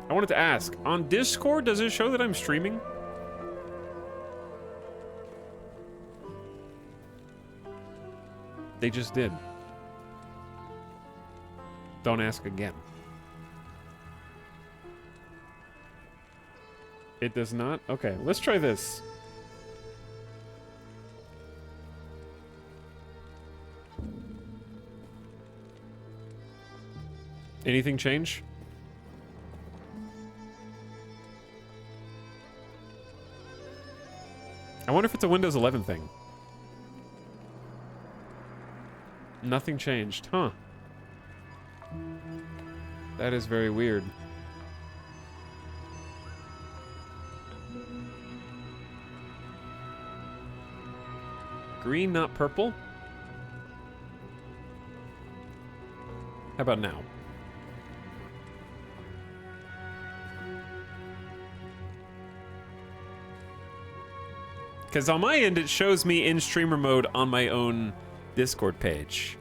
Speaker 1: wanted to ask, on Discord, does it show that I'm streaming? They just did. Don't ask again. It does not? Okay, let's try this. Anything change? I wonder if it's a Windows 11 thing. Nothing changed, huh? That is very weird. Green, not purple? How about now? Because on my end, it shows me in streamer mode on my own Discord page.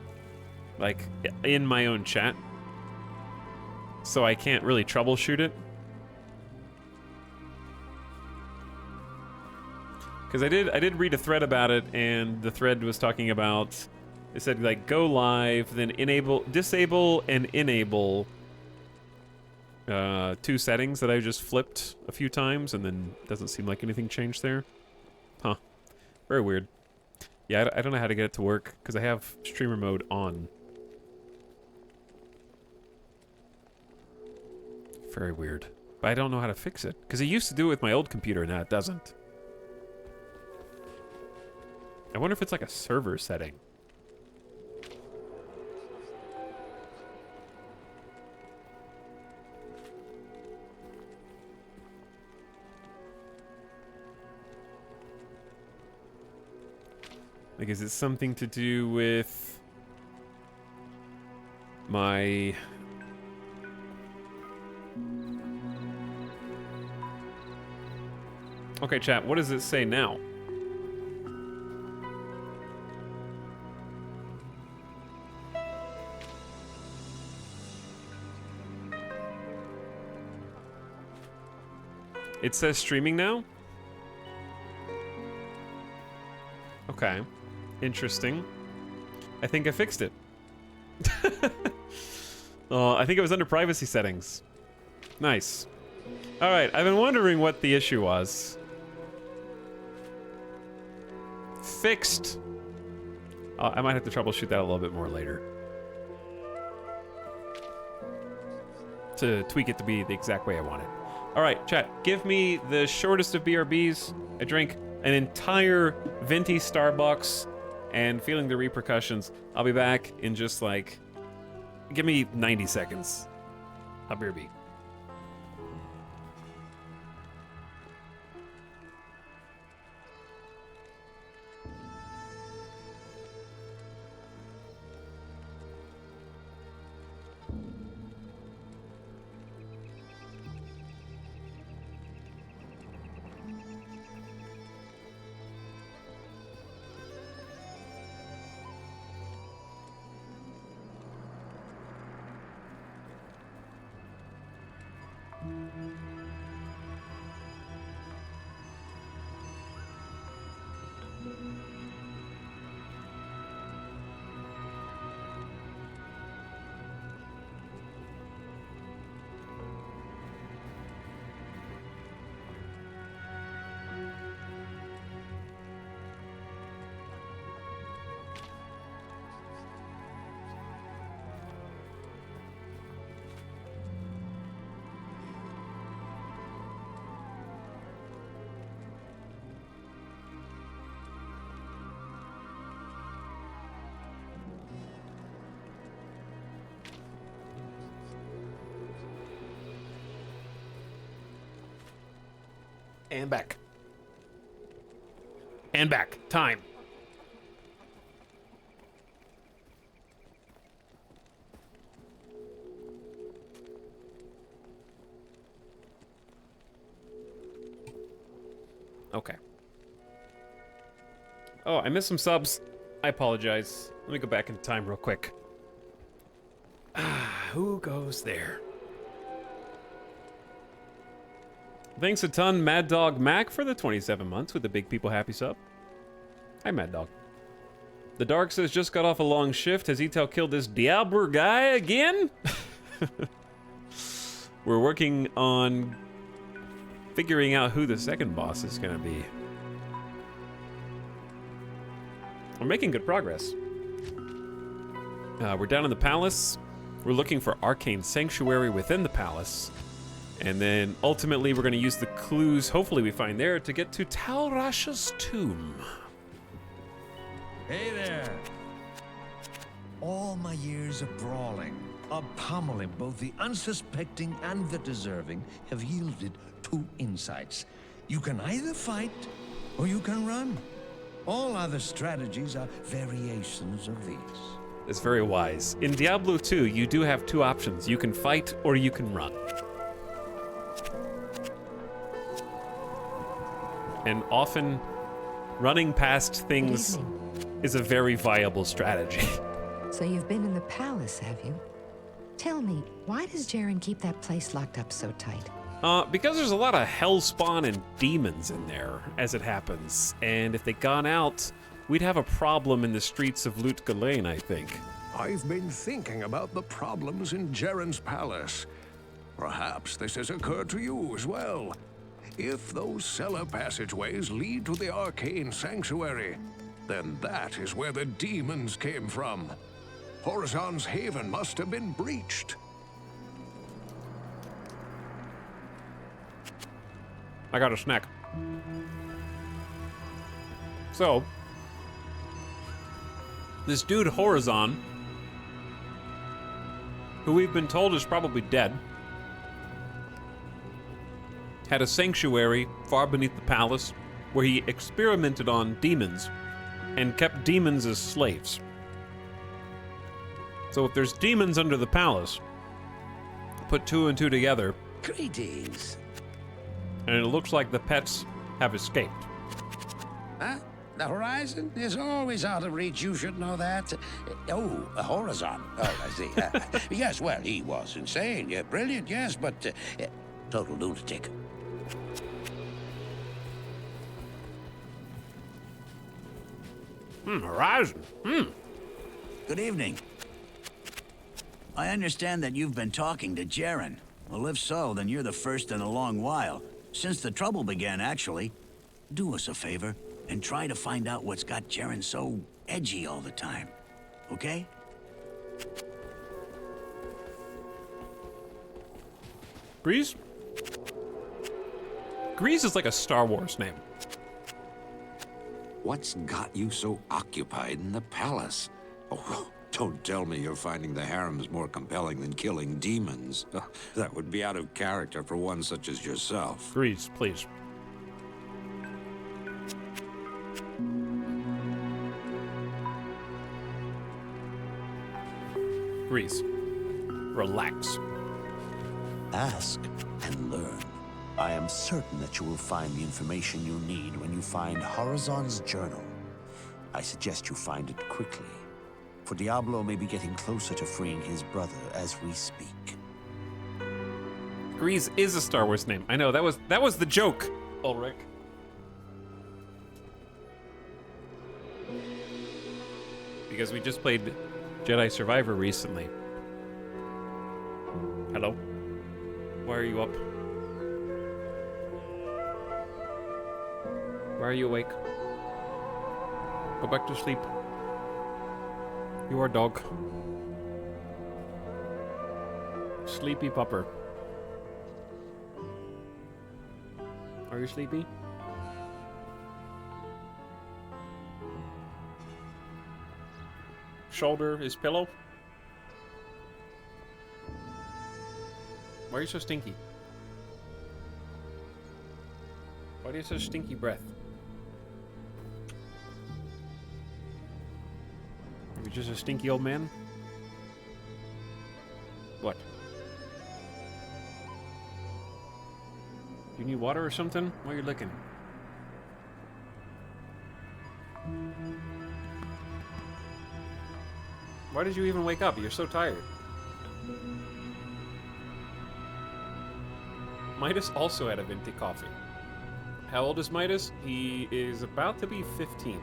Speaker 1: Like, in my own chat. So I can't really troubleshoot it. Because I did read a thread about it, and the thread was talking about, it said like go live, then disable and enable two settings that I just flipped a few times, and then doesn't seem like anything changed there. Huh. Very weird. Yeah, I don't know how to get it to work, because I have streamer mode on. Very weird. But I don't know how to fix it, because it used to do it with my old computer, and now it doesn't. I wonder if it's like a server setting. Like, is it something to do with my... Okay, chat, what does it say now? It says streaming now? Okay. Interesting. I think I fixed it. I think it was under privacy settings. Nice. Alright, I've been wondering what the issue was. Fixed. I might have to troubleshoot that a little bit more later. To tweak it to be the exact way I want it. Alright, chat, give me the shortest of BRBs. I drank an entire venti Starbucks and feeling the repercussions. I'll be back in just like... Give me 90 seconds. I'll BRB. And back. And back. Time. Okay. Oh, I missed some subs. I apologize. Let me go back in time real quick. Who goes there? Thanks a ton, Mad Dog Mac, for the 27 months with the Big People Happy sub. Hi, Mad Dog. The Dark says, just got off a long shift. Has Etel killed this Diablo guy again? We're working on figuring out who the second boss is gonna be. We're making good progress. We're down in the palace. We're looking for Arcane Sanctuary within the palace. And then ultimately we're gonna use the clues, hopefully we find there, to get to Tal Rasha's tomb.
Speaker 2: Hey there. All my years of brawling, of pummeling both the unsuspecting and the deserving, have yielded two insights. You can either fight or you can run. All other strategies are variations of these.
Speaker 1: It's very wise. In Diablo 2, you do have two options. You can fight or you can run. And often, running past things is a very viable strategy.
Speaker 12: So you've been in the palace, have you? Tell me, why does Jaren keep that place locked up so tight?
Speaker 1: Because there's a lot of hellspawn and demons in there, as it happens. And if they'd gone out, we'd have a problem in the streets of Lut Galen, I think.
Speaker 15: I've been thinking about the problems in Jaren's palace. Perhaps this has occurred to you as well. If those cellar passageways lead to the Arcane Sanctuary, then that is where the demons came from. Horizon's haven must have been breached.
Speaker 1: I got a snack. So, this dude Horizon, who we've been told is probably dead, had a sanctuary far beneath the palace where he experimented on demons and kept demons as slaves. So if there's demons under the palace, put two and two together.
Speaker 6: Greetings.
Speaker 2: And it looks like the pets have escaped.
Speaker 6: Huh? The horizon is always out of reach. You should know that. Oh, a Horizon. Oh, I see. Yes, well, he was insane. Yeah, brilliant, yes, but total lunatic.
Speaker 2: Horizon.
Speaker 6: Good evening. I understand that you've been talking to Jaren. Well, if so, then you're the first in a long while. Since the trouble began, actually. Do us a favor and try to find out what's got Jaren so edgy all the time. Okay?
Speaker 1: Grease? Grease is like a Star Wars name.
Speaker 10: What's got you so occupied in the palace? Oh, don't tell me you're finding the harems more compelling than killing demons. That would be out of character for one such as yourself.
Speaker 1: Grease, please. Grease. Relax.
Speaker 11: Ask and learn. I am certain that you will find the information you need when you find Horizon's journal. I suggest you find it quickly, for Diablo may be getting closer to freeing his brother as we speak.
Speaker 1: Grease is a Star Wars name. I know, that was the joke, Ulrich. Because we just played Jedi Survivor recently. Hello? Why are you up? Why are you awake? Go back to sleep. You are a dog. Sleepy pupper. Are you sleepy? Shoulder is pillow. Why are you so stinky? Why Why is there stinky breath? Are you just a stinky old man? What? You need water or something? Why are you licking? Why did you even wake up? You're so tired. Midas also had a venti coffee. How old is Midas? He is about to be 15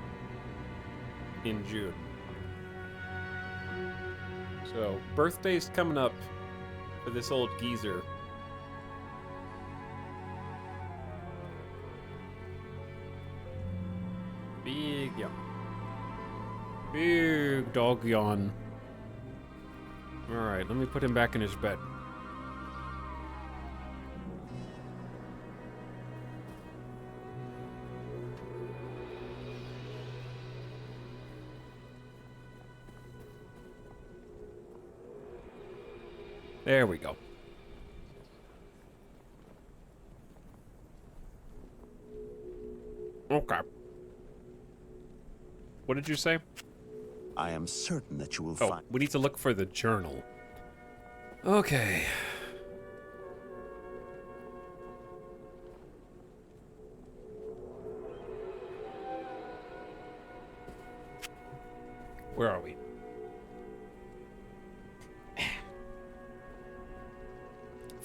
Speaker 1: in June. So, birthday's coming up for this old geezer. Big yawn. Big dog yawn. Alright, let me put him back in his bed. There we go. Okay. What did you say?
Speaker 11: I am certain that you will find...
Speaker 1: We need to look for the journal. Okay. Where are we?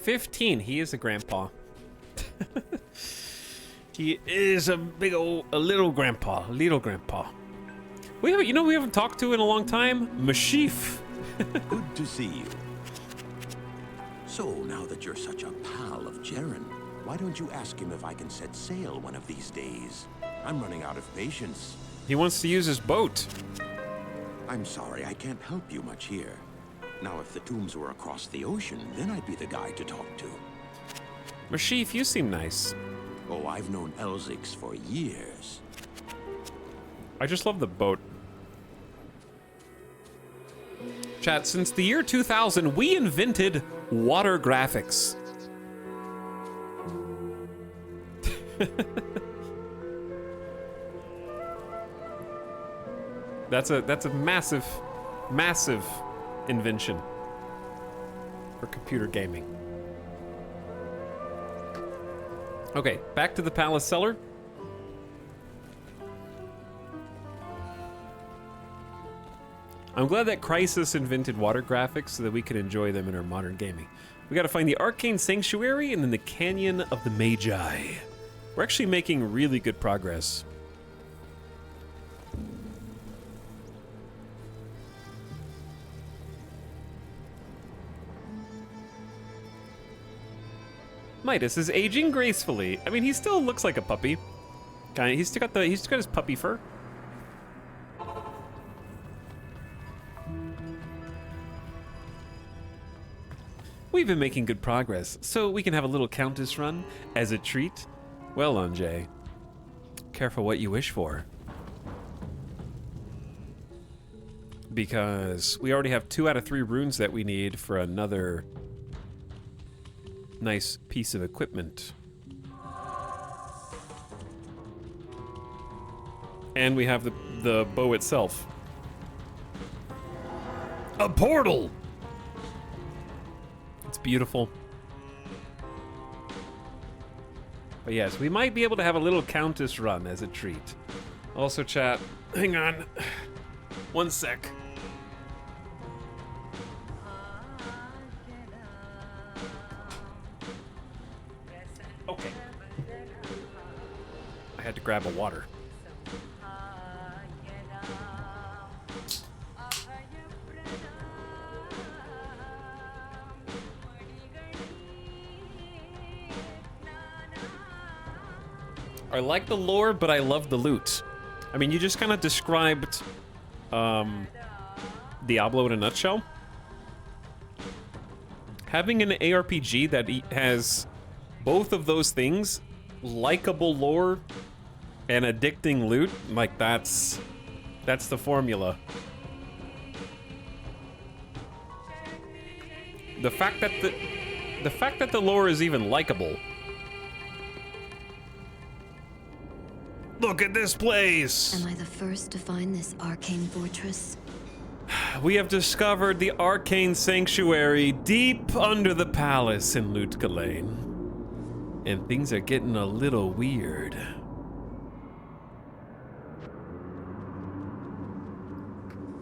Speaker 1: $15. He is a grandpa. He is a little grandpa. Little grandpa. We haven't talked to in a long time. Mashif.
Speaker 13: Good to see you. So, now that you're such a pal of Jaren, why don't you ask him if I can set sail one of these days? I'm running out of patience.
Speaker 1: He wants to use his boat.
Speaker 13: I'm sorry, I can't help you much here. Now, if the tombs were across the ocean, then I'd be the guy to talk to.
Speaker 1: Mashif, you seem nice.
Speaker 13: Oh, I've known Elzix for years.
Speaker 1: I just love the boat. Chat, since the year 2000, we invented water graphics. That's a massive, massive invention for computer gaming. Okay, back to the palace cellar. I'm glad that Crysis invented water graphics so that we could enjoy them in our modern gaming. We gotta find the Arcane Sanctuary and then the Canyon of the Magi. We're actually making really good progress. Midas is aging gracefully. I mean, he still looks like a puppy. Kinda, he's still got his puppy fur. We've been making good progress, so we can have a little countess run as a treat. Well, Anjay, careful what you wish for. Because we already have 2 out of 3 runes that we need for another nice piece of equipment. And we have the bow itself. A portal! It's beautiful. But yes, we might be able to have a little countess run as a treat. Also, chat, hang on. 1 sec. Okay. I had to grab a water. I like the lore, but I love the loot. I mean, you just kind of described Diablo in a nutshell. Having an ARPG that has both of those things, likable lore and addicting loot, like that's the formula. The fact that the lore is even likable Look at this place!
Speaker 16: Am I the first to find this arcane fortress?
Speaker 1: We have discovered the arcane sanctuary deep under the palace in Lut-Gholein. And things are getting a little weird.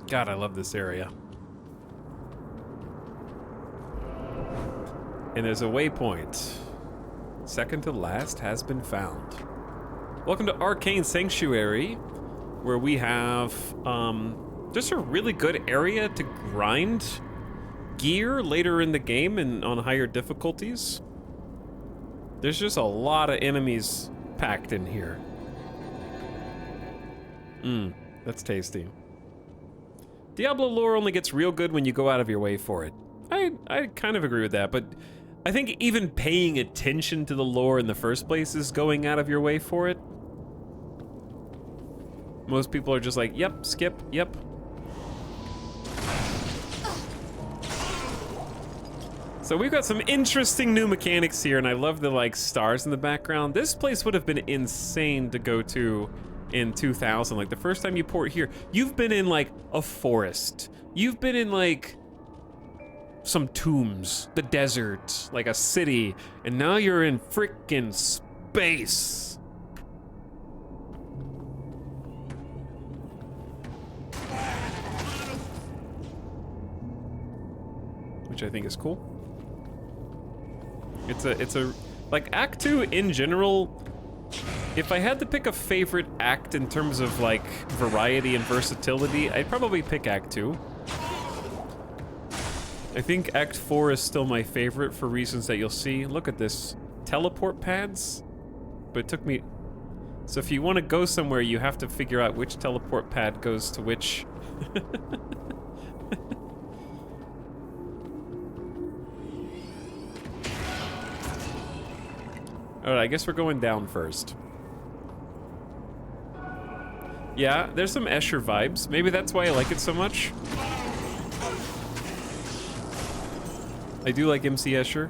Speaker 1: God, I love this area. And there's a waypoint. Second to last has been found. Welcome to Arcane Sanctuary, where we have just a really good area to grind gear later in the game and on higher difficulties. There's just a lot of enemies packed in here. That's tasty. Diablo lore only gets real good when you go out of your way for it. I kind of agree with that, but I think even paying attention to the lore in the first place is going out of your way for it. Most people are just like, yep, skip, yep. So we've got some interesting new mechanics here, and I love the like stars in the background. This place would have been insane to go to in 2000. Like the first time you port here, you've been in like a forest. You've been in like some tombs, the desert, like a city, and now you're in frickin' space. Which I think is cool. It's a like Act 2 in general. If I had to pick a favorite act in terms of like variety and versatility, I'd probably pick Act 2. I think Act 4 is still my favorite for reasons that you'll see. Look at this. Teleport pads? But it took me... So if you want to go somewhere, you have to figure out which teleport pad goes to which. Alright, I guess we're going down first. Yeah, there's some Escher vibes. Maybe that's why I like it so much. I do like MC Escher.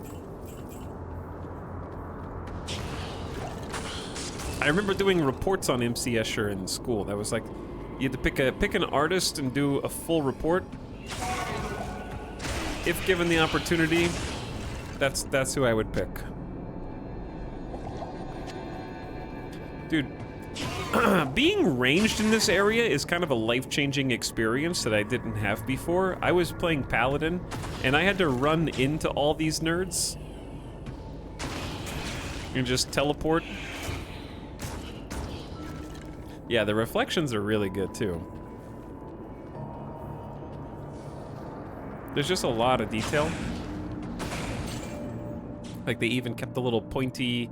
Speaker 1: I remember doing reports on MC Escher in school. That was like, you had to pick an artist and do a full report. If given the opportunity, that's who I would pick. Dude, being ranged in this area is kind of a life-changing experience that I didn't have before. I was playing Paladin, and I had to run into all these nerds. You just teleport. Yeah, the reflections are really good, too. There's just a lot of detail. Like, they even kept the little pointy...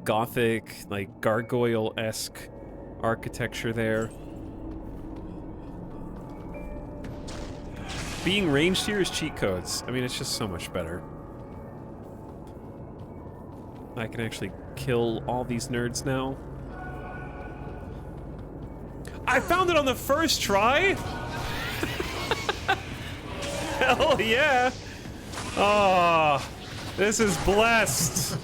Speaker 1: Gothic, like gargoyle-esque architecture there. Being ranged here is cheat codes. I mean, it's just so much better. I can actually kill all these nerds now. I found it on the first try? Hell yeah! Oh, this is blessed.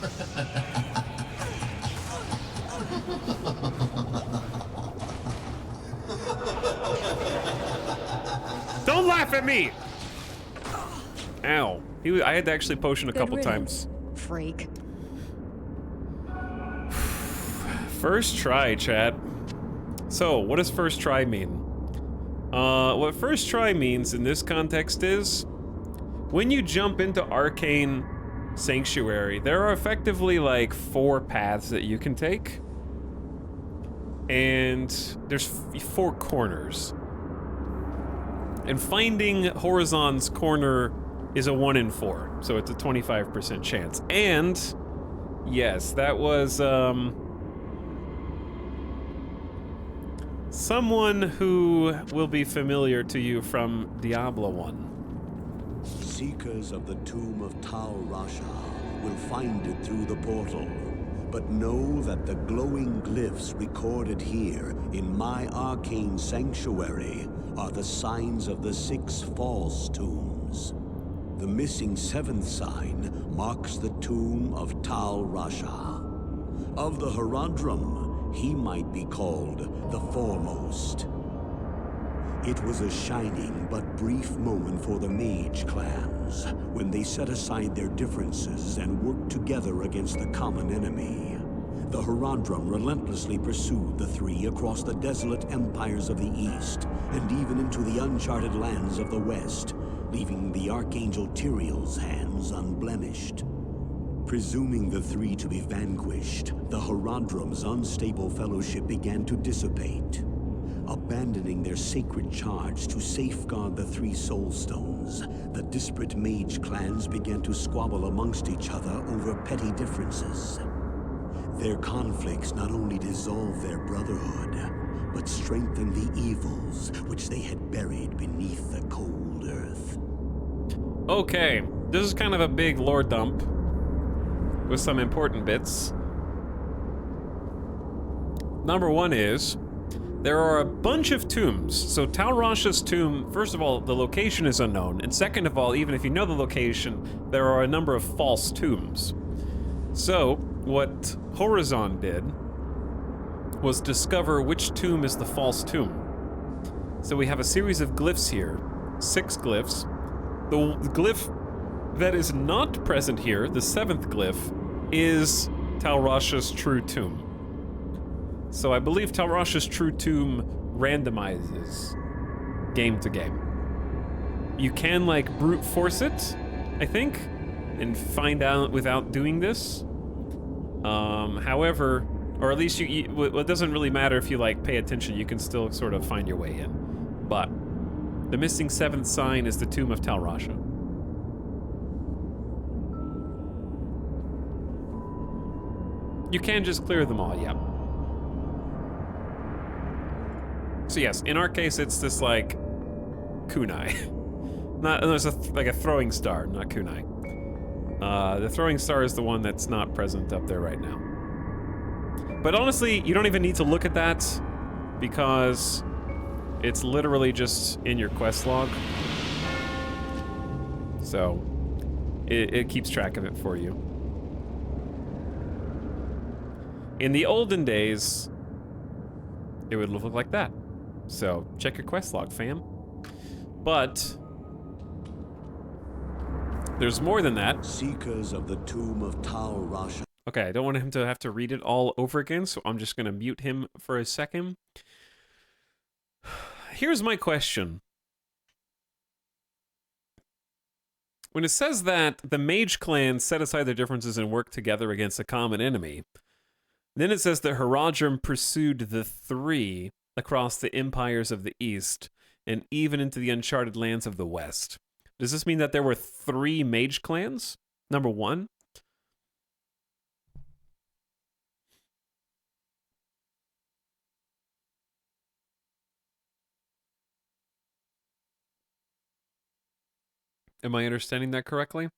Speaker 1: Don't laugh at me! Ow. I had to actually potion a couple times.
Speaker 12: Freak.
Speaker 1: First try, chat. So, what does first try mean? What first try means in this context is, when you jump into Arcane Sanctuary, there are effectively like 4 paths that you can take. And there's 4 corners. And finding Horizon's corner is a 1 in 4, so it's a 25% chance. And, yes, that was, someone who will be familiar to you from Diablo 1.
Speaker 17: Seekers of the tomb of Tal Rasha will find it through the portal. But know that the glowing glyphs recorded here in my arcane sanctuary are the signs of the 6 false tombs. The missing 7th sign marks the tomb of Tal Rasha. Of the Horadrim, he might be called the Foremost. It was a shining but brief moment for the mage clans when they set aside their differences and worked together against the common enemy. The Horadrim relentlessly pursued the three across the desolate empires of the East and even into the uncharted lands of the West, leaving the Archangel Tyrael's hands unblemished. Presuming the three to be vanquished, the Horadrim's unstable fellowship began to dissipate. Abandoning their sacred charge to safeguard the three soul stones, the disparate mage clans began to squabble amongst each other over petty differences. Their conflicts not only dissolved their brotherhood, but strengthened the evils which they had buried beneath the cold earth.
Speaker 1: Okay, this is kind of a big lore dump with some important bits. Number one is, there are a bunch of tombs. So Tal Rasha's tomb, first of all, the location is unknown, and second of all, even if you know the location, there are a number of false tombs. So, what Horizon did was discover which tomb is the false tomb. So we have a series of glyphs here, 6 glyphs. The glyph that is not present here, the 7th glyph, is Tal Rasha's true tomb. So I believe Tal Rasha's true tomb randomizes game to game. You can like brute force it, I think, and find out without doing this. However, or at least it doesn't really matter if you like pay attention, you can still sort of find your way in. But the missing 7th sign is the tomb of Tal Rasha. You can just clear them all, yep. So yes, in our case, it's this like kunai. Not there's like a throwing star, not kunai. The throwing star is the one that's not present up there right now. But honestly, you don't even need to look at that because it's literally just in your quest log. So it keeps track of it for you. In the olden days, it would look like that. So check your quest log, fam. But there's more than that.
Speaker 17: Seekers of the tomb of Tal Rasha.
Speaker 1: Okay, I don't want him to have to read it all over again, so I'm just gonna mute him for a second. Here's my question. When it says that the mage clans set aside their differences and worked together against a common enemy, then it says that Horadrim pursued the three across the empires of the East and even into the uncharted lands of the West. Does this mean that there were 3 mage clans? Number 1? Am I understanding that correctly?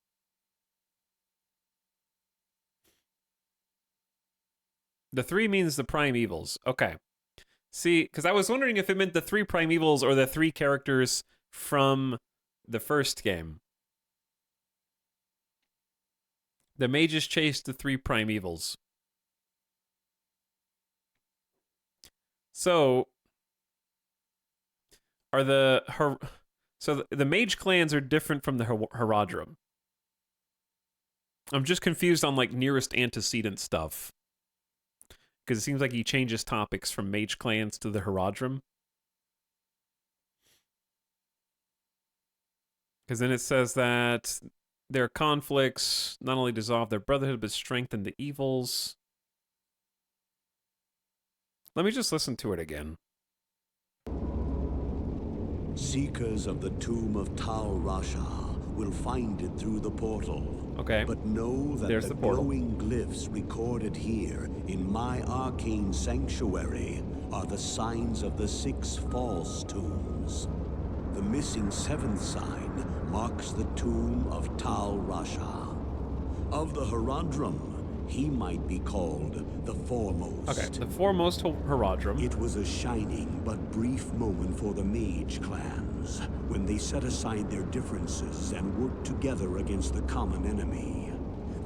Speaker 1: The 3 means the primevals. Okay. See, because I was wondering if it meant the 3 primevals or the 3 characters from the first game. The mages chased the 3 primevals. So, are the mage clans are different from the Horadrim. I'm just confused on like nearest antecedent stuff. Because it seems like he changes topics from mage clans to the Horadrim. Because then it says that their conflicts not only dissolve their brotherhood, but strengthen the evils. Let me just listen to it again.
Speaker 17: Seekers of the tomb of Tal Rasha will find it through the portal.
Speaker 1: Okay.
Speaker 17: But know that
Speaker 1: There's
Speaker 17: the
Speaker 1: the portal.
Speaker 17: glowing glyphs recorded here in my arcane sanctuary are the signs of the 6 false tombs. The missing 7th sign marks the tomb of Tal Rasha. Of the Horadrim, he might be called the Foremost.
Speaker 1: Okay, the foremost Horadrim.
Speaker 17: It was a shining but brief moment for the mage clans when they set aside their differences and worked together against the common enemy.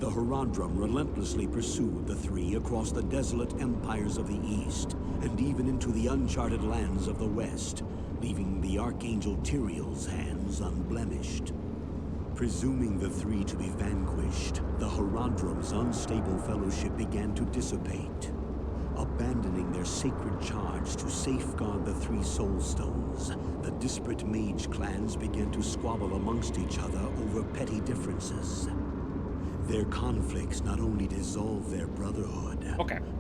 Speaker 17: The the Horadrim relentlessly pursued the three across the desolate empires of the East, and even into the uncharted lands of the West, leaving the Archangel Tyrael's hands unblemished. Presuming the three to be vanquished, the Horadrim's unstable fellowship began to dissipate. Abandoning their sacred charge to safeguard the three soul stones, the disparate mage clans began to squabble amongst each other over petty differences. Their conflicts not only dissolved their brotherhood,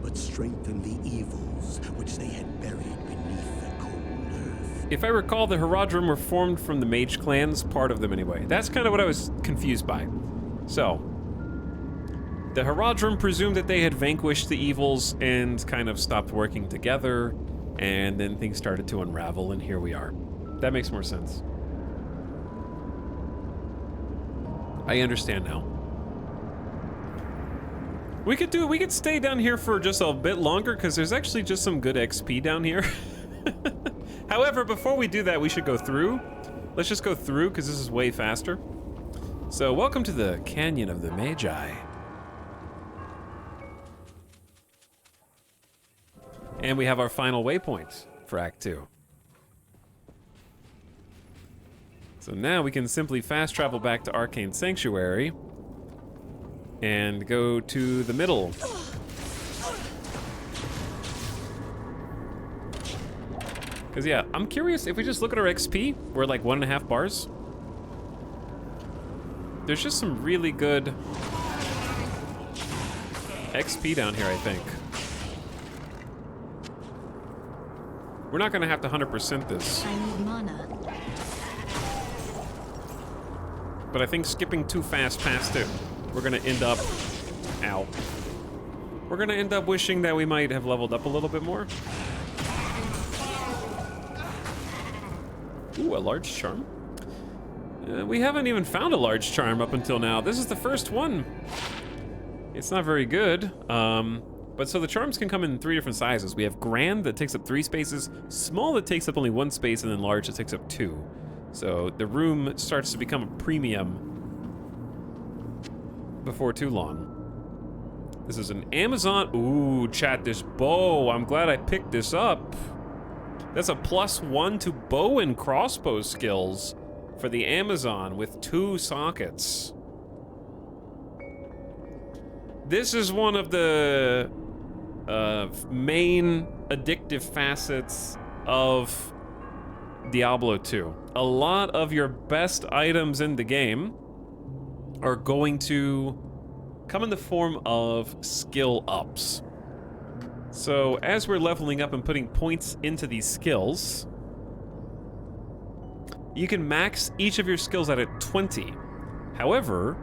Speaker 17: but strengthened the evils which they had buried beneath the cold earth.
Speaker 1: If I recall, the Horadrim were formed from the mage clans, part of them anyway. That's kind of what I was confused by. So, the Horadrim presumed that they had vanquished the evils and kind of stopped working together, and then things started to unravel, and here we are. That makes more sense. I understand now. We could stay down here for just a bit longer, because there's actually just some good XP down here. However, before we do that, we should go through. Let's just go through, because this is way faster. So, welcome to the Canyon of the Magi. And we have our final waypoint for Act 2. So now we can simply fast travel back to Arcane Sanctuary and go to the middle. Because yeah, I'm curious, if we just look at our XP, we're like 1.5 bars. There's just some really good XP down here, I think. We're not gonna have to 100% this.
Speaker 16: I need mana.
Speaker 1: But I think skipping too fast past it, we're gonna end up... Ow. We're gonna end up wishing that we might have leveled up a little bit more. Ooh, a large charm. We haven't even found a large charm up until now. This is the first one. It's not very good. But so the charms can come in 3 different sizes. We have grand that takes up 3 spaces, small that takes up only 1 space, and then large that takes up 2. So the room starts to become a premium before too long. This is an Amazon. Ooh, chat, this bow. I'm glad I picked this up. That's a +1 to bow and crossbow skills for the Amazon with 2 sockets. This is one of the main addictive facets of Diablo 2. A lot of your best items in the game are going to come in the form of skill ups. So as we're leveling up and putting points into these skills, you can max each of your skills out at 20. However,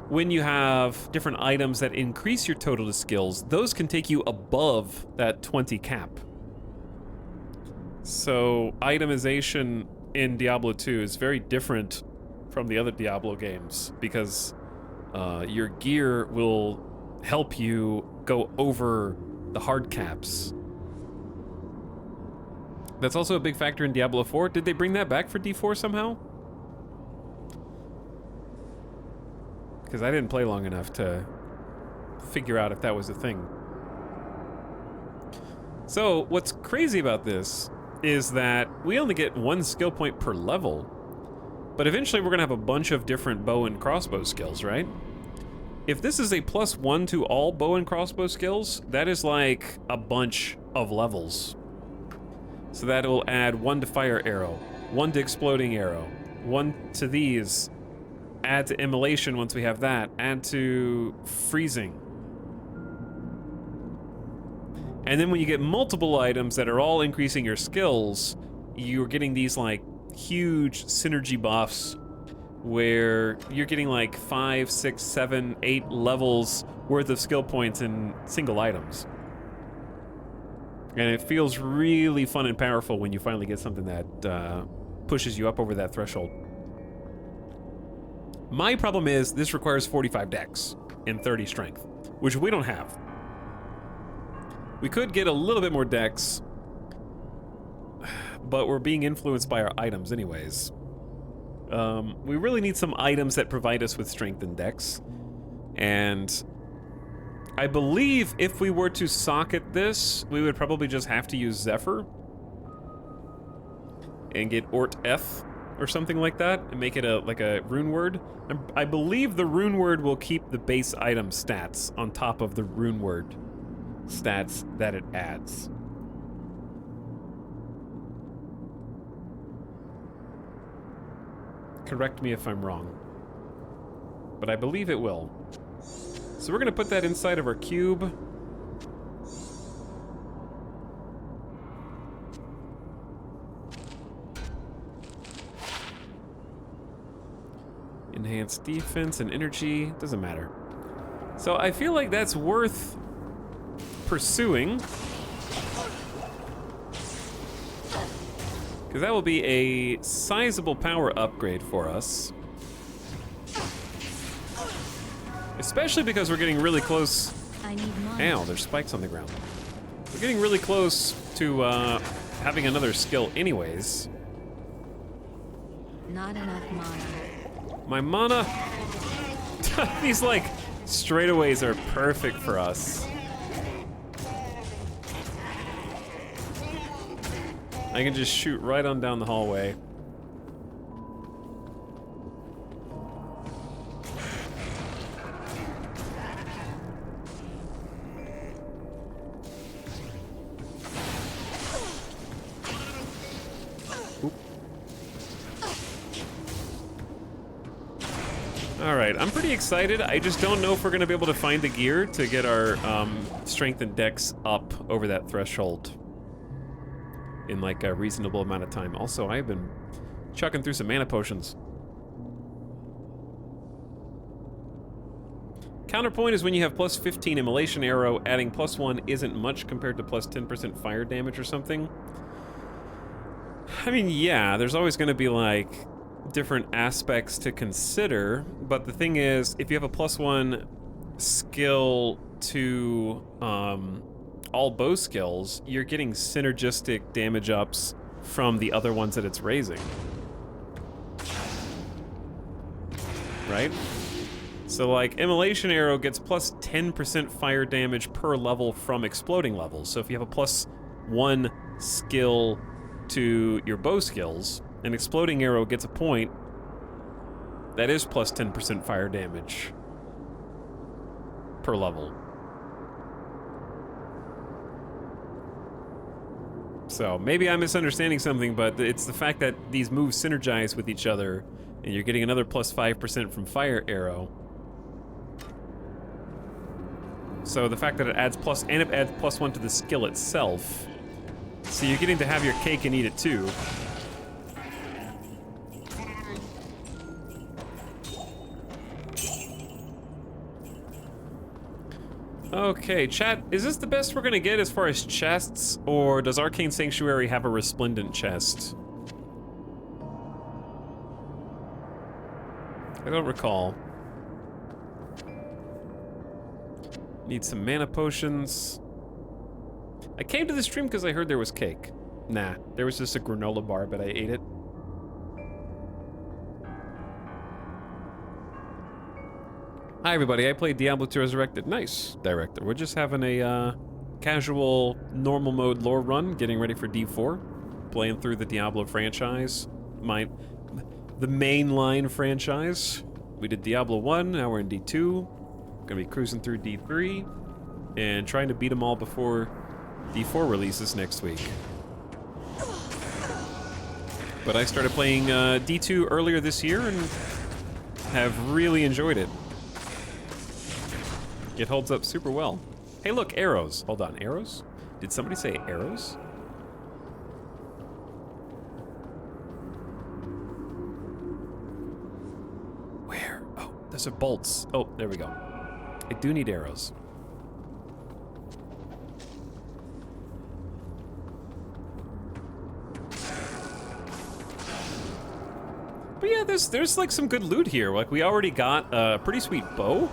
Speaker 1: when you have different items that increase your total to skills, those can take you above that 20 cap. So itemization in Diablo 2 is very different from the other Diablo games because your gear will help you go over the hard caps. That's also a big factor in Diablo 4. Did they bring that back for D4 somehow? Because I didn't play long enough to figure out if that was a thing. So what's crazy about this is that we only get 1 skill point per level, but eventually we're gonna have a bunch of different bow and crossbow skills, right? If this is a +1 to all bow and crossbow skills, that is like a bunch of levels. So that will add 1 to fire arrow, 1 to exploding arrow, 1 to these, add to immolation once we have that, add to freezing. And then when you get multiple items that are all increasing your skills, you're getting these like huge synergy buffs where you're getting like 5, 6, 7, 8 levels worth of skill points in single items. And it feels really fun and powerful when you finally get something that pushes you up over that threshold. My problem is this requires 45 dex and 30 strength, which we don't have. We could get a little bit more dex, but we're being influenced by our items anyways. We really need some items that provide us with strength and dex. And I believe if we were to socket this, we would probably just have to use Zephyr and get Ort F or something like that and make it like a rune word. I believe the rune word will keep the base item stats on top of the rune word stats that it adds. Correct me if I'm wrong, but I believe it will. So we're gonna put that inside of our cube. Enhanced defense and energy, doesn't matter. So I feel like that's worth pursuing, because that will be a sizable power upgrade for us. Especially because we're getting really close.
Speaker 16: I need money.
Speaker 1: Ow, there's spikes on the ground. We're getting really close to having another skill anyways.
Speaker 16: Not enough mana.
Speaker 1: My mana, these like straightaways are perfect for us. I can just shoot right on down the hallway. Alright, I'm pretty excited. I just don't know if we're going to be able to find the gear to get our strength and dex up over that threshold in like a reasonable amount of time. Also, I've been chucking through some mana potions. Counterpoint is when you have plus 15 immolation arrow, adding plus 1 isn't much compared to plus 10% fire damage or something. I mean, yeah, there's always going to be like different aspects to consider, but the thing is, if you have a plus 1 skill to all bow skills, you're getting synergistic damage ups from the other ones that it's raising. Right? So like, immolation arrow gets plus 10% fire damage per level from exploding levels. So if you have a plus 1 skill to your bow skills, an exploding arrow gets a point, that is plus 10% fire damage per level. So maybe I'm misunderstanding something, but it's the fact that these moves synergize with each other, and you're getting another plus 5% from fire arrow. So the fact that it adds plus 1 to the skill itself, so you're getting to have your cake and eat it too. Okay, chat, is this the best we're gonna get as far as chests, or does Arcane Sanctuary have a resplendent chest? I don't recall. Need some mana potions. I came to the stream because I heard there was cake. Nah, there was just a granola bar, but I ate it. Hi everybody, I played Diablo 2 Resurrected. Nice, director. We're just having a casual, normal mode lore run, getting ready for D4. Playing through the Diablo franchise. The mainline franchise. We did Diablo 1, now we're in D2. Gonna be cruising through D3. And trying to beat them all before D4 releases next week. But I started playing D2 earlier this year and have really enjoyed it. It holds up super well. Hey look, arrows. Hold on, arrows? Did somebody say arrows? Where? Oh, those are bolts. Oh, there we go. I do need arrows. But yeah, there's like some good loot here. Like we already got a pretty sweet bow.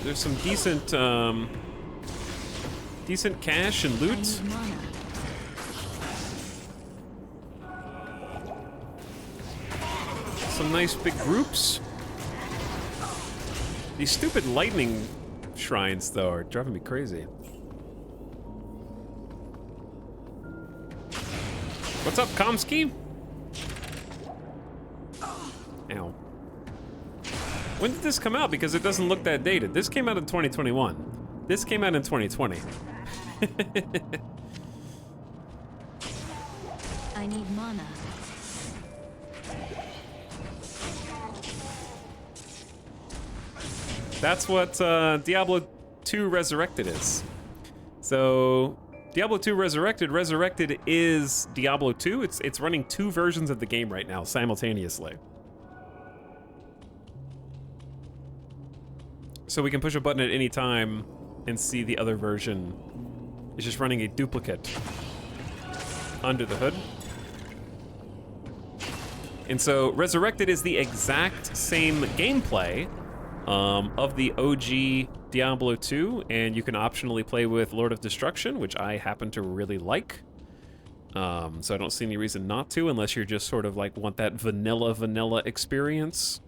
Speaker 1: There's some decent decent cash and loot. Some nice big groups. These stupid lightning shrines, though, are driving me crazy. What's up, Komsky? Ow. When did this come out? Because it doesn't look that dated. This came out in 2021. This came out in 2020.
Speaker 16: I need mana.
Speaker 1: That's what Diablo 2 Resurrected is. So, Diablo 2 Resurrected is Diablo 2. It's running two versions of the game right now simultaneously. So we can push a button at any time and see the other version. It's just running a duplicate under the hood. And so Resurrected is the exact same gameplay of the OG Diablo 2, and you can optionally play with Lord of Destruction, which I happen to really like. So I don't see any reason not to, unless you're just sort of like want that vanilla experience.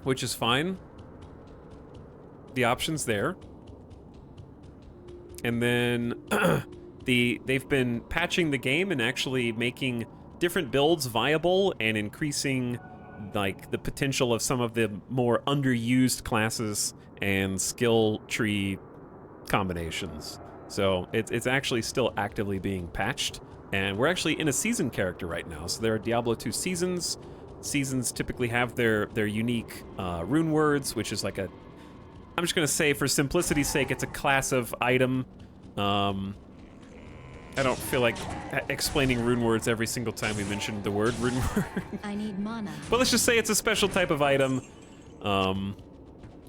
Speaker 1: Which is fine. The option's there. And then they've been patching the game and actually making different builds viable and increasing like the potential of some of the more underused classes and skill tree combinations. So it's actually still actively being patched, and we're actually in a season character right now. So there are Diablo 2 seasons. Seasons typically have their unique rune words, which is like a, I'm just gonna say for simplicity's sake, it's a class of item. I don't feel like explaining rune words every single time we mention the word rune word.
Speaker 16: I need mana.
Speaker 1: But let's just say it's a special type of item, and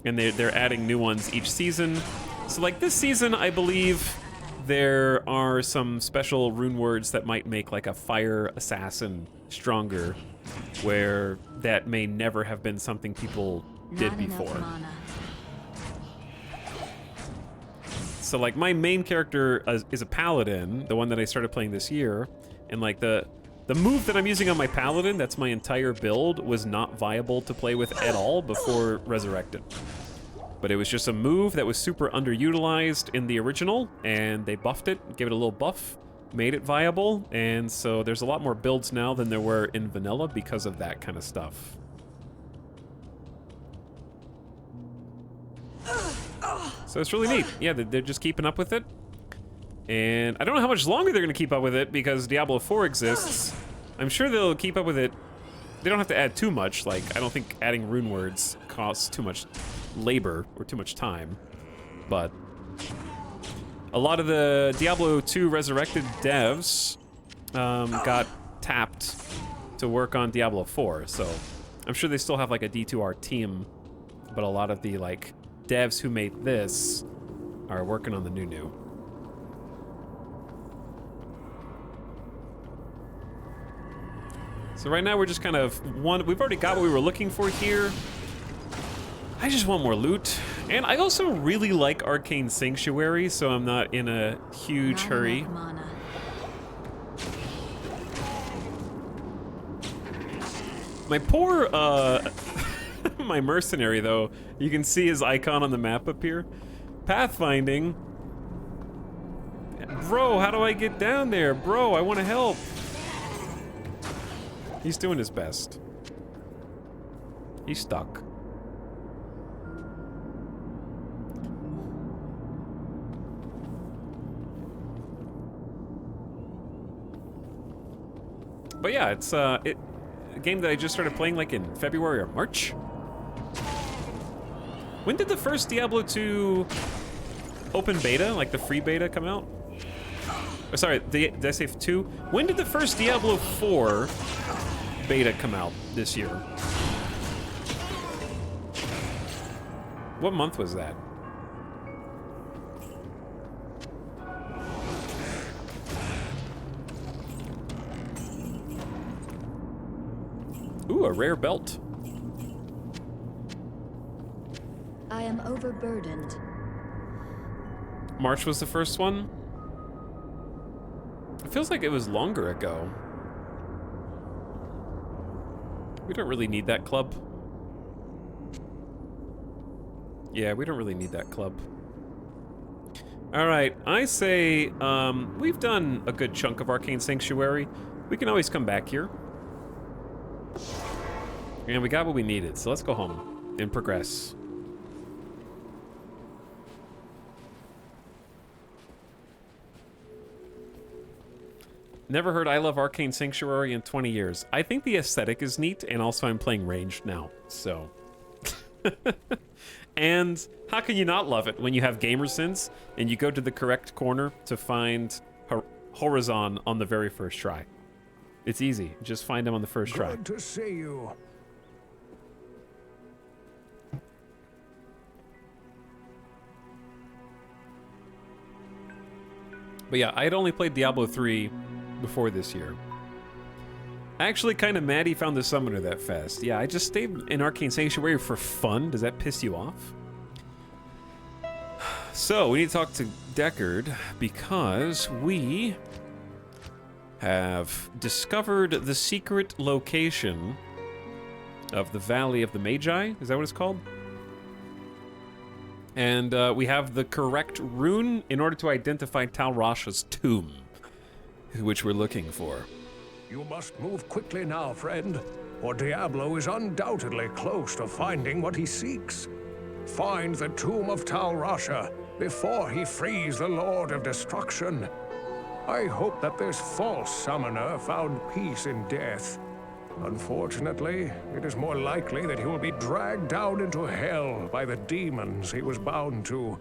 Speaker 1: they're adding new ones each season. So like this season, I believe there are some special rune words that might make like a fire assassin stronger, where that may never have been something people did before. So like my main character is a paladin, the one that I started playing this year, and like the move that I'm using on my paladin, that's my entire build, was not viable to play with at all before Resurrected. But it was just a move that was super underutilized in the original, and they buffed it, gave it a little buff, made it viable, and so there's a lot more builds now than there were in vanilla because of that kind of stuff. So it's really neat. Yeah, they're just keeping up with it. And I don't know how much longer they're going to keep up with it because Diablo 4 exists. I'm sure they'll keep up with it. They don't have to add too much. Like, I don't think adding rune words costs too much labor or too much time. But a lot of the Diablo 2 Resurrected devs got tapped to work on Diablo 4. So I'm sure they still have like a D2R team, but a lot of the like devs who made this are working on the new. So right now we're just kind of we've already got what we were looking for here. I just want more loot. And I also really like Arcane Sanctuary, so I'm not in a huge hurry. My poor, my mercenary, though, you can see his icon on the map up here. Pathfinding. Bro, how do I get down there? Bro, I want to help. He's doing his best. He's stuck. But yeah, it's a game that I just started playing like in February or March. When did the first Diablo 2 open beta, like the free beta, come out? Oh, sorry, did I say 2? When did the first Diablo 4 beta come out this year? What month was that? Ooh, a rare belt.
Speaker 16: I am overburdened.
Speaker 1: March was the first one? It feels like it was longer ago. We don't really need that club. Yeah, we don't really need that club. Alright, I say, we've done a good chunk of Arcane Sanctuary. We can always come back here. And we got what we needed, so let's go home and progress. Never heard I Love Arcane Sanctuary in 20 years. I think the aesthetic is neat, and also I'm playing ranged now, so. And how can you not love it when you have GamerSense and you go to the correct corner to find Horizon on the very first try? It's easy. Just find him on the first try.
Speaker 15: Good to see you.
Speaker 1: But yeah, I had only played Diablo 3 before this year. Actually, kind of mad he found the summoner that fast. Yeah, I just stayed in Arcane Sanctuary for fun. Does that piss you off? So, we need to talk to Deckard because we have discovered the secret location of the Valley of the Magi. Is that what it's called? And we have the correct rune in order to identify Tal Rasha's tomb, which we're looking for.
Speaker 15: You must move quickly now, friend, for Diablo is undoubtedly close to finding what he seeks. Find the tomb of Tal Rasha before he frees the Lord of Destruction. I hope that this false summoner found peace in death. Unfortunately, it is more likely that he will be dragged down into hell by the demons he was bound to.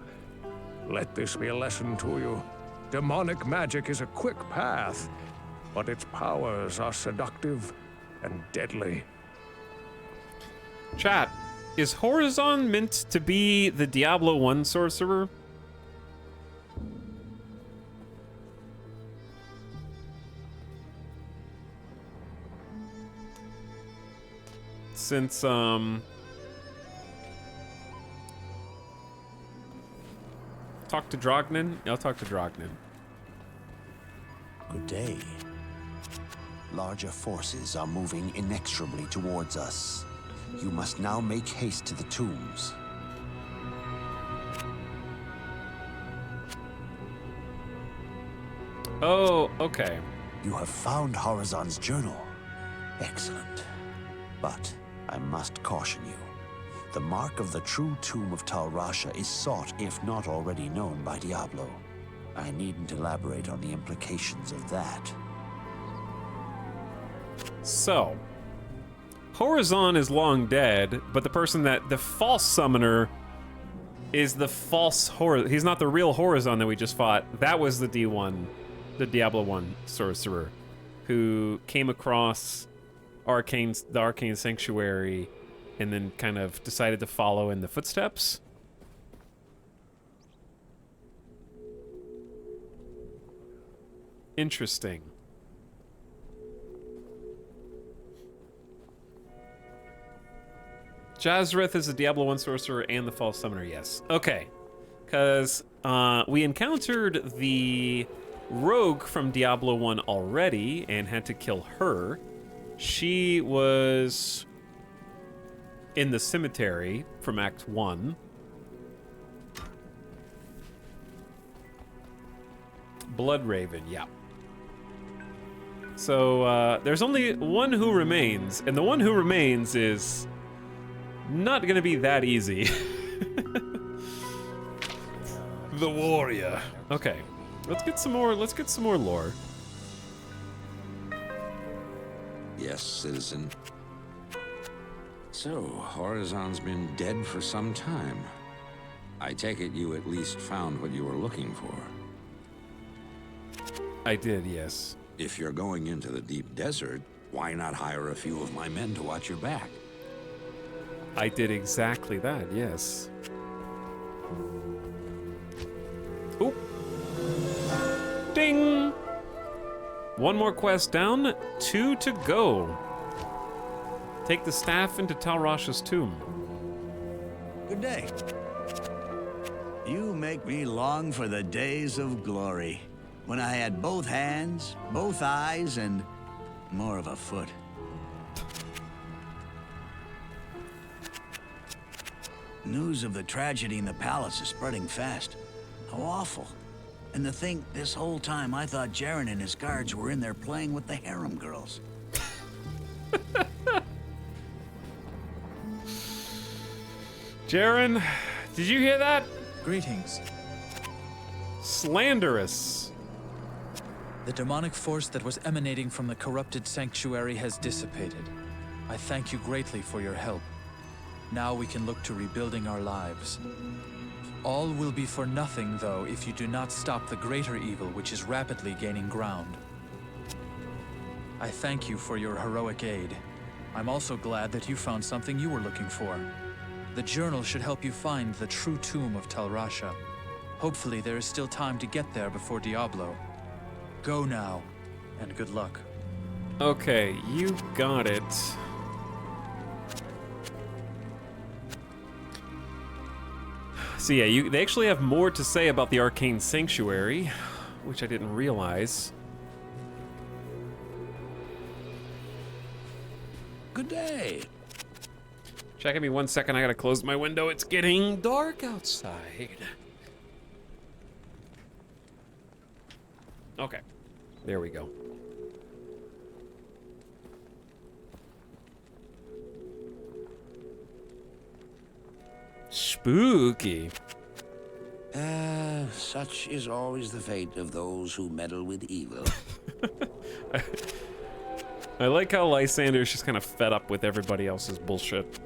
Speaker 15: Let this be a lesson to you. Demonic magic is a quick path, but its powers are seductive and deadly.
Speaker 1: Chat, is Horizon meant to be the Diablo 1 sorcerer? Since, talk to Drognin? I'll talk to Drognin.
Speaker 11: Good day. Larger forces are moving inexorably towards us. You must now make haste to the tombs.
Speaker 1: Oh, okay.
Speaker 11: You have found Horizon's journal. Excellent. But I must caution you. The mark of the true tomb of Tal Rasha is sought, if not already known, by Diablo. I needn't elaborate on the implications of that.
Speaker 1: So, Horizon is long dead, but the false summoner is the false Horizon. He's not the real Horizon that we just fought. That was the D1, the Diablo 1 sorcerer, who came across the Arcane Sanctuary and then kind of decided to follow in the footsteps. Interesting. Jazrith is the Diablo 1 sorcerer and the false summoner, yes. Okay, because we encountered the rogue from Diablo 1 already and had to kill her. She was in the cemetery from Act 1. Bloodraven, yeah. So there's only one who remains, and the one who remains is not gonna be that easy. The warrior. Okay, let's get some more lore.
Speaker 10: Yes, citizen. So, Horizon's been dead for some time. I take it you at least found what you were looking for.
Speaker 1: I did, yes.
Speaker 10: If you're going into the deep desert, why not hire a few of my men to watch your back?
Speaker 1: I did exactly that, yes. Oop. Ding! One more quest down, 2 to go. Take the staff into Tal Rasha's tomb.
Speaker 6: Good day. You make me long for the days of glory, when I had both hands, both eyes, and more of a foot. News of the tragedy in the palace is spreading fast. How awful. And to think, this whole time I thought Jaren and his guards were in there playing with the harem girls.
Speaker 1: Jaren, did you hear that?
Speaker 8: Greetings.
Speaker 1: Slanderous.
Speaker 8: The demonic force that was emanating from the corrupted sanctuary has dissipated. I thank you greatly for your help. Now we can look to rebuilding our lives. All will be for nothing, though, if you do not stop the greater evil which is rapidly gaining ground. I thank you for your heroic aid. I'm also glad that you found something you were looking for. The journal should help you find the true tomb of Tal Rasha. Hopefully there is still time to get there before Diablo. Go now, and good luck.
Speaker 1: Okay, you got it. So yeah, they actually have more to say about the Arcane Sanctuary, which I didn't realize.
Speaker 2: Good day.
Speaker 1: Check me 1 second, I gotta close my window. It's getting dark outside. Okay, there we go. Spooky.
Speaker 7: Such is always the fate of those who meddle with evil.
Speaker 1: I like how Lysander's just kind of fed up with everybody else's bullshit.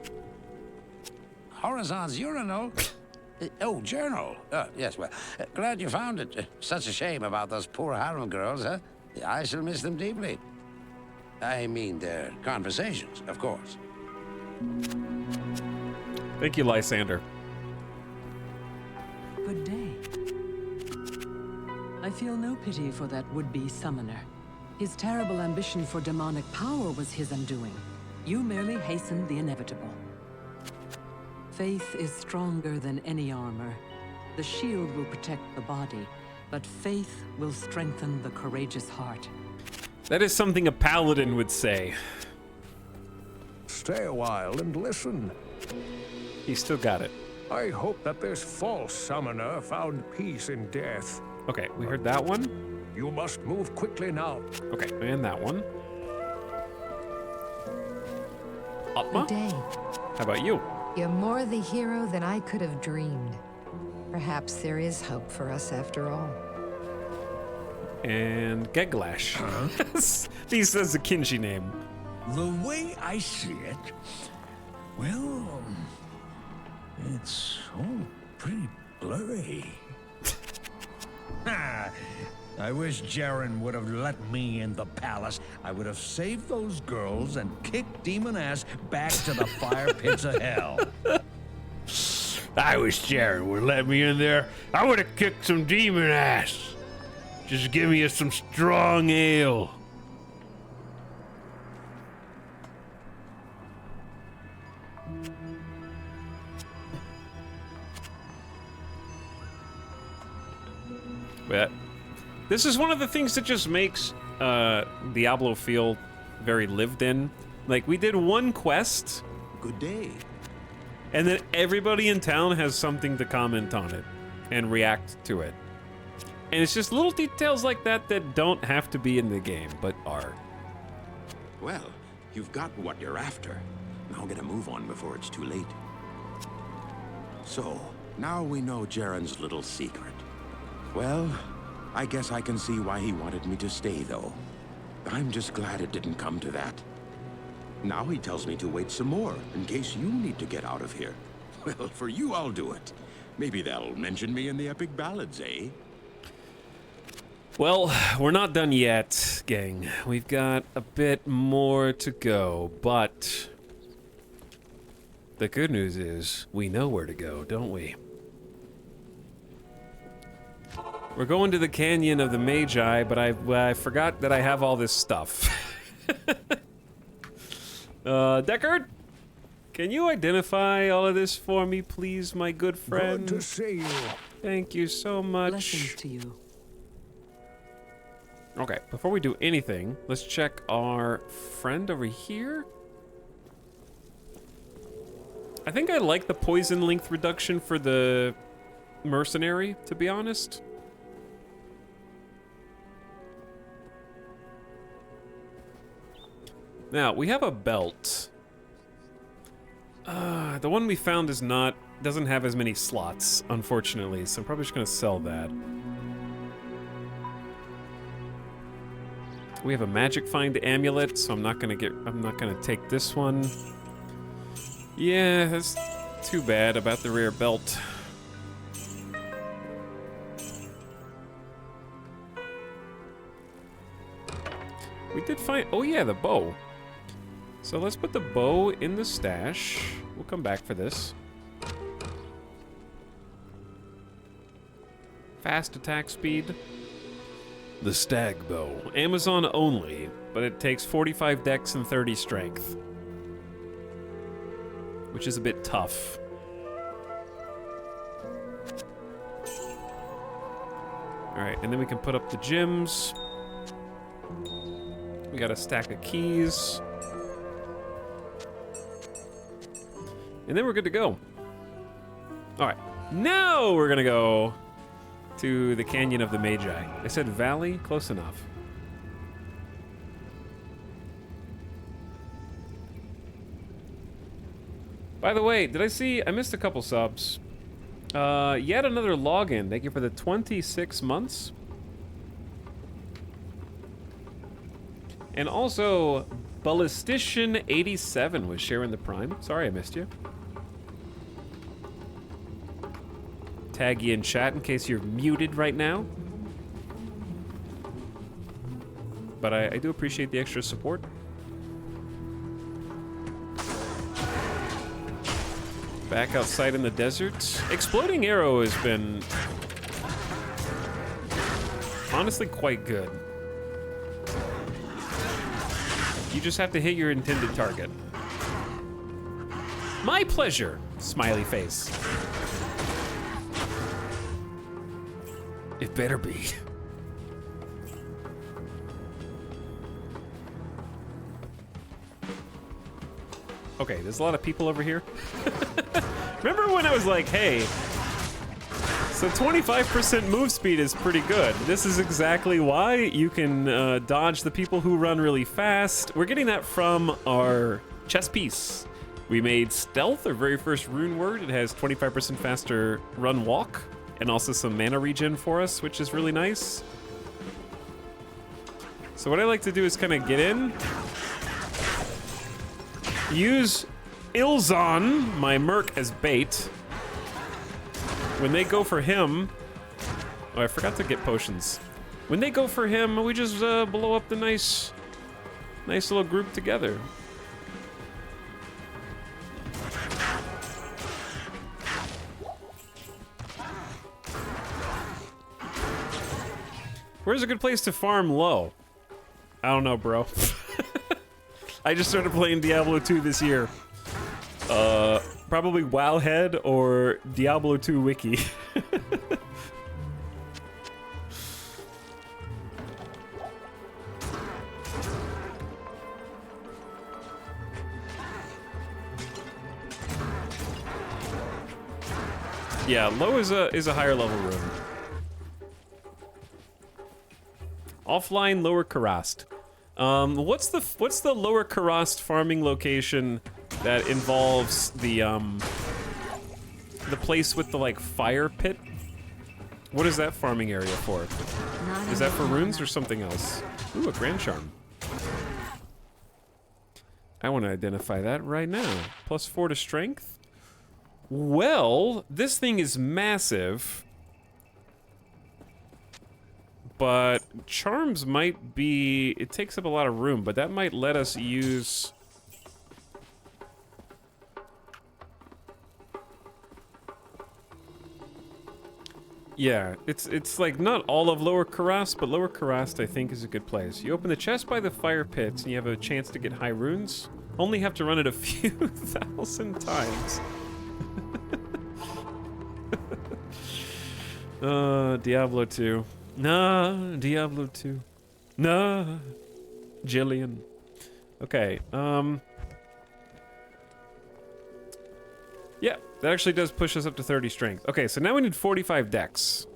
Speaker 7: Horizon's urinal? Oh, journal. Yes, well, glad you found it. Such a shame about those poor harem girls, huh? I shall miss them deeply. I mean, their conversations, of course.
Speaker 1: Thank you, Lysander.
Speaker 14: Good day. I feel no pity for that would-be summoner. His terrible ambition for demonic power was his undoing. You merely hastened the inevitable. Faith is stronger than any armor. The shield will protect the body, but faith will strengthen the courageous heart.
Speaker 1: That is something a paladin would say.
Speaker 15: Stay a while and listen.
Speaker 1: He's still got it.
Speaker 15: I hope that this false summoner found peace in death.
Speaker 1: Okay, we heard that one.
Speaker 15: You must move quickly now.
Speaker 1: Okay, and that one. Atma?
Speaker 12: Good day.
Speaker 1: How about you?
Speaker 12: You're more the hero than I could have dreamed. Perhaps there is hope for us after all.
Speaker 1: And Geglash. He says the Kinji name.
Speaker 2: The way I see it, well, it's all pretty blurry. I wish Jaren would have let me in the palace. I would have saved those girls and kicked demon ass back to the fire pits of hell.
Speaker 18: I wish Jaren would let me in there. I would have kicked some demon ass. Just give me some strong ale.
Speaker 1: But this is one of the things that just makes Diablo feel very lived in. Like, we did one quest.
Speaker 2: Good day.
Speaker 1: And then everybody in town has something to comment on it and react to it. And it's just little details like that that don't have to be in the game, but are.
Speaker 13: Well, you've got what you're after. Now get a move on before it's too late. So, now we know Jaren's little secret. Well, I guess I can see why he wanted me to stay, though. I'm just glad it didn't come to that. Now he tells me to wait some more, in case you need to get out of here. Well, for you, I'll do it. Maybe they'll mention me in the epic ballads, eh?
Speaker 1: Well, we're not done yet, gang. We've got a bit more to go, but the good news is we know where to go, don't we? We're going to the Canyon of the Magi, but I forgot that I have all this stuff. Deckard, can you identify all of this for me, please, my good friend?
Speaker 15: Good to see you.
Speaker 1: Thank you so much.
Speaker 14: Blessings to you.
Speaker 1: Okay, before we do anything, let's check our friend over here. I think I like the poison length reduction for the mercenary, to be honest. Now, we have a belt. The one we found doesn't have as many slots, unfortunately, so I'm probably just gonna sell that. We have a magic find amulet, so I'm not gonna take this one. Yeah, that's too bad about the rare belt. We did find, oh yeah, the bow. So let's put the bow in the stash. We'll come back for this. Fast attack speed. The stag bow. Amazon only, but it takes 45 dex and 30 strength. Which is a bit tough. Alright, and then we can put up the gems. We got a stack of keys. And then we're good to go. Alright, now we're gonna go to the Canyon of the Magi. I said valley, close enough. By the way, did I see, I missed a couple subs. Yet another login. Thank you for the 26 months. And also, Ballistician87 was sharing the Prime. Sorry I missed you. Tag you in chat in case you're muted right now. But I do appreciate the extra support. Back outside in the desert. Exploding Arrow has been honestly quite good. You just have to hit your intended target. My pleasure, smiley face. It better be. Okay, there's a lot of people over here. Remember when I was like, hey, so 25% move speed is pretty good. This is exactly why you can dodge the people who run really fast. We're getting that from our chess piece. We made stealth, our very first rune word. It has 25% faster run walk and also some mana regen for us, which is really nice. So what I like to do is kind of get in, use Ilzon, my merc, as bait. When they go for him... Oh, I forgot to get potions. When they go for him, we just blow up the nice little group together. Where's a good place to farm low? I don't know, bro. I just started playing Diablo 2 this year. Probably Wowhead or Diablo 2 Wiki. Yeah, low is a higher level room. Offline Lower Karast. What's the Lower Karast farming location that involves the place with the like fire pit? What is that farming area for? Is that for runes or something else? Ooh, a Grand Charm. I want to identify that right now. +4 to strength. Well, this thing is massive. But charms might be, it takes up a lot of room, but that might let us use... Yeah, it's like not all of Lower Karast, but Lower Karast I think is a good place. You open the chest by the fire pits and you have a chance to get high runes. Only have to run it a few thousand times. Diablo 2. Nah, Diablo 2. Nah, Jillian. Okay, Yeah, that actually does push us up to 30 strength. Okay, so now we need 45 dex.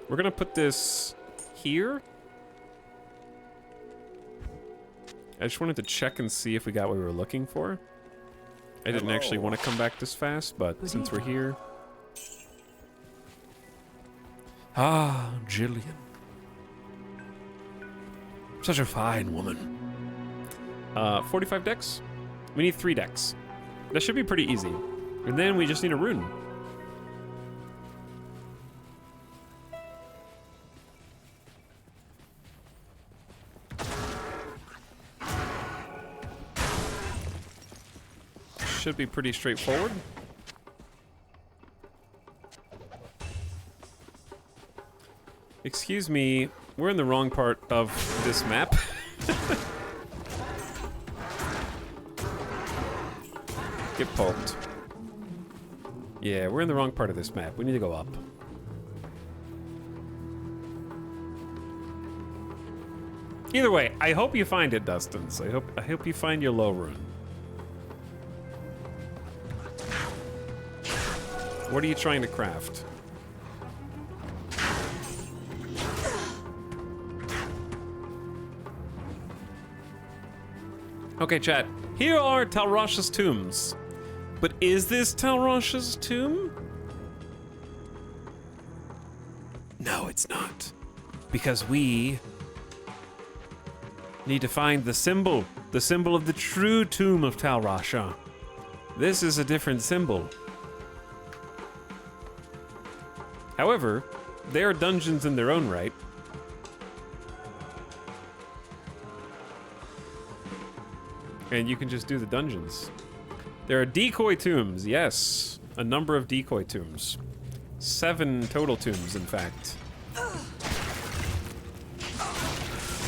Speaker 1: We're gonna put this here. I just wanted to check and see if we got what we were looking for. I didn't actually want to come back this fast, but since we're here... Ah, Jillian. Such a fine woman. 45 decks? We need 3 decks. That should be pretty easy. And then we just need a rune. Should be pretty straightforward. Excuse me, we're in the wrong part of this map. Get poked. Yeah, we're in the wrong part of this map. We need to go up. Either way, I hope you find it, Dustins. I hope you find your low rune. What are you trying to craft? Okay, chat. Here are Talrash's tombs. But is this Talrash's tomb? No, it's not. Because we need to find the symbol of the true tomb of Talrasha. This is a different symbol. However, they are dungeons in their own right. And you can just do the dungeons. There are decoy tombs, yes. A number of decoy tombs. 7 total tombs, in fact.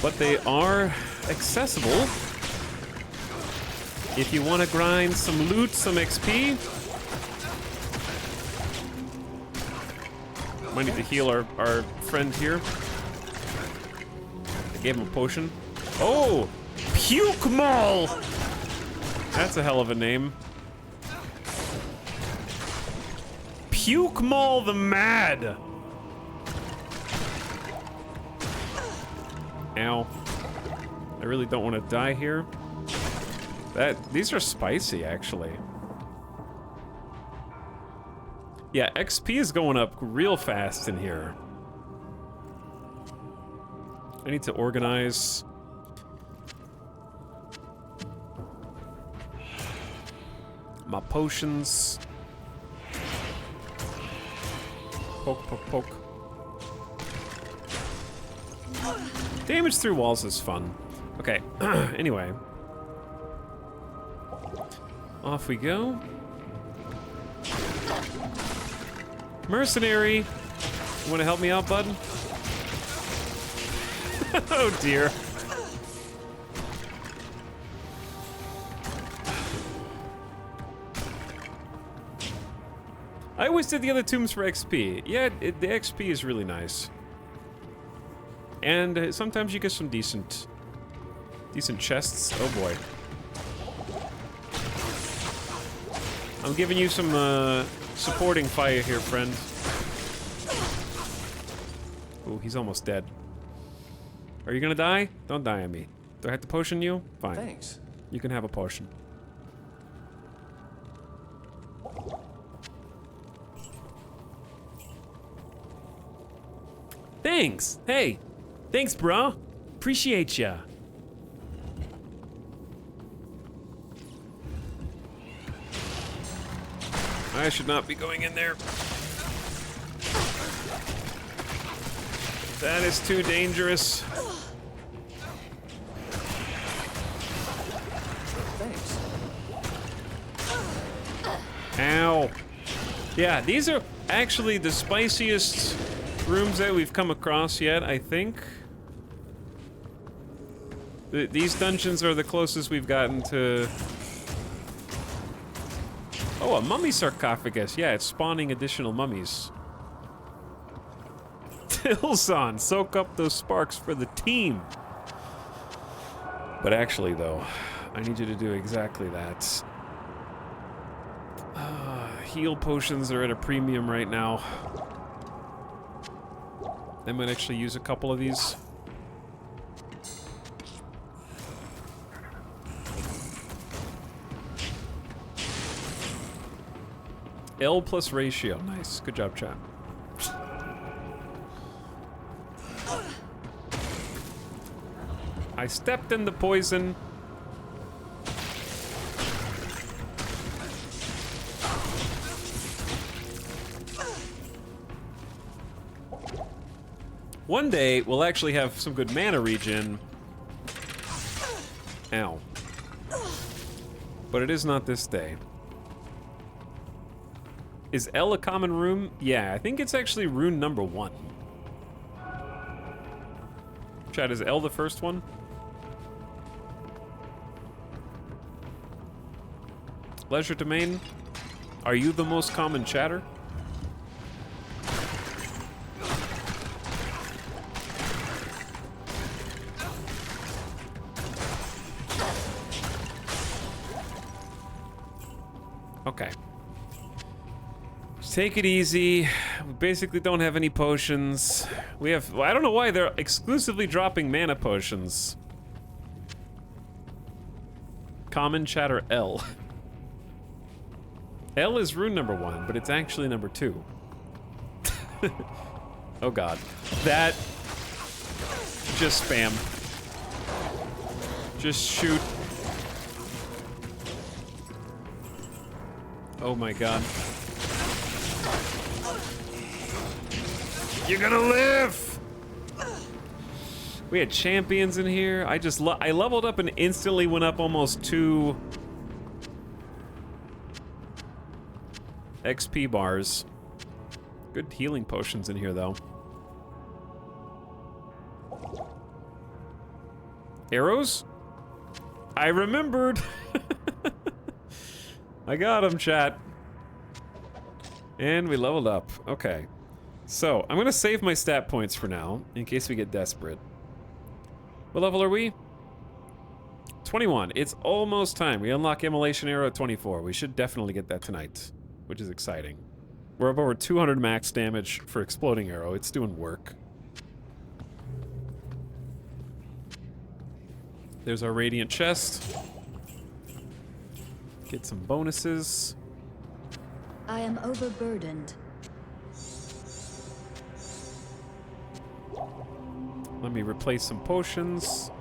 Speaker 1: But they are accessible if you want to grind some loot, some XP. Might need to heal our friend here. I gave him a potion. Oh! Puke Maul! That's a hell of a name. Puke Maul the Mad! Ow. I really don't want to die here. These are spicy, actually. Yeah, XP is going up real fast in here. I need to organize. My potions. Poke, poke, poke. Damage through walls is fun. Okay, anyway. Off we go. Mercenary! You wanna help me out, bud? Oh dear. I always did the other tombs for XP. Yeah, the XP is really nice. And sometimes you get some decent chests. Oh boy. I'm giving you some supporting fire here, friend. Oh, he's almost dead. Are you gonna die? Don't die on me. Do I have to potion you? Fine.
Speaker 9: Thanks.
Speaker 1: You can have a potion. Thanks. Hey. Thanks, bro. Appreciate ya. I should not be going in there. That is too dangerous.
Speaker 9: Thanks.
Speaker 1: Ow. Yeah, these are actually the spiciest rooms that we've come across yet, I think. These dungeons are the closest we've gotten to... Oh, a mummy sarcophagus. Yeah, it's spawning additional mummies. Tilson, soak up those sparks for the team. But actually, though, I need you to do exactly that. Heal potions are at a premium right now. I might actually use a couple of these. L plus ratio. Nice. Good job, chat. I stepped in the poison. One day, we'll actually have some good mana regen. Ow. But it is not this day. Is L a common rune? Yeah, I think it's actually rune number 1. Chat, is L the first one? Leisure Domain, are you the most common chatter? Okay. Take it easy. We basically don't have any potions. We have... Well, I don't know why they're exclusively dropping mana potions. Common chatter L. L is rune number 1, but it's actually number 2. Oh god. That... Just spam. Just shoot. Oh my god. You're gonna live! We had champions in here. I leveled up and instantly went up almost 2 XP bars. Good healing potions in here, though. Arrows? I remembered. I got him, chat. And we leveled up. Okay. So, I'm gonna save my stat points for now, in case we get desperate. What level are we? 21. It's almost time. We unlock Immolation Arrow at 24. We should definitely get that tonight, which is exciting. We're up over 200 max damage for Exploding Arrow. It's doing work. There's our Radiant Chest. Get some bonuses.
Speaker 16: I am overburdened.
Speaker 1: Let me replace some potions.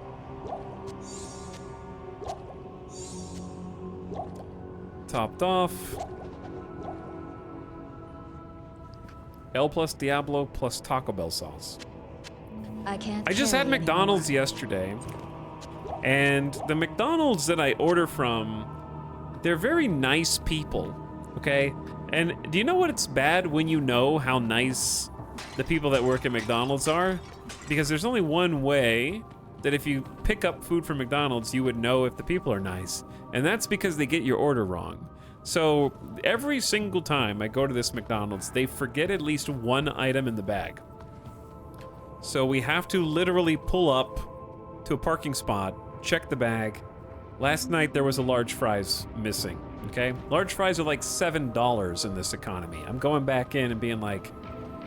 Speaker 1: Topped off. L plus Diablo plus Taco Bell sauce. I just had McDonald's yesterday, and the McDonald's that I order from, they're very nice people, okay? And do you know what it's bad when you know how nice the people that work at McDonald's are? Because there's only one way that if you pick up food from McDonald's, you would know if the people are nice. And that's because they get your order wrong. So every single time I go to this McDonald's, they forget at least one item in the bag. So we have to literally pull up to a parking spot, check the bag. Last night there was a large fries missing, okay? Large fries are like $7 in this economy. I'm going back in and being like,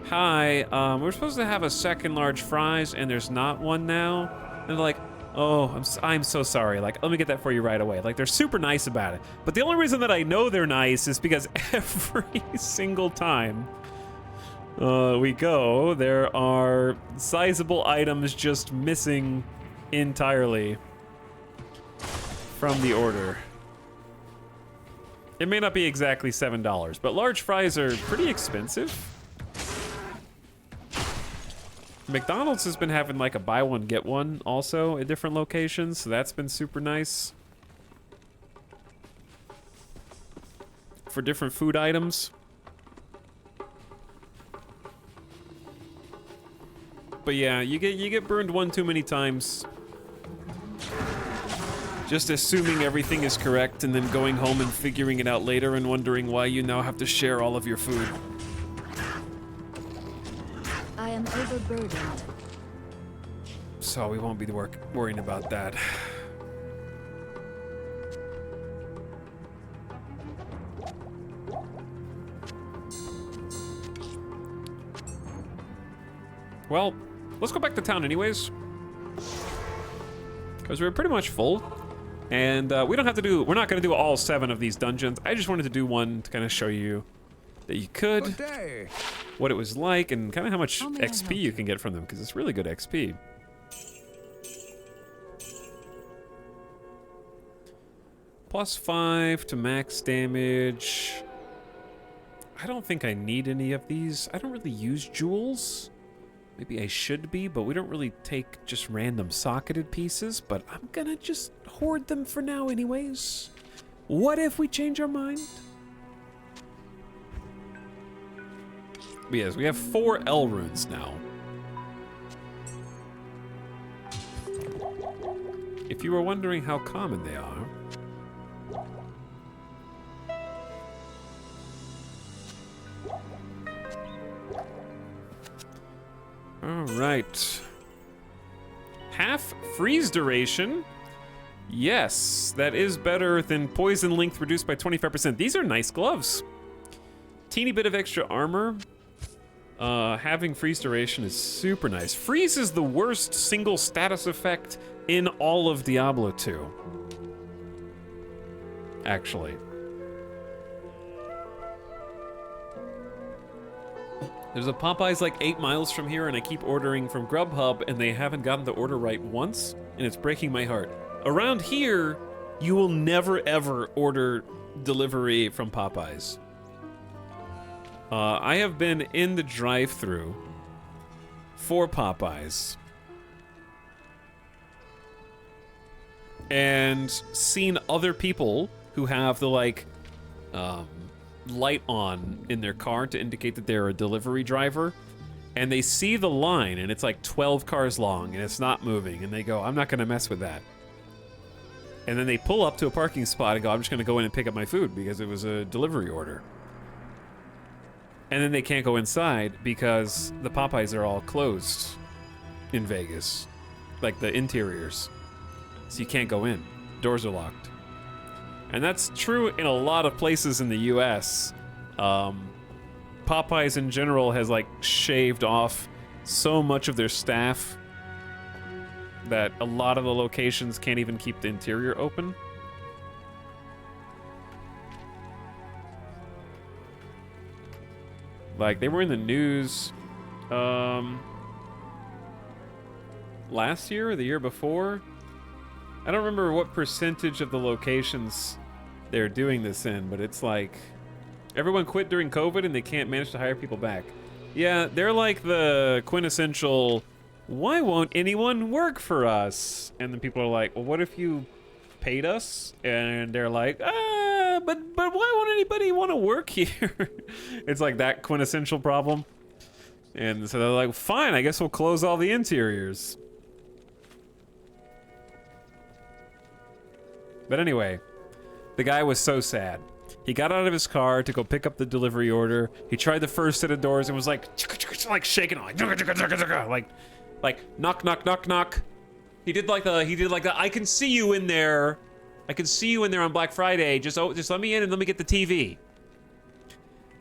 Speaker 1: hi, we're supposed to have a second large fries and there's not one now. And they're like, oh, I'm so sorry. Like, let me get that for you right away. Like, they're super nice about it. But the only reason that I know they're nice is because every single time we go, there are sizable items just missing entirely from the order. It may not be exactly $7, but large fries are pretty expensive. McDonald's has been having like a buy one, get one also at different locations, so that's been super nice. For different food items. But yeah, you get burned one too many times. Just assuming everything is correct and then going home and figuring it out later and wondering why you now have to share all of your food.
Speaker 16: I am overburdened.
Speaker 1: So we won't be worrying about that. Well, let's go back to town anyways. Because we're pretty much full. And we don't have to do, we're not going to do all 7 of these dungeons. I just wanted to do one to kind of show you that you could, what it was like, and kind of how much XP you can get from them, because it's really good XP. +5 to max damage. I don't think I need any of these. I don't really use jewels. Maybe I should be, but we don't really take just random socketed pieces, but I'm gonna just hoard them for now anyways. What if we change our mind? But yes, we have 4 L runes now. If you were wondering how common they are, all right. Half freeze duration. Yes, that is better than poison length reduced by 25%. These are nice gloves. Teeny bit of extra armor. Having freeze duration is super nice. Freeze is the worst single status effect in all of Diablo 2. Actually. There's a Popeyes like 8 miles from here, and I keep ordering from Grubhub, and they haven't gotten the order right once, and it's breaking my heart. Around here, you will never ever order delivery from Popeyes. I have been in the drive-thru for Popeyes and seen other people who have the like light on in their car to indicate that they're a delivery driver, and they see the line and it's like 12 cars long and it's not moving, and they go, I'm not gonna mess with that. And then they pull up to a parking spot and go, I'm just gonna go in and pick up my food because it was a delivery order. And then they can't go inside because the Popeyes are all closed in Vegas. Like the interiors. So you can't go in. Doors are locked. And that's true in a lot of places in the US. Popeyes in general has like shaved off so much of their staff that a lot of the locations can't even keep the interior open. Like, they were in the news last year or the year before. I don't remember what percentage of the locations they're doing this in, but it's like everyone quit during COVID and they can't manage to hire people back. Yeah, they're like the quintessential, why won't anyone work for us? And then people are like, well, what if you paid us? And they're like, but why won't anybody want to work here? It's like that quintessential problem. And so they're like, fine, I guess we'll close all the interiors. But anyway, the guy was so sad. He got out of his car to go pick up the delivery order. He tried the first set of doors and was like shaking, like knock, knock, knock, knock. He did like the I can see you in there. I can see you in there on Black Friday. Just let me in and let me get the TV.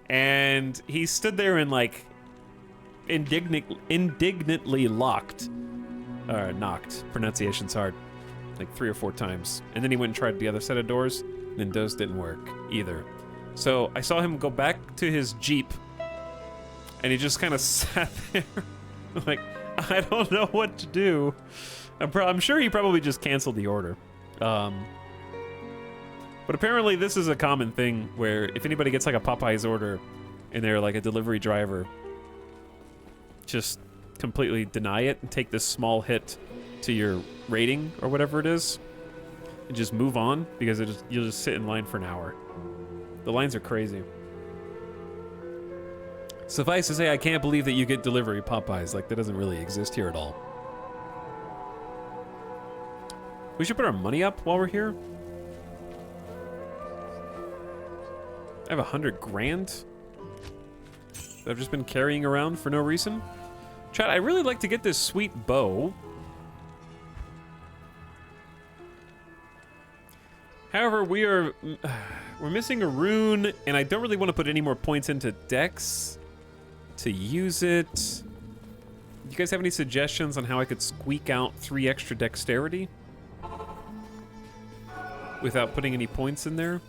Speaker 1: And he stood there and like indignantly knocked. Pronunciation's hard. Like 3 or 4 times. And then he went and tried the other set of doors, and those didn't work either. So I saw him go back to his Jeep, and he just kind of sat there like, I don't know what to do. I'm sure he probably just canceled the order. But apparently this is a common thing where if anybody gets like a Popeyes order and they're like a delivery driver, just completely deny it and take this small hit to your rating or whatever it is and just move on, because you'll just sit in line for an hour. The lines are crazy. Suffice to say, I can't believe that you get delivery Popeyes. Like, that doesn't really exist here at all. We should put our money up while we're here. I have 100 grand that I've just been carrying around for no reason. Chat, I really like to get this sweet bow. However, we're missing a rune, and I don't really want to put any more points into Dex to use it. You guys have any suggestions on how I could squeak out 3 extra dexterity without putting any points in there?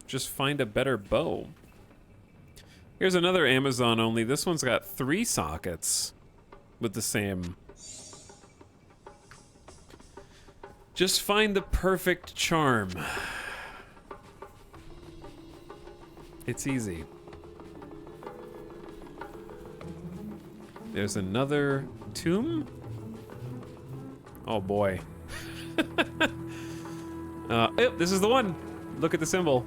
Speaker 1: Just find a better bow. Here's another Amazon only. This one's got 3 sockets with the same. Just find the perfect charm. It's easy. There's another tomb? Oh boy. Yep, this is the one. Look at the symbol.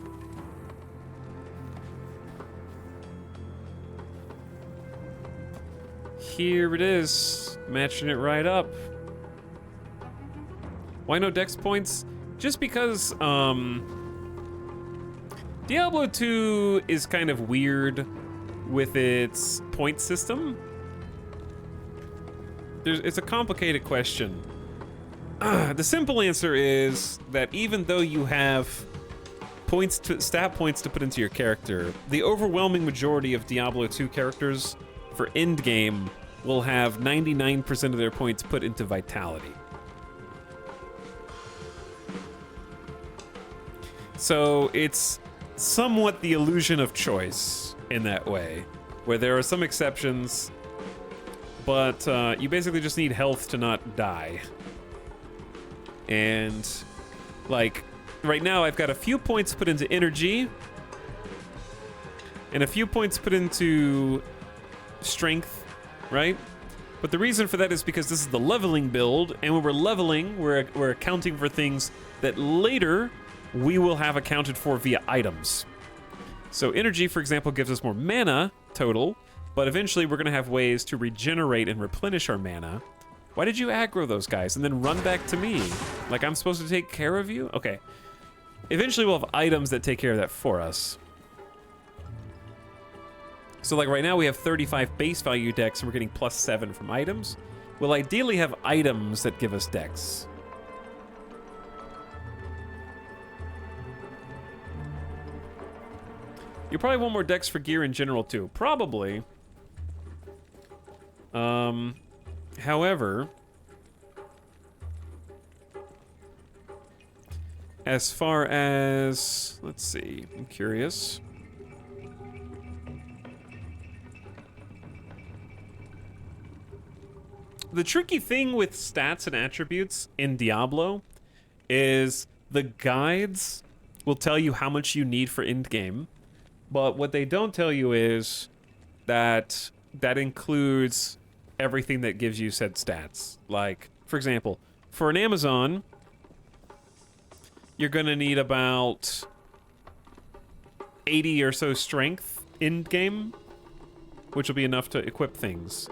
Speaker 1: Here it is, matching it right up. Why no dex points? Just because, Diablo 2 is kind of weird with its point system. It's a complicated question. The simple answer is that even though you have stat points to put into your character, the overwhelming majority of Diablo 2 characters for endgame will have 99% of their points put into vitality. So it's somewhat the illusion of choice in that way, where there are some exceptions, but you basically just need health to not die. And like right now I've got a few points put into energy and a few points put into strength, right? But the reason for that is because this is the leveling build, and when we're leveling, we're accounting for things that later we will have accounted for via items. So energy, for example, gives us more mana total, but eventually we're gonna have ways to regenerate and replenish our mana. Why did you aggro those guys and then run back to me? Like I'm supposed to take care of you? Okay. Eventually we'll have items that take care of that for us. So like right now we have 35 base value dex and we're getting +7 from items. We'll ideally have items that give us dex. You probably want more dex for gear in general too. Probably. However, as far as, let's see, I'm curious. The tricky thing with stats and attributes in Diablo is the guides will tell you how much you need for end game, but what they don't tell you is that that includes everything that gives you said stats. Like, for example, for an Amazon, you're gonna need about 80 or so strength end game, which will be enough to equip things.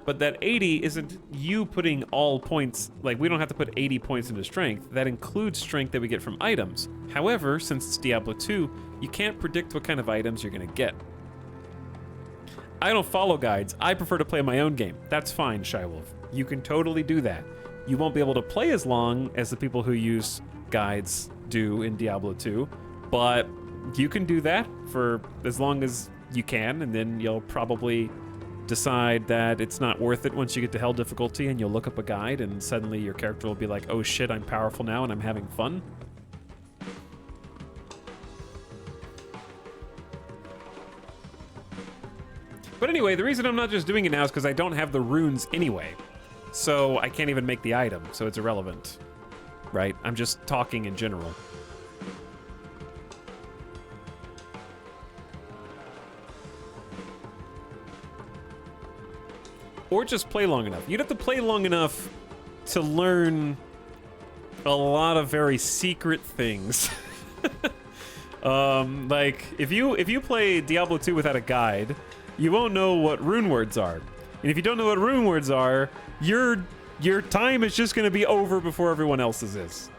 Speaker 1: But that 80 isn't you putting all points, like we don't have to put 80 points into strength. That includes strength that we get from items. However, since it's Diablo 2, you can't predict what kind of items you're gonna get. I don't follow guides. I prefer to play my own game. That's fine, Shywolf. You can totally do that. You won't be able to play as long as the people who use guides do in Diablo 2, but you can do that for as long as you can, and then you'll probably decide that it's not worth it once you get to hell difficulty, and you'll look up a guide and suddenly your character will be like, oh shit, I'm powerful now and I'm having fun. But anyway, the reason I'm not just doing it now is because I don't have the runes anyway. So I can't even make the item, so it's irrelevant. Right? I'm just talking in general. Or just play long enough. You'd have to play long enough to learn a lot of very secret things. Like, if you play Diablo 2 without a guide, you won't know what rune words are. And if you don't know what rune words are, your time is just gonna be over before everyone else's is.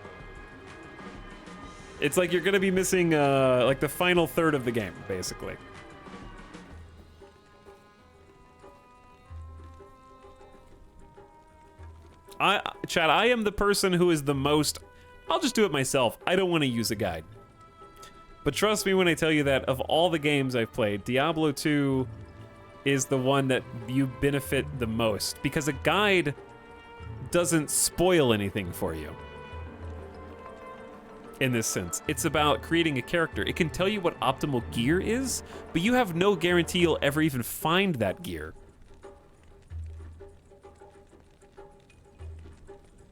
Speaker 1: It's like you're gonna be missing like the final third of the game, basically. Chad, I am the person who is the most, I'll just do it myself. I don't want to use a guide. But trust me when I tell you that of all the games I've played, Diablo 2 is the one that you benefit the most because a guide doesn't spoil anything for you. In this sense, it's about creating a character. It can tell you what optimal gear is, but you have no guarantee you'll ever even find that gear.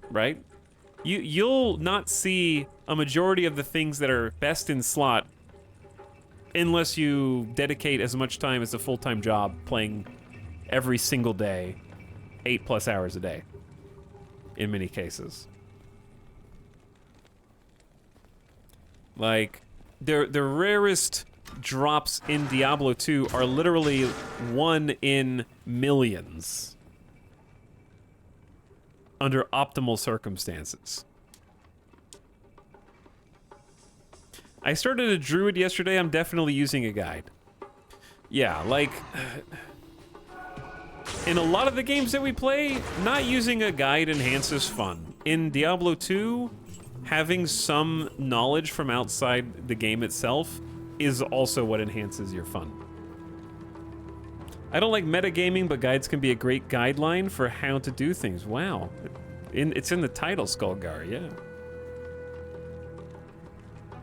Speaker 1: Right? You'll not see a majority of the things that are best in slot unless you dedicate as much time as a full-time job playing every single day, 8+ hours a day, in many cases. Like, the rarest drops in Diablo 2 are literally 1 in millions under optimal circumstances. I started a druid yesterday. I'm definitely using a guide. Yeah, like, in a lot of the games that we play, not using a guide enhances fun. In Diablo 2, having some knowledge from outside the game itself is also what enhances your fun. I don't like metagaming, but guides can be a great guideline for how to do things. Wow. It's in the title, Skullgar, yeah.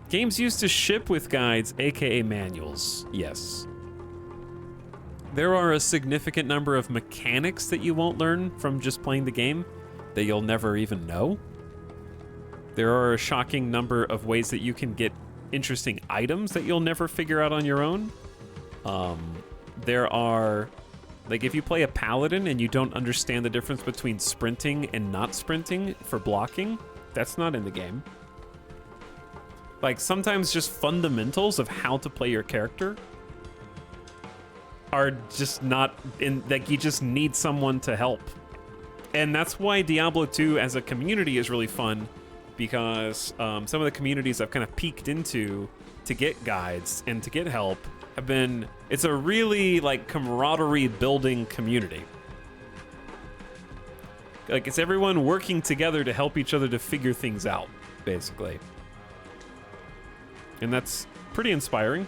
Speaker 1: Games used to ship with guides, aka manuals, yes. There are a significant number of mechanics that you won't learn from just playing the game that you'll never even know. There are a shocking number of ways that you can get interesting items that you'll never figure out on your own. There are, like, if you play a paladin and you don't understand the difference between sprinting and not sprinting for blocking, that's not in the game. Like, sometimes just fundamentals of how to play your character are just not in, like, you just need someone to help. And that's why Diablo 2 as a community is really fun, because some of the communities I've kind of peeked into to get guides and to get help have been, it's a really, like, camaraderie building community. Like, it's everyone working together to help each other to figure things out, basically. And that's pretty inspiring.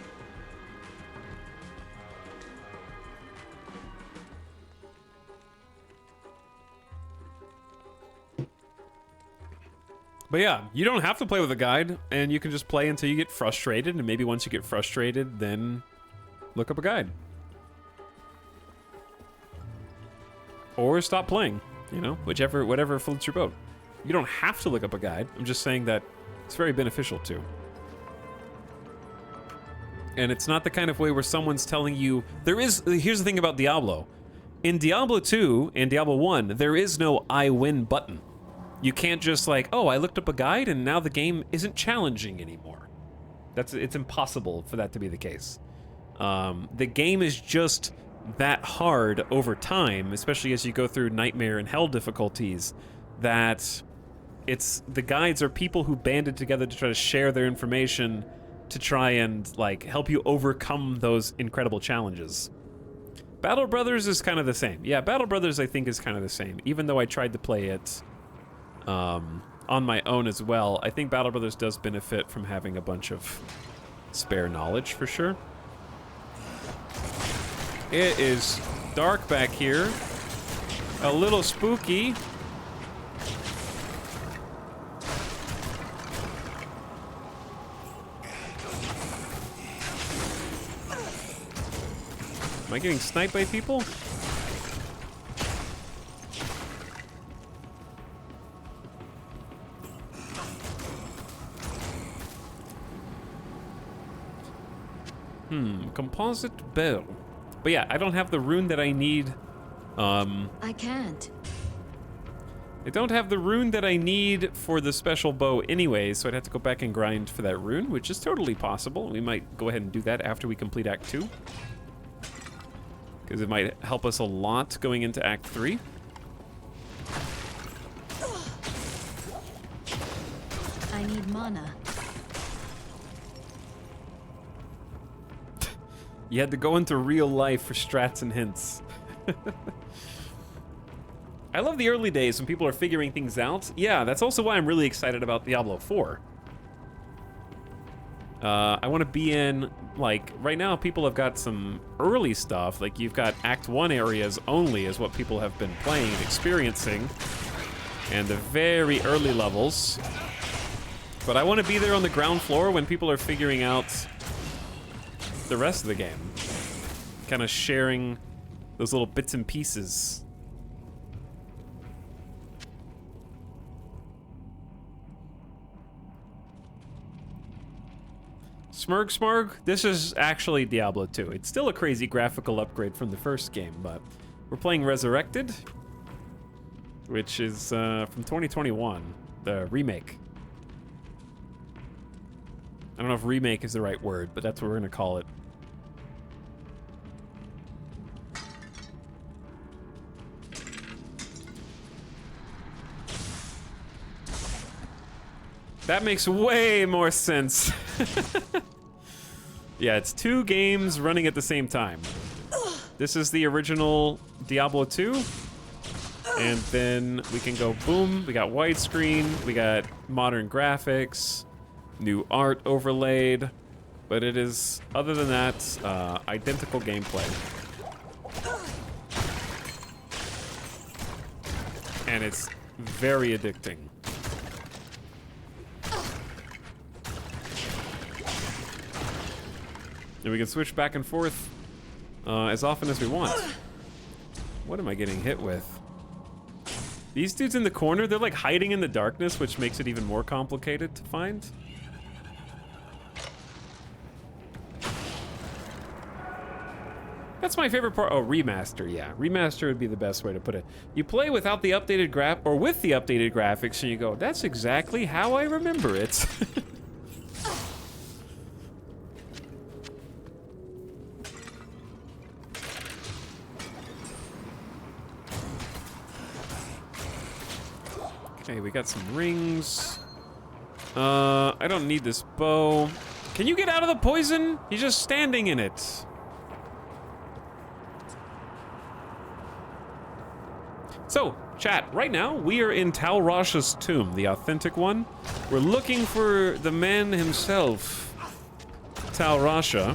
Speaker 1: But yeah, you don't have to play with a guide, and you can just play until you get frustrated, and maybe once you get frustrated, then look up a guide. Or stop playing, you know, whatever floats your boat. You don't have to look up a guide. I'm just saying that it's very beneficial too. And it's not the kind of way where someone's telling you, here's the thing about Diablo. In Diablo 2 and Diablo 1, there is no I win button. You can't just like, oh, I looked up a guide and now the game isn't challenging anymore. It's impossible for that to be the case. The game is just that hard over time, especially as you go through Nightmare and Hell difficulties, that the guides are people who banded together to try to share their information to try and, like, help you overcome those incredible challenges. Battle Brothers is kind of the same. Yeah, Battle Brothers, I think, is kind of the same. Even though I tried to play it on my own as well, I think Battle Brothers does benefit from having a bunch of spare knowledge, for sure. It is dark back here. A little spooky. Am I getting sniped by people? Composite bow. But yeah, I don't have the rune that I need.
Speaker 16: I can't.
Speaker 1: I don't have the rune that I need for the special bow anyway, so I'd have to go back and grind for that rune, which is totally possible. We might go ahead and do that after we complete Act 2. Because it might help us a lot going into Act 3.
Speaker 16: I need mana.
Speaker 1: You had to go into real life for strats and hints. I love the early days when people are figuring things out. Yeah, that's also why I'm really excited about Diablo 4. I want to be in, like, right now people have got some early stuff. Like, you've got Act 1 areas only is what people have been playing and experiencing. And the very early levels. But I want to be there on the ground floor when people are figuring out the rest of the game. Kind of sharing those little bits and pieces. Smurg Smurg, this is actually Diablo 2. It's still a crazy graphical upgrade from the first game, but we're playing Resurrected, which is from 2021, the remake. I don't know if remake is the right word, but that's what we're gonna call it. That makes way more sense. Yeah, it's 2 games running at the same time. This is the original Diablo 2. And then we can go boom, we got widescreen, we got modern graphics, new art overlaid, but it is, other than that, identical gameplay. And it's very addicting. And we can switch back and forth as often as we want. What am I getting hit with? These dudes in the corner, they're like hiding in the darkness, which makes it even more complicated to find. That's my favorite part. Oh, remaster, yeah. Remaster would be the best way to put it. You play without the updated or with the updated graphics, and you go, that's exactly how I remember it. Okay, we got some rings. I don't need this bow. Can you get out of the poison? He's just standing in it. So, chat, right now we are in Tal Rasha's tomb, the authentic one. We're looking for the man himself, Tal Rasha,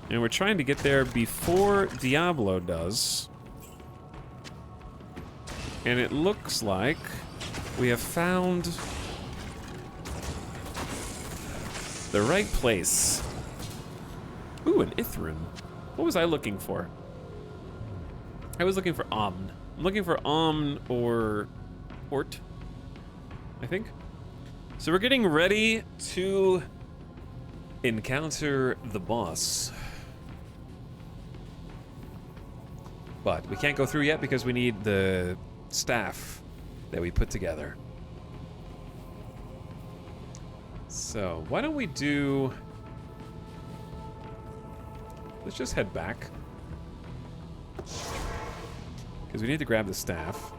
Speaker 1: and we're trying to get there before Diablo does. And it looks like we have found the right place. Ooh, an Ithrin. What was I looking for? I was looking for Omn. I'm looking for Omn or Ort, I think. So we're getting ready to encounter the boss. But we can't go through yet because we need the staff that we put together. So why don't we do... Let's just head back. Because we need to grab the staff.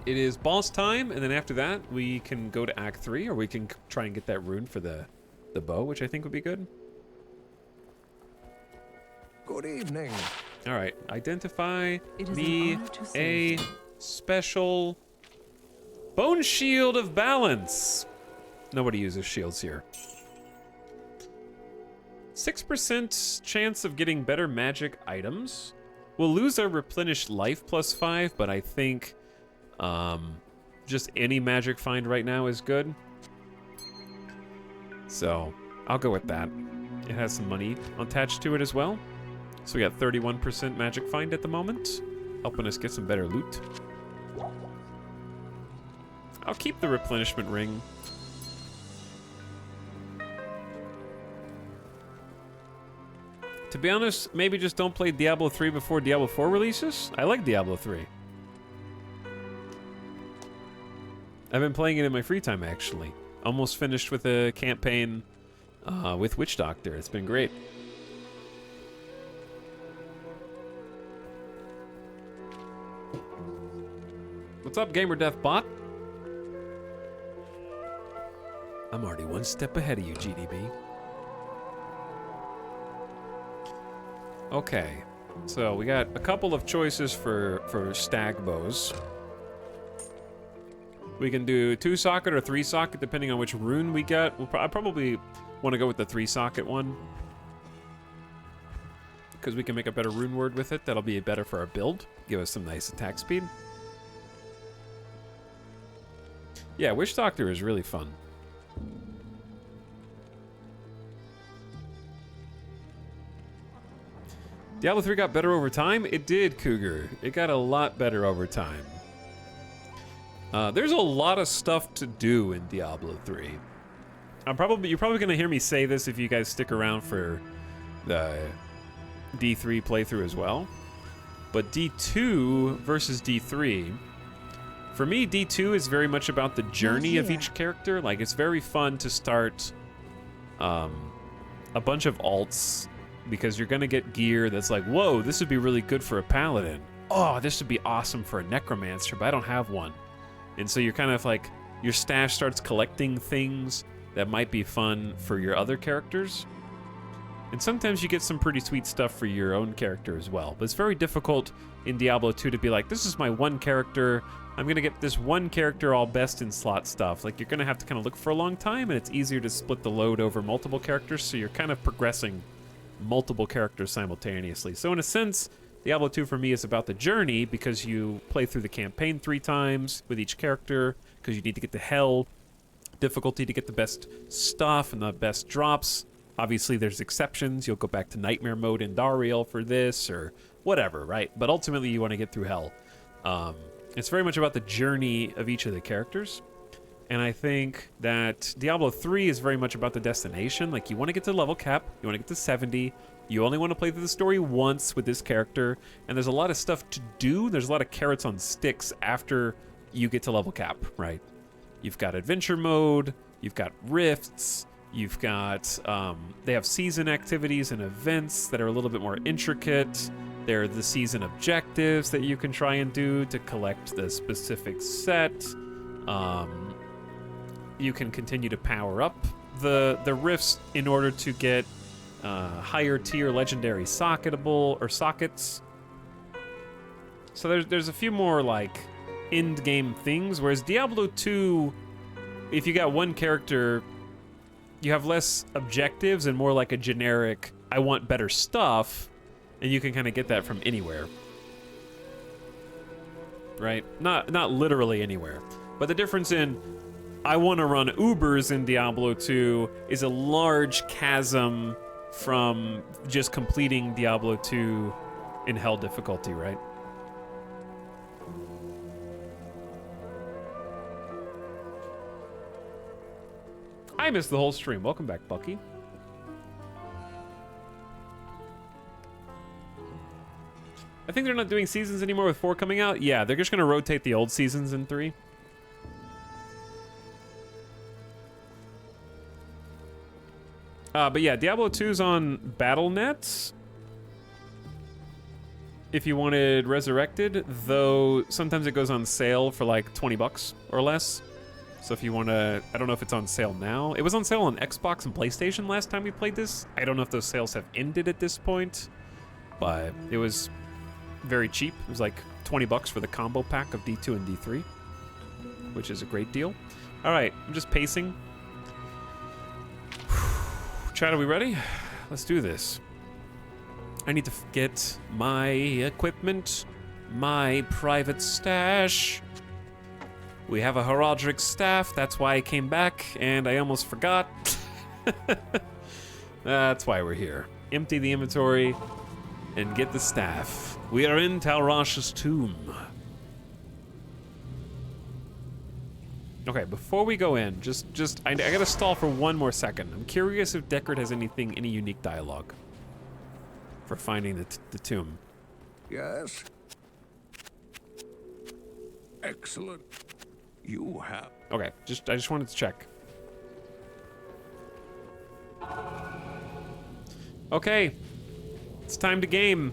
Speaker 1: It is boss time, and then after that, we can go to Act 3, or we can try and get that rune for the bow, which I think would be good.
Speaker 15: Good evening.
Speaker 1: All right, identify me a special bone shield of balance. Nobody uses shields here. 6% chance of getting better magic items. We'll lose our replenished life +5, but I think just any magic find right now is good. So I'll go with that. It has some money attached to it as well. So we got 31% magic find at the moment, helping us get some better loot. I'll keep the replenishment ring. To be honest, maybe just don't play Diablo 3 before Diablo 4 releases. I like Diablo 3. I've been playing it in my free time, actually. Almost finished with a campaign with Witch Doctor. It's been great. What's up, Gamer Death Bot? I'm already one step ahead of you, GDB. Okay, so we got a couple of choices for stag bows. We can do 2-socket or 3-socket depending on which rune we get. I'll probably want to go with the 3-socket one. Because we can make a better rune word with it. That'll be better for our build. Give us some nice attack speed. Yeah, Witch Doctor is really fun. Diablo 3 got better over time? It did, Cougar. It got a lot better over time. There's a lot of stuff to do in Diablo 3. You're probably gonna hear me say this if you guys stick around for the D3 playthrough as well. But D2 versus D3, for me, D2 is very much about the journey of each character. Like, it's very fun to start a bunch of alts, because you're gonna get gear that's like, whoa, this would be really good for a paladin. Oh, this would be awesome for a necromancer, but I don't have one. And so you're kind of like, your stash starts collecting things that might be fun for your other characters. And sometimes you get some pretty sweet stuff for your own character as well. But it's very difficult in Diablo 2 to be like, this is my one character. I'm gonna get this one character all best in slot stuff. Like, you're gonna have to kind of look for a long time, and it's easier to split the load over multiple characters, so you're kind of progressing multiple characters simultaneously. So in a sense, Diablo 2 for me is about the journey, because you play through the campaign 3 times with each character, because you need to get to hell difficulty to get the best stuff and the best drops. Obviously, there's exceptions. You'll go back to nightmare mode in Dariel for this or whatever, right? But ultimately, you want to get through hell. It's very much about the journey of each of the characters. And I think that Diablo 3 is very much about the destination. Like, you want to get to level cap, you want to get to 70, you only want to play through the story once with this character, and there's a lot of stuff to do. There's a lot of carrots on sticks after you get to level cap, right? You've got adventure mode, you've got rifts, you've got, they have season activities and events that are a little bit more intricate. There are the season objectives that you can try and do to collect the specific set. You can continue to power up the rifts in order to get higher tier legendary socketable or sockets. So there's a few more like end game things, whereas Diablo 2, if you got one character, you have less objectives and more like a generic, I want better stuff, and you can kind of get that from anywhere. Right? Not literally anywhere. But the difference in I want to run Ubers in Diablo 2 is a large chasm from just completing Diablo 2 in hell difficulty, right? I missed the whole stream. Welcome back, Bucky. I think they're not doing seasons anymore with 4 coming out. Yeah, they're just going to rotate the old seasons in 3. But yeah, Diablo 2's on BattleNet. If you wanted Resurrected, though sometimes it goes on sale for like 20 bucks or less. So if you want to, I don't know if it's on sale now. It was on sale on Xbox and PlayStation last time we played this. I don't know if those sales have ended at this point, but it was very cheap. It was like 20 bucks for the combo pack of D2 and D3, which is a great deal. All right, I'm just pacing. Chat, are we ready? Let's do this. I need to get my equipment, my private stash. We have a Heraldric staff, that's why I came back, and I almost forgot. That's why we're here. Empty the inventory and get the staff. We are in Talrash's tomb. Okay, before we go in, I gotta stall for one more second. I'm curious if Deckard has any unique dialogue for finding the tomb.
Speaker 15: Yes. Excellent. You have.
Speaker 1: Okay, I just wanted to check. Okay, it's time to game.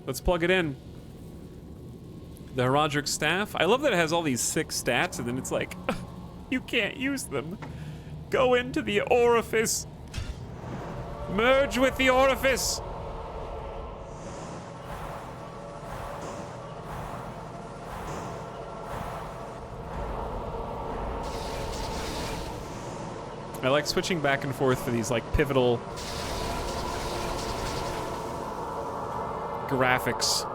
Speaker 1: Let's plug it in. The Heraldric staff. I love that it has all these 6 stats, and then it's like, you can't use them. Go into the orifice. Merge with the orifice. I like switching back and forth for these like pivotal graphics.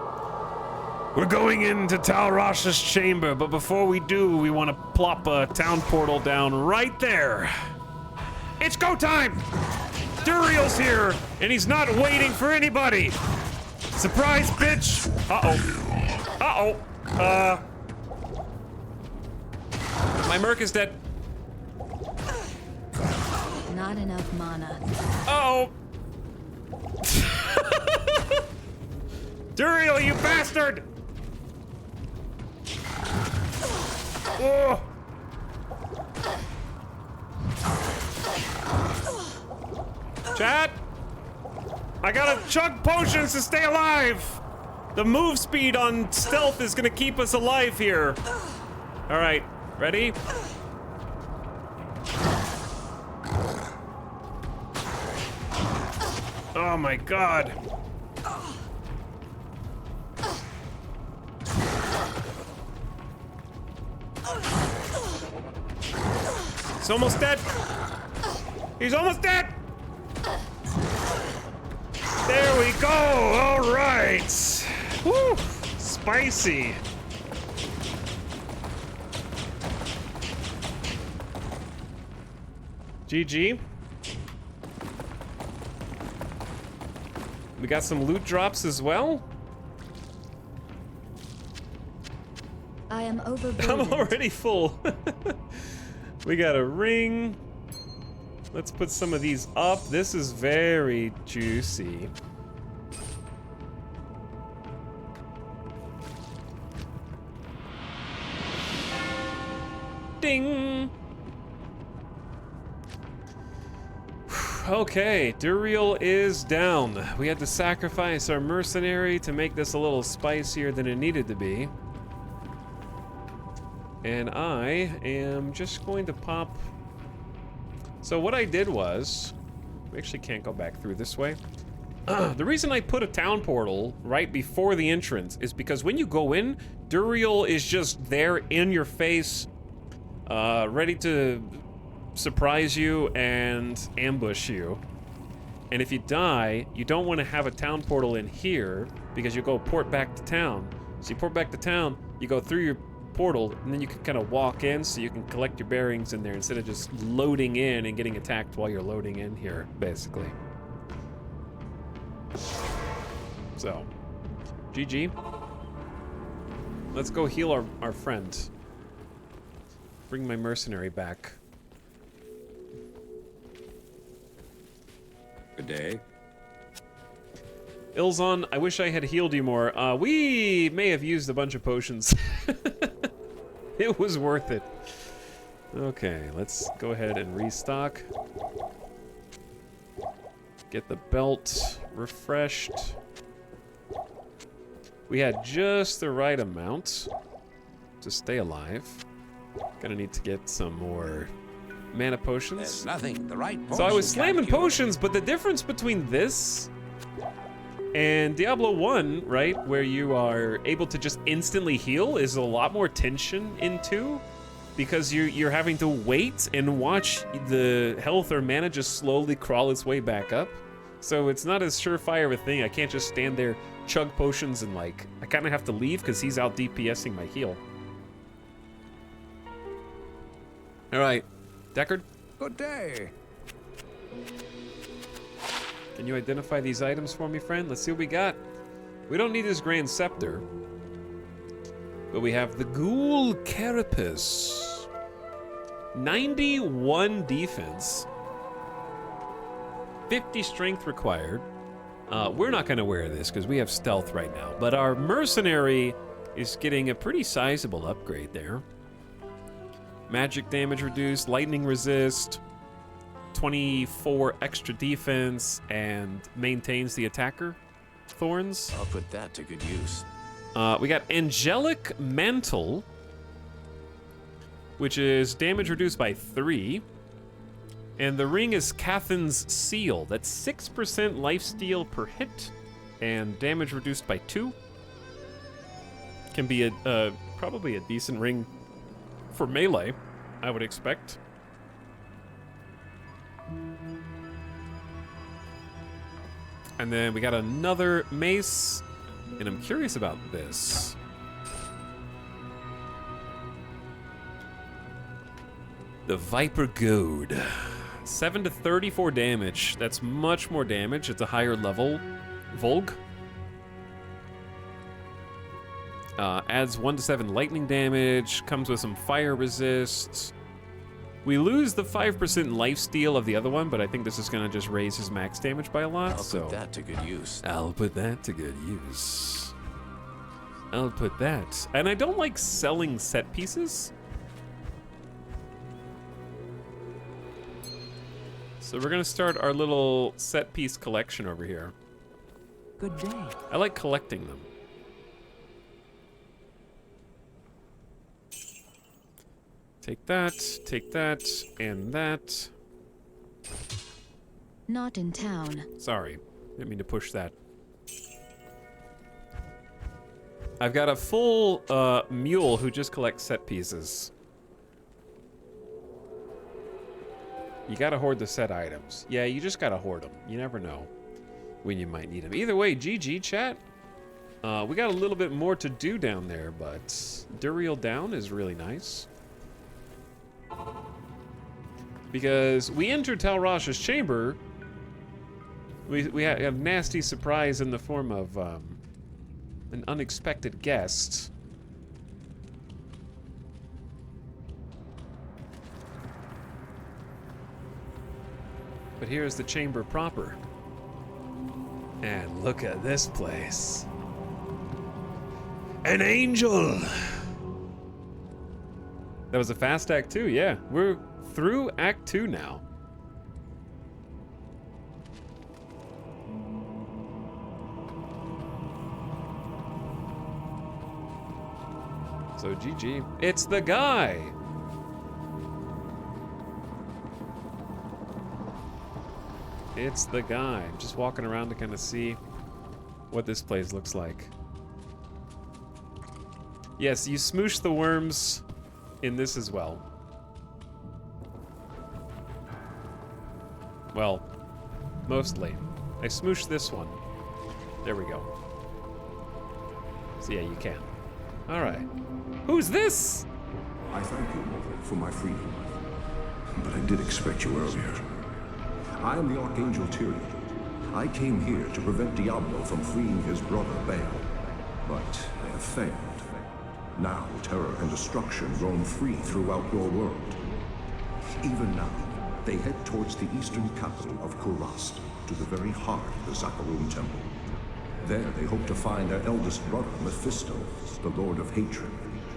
Speaker 18: We're going into Tal Rasha's chamber, but before we do, we want to plop a town portal down right there. It's go time! Duriel's here, and he's not waiting for anybody. Surprise, bitch! Uh-oh.
Speaker 1: My Merc is dead.
Speaker 16: Not enough mana.
Speaker 1: Uh-oh.
Speaker 18: Duriel, you bastard! Oh.
Speaker 1: Chat!
Speaker 18: I gotta chug potions to stay alive!
Speaker 1: The move speed on stealth is gonna keep us alive here. Alright, ready?
Speaker 18: Oh my god.
Speaker 1: He's almost dead.
Speaker 18: He's almost dead! There we go! All right! Woo! Spicy!
Speaker 1: GG. We got some loot drops as well.
Speaker 16: I am overburdened.
Speaker 1: I'm already full. We got a ring. Let's put some of these up. This is very juicy. Ding! Okay, Duriel is down. We had to sacrifice our mercenary to make this a little spicier than it needed to be. And I am just going to pop... So what I did was... We actually can't go back through this way. The reason I put a town portal right before the entrance is because when you go in, Duriel is just there in your face, ready to surprise you and ambush you. And if you die, you don't want to have a town portal in here because you go port back to town. So you port back to town, you go through your portal, and then you can kind of walk in so you can collect your bearings in there instead of just loading in and getting attacked while you're loading in here, basically. So, GG. Let's go heal our friend. Bring my mercenary back.
Speaker 10: Good day.
Speaker 1: Ilzon, I wish I had healed you more. We may have used a bunch of potions. It was worth it. Okay, let's go ahead and restock. Get the belt refreshed. We had just the right amount to stay alive. Gonna need to get some more mana potions.
Speaker 13: There's nothing the right
Speaker 1: So I was
Speaker 13: potion
Speaker 1: slamming
Speaker 13: can't cure.
Speaker 1: potions, but the difference between this and Diablo 1, right, where you are able to just instantly heal, is a lot more tension in 2, because you're having to wait and watch the health or mana just slowly crawl its way back up. So it's not as surefire of a thing. I can't just stand there, chug potions, and like, I kind of have to leave because he's out DPSing my heal. All right, Deckard?
Speaker 15: Good day.
Speaker 1: Can you identify these items for me, friend? Let's see what we got. We don't need his Grand Scepter, but we have the Ghoul Carapace. 91 defense. 50 strength required. We're not going to wear this because we have stealth right now, but our mercenary is getting a pretty sizable upgrade there. Magic damage reduced, lightning resist, 24 extra defense, and maintains the attacker thorns.
Speaker 9: I'll put that to good use.
Speaker 1: We got Angelic Mantle, which is damage reduced by 3. And the ring is Cathan's Seal. That's 6% lifesteal per hit, and damage reduced by 2. Can be probably a decent ring for melee, I would expect. And then we got another mace, and I'm curious about this. The Viper Goad. 7 to 34 damage. That's much more damage. It's a higher level Volg. Adds 1 to 7 lightning damage. Comes with some fire resist. We lose the 5% lifesteal of the other one, but I think this is gonna just raise his max damage by a lot.
Speaker 9: I'll put that to good use.
Speaker 1: I'll put that to good use. I'll put that. And I don't like selling set pieces. So we're gonna start our little set piece collection over here.
Speaker 14: Good day.
Speaker 1: I like collecting them. Take that, and that.
Speaker 16: Not in town.
Speaker 1: Sorry, didn't mean to push that. I've got a full mule who just collects set pieces. You gotta hoard the set items. Yeah, you just gotta hoard them. You never know when you might need them. Either way, GG, chat. We got a little bit more to do down there, but Duriel down is really nice. Because we entered Tal Rasha's chamber, we had a nasty surprise in the form of an unexpected guest. But here's the chamber proper. And look at this place. An angel! That was a fast act 2, yeah. We're through act 2 now. So GG. It's the guy! It's the guy. I'm just walking around to kind of see what this place looks like. Yes, you smoosh the worms in this as well. Well, mostly. I smoosh this one. There we go. So yeah, you can. All right. Who's this?
Speaker 19: I thank you, Mother, for my freedom. But I did expect you earlier. I am the Archangel Tyrion. I came here to prevent Diablo from freeing his brother Baal. But I have failed. Now terror and destruction roam free throughout your world. Even now, they head towards the eastern capital of Kurast, to the very heart of the Zakarum Temple. There they hope to find their eldest brother, Mephisto, the Lord of Hatred,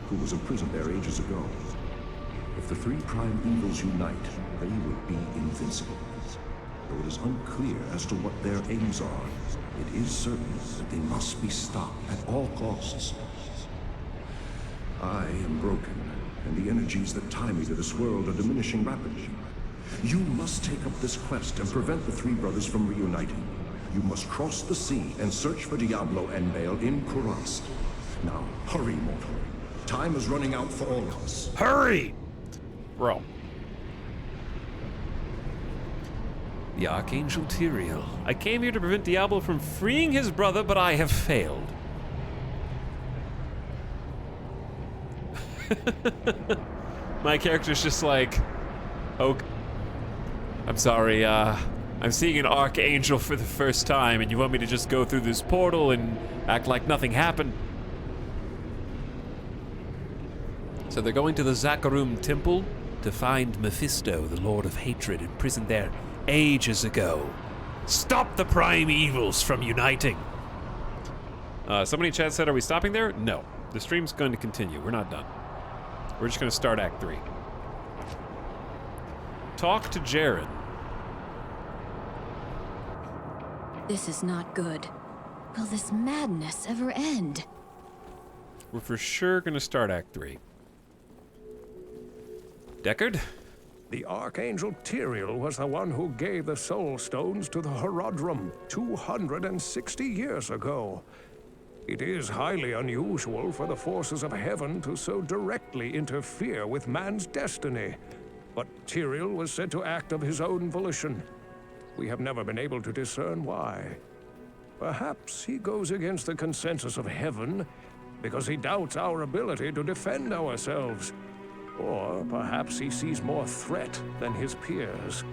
Speaker 19: who was imprisoned there ages ago. If the three prime evils unite, they will be invincible. Though it is unclear as to what their aims are, it is certain that they must be stopped at all costs. I am broken, and the energies that tie me to this world are diminishing rapidly. You must take up this quest and prevent the three brothers from reuniting. You must cross the sea and search for Diablo and Baal in Kurast. Now, hurry, mortal. Time is running out for all of us.
Speaker 1: Hurry! Bro. The Archangel Tyrion. I came here to prevent Diablo from freeing his brother, but I have failed. My character's just like, oh, I'm sorry, I'm seeing an Archangel for the first time, and you want me to just go through this portal and act like nothing happened? So they're going to the Zakarum Temple to find Mephisto, the Lord of Hatred, imprisoned there ages ago. Stop the prime evils from uniting. Somebody in chat said, are we stopping there? No. The stream's going to continue. We're not done. We're just going to start Act 3. Talk to Jaren.
Speaker 16: This is not good. Will this madness ever end?
Speaker 1: We're for sure going to start Act 3. Deckard?
Speaker 15: The Archangel Tyrion was the one who gave the Soul Stones to the Horadrim 260 years ago. It is highly unusual for the forces of heaven to so directly interfere with man's destiny. But Tyrion was said to act of his own volition. We have never been able to discern why. Perhaps he goes against the consensus of heaven because he doubts our ability to defend ourselves. Or perhaps he sees more threat than his peers.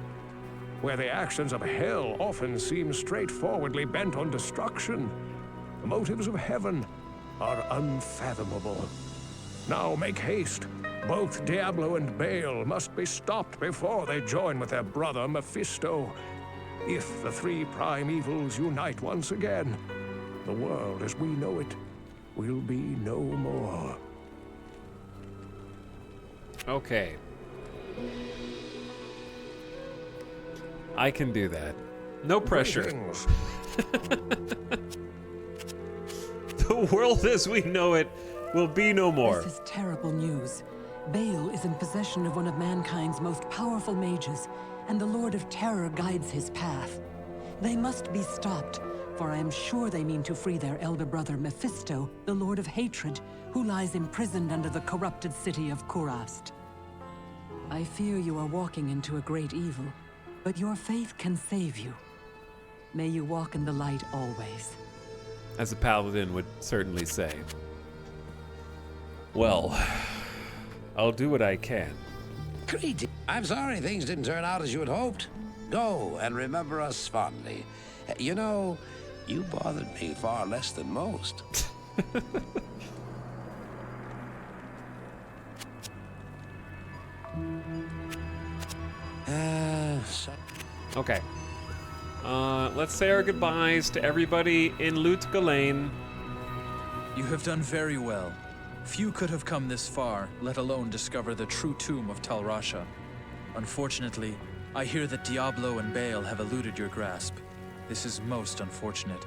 Speaker 15: Where the actions of hell often seem straightforwardly bent on destruction, the motives of heaven are unfathomable. Now make haste. Both Diablo and Baal must be stopped before they join with their brother Mephisto. If the three prime evils unite once again, the world as we know it will be no more.
Speaker 1: Okay. I can do that. No pressure. The world as we know it will be no more.
Speaker 14: This is terrible news. Baal is in possession of one of mankind's most powerful mages, and the Lord of Terror guides his path. They must be stopped, for I am sure they mean to free their elder brother Mephisto, the Lord of Hatred, who lies imprisoned under the corrupted city of Kurast. I fear you are walking into a great evil, but your faith can save you. May you walk in the light always.
Speaker 1: As a paladin would certainly say. Well, I'll do what I can.
Speaker 10: Great. I'm sorry things didn't turn out as you had hoped. Go and remember us fondly. You know, you bothered me far less than most.
Speaker 1: Okay. Let's say our goodbyes to everybody in Lut Ghislaine.
Speaker 8: You have done very well. Few could have come this far, let alone discover the true tomb of Tal Rasha. Unfortunately, I hear that Diablo and Baal have eluded your grasp. This is most unfortunate.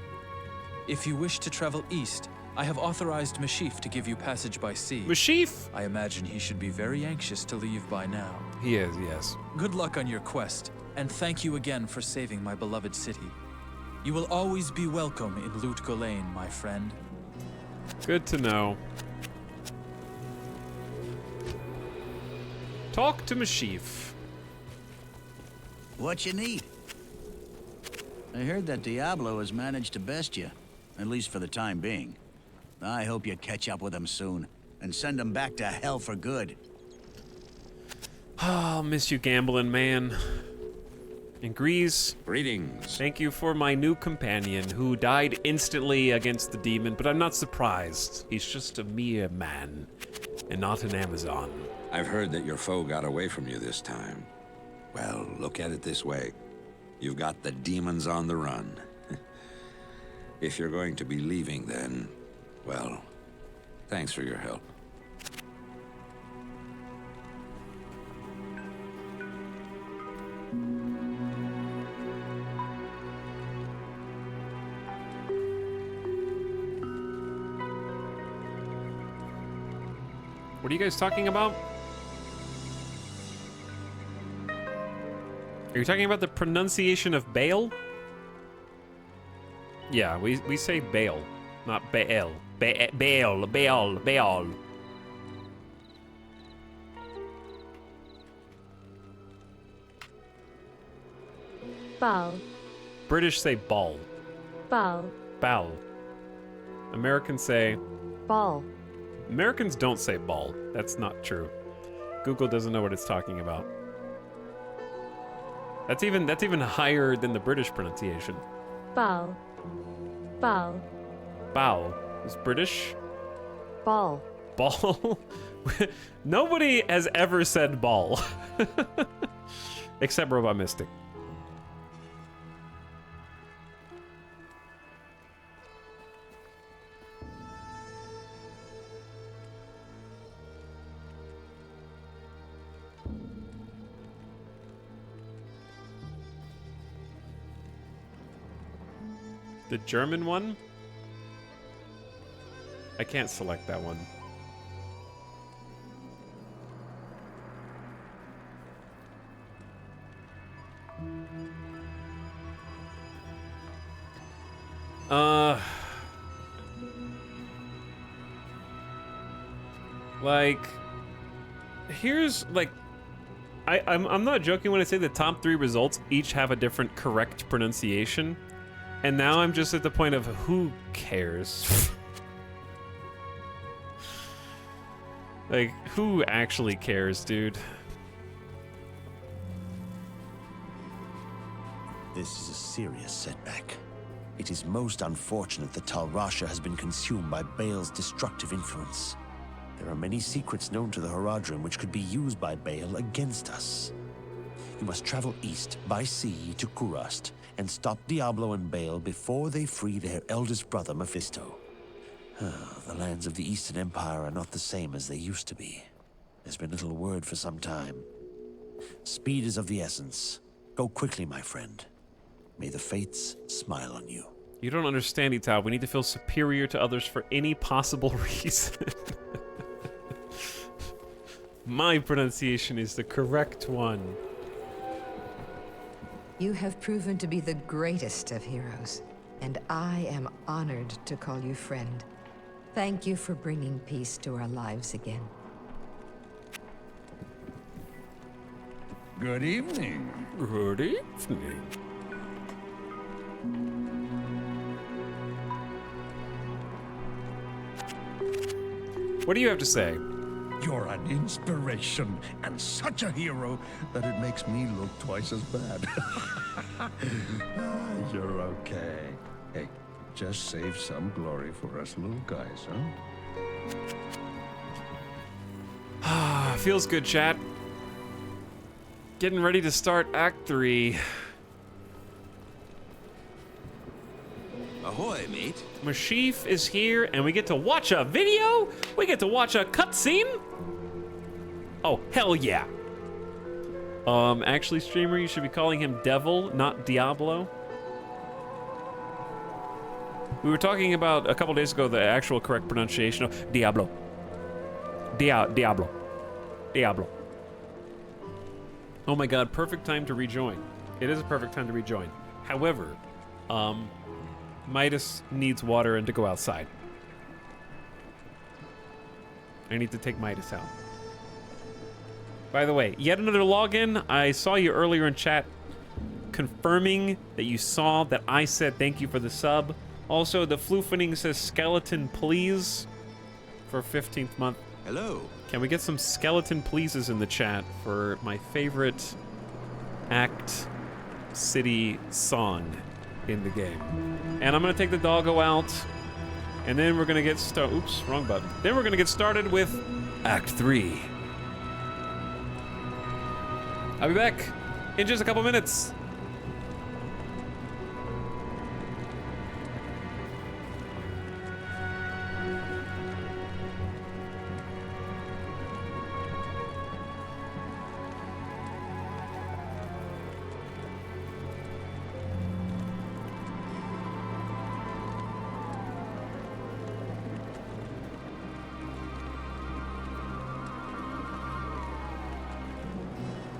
Speaker 8: If you wish to travel east, I have authorized Mashif to give you passage by sea.
Speaker 1: Mashif?
Speaker 8: I imagine he should be very anxious to leave by now.
Speaker 1: He is, yes.
Speaker 8: Good luck on your quest, and thank you again for saving my beloved city. You will always be welcome in Lut Ghislaine, my friend.
Speaker 1: Good to know. Talk to Mashif.
Speaker 6: What you need? I heard that Diablo has managed to best you, at least for the time being. I hope you catch up with him soon, and send him back to hell for good.
Speaker 1: I'll miss you, gambling man. And Grease,
Speaker 10: greetings.
Speaker 1: Thank you for my new companion who died instantly against the demon, but I'm not surprised. He's just a mere man and not an Amazon.
Speaker 10: I've heard that your foe got away from you this time. Well, look at it this way. You've got the demons on the run. If you're going to be leaving then, well, thanks for your help.
Speaker 1: What are you guys talking about? Are you talking about the pronunciation of Baal? Yeah, we say Baal, not Baal. Baal, Baal, Baal.
Speaker 4: Ball.
Speaker 1: British say ball.
Speaker 4: Ball.
Speaker 1: Ball. Americans say
Speaker 4: Ball.
Speaker 1: Americans don't say ball. That's not true. Google doesn't know what it's talking about. That's even higher than the British pronunciation.
Speaker 4: Ball. Ball.
Speaker 1: Bow is British.
Speaker 4: Ball.
Speaker 1: Ball? Nobody has ever said ball. Except Robot Mystic. The German one? I can't select that one. Like, here's like, I'm not joking when I say the top 3 results each have a different correct pronunciation. And now I'm just at the point of who cares? Like, who actually cares, dude?
Speaker 11: This is a serious setback. It is most unfortunate that Tal Rasha has been consumed by Baal's destructive influence. There are many secrets known to the Haradrim which could be used by Baal against us. You must travel east by sea to Kurast and stop Diablo and Baal before they free their eldest brother, Mephisto. The lands of the Eastern Empire are not the same as they used to be. There's been little word for some time. Speed is of the essence. Go quickly, my friend. May the fates smile on you.
Speaker 1: You don't understand, Ital. We need to feel superior to others for any possible reason. My pronunciation is the correct one.
Speaker 12: You have proven to be the greatest of heroes, and I am honored to call you friend. Thank you for bringing peace to our lives again.
Speaker 2: Good evening.
Speaker 1: Good evening. What do you have to say?
Speaker 2: You're an inspiration and such a hero that it makes me look twice as bad. You're okay. Hey, just save some glory for us little guys, huh?
Speaker 1: Feels good, chat. Getting ready to start Act 3.
Speaker 13: Ahoy, mate.
Speaker 1: Mashif is here, and we get to watch a video? We get to watch a cutscene? Oh, hell yeah. Actually, streamer, you should be calling him Devil, not Diablo. We were talking about a couple days ago the actual correct pronunciation of Diablo. Diablo. Diablo. Oh my god, perfect time to rejoin. It is a perfect time to rejoin. However, Midas needs water and to go outside. I need to take Midas out. By the way, yet another login. I saw you earlier in chat confirming that you saw that I said thank you for the sub. Also, the Floofening says skeleton please for 15th month.
Speaker 13: Hello.
Speaker 1: Can we get some skeleton pleases in the chat for my favorite Act City song in the game? And I'm gonna take the doggo out, and then we're gonna get started. Oops, wrong button. Then we're gonna get started with Act 3. I'll be back in just a couple minutes.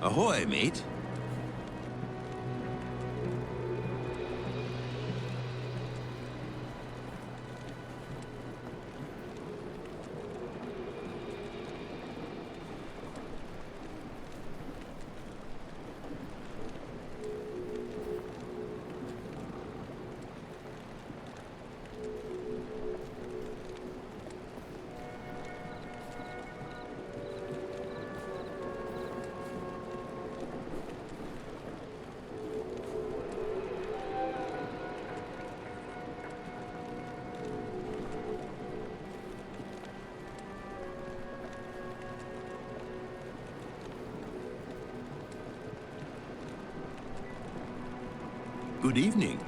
Speaker 13: Ahoy, mate. Good evening.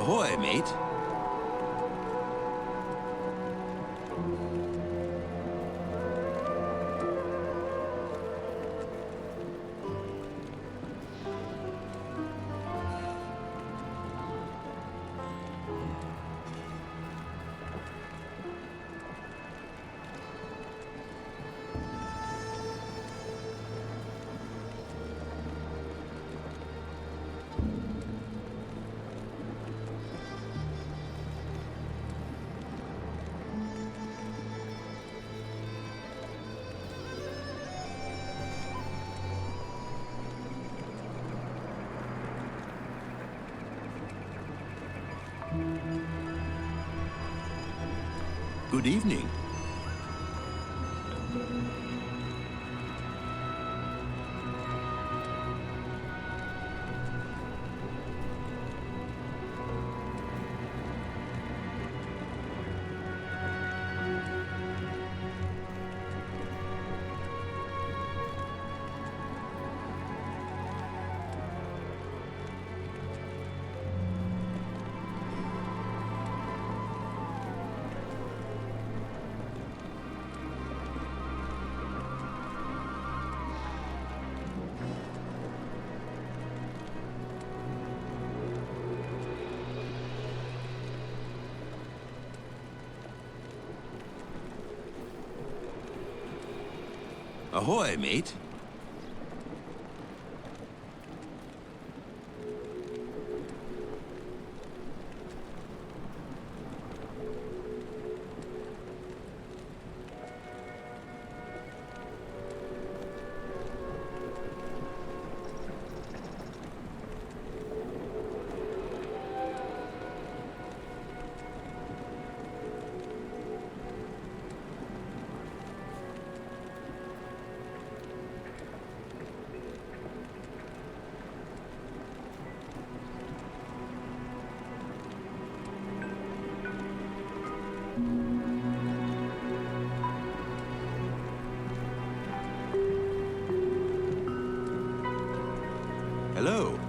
Speaker 13: Ahoy, mate. Good evening. Ahoy, mate. Hello.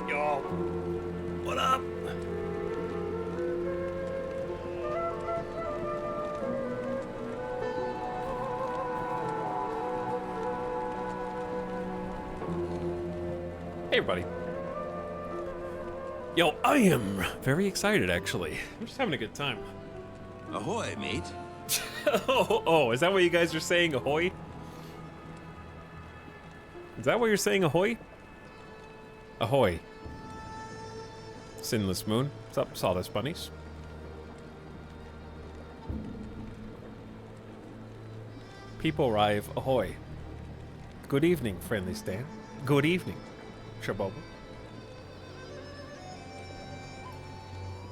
Speaker 18: Yo, what up? Hey, everybody. Yo, I am very excited, actually. I'm just having a good time.
Speaker 13: Ahoy, mate.
Speaker 1: Oh, is that what you guys are saying, ahoy? Is that what you're saying, ahoy? Ahoy. Sinless Moon. What's up, Sawdust Bunnies? People arrive, ahoy. Good evening, friendly Stan. Good evening, Shabobo.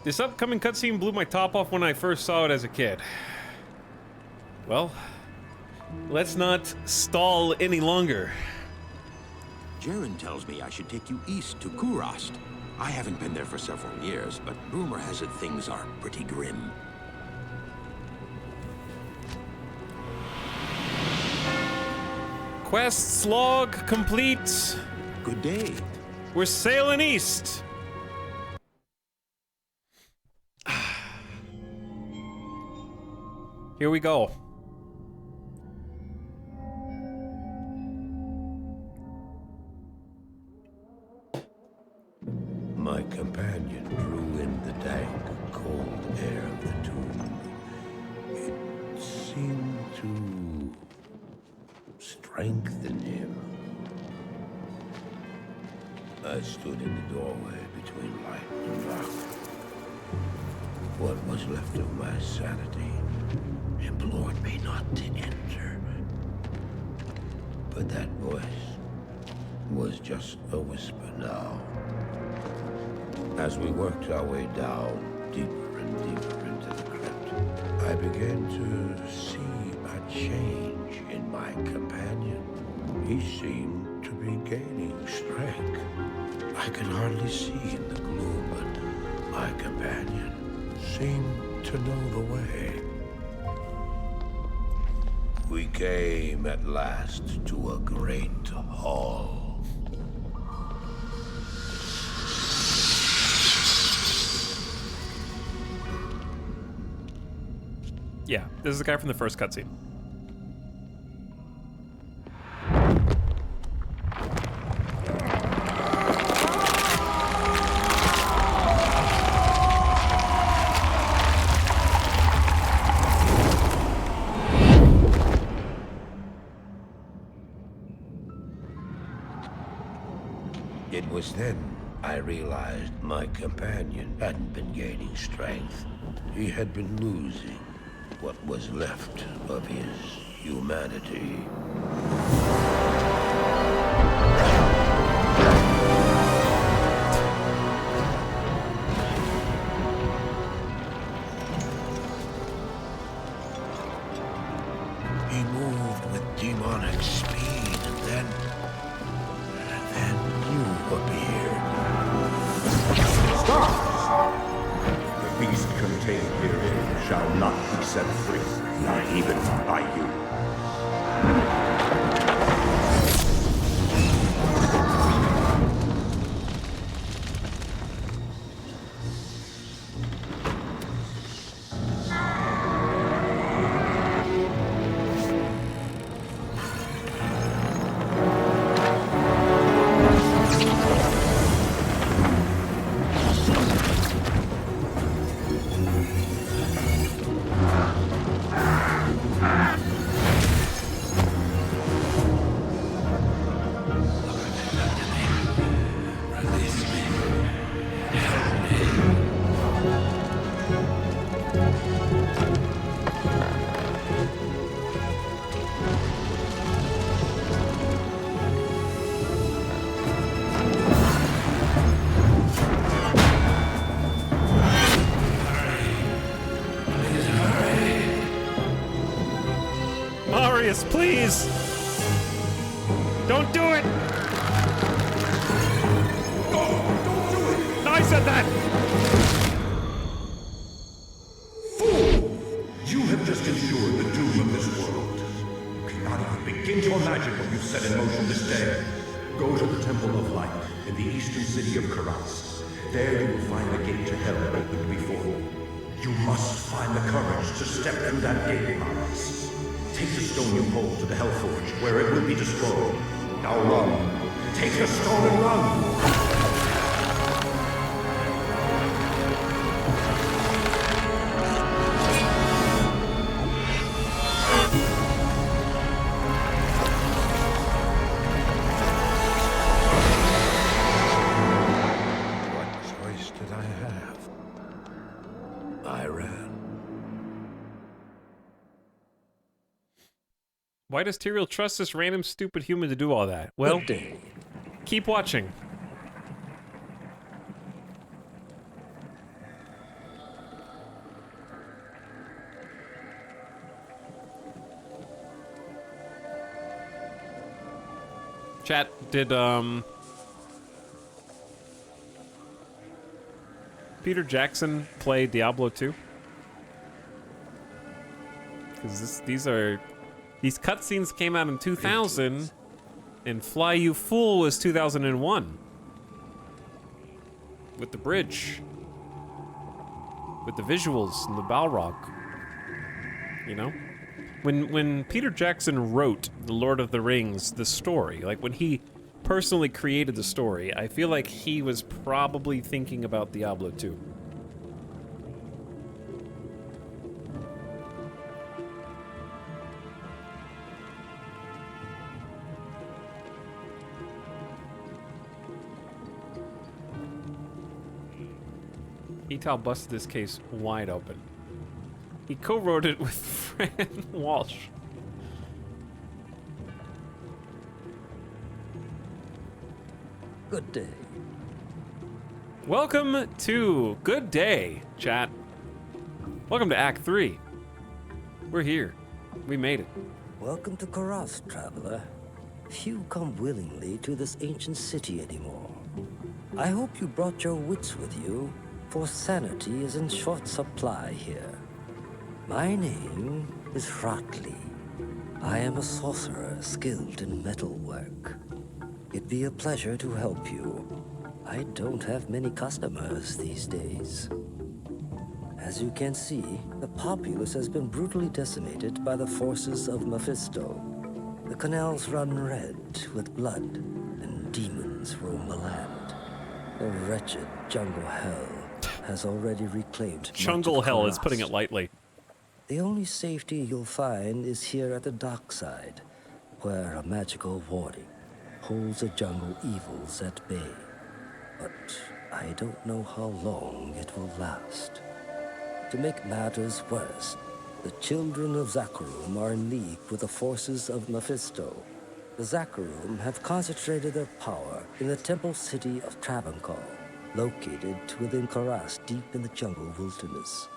Speaker 1: This upcoming cutscene blew my top off when I first saw it as a kid. Well, let's not stall any longer.
Speaker 13: Jaren tells me I should take you east to Kurast. I haven't been there for several years, but rumor has it things are pretty grim.
Speaker 1: Quest log complete.
Speaker 13: Good day.
Speaker 1: We're sailing east. Here we go.
Speaker 7: My companion drew in the dank, cold air of the tomb. It seemed to strengthen him. I stood in the doorway between light and dark. What was left of my sanity implored me not to enter. But that voice was just a whisper now. As we worked our way down, deeper and deeper into the crypt, I began to see a change in my companion. He seemed to be gaining strength. I could hardly see in the gloom, but my companion seemed to know the way. We came at last to a great hall.
Speaker 1: Yeah, this is the guy from the first cutscene.
Speaker 7: It was then I realized my companion hadn't been gaining strength. He had been losing what was left of his humanity. He moved with demonic speed, and then you appeared.
Speaker 19: Stop! The beast contained herein shall not be set free, not even by you.
Speaker 1: Marius, please! Don't do it!
Speaker 19: Don't do it!
Speaker 1: No, I said that!
Speaker 19: Fool! You have just ensured the doom of this world. You cannot even begin to imagine what you've set in motion this day. Go to the Temple of Light in the eastern city of Karas. There you will find the gate to hell opened before you. You must find the courage to step through that gate, Marius. Take the stone you hold to the Hellforge, where it will be destroyed. Now run. Take the stone and run!
Speaker 1: Why does Tyrael trust this random stupid human to do all that? Well, keep watching. Chat, did Peter Jackson play Diablo 2? Because these cutscenes came out in 2000, and Fly You Fool was 2001. With the bridge. With the visuals and the Balrog. You know? When Peter Jackson wrote The Lord of the Rings, the story, like when he personally created the story, I feel like he was probably thinking about Diablo 2. Etal busted this case wide open. He co-wrote it with Fran Walsh.
Speaker 2: Good day.
Speaker 1: Welcome to Good Day, chat. Welcome to Act 3. We're here. We made it.
Speaker 20: Welcome to Karas, traveler. Few come willingly to this ancient city anymore. I hope you brought your wits with you, for sanity is in short supply here. My name is Ratley. I am a sorcerer skilled in metalwork. It'd be a pleasure to help you. I don't have many customers these days. As you can see, the populace has been brutally decimated by the forces of Mephisto. The canals run red with blood, and demons roam the land. The wretched jungle hell has already reclaimed
Speaker 1: Jungle hell is putting it lightly.
Speaker 20: The only safety you'll find is here at the dockside, where a magical warding holds the jungle evils at bay. But I don't know how long it will last. To make matters worse, the children of Zakharum are in league with the forces of Mephisto. The Zakharum have concentrated their power in the temple city of Travancore, located within Karas deep in the jungle wilderness.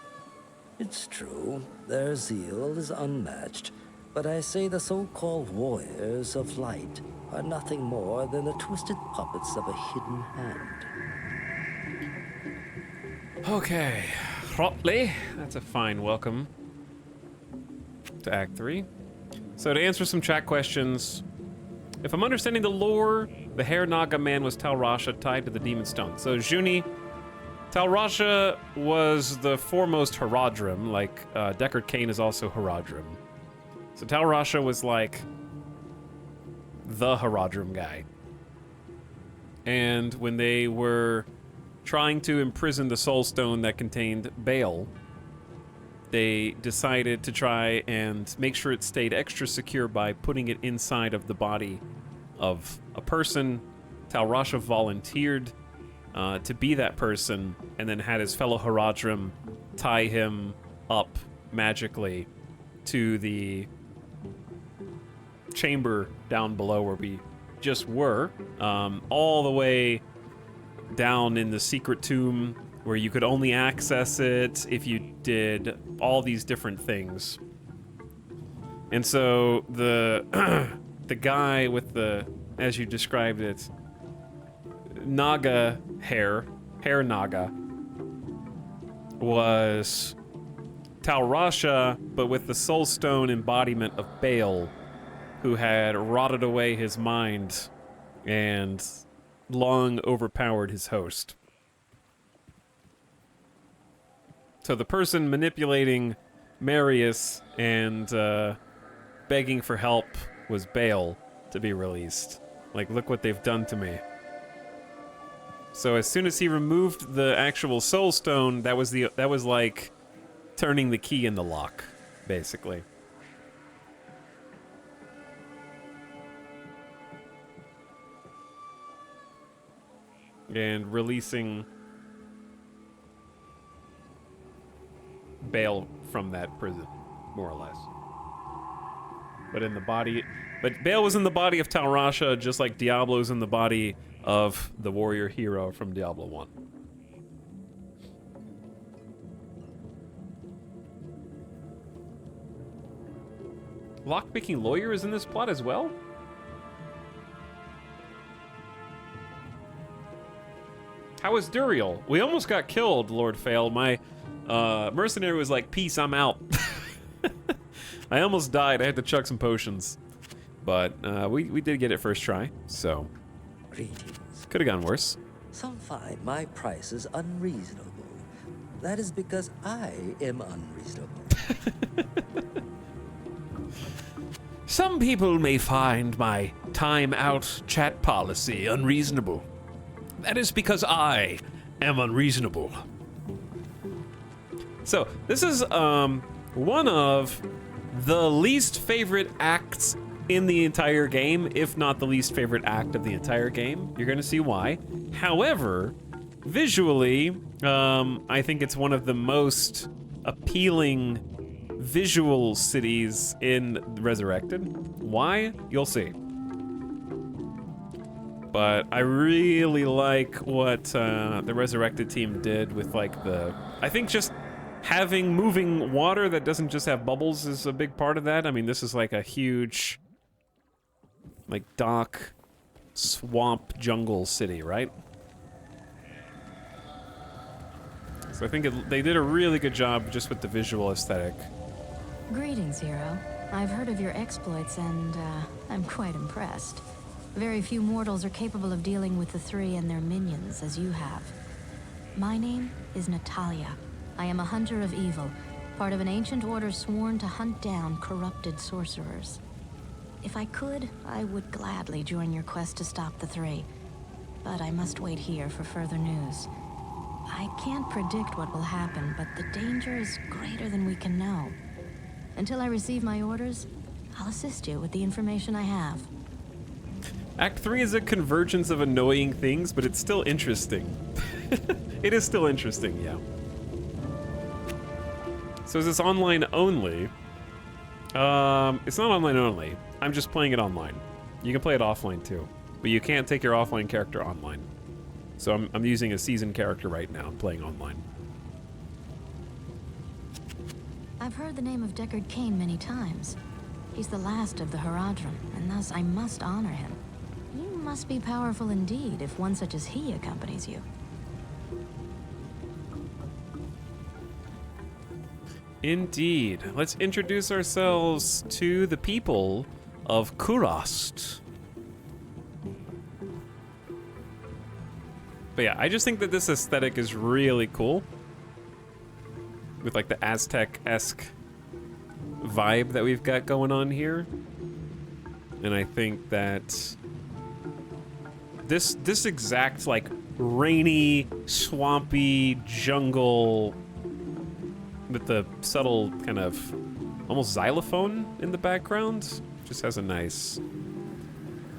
Speaker 20: It's true, their zeal is unmatched, but I say the so-called warriors of light are nothing more than the twisted puppets of a hidden hand.
Speaker 1: Okay, Rotley, that's a fine welcome to Act 3. So to answer some chat questions, if I'm understanding the lore, the Hair Naga man was Tal Rasha tied to the Demon Stone. So Juni, Tal Rasha was the foremost Haradrim, like Deckard Cain is also Haradrim. So Tal Rasha was like the Haradrim guy. And when they were trying to imprison the Soul Stone that contained Baal, they decided to try and make sure it stayed extra secure by putting it inside of the body of a person. Tal Rasha volunteered to be that person, and then had his fellow Haradrim tie him up magically to the chamber down below where we just were, all the way down in the secret tomb where you could only access it if you did all these different things. And so the the guy with the, as you described it, Naga hair Naga, was Tal Rasha, but with the Soul Stone embodiment of Baal, who had rotted away his mind and long overpowered his host. So the person manipulating Marius and begging for help was Baal to be released. Like, look what they've done to me. So as soon as he removed the actual Soul Stone, that was like turning the key in the lock, basically. And releasing Baal from that prison, more or less. But in the body, but Baal was in the body of Tal Rasha, just like Diablo's in the body of the warrior hero from Diablo 1. Lockpicking lawyer is in this plot as well? How is Duriel? We almost got killed, Lord Fail. My mercenary was like, peace, I'm out. I almost died. I had to chuck some potions. But we did get it first try, so
Speaker 20: Greetings.
Speaker 1: Could have gone worse.
Speaker 20: Some find my prices unreasonable. That is because I am unreasonable.
Speaker 18: Some people may find my time out chat policy unreasonable. That is because I am unreasonable.
Speaker 1: So, this is one of the least favorite acts in the entire game, if not the least favorite act of the entire game. You're gonna see why. However, visually, I think it's one of the most appealing visual cities in Resurrected. Why? You'll see. But I really like what the Resurrected team did with, like, the... I think just having moving water that doesn't just have bubbles is a big part of that. I mean, this is like a huge, like, dock, swamp, jungle city, right? So I think they did a really good job just with the visual aesthetic.
Speaker 16: Greetings, hero. I've heard of your exploits and, I'm quite impressed. Very few mortals are capable of dealing with the three and their minions as you have. My name is Natalia. I am a hunter of evil, part of an ancient order sworn to hunt down corrupted sorcerers. If I could, I would gladly join your quest to stop the three, but I must wait here for further news. I can't predict what will happen, but the danger is greater than we can know. Until I receive my orders, I'll assist you with the information I have.
Speaker 1: Act 3 is a convergence of annoying things, but it's still interesting. It is still interesting, yeah. So is this online only? It's not online only. I'm just playing it online. You can play it offline too, but you can't take your offline character online. So I'm using a seasoned character right now. I'm playing online.
Speaker 16: I've heard the name of Deckard Cain many times. He's the last of the Haradrim, and thus I must honor him. You must be powerful indeed if one such as he accompanies you.
Speaker 1: Indeed. Let's introduce ourselves to the people of Kurast. But yeah, I just think that this aesthetic is really cool. With like the Aztec-esque vibe that we've got going on here. And I think that this exact like rainy, swampy jungle with the subtle kind of almost xylophone in the background just has a nice.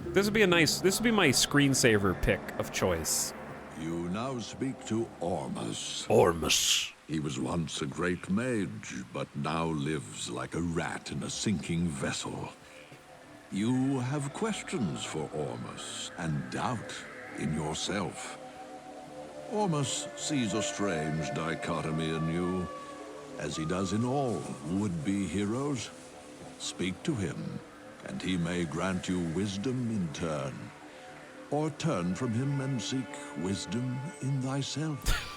Speaker 1: This would be my screensaver pick of choice.
Speaker 21: You now speak to Ormus.
Speaker 18: Ormus.
Speaker 21: He was once a great mage, but now lives like a rat in a sinking vessel. You have questions for Ormus, and doubt in yourself. Ormus sees a strange dichotomy in you, as he does in all would-be heroes. Speak to him, and he may grant you wisdom in turn. Or turn from him and seek wisdom in thyself.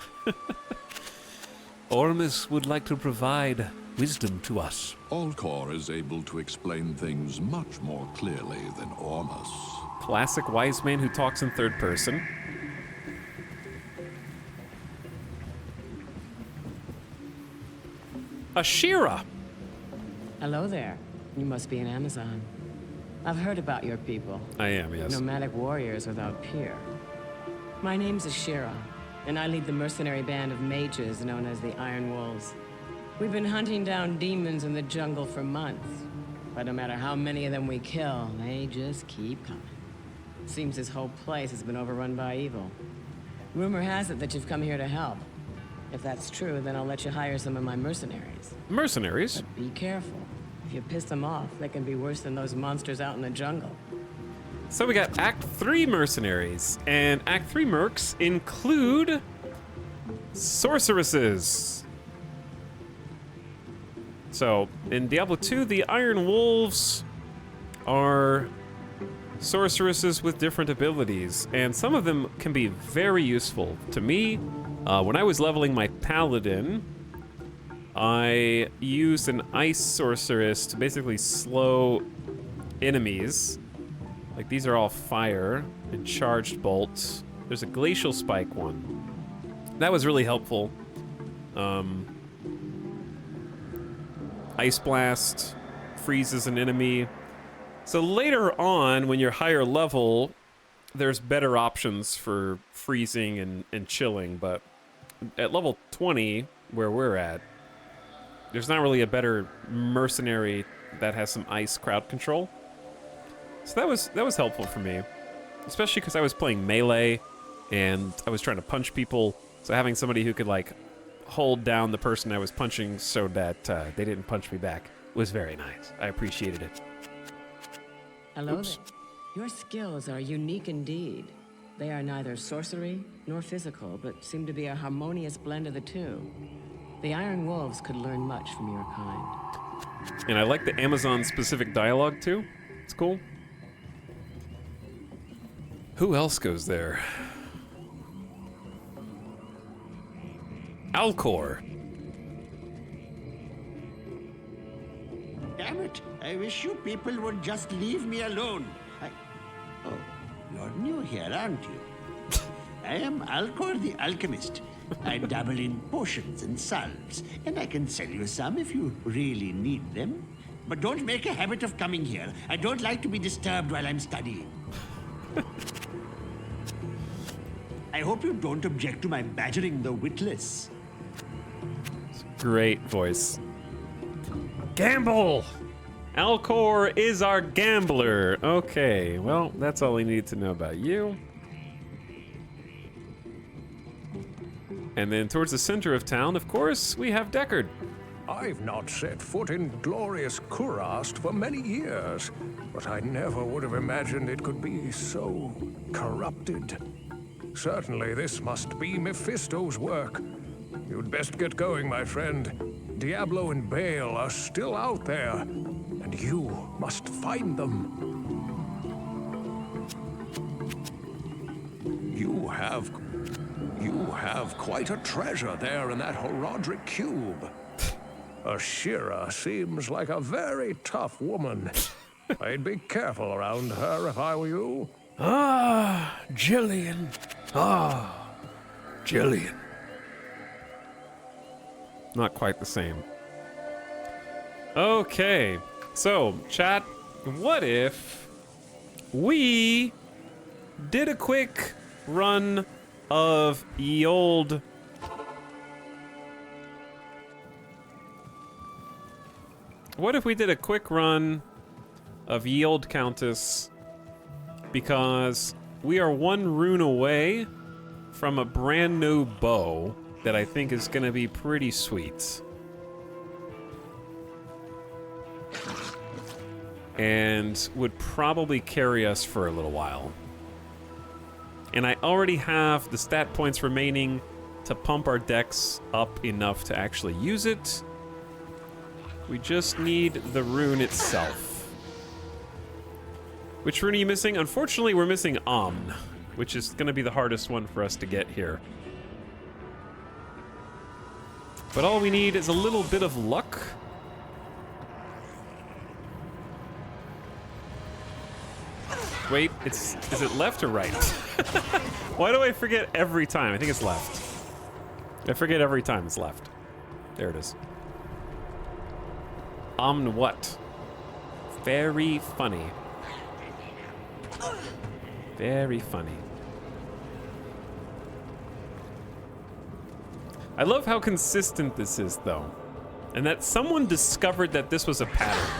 Speaker 18: Ormus would like to provide wisdom to us.
Speaker 21: Alcor is able to explain things much more clearly than Ormus.
Speaker 1: Classic wise man who talks in third person. Ashira!
Speaker 22: Hello there. You must be an Amazon. I've heard about your people.
Speaker 1: I am, yes.
Speaker 22: Nomadic warriors without peer. My name's Ashira, and I lead the mercenary band of mages known as the Iron Wolves. We've been hunting down demons in the jungle for months, but no matter how many of them we kill, they just keep coming. Seems this whole place has been overrun by evil. Rumor has it that you've come here to help. If that's true, then I'll let you hire some of my mercenaries.
Speaker 1: Mercenaries?
Speaker 22: But be careful. If you piss them off, they can be worse than those monsters out in the jungle.
Speaker 1: So we got Act 3 mercenaries, and Act 3 mercs include sorceresses. So in Diablo 2, the Iron Wolves are sorceresses with different abilities, and some of them can be very useful. To me, when I was leveling my paladin, I used an ice sorceress to basically slow enemies. Like, these are all fire and charged bolts. There's a glacial spike one. That was really helpful. Ice blast freezes an enemy. So later on, when you're higher level, there's better options for freezing and chilling, but at level 20, where we're at, there's not really a better mercenary that has some ice crowd control. So that was helpful for me, especially because I was playing melee and I was trying to punch people. So having somebody who could like hold down the person I was punching so that they didn't punch me back was very nice. I appreciated it.
Speaker 22: Hello there. Your skills are unique indeed. They are neither sorcery nor physical, but seem to be a harmonious blend of the two. The Iron Wolves could learn much from your kind.
Speaker 1: And I like the Amazon-specific dialogue, too. It's cool. Who else goes there? Alcor.
Speaker 6: Damn it! I wish you people would just leave me alone. Oh, you're new here, aren't you? I am Alcor the Alchemist. I dabble in potions and salves, and I can sell you some if you really need them. But don't make a habit of coming here. I don't like to be disturbed while I'm studying. I hope you don't object to my badgering the witless.
Speaker 1: Great voice. Gamble! Alcor is our gambler. Okay, well, that's all we need to know about you. And then towards the center of town, of course, we have Deckard.
Speaker 15: I've not set foot in glorious Kurast for many years, but I never would have imagined it could be so corrupted. Certainly this must be Mephisto's work. You'd best get going, my friend. Diablo and Baal are still out there, and you must find them. You have quite a treasure there in that Horadric cube. Ashira seems like a very tough woman. I'd be careful around her if I were you.
Speaker 18: Ah, Jillian. Ah, Jillian.
Speaker 1: Not quite the same. Okay, so, chat, what if we did a quick run of ye old... What if we did a quick run of ye old Countess, because we are one rune away from a brand new bow that I think is gonna be pretty sweet. And would probably carry us for a little while. And I already have the stat points remaining to pump our decks up enough to actually use it. We just need the rune itself. Which rune are you missing? Unfortunately, we're missing Omn, which is gonna be the hardest one for us to get here. But all we need is a little bit of luck. Wait, is it left or right? Why do I forget every time? I think it's left. I forget every time it's left. There it is. Omn what? Very funny. Very funny. I love how consistent this is, though. And that someone discovered that this was a pattern.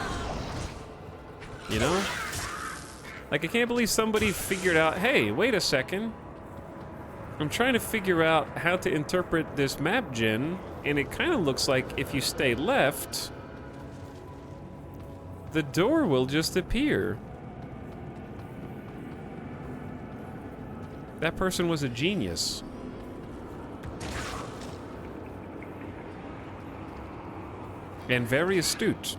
Speaker 1: You know? Like, I can't believe somebody figured out, hey, wait a second. I'm trying to figure out how to interpret this map gen, and it kind of looks like if you stay left, the door will just appear. That person was a genius. And very astute.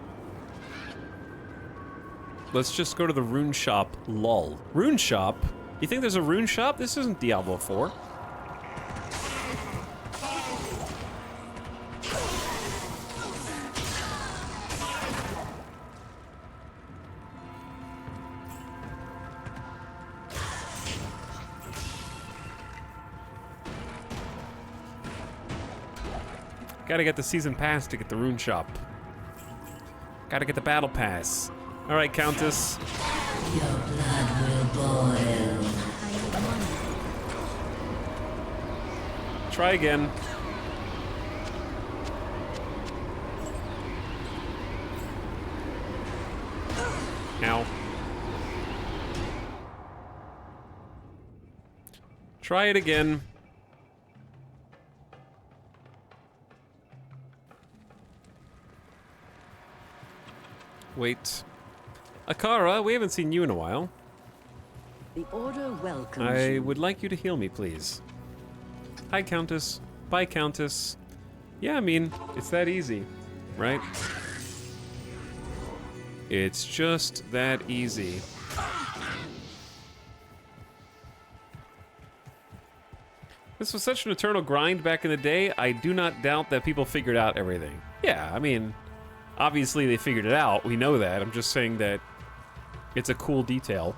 Speaker 1: Let's just go to the rune shop, lol. Rune shop? You think there's a rune shop? This isn't Diablo 4. Gotta get the season pass to get the rune shop. Gotta get the battle pass. All right, Countess.
Speaker 3: Your blood will boil.
Speaker 1: Try again. Ow. Try it again. Wait. Akara, we haven't seen you in a while.
Speaker 14: The Order welcomes
Speaker 1: I
Speaker 14: you.
Speaker 1: would like you to heal me, please. Hi, Countess. Bye, Countess. Yeah, I mean, it's that easy, right? It's just that easy. This was such an eternal grind back in the day. I do not doubt that people figured out everything. Yeah, I mean, obviously they figured it out. We know that. I'm just saying that it's a cool detail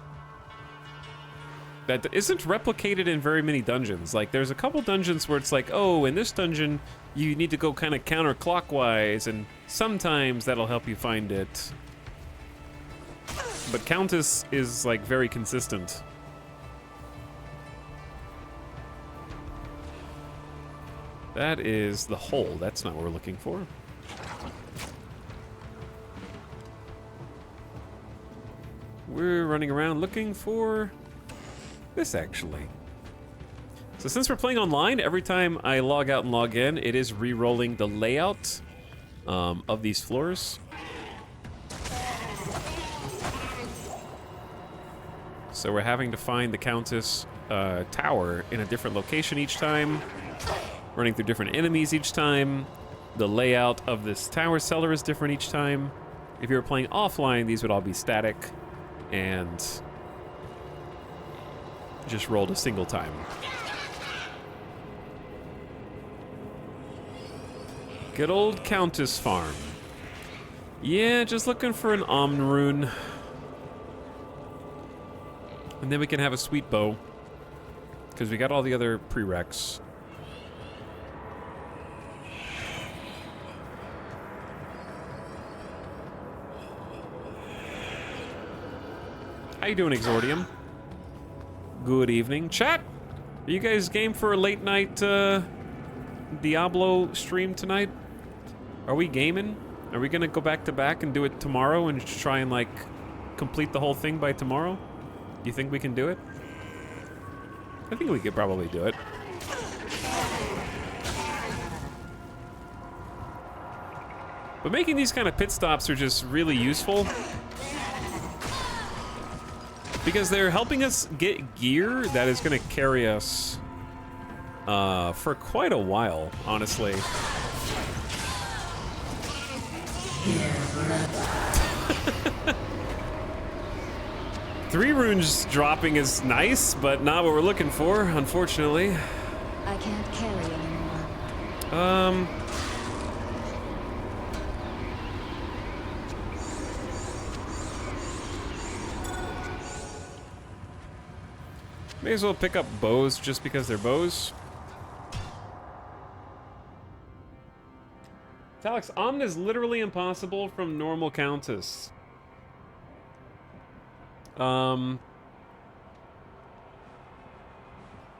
Speaker 1: that isn't replicated in very many dungeons. Like, there's a couple dungeons where it's like, oh, in this dungeon, you need to go kind of counterclockwise, and sometimes that'll help you find it. But Countess is, like, very consistent. That is the hole. That's not what we're looking for. We're running around looking for this, actually. So since we're playing online, every time I log out and log in, it is re-rolling the layout of these floors. So we're having to find the Countess tower in a different location each time, running through different enemies each time. The layout of this tower cellar is different each time. If you were playing offline, these would all be static and just rolled a single time. Good old Countess farm. Yeah, just looking for an Omn rune. And then we can have a sweet bow, because we got all the other prereqs. How you doing, Exordium? Good evening. Chat, are you guys game for a late night Diablo stream tonight? Are we gaming? Are we gonna go back to back and do it tomorrow and try and, like, complete the whole thing by tomorrow? You think we can do it? I think we could probably do it. But making these kind of pit stops are just really useful, because they're helping us get gear that is going to carry us for quite a while, honestly. Three runes dropping is nice, but not what we're looking for, unfortunately.
Speaker 4: I can't carry anymore.
Speaker 1: May as well pick up bows just because they're bows. Alex, Omn is literally impossible from normal Countess.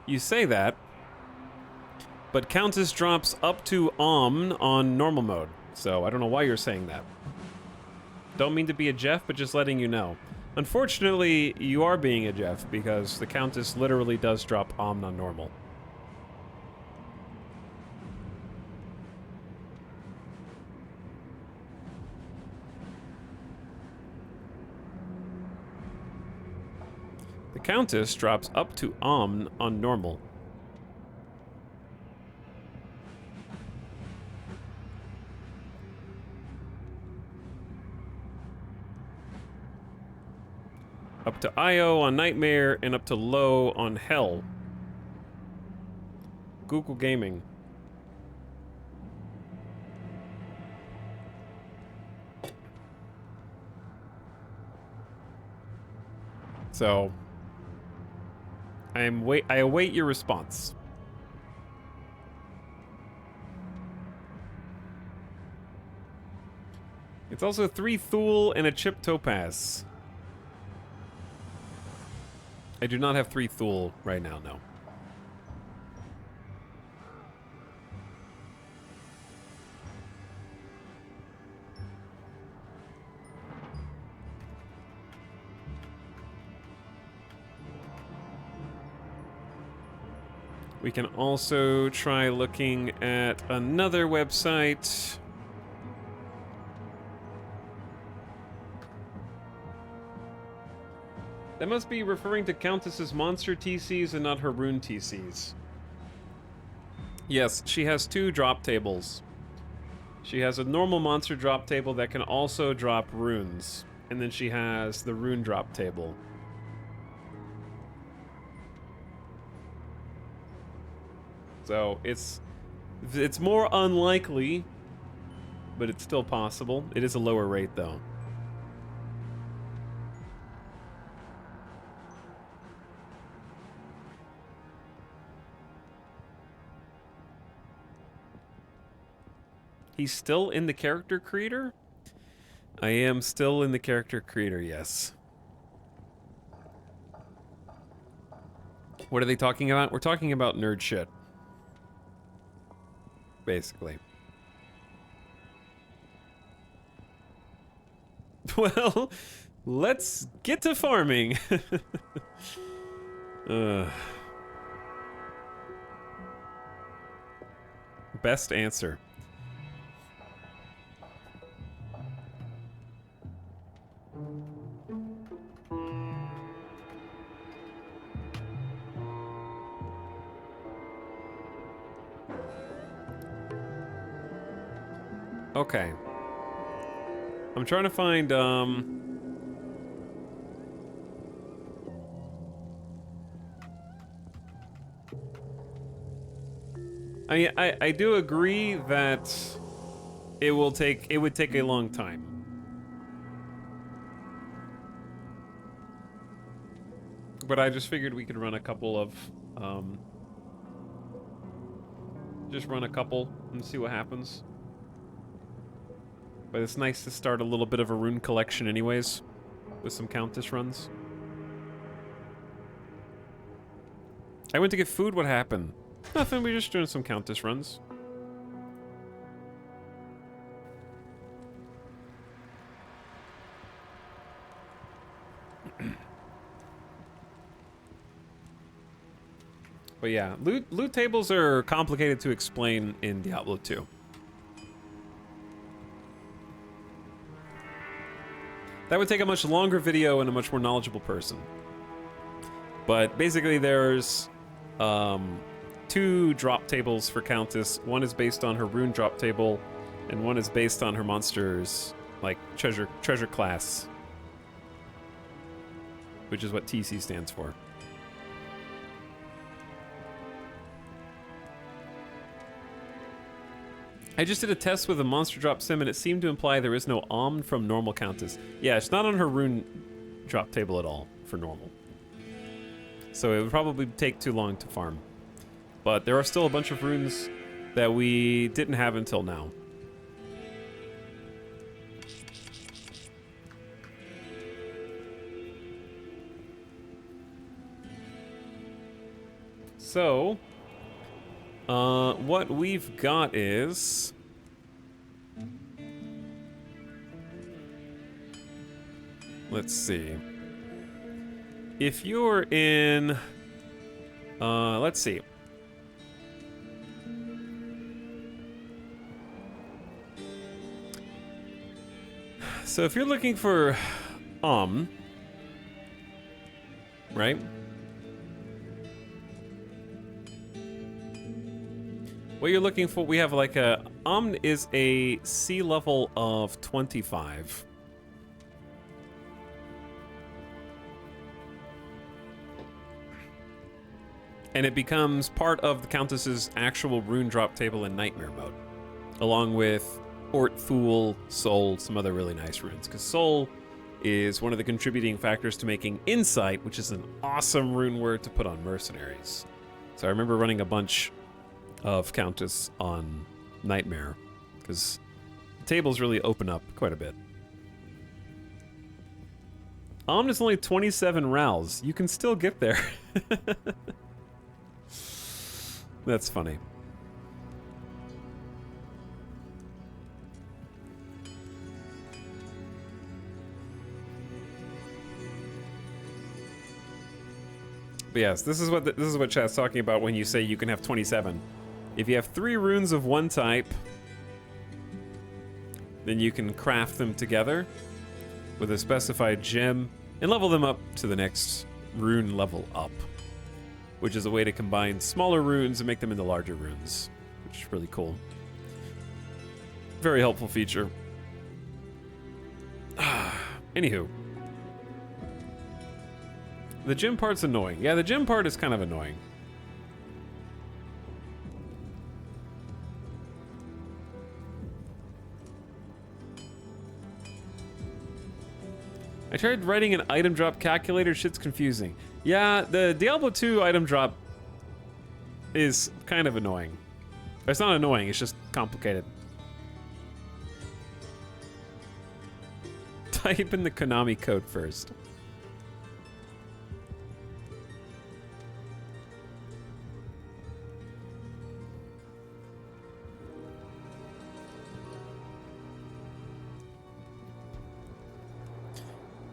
Speaker 1: You say that, but Countess drops up to Omn on normal mode, so I don't know why you're saying that. Don't mean to be a Jeff, but just letting you know. Unfortunately, you are being a Jeff, because the Countess literally does drop Omn on normal. The Countess drops up to Omn on normal. Up to IO on Nightmare, and up to low on Hell. Google Gaming. So I await your response. It's also 3 Thule and a chip topaz. I do not have 3 Thule right now, no. We can also try looking at another website. That must be referring to Countess's monster TCs and not her rune TCs. Yes, she has 2 drop tables She has a normal monster drop table that can also drop runes. And then she has the rune drop table. So it's more unlikely, but it's still possible. It is a lower rate though. He's still in the character creator? I am still in the character creator, yes. What are they talking about? We're talking about nerd shit. Basically. Well, let's get to farming. Best answer. Okay. I'm trying to find, I do agree that it would take a long time. But I just figured we could run a couple of, just run a couple and see what happens. But it's nice to start a little bit of a rune collection anyways, with some Countess runs. I went to get food, what happened? Nothing, we're just doing some Countess runs. But yeah, loot tables are complicated to explain in Diablo 2. That would take a much longer video and a much more knowledgeable person. But basically there's 2 drop tables for Countess. One is based on her rune drop table, and one is based on her monster's, like, treasure class. Which is what TC stands for. I just did a test with a monster drop sim and it seemed to imply there is no Omn from normal Countess. Yeah, it's not on her rune drop table at all for normal. So it would probably take too long to farm. But there are still a bunch of runes that we didn't have until now. So, what we've got is... Let's see. If you're in... let's see. So if you're looking for right? What you're looking for, we have like a... is a sea level of 25. And it becomes part of the Countess's actual rune drop table in Nightmare mode. Along with Ort, Fool, Soul, some other really nice runes. Because Soul is one of the contributing factors to making Insight, which is an awesome rune word to put on mercenaries. So I remember running a bunch of Countess on Nightmare, because the tables really open up quite a bit. Omn is only 27 Rals. You can still get there. That's funny. But yes, this is what chat's talking about when you say you can have 27. If you have 3 runes of one type, then you can craft them together with a specified gem and level them up to the next rune level up, which is a way to combine smaller runes and make them into larger runes, which is really cool. Very helpful feature. Anywho. The gym part's annoying. Yeah, the gym part is kind of annoying. I tried writing an item drop calculator. Shit's confusing. Yeah, the Diablo 2 item drop is kind of annoying. It's not annoying, it's just complicated. Type in the Konami code first.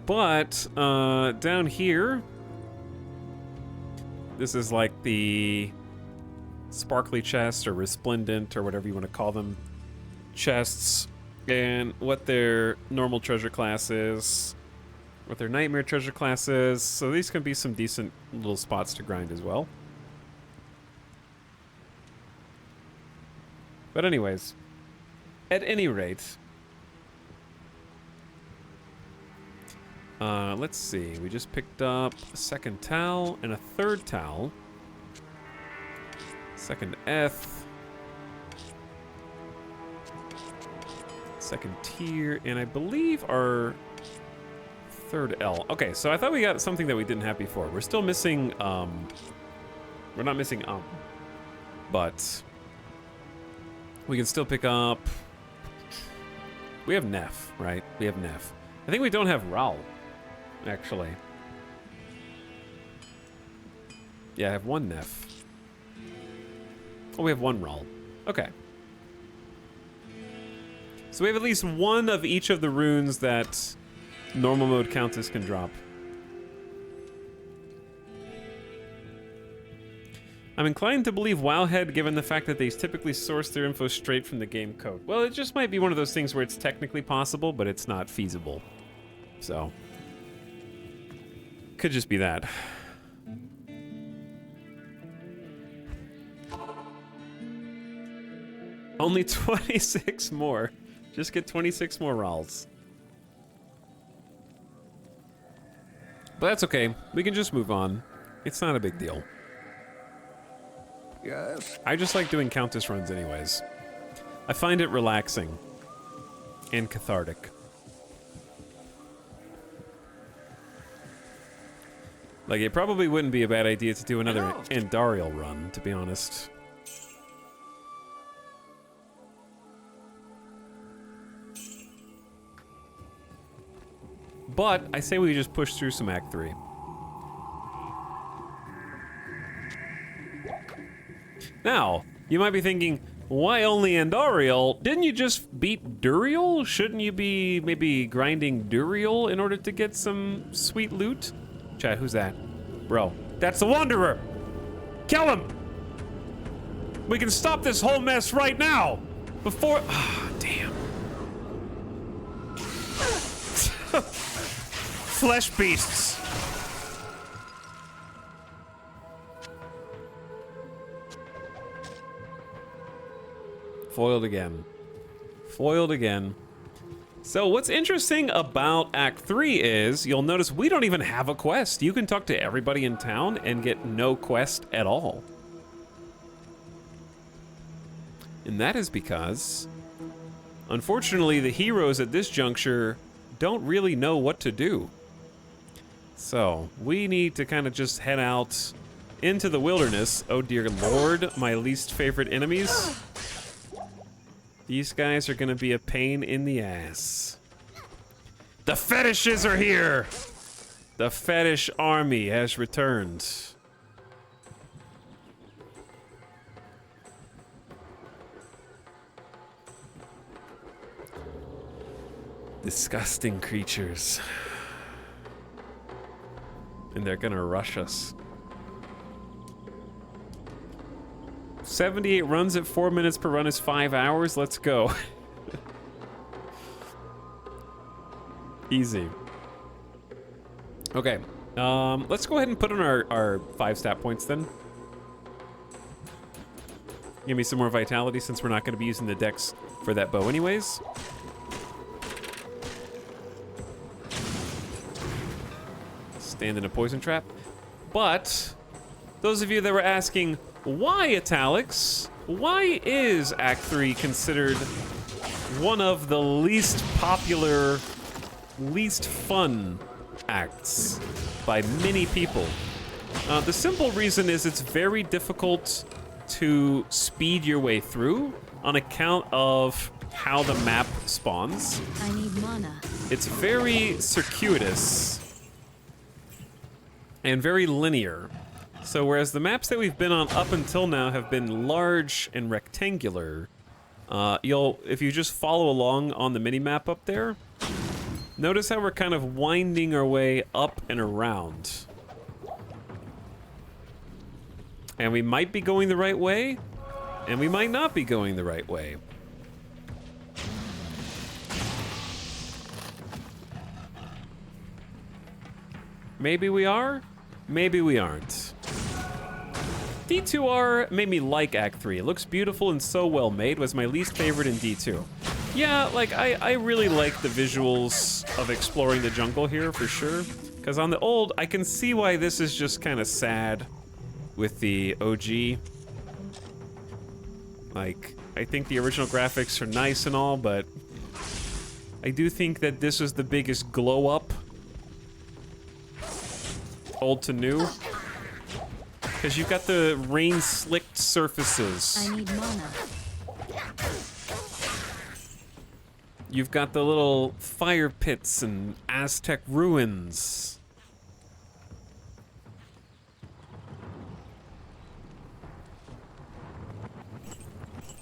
Speaker 1: But, down here, this is like the sparkly chest or resplendent or whatever you want to call them chests, and what their normal treasure class is, what their nightmare treasure class is. So these can be some decent little spots to grind as well. But anyways, at any rate, let's see. We just picked up a second towel and a third towel. Second F. Second tier, and I believe our third L. Okay, so I thought we got something that we didn't have before. We're still missing, we're not missing, but we can still pick up, we have Neff, right? We have Neff. I think we don't have Raul, actually. Yeah, I have one Neff. Oh, we have one Raul. Okay. So we have at least one of each of the runes that normal mode Countess can drop. I'm inclined to believe Wowhead given the fact that they typically source their info straight from the game code. Well, it just might be one of those things where it's technically possible, but it's not feasible. So, could just be that. Only 26 more. Just get 26 more Rals. But that's okay. We can just move on. It's not a big deal.
Speaker 15: Yes?
Speaker 1: I just like doing Countess runs anyways. I find it relaxing and cathartic. Like, it probably wouldn't be a bad idea to do another Andariel run, to be honest. But I say we just push through some Act 3. Now, you might be thinking, why only Andariel? Didn't you just beat Duriel? Shouldn't you be maybe grinding Duriel in order to get some sweet loot? Chat, who's that? Bro, that's the Wanderer! Kill him! We can stop this whole mess right now! Before... Ah, damn. Flesh beasts. Foiled again. Foiled again. So what's interesting about Act 3 is, you'll notice we don't even have a quest. You can talk to everybody in town and get no quest at all. And that is because, unfortunately, the heroes at this juncture don't really know what to do. So, we need to kind of just head out into the wilderness. Oh dear lord, my least favorite enemies. These guys are gonna be a pain in the ass. The fetishes are here! The fetish army has returned. Disgusting creatures. And they're gonna rush us. 78 runs at 4 minutes per run is 5 hours. Let's go. Easy. Okay. Let's go ahead and put on our 5 stat points then. Give me some more vitality since we're not going to be using the dex for that bow anyways. Stand in a poison trap. But those of you that were asking, why Italics? Why is Act 3 considered one of the least popular, least fun acts by many people? The simple reason is it's very difficult to speed your way through on account of how the map spawns.
Speaker 16: I need mana.
Speaker 1: It's very circuitous and very linear. So whereas the maps that we've been on up until now have been large and rectangular, if you just follow along on the mini-map up there, notice how we're kind of winding our way up and around. And we might be going the right way, and we might not be going the right way. Maybe we are, maybe we aren't. D2R made me like Act 3. It looks beautiful and so well made. Was my least favorite in D2. Yeah, like, I really like the visuals of exploring the jungle here, for sure. Because on the old, I can see why this is just kind of sad with the OG. Like, I think the original graphics are nice and all, but I do think that this was the biggest glow up, old to new. Because you've got the rain-slicked surfaces.
Speaker 16: I need mana.
Speaker 1: You've got the little fire pits and Aztec ruins.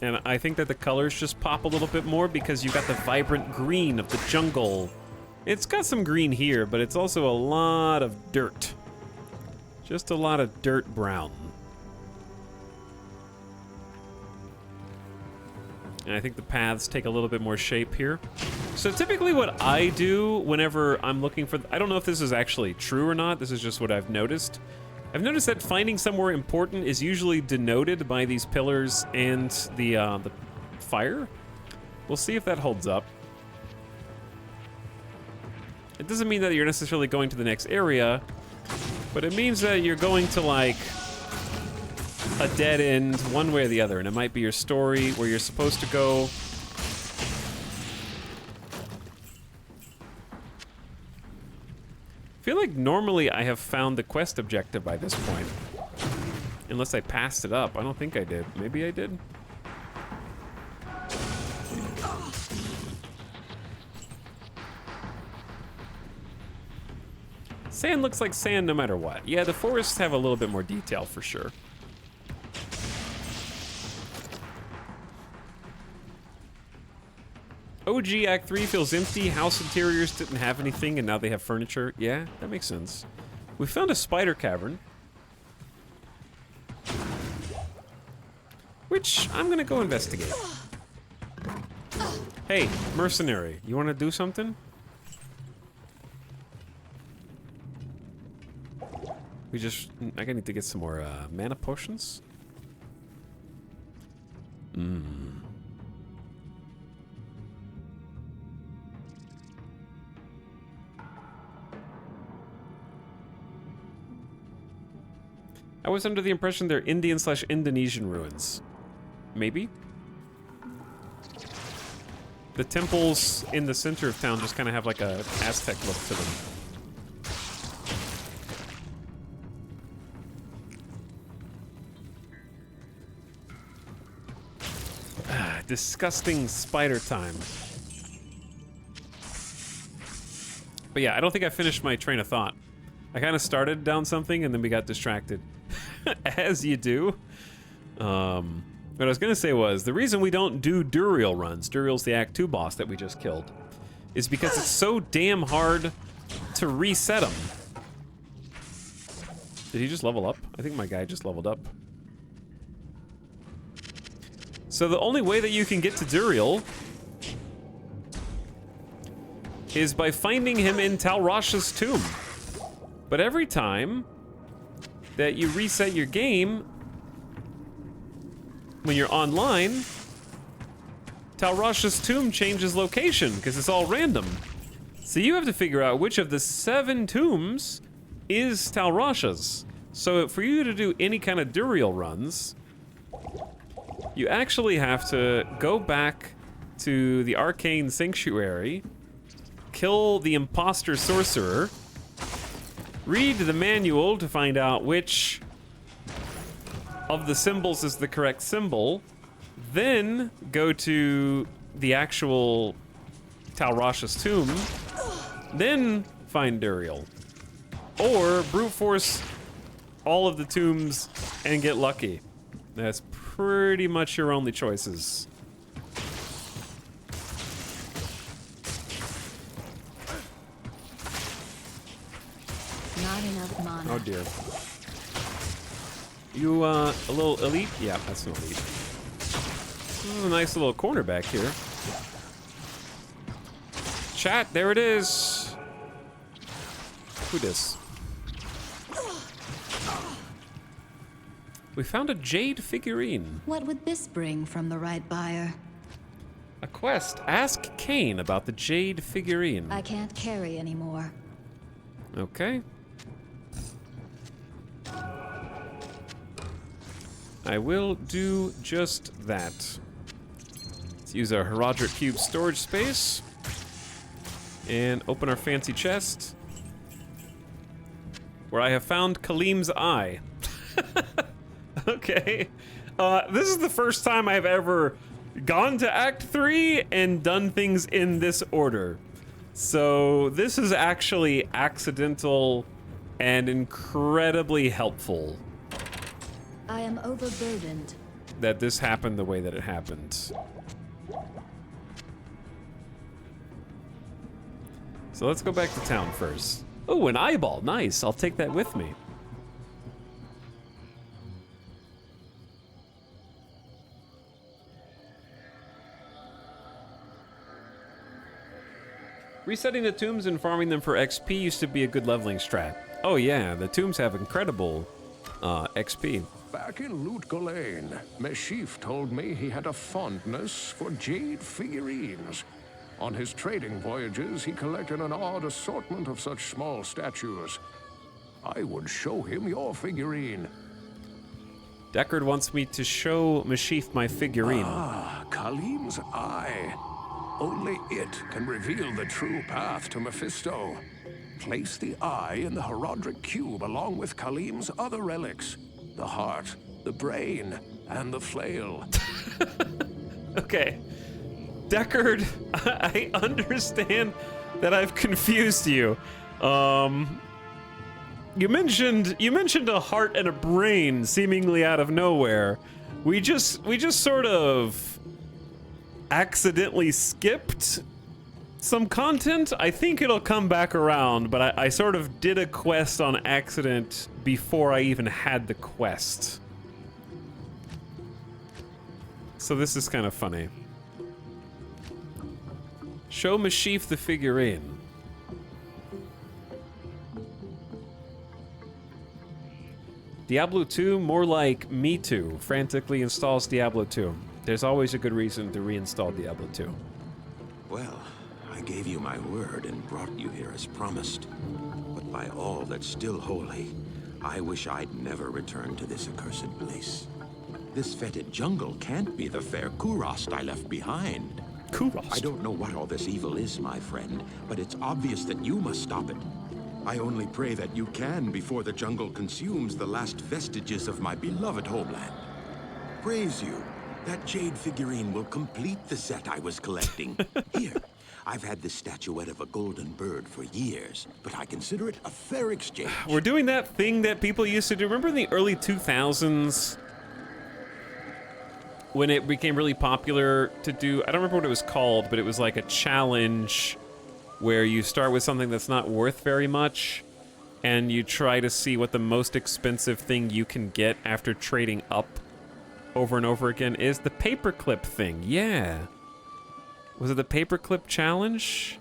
Speaker 1: And I think that the colors just pop a little bit more because you've got the vibrant green of the jungle. It's got some green here, but it's also a lot of dirt. Just a lot of dirt brown. And I think the paths take a little bit more shape here. So typically what I do whenever I'm looking for... I don't know if this is actually true or not. This is just what I've noticed. I've noticed that finding somewhere important is usually denoted by these pillars and the fire. We'll see if that holds up. It doesn't mean that you're necessarily going to the next area, but it means that you're going to, like, a dead end one way or the other, and it might be your story where you're supposed to go. I feel like normally I have found the quest objective by this point. Unless I passed it up. I don't think I did. Maybe I did. Sand looks like sand no matter what. Yeah, the forests have a little bit more detail for sure. OG Act 3 feels empty. House interiors didn't have anything and now they have furniture. Yeah, that makes sense. We found a spider cavern, which I'm gonna go investigate. Hey, mercenary, you wanna do something? I need to get some more mana potions. I was under the impression they're Indian/Indonesian ruins. Maybe? The temples in the center of town just kind of have like a Aztec look to them. Disgusting spider time. But yeah, I don't think I finished my train of thought. I kind of started down something and then we got distracted. As you do. What I was gonna say was, the reason we don't do Duriel runs, Duriel's the Act 2 boss that we just killed, is because it's so damn hard to reset him. Did he just level up? I think my guy just leveled up. So the only way that you can get to Duriel is by finding him in Tal Rasha's tomb. But every time that you reset your game, when you're online, Tal Rasha's tomb changes location because it's all random. So you have to figure out which of the 7 tombs is Tal Rasha's. So for you to do any kind of Duriel runs, you actually have to go back to the Arcane Sanctuary, kill the imposter sorcerer, read the manual to find out which of the symbols is the correct symbol, then go to the actual Tal Rasha's tomb, then find Duriel. Or brute force all of the tombs and get lucky. That's pretty much your only choices.
Speaker 16: Not enough mana.
Speaker 1: Oh dear. You, a little elite? Yeah, that's an elite. Oh, nice little corner back here. Chat, there it is. Who dis? We found a jade figurine.
Speaker 3: What would this bring from the right buyer?
Speaker 1: A quest. Ask Kane about the jade figurine.
Speaker 3: I can't carry anymore.
Speaker 1: Okay. I will do just that. Let's use our Herodric Cube storage space and open our fancy chest, where I have found Kalim's eye. Okay. This is the first time I've ever gone to Act 3 and done things in this order. So this is actually accidental and incredibly helpful
Speaker 3: I am overburdened.
Speaker 1: that this happened the way that it happened. So let's go back to town first. Oh, an eyeball. Nice. I'll take that with me. Resetting the tombs and farming them for XP used to be a good leveling strat. Oh yeah, the tombs have incredible XP.
Speaker 15: Back in Loot Gulain, Meshif told me he had a fondness for jade figurines. On his trading voyages, he collected an odd assortment of such small statues. I would show him your figurine.
Speaker 1: Deckard wants me to show Meshif my figurine.
Speaker 15: Ah, Kalim's eye. Only it can reveal the true path to Mephisto. Place the eye in the Herodric Cube along with Kalim's other relics. The heart, the brain, and the flail.
Speaker 1: Okay. Deckard, I understand that I've confused you. You mentioned a heart and a brain seemingly out of nowhere. We just sort of accidentally skipped some content. I think it'll come back around, but I sort of did a quest on accident before I even had the quest. So this is kind of funny. Show Meshif the figurine. Diablo 2, more like Me Too, frantically installs Diablo 2. There's always a good reason to reinstall Diablo 2.
Speaker 13: Well, I gave you my word and brought you here as promised. But by all that's still holy, I wish I'd never returned to this accursed place. This fetid jungle can't be the fair Kurost I left behind.
Speaker 1: Kurost?
Speaker 13: I don't know what all this evil is, my friend, but it's obvious that you must stop it. I only pray that you can before the jungle consumes the last vestiges of my beloved homeland. Praise you. That jade figurine will complete the set I was collecting. Here, I've had this statuette of a golden bird for years, but I consider it a fair exchange.
Speaker 1: We're doing that thing that people used to do. Remember in the early 2000s when it became really popular to do, I don't remember what it was called, but it was like a challenge where you start with something that's not worth very much and you try to see what the most expensive thing you can get after trading up over and over again is. The paperclip thing. Yeah. Was it the paperclip challenge?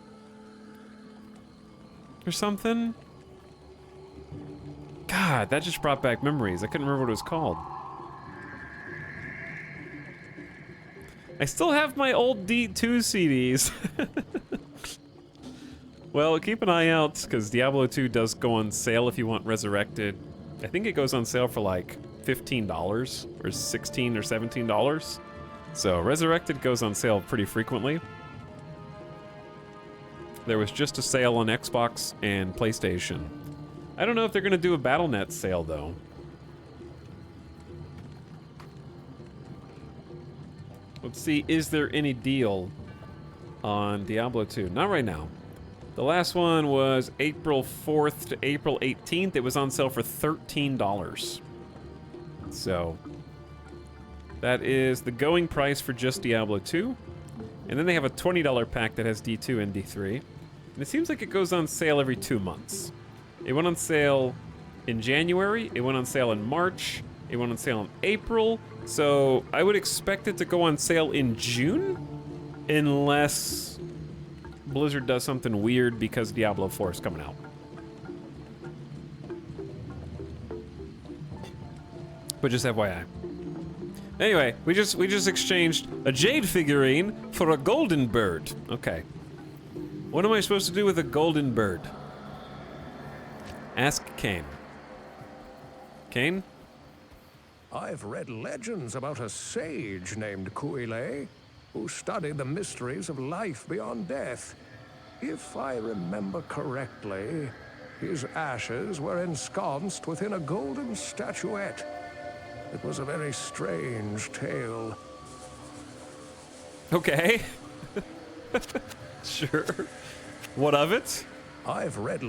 Speaker 1: Or something? God, that just brought back memories. I couldn't remember what it was called. I still have my old D2 CDs. Well, keep an eye out, because Diablo 2 does go on sale if you want Resurrected. I think it goes on sale for like $15 or $16 or $17. So Resurrected goes on sale pretty frequently. There was just a sale on Xbox and PlayStation. I don't know if they're gonna do a BattleNet sale though. Let's see, is there any deal on Diablo 2? Not right now. The last one was April 4th to April 18th. It was on sale for $13. So that is the going price for just Diablo 2. And then they have a $20 pack that has D2 and D3. And it seems like it goes on sale every 2 months. It went on sale in January, it went on sale in March, it went on sale in April. So I would expect it to go on sale in June, unless Blizzard does something weird because Diablo 4 is coming out. But just FYI. Anyway, we just exchanged a jade figurine for a golden bird. Okay. What am I supposed to do with a golden bird? Ask Kane. Kane?
Speaker 15: I've read legends about a sage named Kuile who studied the mysteries of life beyond death. If I remember correctly, his ashes were ensconced within a golden statuette. It was a very strange tale.
Speaker 1: Okay. Sure. What of it?
Speaker 15: I've read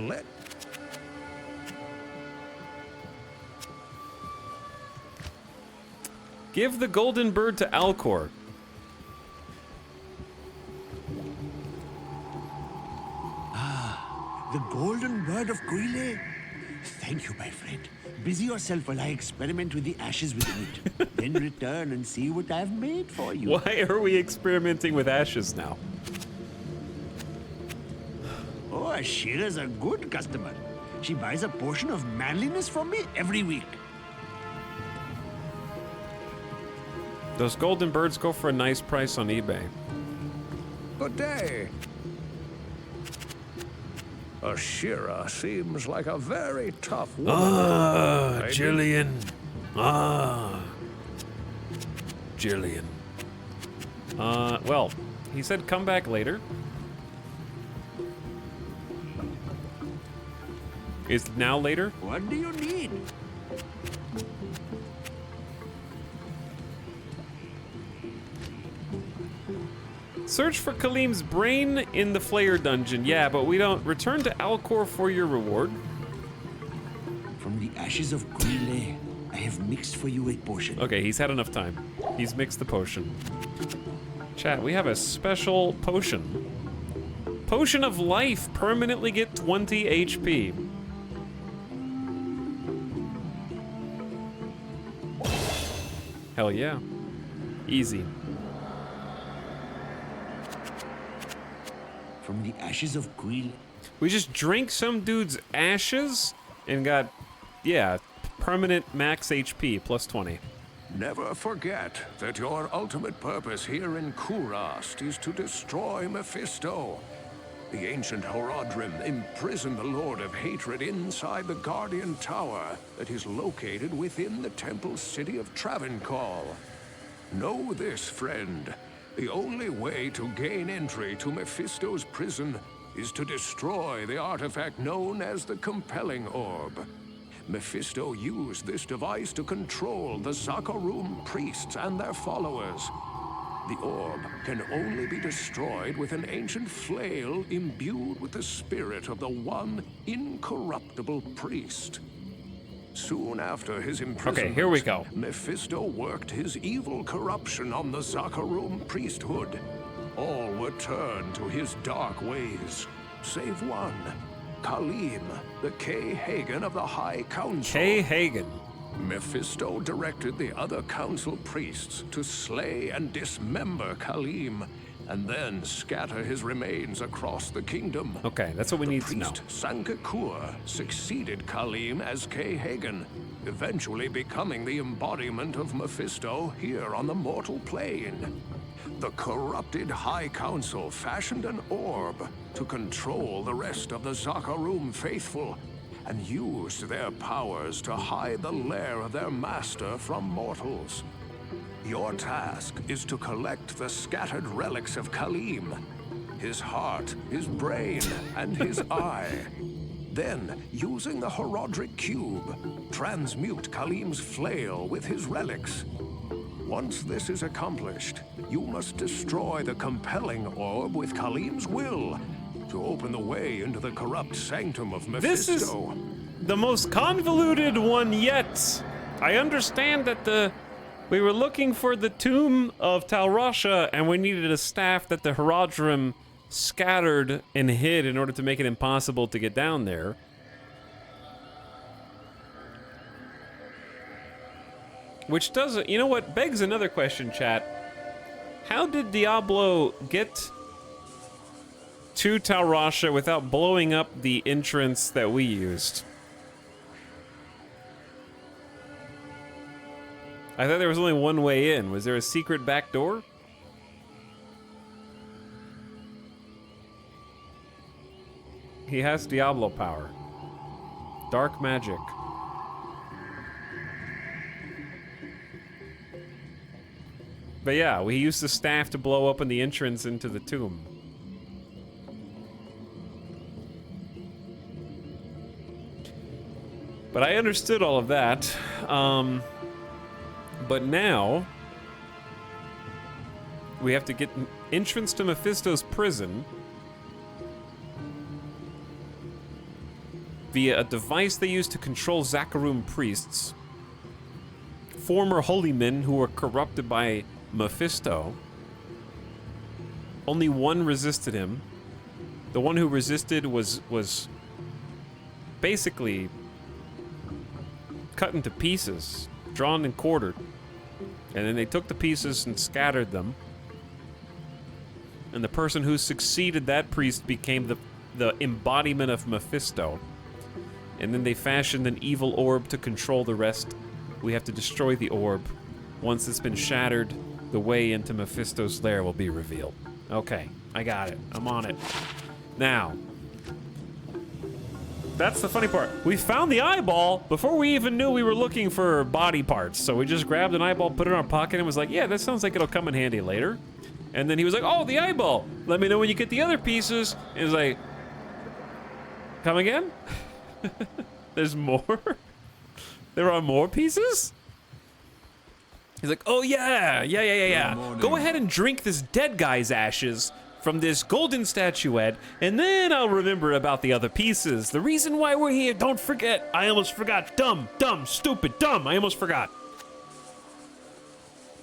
Speaker 1: Give the golden bird to Alcor.
Speaker 6: The golden bird of Guile? Thank you, my friend. Busy yourself while I experiment with the ashes within it. Then return and see what I've made for you.
Speaker 1: Why are we experimenting with ashes now?
Speaker 6: Oh, Ashira's a good customer. She buys a portion of manliness from me every week.
Speaker 1: Those golden birds go for a nice price on eBay.
Speaker 15: Good day. Ashira seems like a very tough woman.
Speaker 18: Ah,
Speaker 15: Maybe-
Speaker 18: Jillian. Ah.
Speaker 1: Jillian. Well, he said come back later. Is now later?
Speaker 6: What do you need?
Speaker 1: Search for Kalim's brain in the Flayer dungeon. Yeah, but we don't. Return to Alcor for your reward.
Speaker 6: From the ashes of Guile, I have mixed for you a potion.
Speaker 1: Okay, he's had enough time. He's mixed the potion. Chat, we have a special potion. Potion of Life. Permanently get 20 HP. Hell yeah. Easy.
Speaker 6: From the ashes of Guile.
Speaker 1: We just drank some dude's ashes and got, yeah, permanent max HP plus 20.
Speaker 15: Never forget that your ultimate purpose here in Kurast is to destroy Mephisto. The ancient Horadrim imprisoned the Lord of Hatred inside the Guardian Tower that is located within the temple city of Travancore. Know this, friend. The only way to gain entry to Mephisto's prison is to destroy the artifact known as the Compelling Orb. Mephisto used this device to control the Zakarum priests and their followers. The orb can only be destroyed with an ancient flail imbued with the spirit of the one incorruptible priest. Soon after his imprisonment,
Speaker 1: Okay, here we go.
Speaker 15: Mephisto worked his evil corruption on the Zakarum priesthood. All were turned to his dark ways, save one, Kalim, the Kay Hagen of the High Council.
Speaker 1: Kay Hagen.
Speaker 15: Mephisto directed the other council priests to slay and dismember Kalim, and then scatter his remains across the kingdom.
Speaker 1: Okay, that's what we need to know.
Speaker 15: Sankakur succeeded Kalim as Kay Hagen, eventually becoming the embodiment of Mephisto here on the mortal plane. the corrupted High Council fashioned an orb to control the rest of the Zakarum faithful, and used their powers to hide the lair of their master from mortals. Your task is to collect the scattered relics of Kaleem, his heart, his brain, and his eye. Then, using the Horodric Cube, transmute Kaleem's flail with his relics. Once this is accomplished, you must destroy the compelling orb with Kaleem's will to open the way into the corrupt sanctum of Mephisto.
Speaker 18: This is the most convoluted one yet. I understand that we were looking for the tomb of Tal Rasha, and we needed a staff that the Horodrim scattered and hid in order to make it impossible to get down there. Which does, you know what, begs another question, chat. How did Diablo get to Tal Rasha without blowing up the entrance that we used? I thought there was only one way in. Was there a secret back door? He has Diablo power. Dark magic. But yeah, we used the staff to blow open the entrance into the tomb. But I understood all of that. But now we have to get entrance to Mephisto's prison via a device they use to control Zakarum priests, former holy men who were corrupted by Mephisto. Only one resisted him. The one who resisted was basically cut into pieces, drawn and quartered. And then they took the pieces and scattered them. And the person who succeeded that priest became the embodiment of Mephisto. And then they fashioned an evil orb to control the rest. We have to destroy the orb. Once it's been shattered, the way into Mephisto's lair will be revealed. Okay, I got it. I'm on it. Now, that's the funny part. We found the eyeball before we even knew we were looking for body parts. So we just grabbed an eyeball, put it in our pocket, and was like, yeah, that sounds like it'll come in handy later. And then he was like, oh, the eyeball. Let me know when you get the other pieces. And he was like, come again? There's more? There are more pieces? He's like, oh yeah. Go ahead and drink this dead guy's ashes from this golden statuette, and then I'll remember about the other pieces. The reason why we're here, don't forget. I almost forgot. Dumb, stupid, dumb. I almost forgot.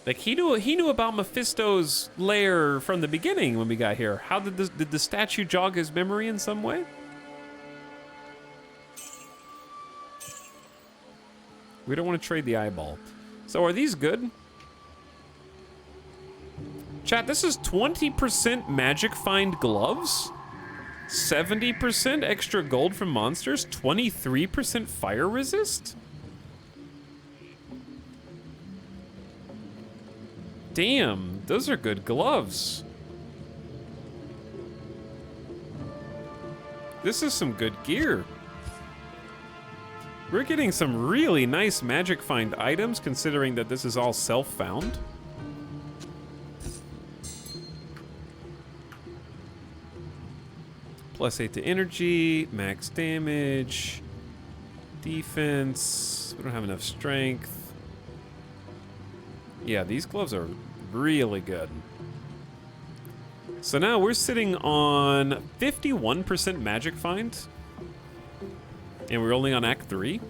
Speaker 18: Like, he knew about Mephisto's lair from the beginning when we got here. How did the statue jog his memory in some way? We don't want to trade the eyeball. So are these good? Chat, this is 20% magic find gloves, 70% extra gold from monsters, 23% fire resist? Damn, those are good gloves. This is some good gear. We're getting some really nice magic find items considering that this is all self-found. +8 to energy, max damage, defense. We don't have enough strength. Yeah, these gloves are really good. So now we're sitting on 51% magic find. And we're only on Act 3.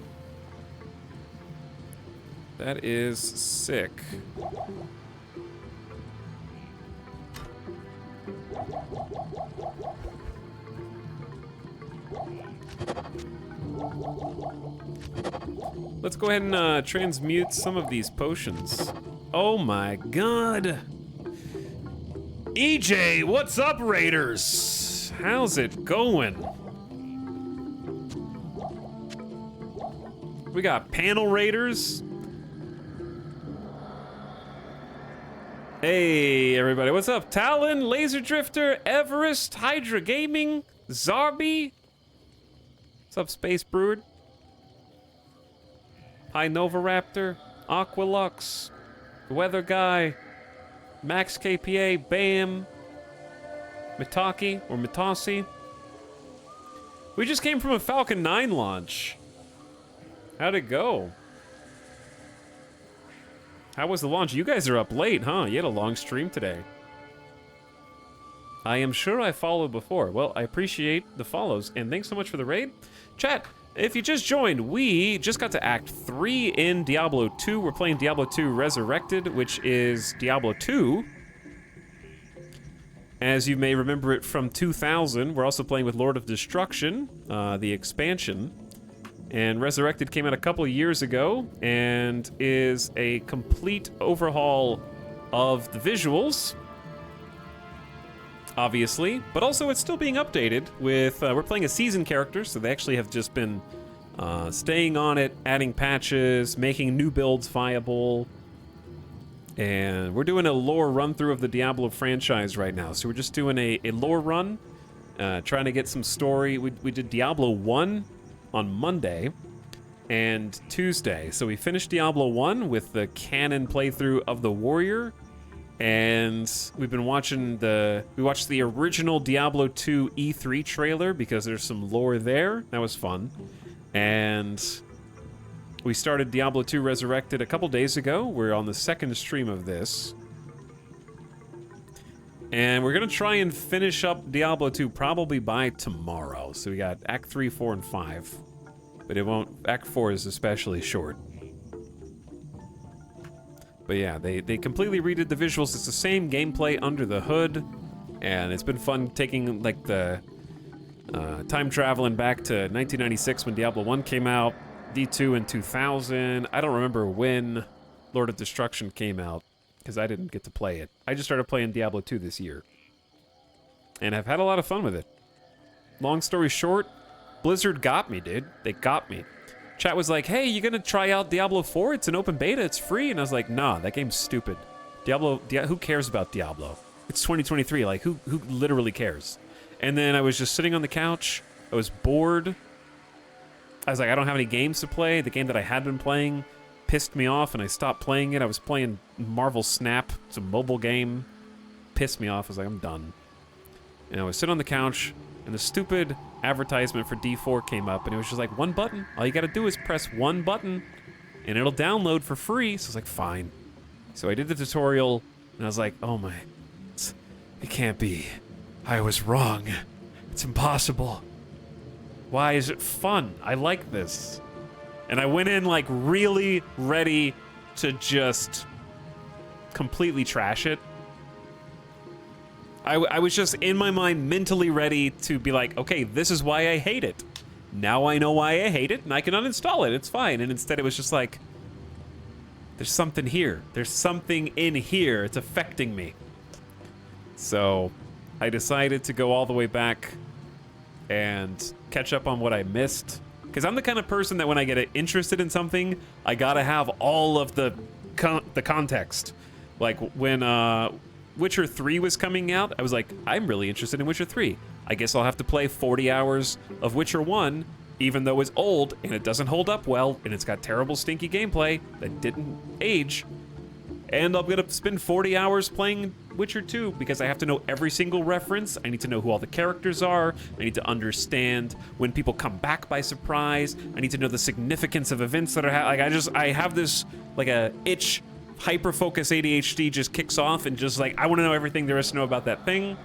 Speaker 18: That is sick. Let's go ahead and transmute some of these potions. Oh my god. EJ, what's up, Raiders? How's it going? We got panel raiders.
Speaker 1: Hey, everybody. What's up? Talon, Laser Drifter, Everest, Hydra Gaming, Zarby. What's up, Space Brood? Hi, Nova Raptor, Aqualux, Weather Guy, Max KPA, Bam, Mitaki, or Mitasi. We just came from a Falcon 9 launch. How'd it go? How was the launch? You guys are up late, huh? You had a long stream today. I am sure I followed before. Well, I appreciate the follows, and thanks so much for the raid. Chat, if you just joined, we just got to Act 3 in Diablo 2. We're playing Diablo 2 Resurrected, which is Diablo 2. As you may remember it from 2000, we're also playing with Lord of Destruction, the expansion. And Resurrected came out a couple of years ago and is a complete overhaul of the visuals, obviously, but also it's still being updated with, we're playing a season character, so they actually have just been staying on it, adding patches, making new builds viable, and we're doing a lore run-through of the Diablo franchise right now. So we're just doing a lore run, trying to get some story. We did Diablo 1 on Monday and Tuesday. So we finished Diablo 1 with the canon playthrough of the Warrior, and we've been watching we watched the original Diablo 2 E3 trailer because there's some lore there. That was fun. And we started Diablo 2 Resurrected a couple days ago. We're on the second stream of this. And we're gonna try and finish up Diablo 2 probably by tomorrow. So we got Act 3, 4, and 5. But it won't, Act 4 is especially short. But yeah, they completely redid the visuals. It's the same gameplay under the hood. And it's been fun taking like the time traveling back to 1996 when Diablo 1 came out. D2 in 2000. I don't remember when Lord of Destruction came out, because I didn't get to play it. I just started playing Diablo 2 this year. And I've had a lot of fun with it. Long story short, Blizzard got me, dude. They got me. Chat was like, hey, you gonna try out Diablo 4? It's an open beta, it's free. And I was like, nah, that game's stupid. Who cares about Diablo? It's 2023, like, who literally cares? And then I was just sitting on the couch. I was bored. I was like, I don't have any games to play. The game that I had been playing pissed me off, and I stopped playing it. I was playing Marvel Snap. It's a mobile game. Pissed me off. I was like, I'm done. And I was sitting on the couch, and the stupid advertisement for D4 came up, and it was just like, one button. All you gotta do is press one button, and it'll download for free. So I was like, fine. So I did the tutorial, and I was like, oh my, it can't be. I was wrong. It's impossible. Why is it fun? I like this. And I went in like really ready to just completely trash it. I was just in my mind mentally ready to be like, okay, this is why I hate it. Now I know why I hate it, and I can uninstall it. It's fine. And instead it was just like, there's something here. There's something in here. It's affecting me. So I decided to go all the way back and catch up on what I missed. Because I'm the kind of person that when I get interested in something, I gotta have all of the context. Like when Witcher 3 was coming out, I was like, I'm really interested in Witcher 3. I guess I'll have to play 40 hours of Witcher 1, even though it's old and it doesn't hold up well and it's got terrible stinky gameplay that didn't age. And I'm gonna spend 40 hours playing Witcher 2 because I have to know every single reference. I need to know who all the characters are. I need to understand when people come back by surprise. I need to know the significance of events that are I have this like a itch, hyper-focus ADHD just kicks off and just like, I want to know everything there is to know about that thing.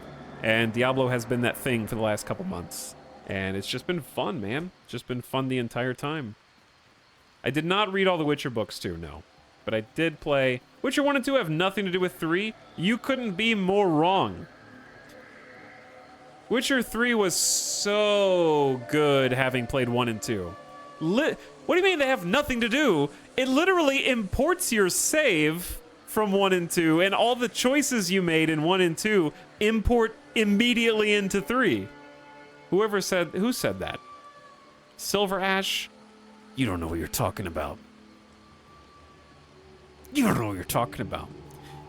Speaker 1: And Diablo has been that thing for the last couple months. And it's just been fun, man. It's just been fun the entire time. I did not read all the Witcher books too, no. But I did play. Witcher 1 and 2 have nothing to do with 3. You couldn't be more wrong. Witcher 3 was so good having played 1 and 2. What do you mean they have nothing to do? It literally imports your save from 1 and 2, and all the choices you made in 1 and 2 import immediately into 3. Who said that? Silver Ash? You don't know what you're talking about. You don't know what you're talking about.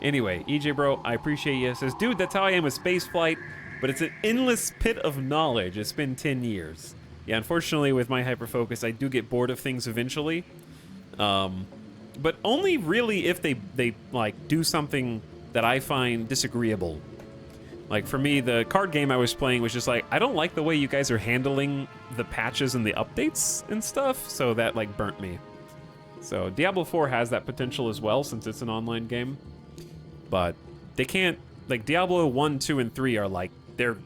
Speaker 1: Anyway, EJ bro, I appreciate you. Says, dude, that's how I am with spaceflight, but it's an endless pit of knowledge. It's been 10 years. Yeah, unfortunately, with my hyperfocus, I do get bored of things eventually. But only really if they like do something that I find disagreeable. Like for me, the card game I was playing was just like, I don't like the way you guys are handling the patches and the updates and stuff, so that like burnt me. So Diablo 4 has that potential as well since it's an online game. But they can't, like Diablo 1, 2, and 3 are like, they're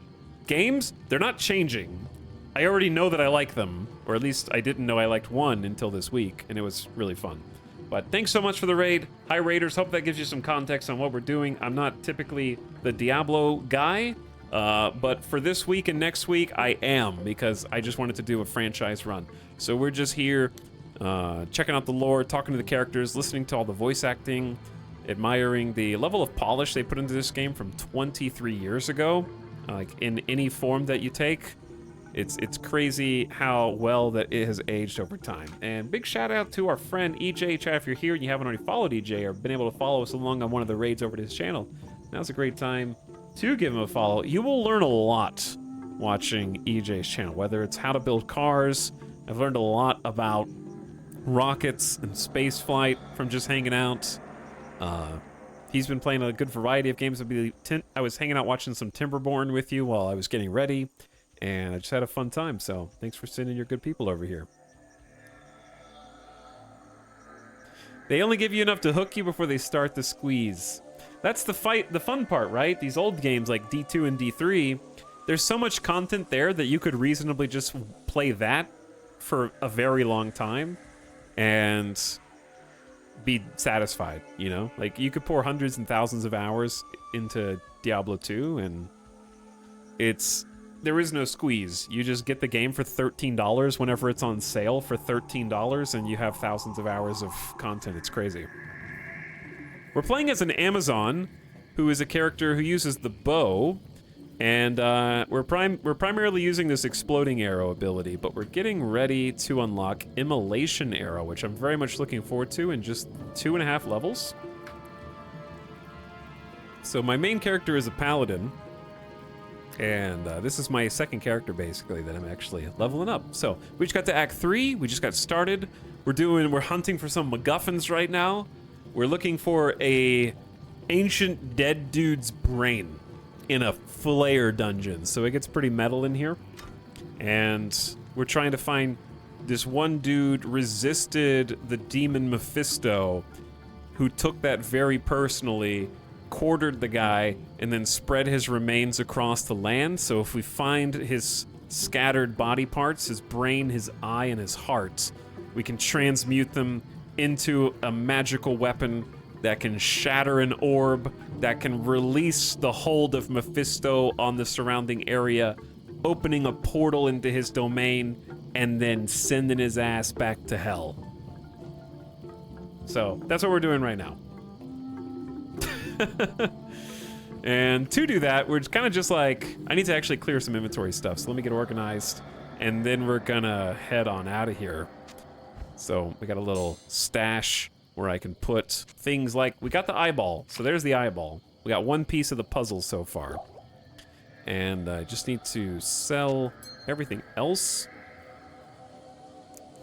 Speaker 1: games, they're not changing. I already know that I like them, or at least I didn't know I liked 1 until this week, and it was really fun. But thanks so much for the raid. Hi, Raiders. Hope that gives you some context on what we're doing. I'm not typically the Diablo guy, but for this week and next week, I am, because I just wanted to do a franchise run. So we're just here checking out the lore, talking to the characters, listening to all the voice acting, admiring the level of polish they put into this game from 23 years ago, like in any form that you take. It's crazy how well that it has aged over time. And big shout out to our friend EJ. Chat, if you're here and you haven't already followed EJ or been able to follow us along on one of the raids over to his channel, now's a great time to give him a follow. You will learn a lot watching EJ's channel, whether it's how to build cars. I've learned a lot about rockets and space flight from just hanging out. He's been playing a good variety of games. I was hanging out watching some Timberborn with you while I was getting ready. And I just had a fun time, so thanks for sending your good people over here. They only give you enough to hook you before they start the squeeze. That's the fun part, right? These old games like D2 and D3, there's so much content there that you could reasonably just play that for a very long time and be satisfied, you know? Like, you could pour hundreds and thousands of hours into Diablo 2, and there is no squeeze. You just get the game for $13 whenever it's on sale for $13, and you have thousands of hours of content. It's crazy. We're playing as an Amazon, who is a character who uses the bow, and we're primarily using this exploding arrow ability, but we're getting ready to unlock Immolation Arrow, which I'm very much looking forward to in just 2.5 levels. So my main character is a paladin, and this is my second character, basically, that I'm actually leveling up. So we just got to Act 3. We just got started. We're hunting for some MacGuffins right now. We're looking for a ancient dead dude's brain in a Flayer dungeon. So it gets pretty metal in here. And we're trying to find this one dude resisted the demon Mephisto, who took that very personally, quartered the guy, and then spread his remains across the land. So if we find his scattered body parts, his brain, his eye, and his heart, we can transmute them into a magical weapon that can shatter an orb, that can release the hold of Mephisto on the surrounding area, opening a portal into his domain, and then sending his ass back to hell. So that's what we're doing right now. And to do that, we're kind of just like, I need to actually clear some inventory stuff, so let me get organized, and then we're gonna head on out of here. So we got a little stash where I can put things like, we got the eyeball, so there's the eyeball. We got one piece of the puzzle so far. And I just need to sell everything else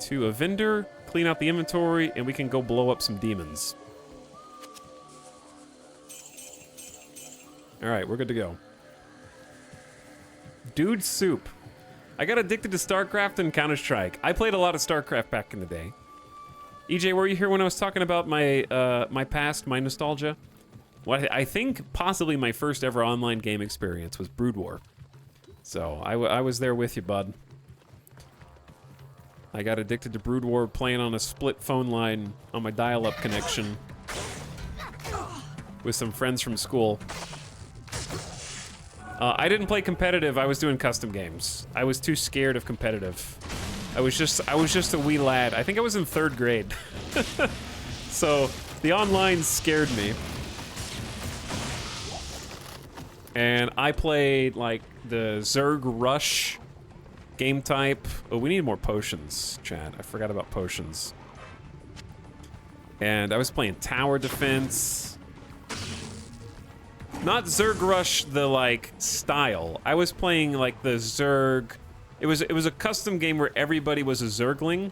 Speaker 1: to a vendor, clean out the inventory, and we can go blow up some demons. All right, we're good to go. Dude Soup. I got addicted to StarCraft and Counter-Strike. I played a lot of StarCraft back in the day. EJ, were you here when I was talking about my my past, my nostalgia? Well, I think possibly my first ever online game experience was Brood War. So I was there with you, bud. I got addicted to Brood War playing on a split phone line on my dial-up connection with some friends from school. I didn't play competitive. I was doing custom games. I was too scared of competitive. I was just a wee lad. I think I was in 3rd grade. So the online scared me. And I played like the Zerg Rush game type. Oh, we need more potions, Chad. I forgot about potions. And I was playing tower defense. Not Zerg Rush, the like style. I was playing like the Zerg. It was a custom game where everybody was a Zergling,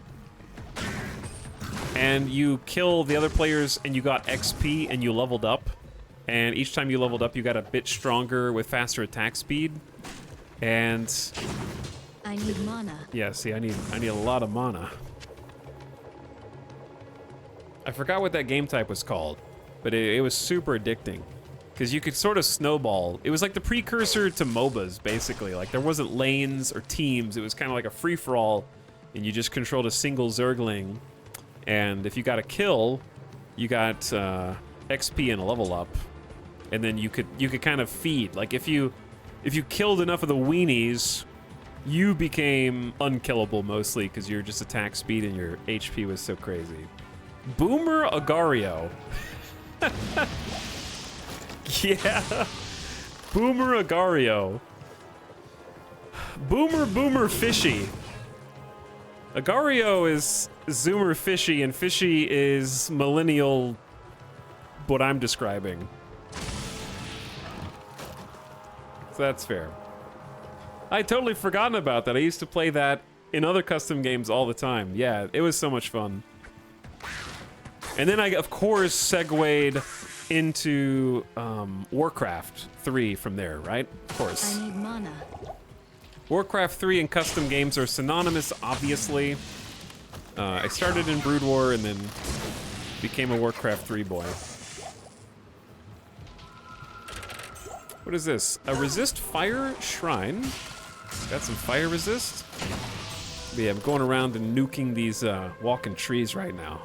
Speaker 1: and you kill the other players, and you got XP, and you leveled up. And each time you leveled up, you got a bit stronger with faster attack speed. And
Speaker 16: I need mana.
Speaker 1: yeah, see, I need a lot of mana. I forgot what that game type was called, but it was super addicting. Because you could sort of snowball. It was like the precursor to MOBAs, basically. Like, there wasn't lanes or teams. It was kind of like a free-for-all, and you just controlled a single Zergling. And if you got a kill, you got XP and a level up. And then you could kind of feed. Like, if you killed enough of the weenies, you became unkillable mostly, because your just attack speed and your HP was so crazy. Boomer Agario. Yeah, Boomer Agario. Boomer Fishy. Agario is Zoomer Fishy, and Fishy is millennial, what I'm describing. So that's fair. I totally forgotten about that. I used to play that in other custom games all the time. Yeah, it was so much fun. And then I, of course, segued into Warcraft 3 from there, right? Of course.
Speaker 16: I need mana.
Speaker 1: Warcraft 3 and custom games are synonymous, obviously. I started in Brood War and then became a Warcraft 3 boy. What is this? A resist fire shrine. Got some fire resist. But yeah, I'm going around and nuking these walking trees right now.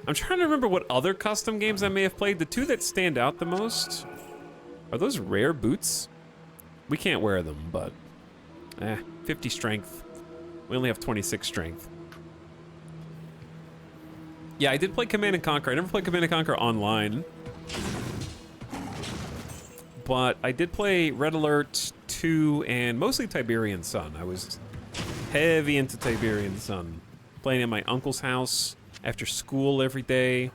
Speaker 1: I'm trying to remember what other custom games I may have played. The two that stand out the most, are those rare boots? We can't wear them, but 50 strength. We only have 26 strength. Yeah, I did play Command & Conquer. I never played Command & Conquer online. But I did play Red Alert 2 and mostly Tiberian Sun. I was heavy into Tiberian Sun. Playing at my uncle's house after school every day.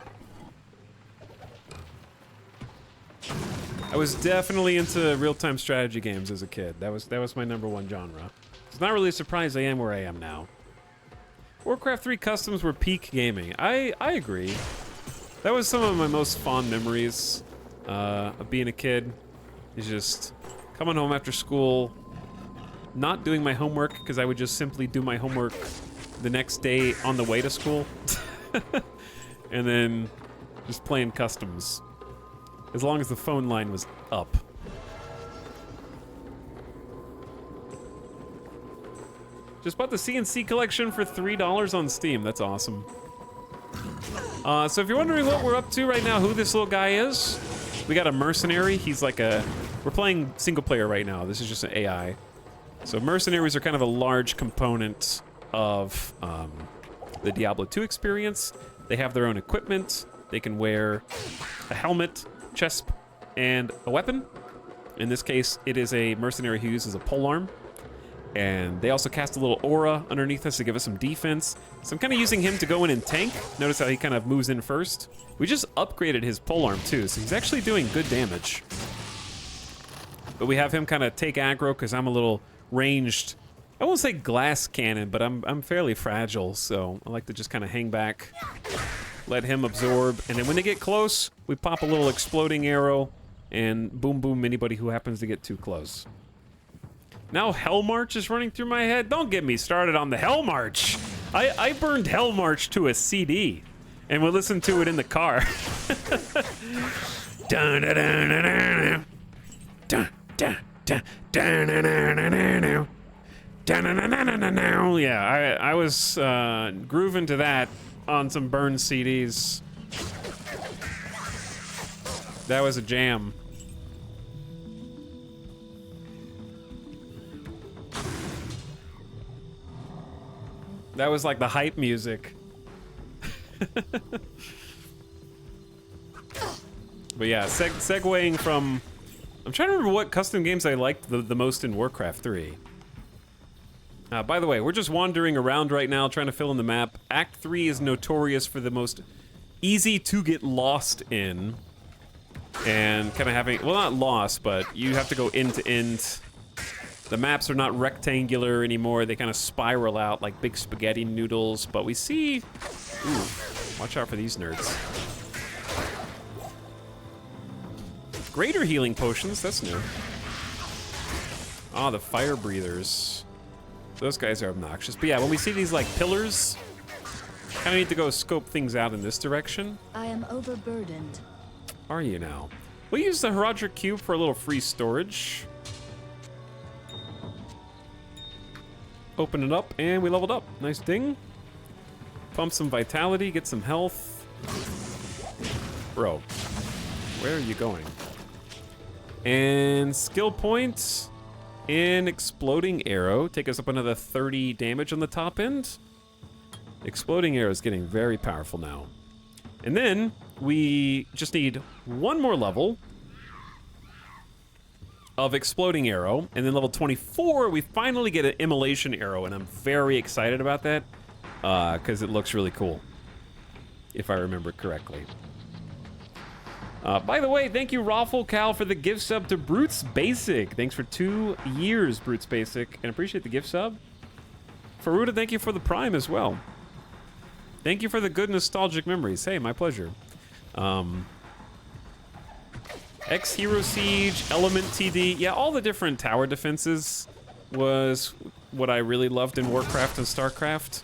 Speaker 1: I was definitely into real-time strategy games as a kid. That was my #1 genre. It's not really a surprise I am where I am now. Warcraft 3 customs were peak gaming. I agree. That was some of my most fond memories of being a kid. Is just coming home after school, not doing my homework, because I would just simply do my homework the next day on the way to school. And then just playing customs. As long as the phone line was up. Just bought the CNC collection for $3 on Steam. That's awesome. So if you're wondering what we're up to right now, who this little guy is, we got a mercenary. He's like we're playing single player right now. This is just an AI. So mercenaries are kind of a large component of the Diablo 2 experience. They have their own equipment. They can wear a helmet, chest, and a weapon. In this case, it is a mercenary who uses a polearm. And they also cast a little aura underneath us to give us some defense. So I'm kind of using him to go in and tank. Notice how he kind of moves in first. We just upgraded his polearm too, so he's actually doing good damage. But we have him kind of take aggro because I'm a little ranged. I won't say glass cannon, but I'm fairly fragile, so I like to just kind of hang back, let him absorb, and then when they get close, we pop a little exploding arrow, and boom boom anybody who happens to get too close. Now Hell March is running through my head. Don't get me started on the Hell March. I burned Hell March to a CD, and we'll listen to it in the car. Dun dun dun dun dun dun dun dun. Yeah, I was grooving to that on some burned CDs. That was a jam. That was like the hype music. But yeah, segueing from... I'm trying to remember what custom games I liked the most in Warcraft 3. By the way, we're just wandering around right now trying to fill in the map. Act 3 is notorious for the most easy to get lost in. and kind of having, well, not lost, but you have to go end to end. The maps are not rectangular anymore. They kind of spiral out like big spaghetti noodles, but we see, ooh, watch out for these nerds. Greater healing potions, that's new. Ah, the fire breathers. Those guys are obnoxious. But yeah, when we see these like pillars, kind of need to go scope things out in this direction.
Speaker 3: I am overburdened.
Speaker 1: Are you now? We'll use the Herodric Cube for a little free storage. Open it up, and we leveled up. Nice ding. Pump some vitality, get some health. Bro, where are you going? And skill points in Exploding Arrow. Take us up another 30 damage on the top end. Exploding Arrow is getting very powerful now. And then we just need one more level of Exploding Arrow, and then level 24, we finally get an Immolation Arrow, and I'm very excited about that, because it looks really cool, if I remember correctly. By the way, thank you, Raffle Cal, for the gift sub to Brutes Basic. Thanks for 2 years, Brutes Basic, and appreciate the gift sub. Faruda, thank you for the Prime as well. Thank you for the good nostalgic memories. Hey, my pleasure. X-Hero Siege, Element TD, yeah, all the different tower defenses was what I really loved in Warcraft and StarCraft.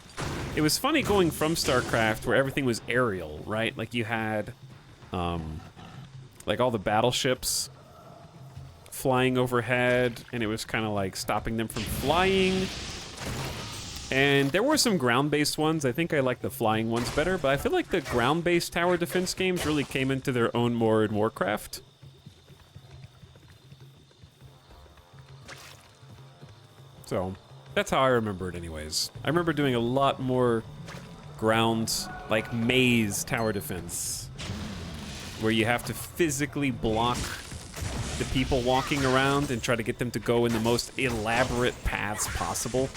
Speaker 1: It was funny going from StarCraft where everything was aerial, right? Like you had, like all the battleships flying overhead, and it was kind of like stopping them from flying. And there were some ground-based ones. I think I like the flying ones better, but I feel like the ground-based tower defense games really came into their own more in Warcraft. So, that's how I remember it anyways. I remember doing a lot more ground, like maze tower defense, where you have to physically block the people walking around and try to get them to go in the most elaborate paths possible.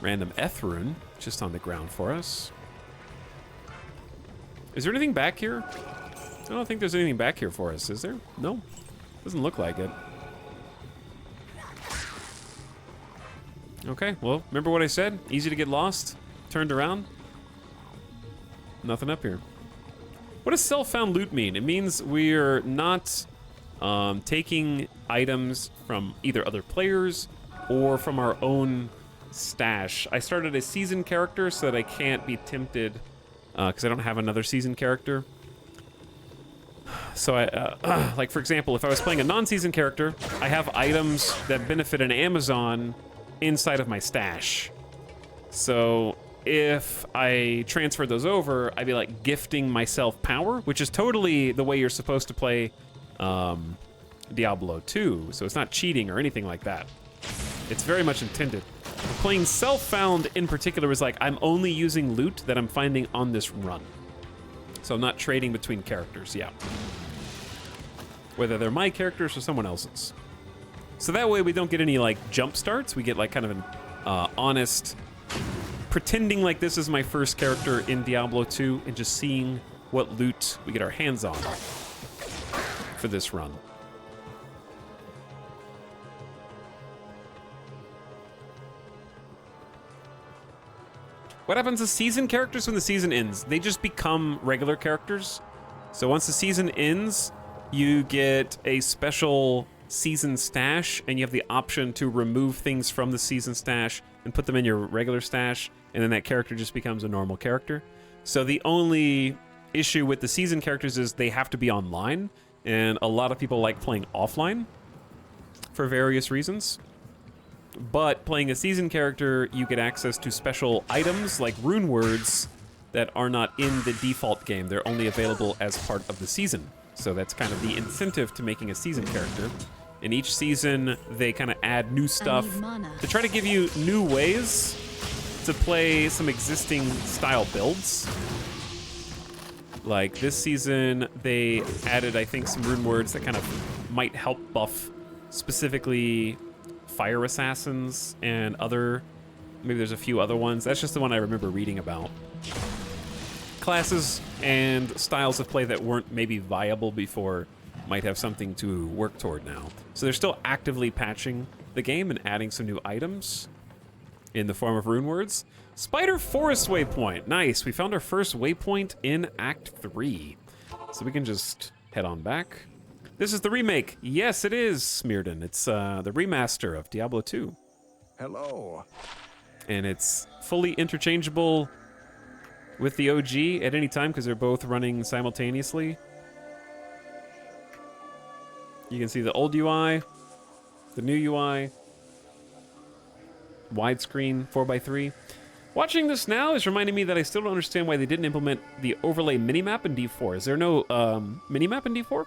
Speaker 1: Random Ethrune, just on the ground for us. Is there anything back here? I don't think there's anything back here for us, is there? No, doesn't look like it. Okay, well, remember what I said? Easy to get lost, turned around. Nothing up here. What does self-found loot mean? It means we're not taking items from either other players or from our own stash. I started a seasoned character so that I can't be tempted because I don't have another seasoned character. So I, like for example, if I was playing a non-seasoned character, I have items that benefit an Amazon inside of my stash. So if I transferred those over, I'd be like gifting myself power, which is totally the way you're supposed to play Diablo 2. So it's not cheating or anything like that. It's very much intended. Playing self-found in particular is like I'm only using loot that I'm finding on this run. So I'm not trading between characters, yeah. Whether they're my characters or someone else's. So that way we don't get any like jump starts. We get like kind of an honest, pretending like this is my first character in Diablo 2 and just seeing what loot we get our hands on for this run. What happens to season characters when the season ends? They just become regular characters. So once the season ends, you get a special season stash, and you have the option to remove things from the season stash and put them in your regular stash, and then that character just becomes a normal character. So the only issue with the season characters is they have to be online, and a lot of people like playing offline for various reasons. But playing a season character, you get access to special items like rune words that are not in the default game. They're only available as part of the season. So that's kind of the incentive to making a season character. In each season, they kind of add new stuff to try to give you new ways to play some existing style builds. Like this season, they added, I think, some rune words that kind of might help buff specifically fire assassins and other, maybe there's a few other ones. That's just the one I remember reading about. classes and styles of play that weren't maybe viable before might have something to work toward now. So they're still actively patching the game and adding some new items in the form of rune words. Spider Forest waypoint. Nice. We found our first waypoint in Act 3. So we can just head on back. This is the remake. Yes, it is, Smearden. It's the remaster of Diablo 2.
Speaker 15: Hello.
Speaker 1: And it's fully interchangeable with the OG at any time because they're both running simultaneously. You can see the old UI, the new UI, widescreen 4x3. Watching this now is reminding me that I still don't understand why they didn't implement the overlay minimap in D4. Is there no minimap in D4?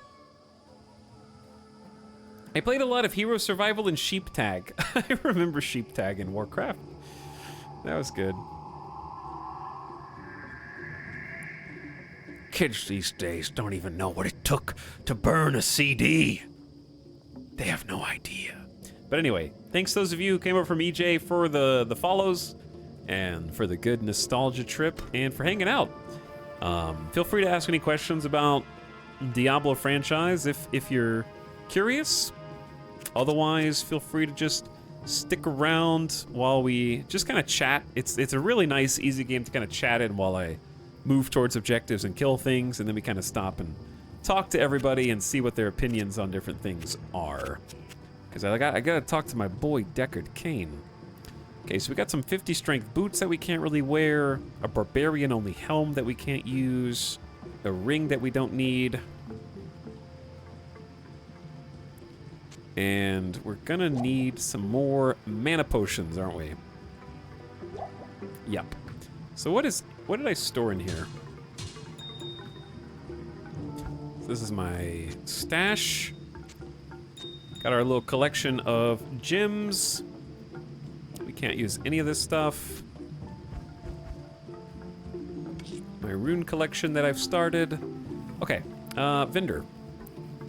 Speaker 1: I played a lot of Hero Survival and Sheep Tag. I remember Sheep Tag in Warcraft. That was good.
Speaker 18: Kids these days don't even know what it took to burn a CD. They have no idea.
Speaker 1: But anyway, thanks to those of you who came over from EJ for the follows and for the good nostalgia trip and for hanging out. Feel free to ask any questions about Diablo franchise if you're curious. Otherwise, feel free to just stick around while we just kind of chat. It's a really nice, easy game to kind of chat in while I move towards objectives and kill things, and then we kind of stop and talk to everybody and see what their opinions on different things are. Because I gotta talk to my boy Deckard Cain. Okay, so we got some 50 strength boots that we can't really wear, a barbarian only helm that we can't use, a ring that we don't need. And we're gonna need some more mana potions, aren't we? Yep. So what did I store in here? So this is my stash. Got our little collection of gems. We can't use any of this stuff. My rune collection that I've started. Okay, vendor.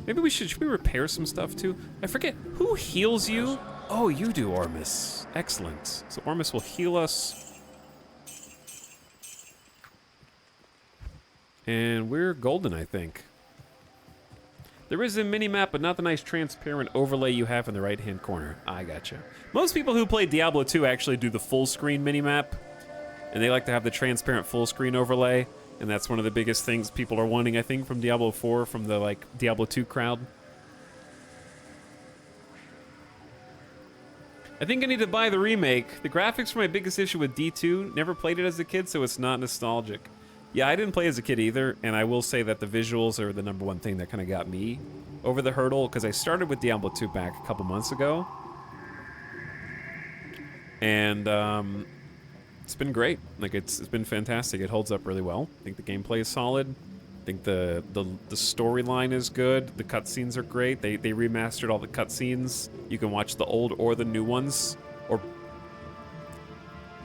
Speaker 1: Maybe should we repair some stuff too? I forget, who heals you? Oh, you do, Ormus. Excellent. So Ormus will heal us. And we're golden, I think. There is a mini-map, but not the nice transparent overlay you have in the right-hand corner. I gotcha. Most people who play Diablo 2 actually do the full-screen mini-map, and they like to have the transparent full-screen overlay, and that's one of the biggest things people are wanting, I think, from Diablo 4, from the, like, Diablo 2 crowd. I think I need to buy the remake. The graphics were my biggest issue with D2. Never played it as a kid, so it's not nostalgic. Yeah, I didn't play as a kid either, and I will say that the visuals are the #1 thing that kind of got me over the hurdle, because I started with Diablo 2 back a couple months ago. And it's been great. Like, it's been fantastic. It holds up really well. I think the gameplay is solid. I think the storyline is good. The cutscenes are great. They remastered all the cutscenes. You can watch the old or the new ones, or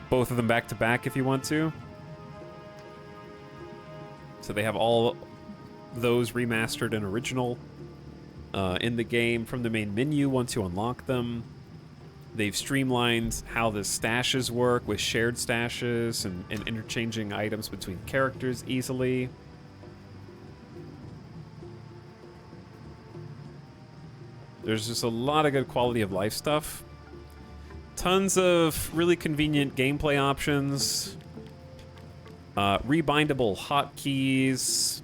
Speaker 1: both of them back to back if you want to. So they have all those remastered and original in the game from the main menu once you unlock them. They've streamlined how the stashes work with shared stashes and interchanging items between characters easily. There's just a lot of good quality of life stuff. Tons of really convenient gameplay options. Rebindable hotkeys,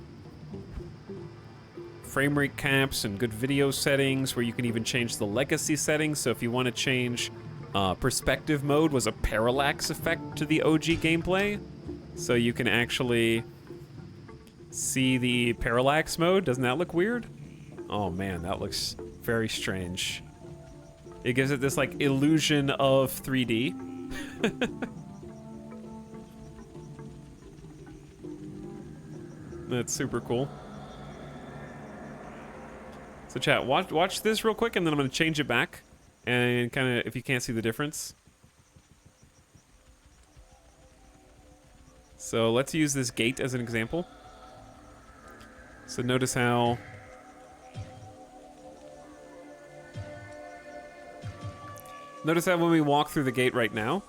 Speaker 1: frame rate caps, and good video settings where you can even change the legacy settings. So if you want to change perspective mode was a parallax effect to the OG gameplay. So you can actually see the parallax mode. Doesn't that look weird? Oh man, that looks very strange. It gives it this like illusion of 3D. That's super cool. So chat, watch this real quick, and then I'm gonna change it back, and kind of if you can't see the difference. So let's use this gate as an example. So notice how when we walk through the gate right now,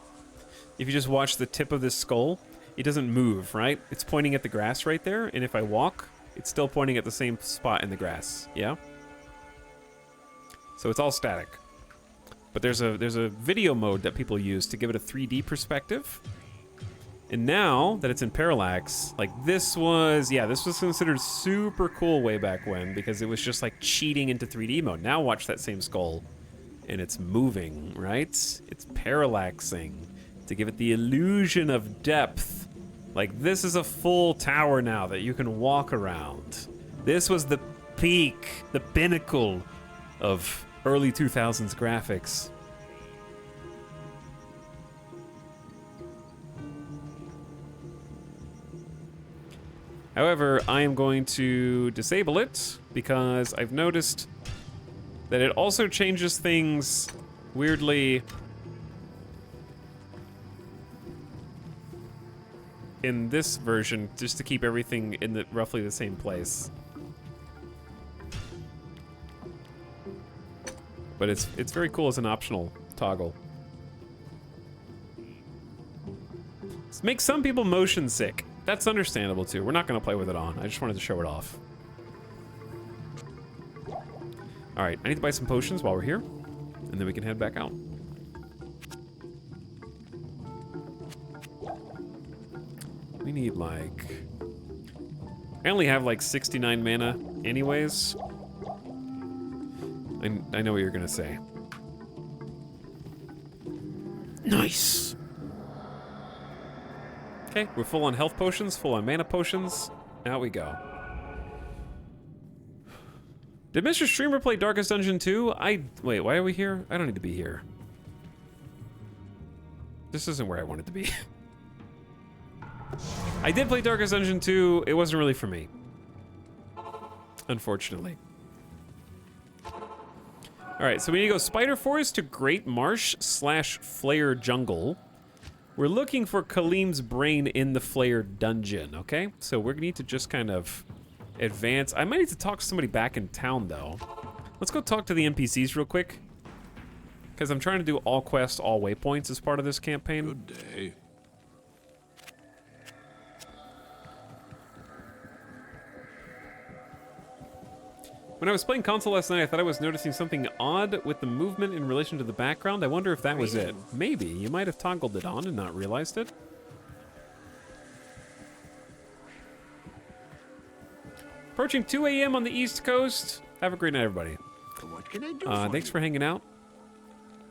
Speaker 1: if you just watch the tip of this skull, it doesn't move, right? It's pointing at the grass right there, and if I walk, it's still pointing at the same spot in the grass, yeah? So it's all static. But there's a video mode that people use to give it a 3D perspective. And now that it's in parallax, like this was considered super cool way back when because it was just like cheating into 3D mode. Now watch that same skull and it's moving, right? It's parallaxing to give it the illusion of depth. Like this is a full tower now that you can walk around. This was the peak, the pinnacle of early 2000s graphics. However, I am going to disable it because I've noticed that it also changes things weirdly in this version just to keep everything in roughly the same place. But it's very cool as an optional toggle. This makes some people motion sick. That's understandable too. We're not gonna play with it on. I just wanted to show it off. All right, I need to buy some potions while we're here, and then we can head back out. We need like... I only have like 69 mana anyways. I know what you're gonna say. Nice! Okay, we're full on health potions, full on mana potions. Out we go. Did Mr. Streamer play Darkest Dungeon 2? Wait, why are we here? I don't need to be here. This isn't where I wanted to be. I did play Darkest Dungeon 2. It wasn't really for me. Unfortunately. Alright, so we need to go Spider Forest to Great Marsh / Flare Jungle. We're looking for Kaleem's brain in the Flare dungeon, okay? So we need to just kind of advance. I might need to talk to somebody back in town, though. Let's go talk to the NPCs real quick. Because I'm trying to do all quests, all waypoints as part of this campaign.
Speaker 21: Good day.
Speaker 1: When I was playing console last night, I thought I was noticing something odd with the movement in relation to the background. I wonder if that was it. Maybe. You might have toggled it on and not realized it. Approaching 2 a.m. on the East Coast. Have a great night, everybody.
Speaker 6: What can I do
Speaker 1: Thanks for hanging out.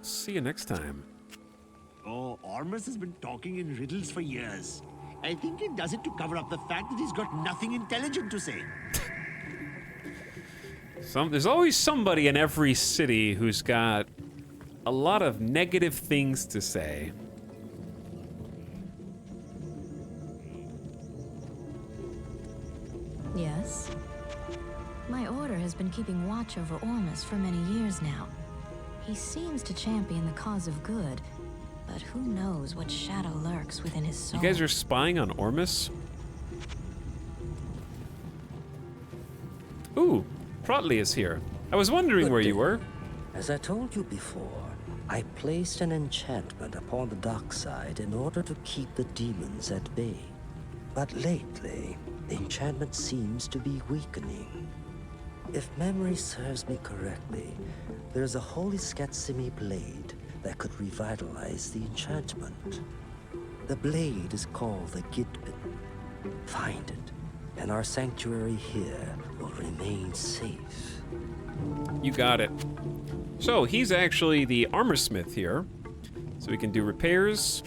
Speaker 1: See you next time.
Speaker 6: Oh, Ormus has been talking in riddles for years. I think he does it to cover up the fact that he's got nothing intelligent to say.
Speaker 1: There's always somebody in every city who's got a lot of negative things to say.
Speaker 16: Yes? My order has been keeping watch over Ormus for many years now. He seems to champion the cause of good, but who knows what shadow lurks within his soul.
Speaker 1: You guys are spying on Ormus? Ooh, Protley is here. I was wondering where you were.
Speaker 20: As I told you before, I placed an enchantment upon the dark side in order to keep the demons at bay. But lately, the enchantment seems to be weakening. If memory serves me correctly, there's a holy Skatsimi blade that could revitalize the enchantment. The blade is called the Gitbin. Find it, and our sanctuary here will remain safe.
Speaker 1: You got it. So he's actually the armor smith here. So we can do repairs,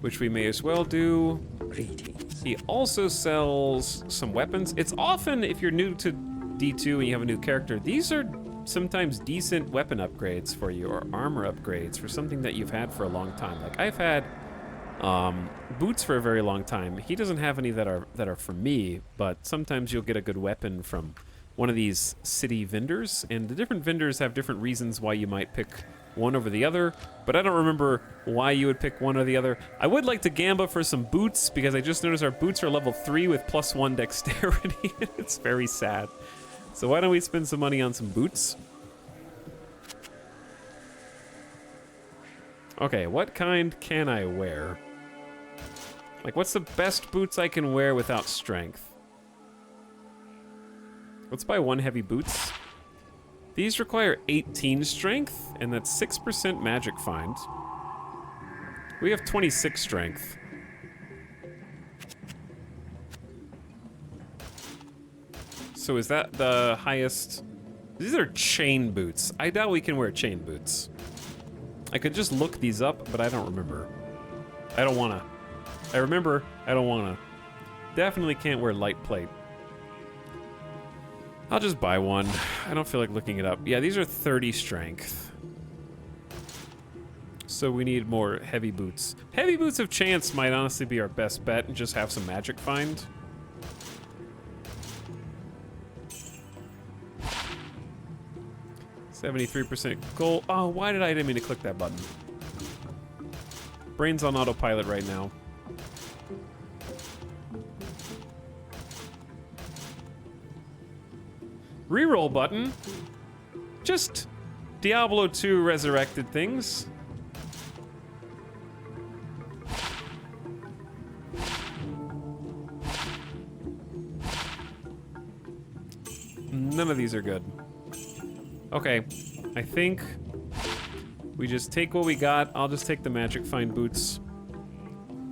Speaker 1: which we may as well do.
Speaker 20: Greetings.
Speaker 1: He also sells some weapons. It's often, if you're new to D2 and you have a new character, these are sometimes decent weapon upgrades for you, or armor upgrades for something that you've had for a long time. Like I've had boots for a very long time. He doesn't have any that are for me, but sometimes you'll get a good weapon from one of these city vendors, and the different vendors have different reasons why you might pick one over the other, but I don't remember why you would pick one or the other. I would like to gamble for some boots, because I just noticed our boots are level 3 with +1 dexterity. It's very sad. So why don't we spend some money on some boots? Okay, what kind can I wear? Like, what's the best boots I can wear without strength? Let's buy 1 heavy boots. These require 18 strength, and that's 6% magic find. We have 26 strength. So is that the highest? These are chain boots. I doubt we can wear chain boots. I could just look these up, but I don't remember. I don't wanna. I remember, I don't wanna. Definitely can't wear light plate. I'll just buy one. I don't feel like looking it up. Yeah, these are 30 strength. So we need more heavy boots. Heavy boots of chance might honestly be our best bet and just have some magic find. %73% gold. Oh, why did I didn't mean to click that button? Brain's on autopilot right now. Reroll button. Just Diablo 2 resurrected things. None of these are good. Okay, I think we just take what we got. I'll just take the magic find boots.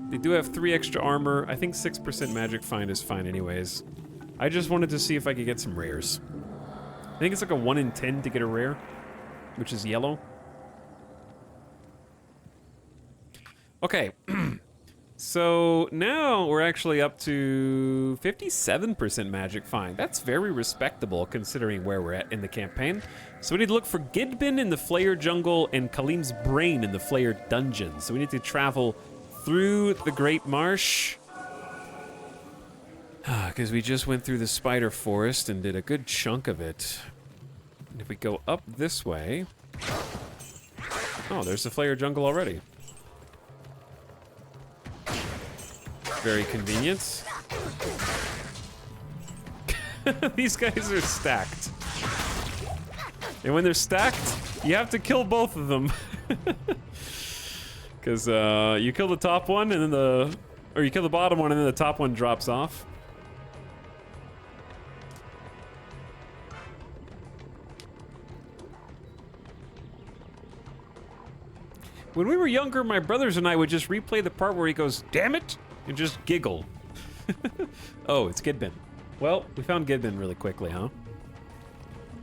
Speaker 1: They do have 3 extra armor. I think 6% magic find is fine anyways. I just wanted to see if I could get some rares. I think it's like a 1 in 10 to get a rare, which is yellow. Okay, so now we're actually up to 57% magic find. That's very respectable considering where we're at in the campaign. So we need to look for Gidbin in the Flayer Jungle and Kalim's Brain in the Flayer Dungeon. So we need to travel through the Great Marsh. Because we just went through the Spider Forest and did a good chunk of it. And if we go up this way... Oh, there's the Flayer Jungle already. Very convenient. These guys are stacked. And when they're stacked, you have to kill both of them. Because you kill the top one and then or you kill the bottom one and then the top one drops off. When we were younger, my brothers and I would just replay the part where he goes, "Damn it!" and just giggle. Oh, it's Gidbin. Well, we found Gidbin really quickly, huh?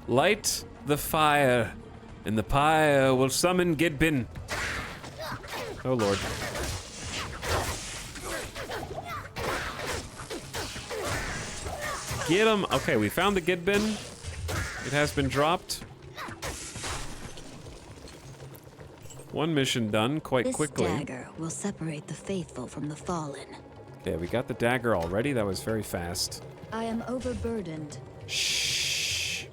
Speaker 1: Light the fire, and the pyre will summon Gidbin. Oh, Lord. Get him. Okay, we found the Gidbin. It has been dropped. One mission done quite quickly.
Speaker 3: This dagger will separate the faithful from the fallen.
Speaker 1: Okay, we got the dagger already. That was very fast.
Speaker 3: I am overburdened.
Speaker 1: Shh.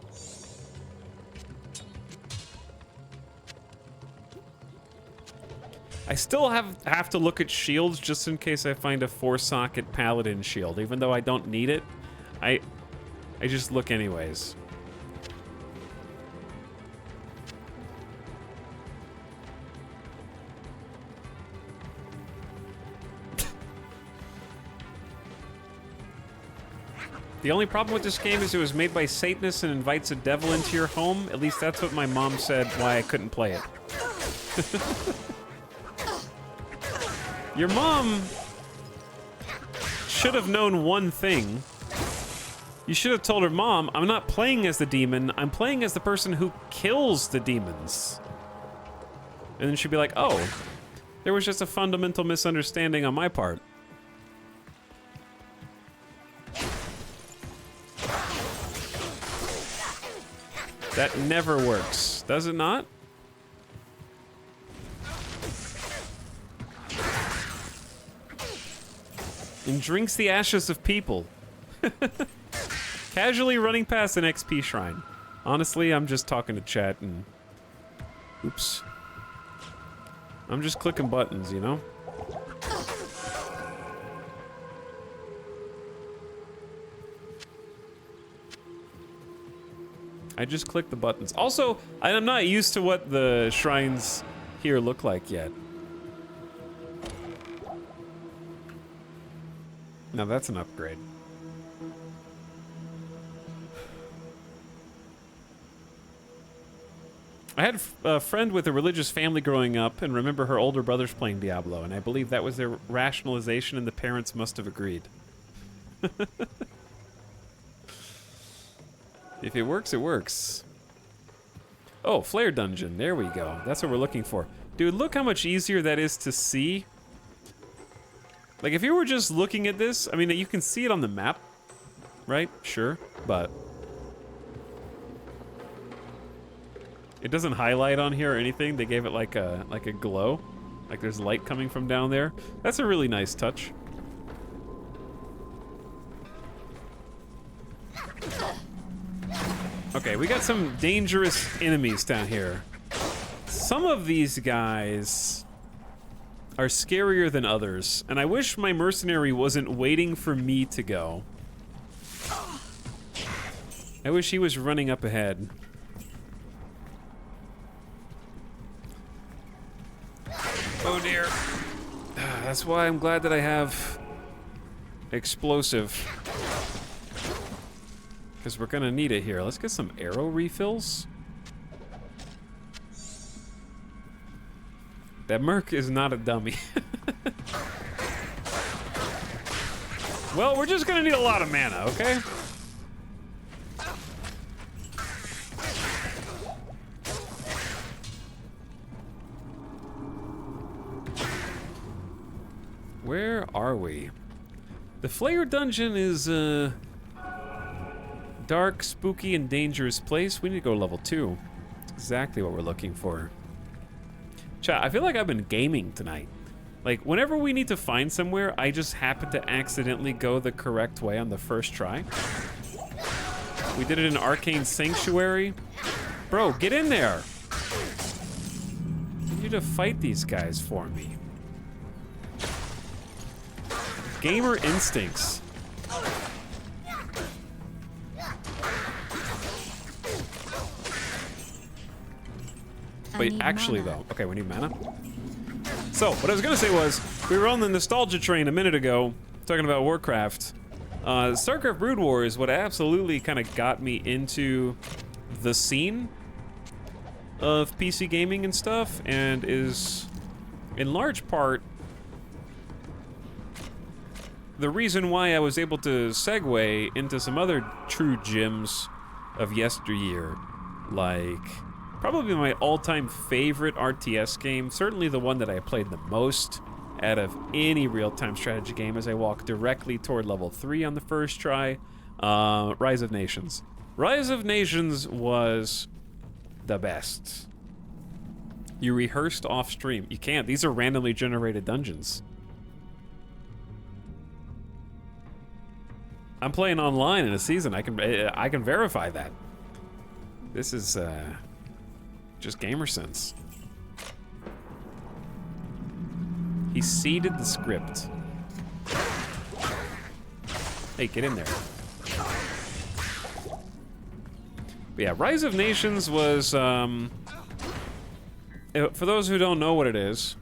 Speaker 1: I still have to look at shields just in case I find a 4-socket paladin shield. Even though I don't need it, I just look anyways. The only problem with this game is it was made by Satanists and invites a devil into your home. At least that's what my mom said why I couldn't play it. Your mom should have known one thing. You should have told her, "Mom, I'm not playing as the demon. I'm playing as the person who kills the demons." And then she'd be like, "Oh, there was just a fundamental misunderstanding on my part." That never works, does it not? And drinks the ashes of people. Casually running past an XP shrine. Honestly, I'm just talking to chat and... Oops. I'm just clicking buttons, you know? I just click the buttons. Also, I'm not used to what the shrines here look like yet. Now that's an upgrade. I had a friend with a religious family growing up and remember her older brothers playing Diablo, and I believe that was their rationalization and the parents must have agreed. If it works, it works. Oh, Flare Dungeon. There we go. That's what we're looking for. Dude, look how much easier that is to see. Like, if you were just looking at this, I mean, you can see it on the map, right? Sure, but it doesn't highlight on here or anything. They gave it like a glow, like there's light coming from down there. That's a really nice touch. Okay, we got some dangerous enemies down here. Some of these guys are scarier than others, and I wish my mercenary wasn't waiting for me to go. I wish he was running up ahead. Oh dear. That's why I'm glad that I have explosive. Because we're gonna need it here. Let's get some arrow refills. That merc is not a dummy. Well, we're just gonna need a lot of mana, okay? Where are we? The Flare Dungeon is a dark, spooky, and dangerous place. We need to go to level 2. That's exactly what we're looking for. Chat, I feel like I've been gaming tonight. Like, whenever we need to find somewhere, I just happen to accidentally go the correct way on the first try. We did it in Arcane Sanctuary. Bro, get in there! I need you to fight these guys for me. Gamer instincts. Wait, actually though. Okay, we need mana. So, what I was gonna say was, we were on the nostalgia train a minute ago, talking about Warcraft. StarCraft Brood War is what absolutely kind of got me into the scene of PC gaming and stuff, and is, in large part, the reason why I was able to segue into some other true gems of yesteryear, like probably my all-time favorite RTS game, certainly the one that I played the most out of any real-time strategy game as I walk directly toward level 3 on the first try, Rise of Nations. Rise of Nations was the best. You rehearsed off-stream. You can't. These are randomly generated dungeons. I'm playing online in a season. I can verify that. This is just gamer sense. He seeded the script. Hey, get in there. But yeah, Rise of Nations was, for those who don't know what it is,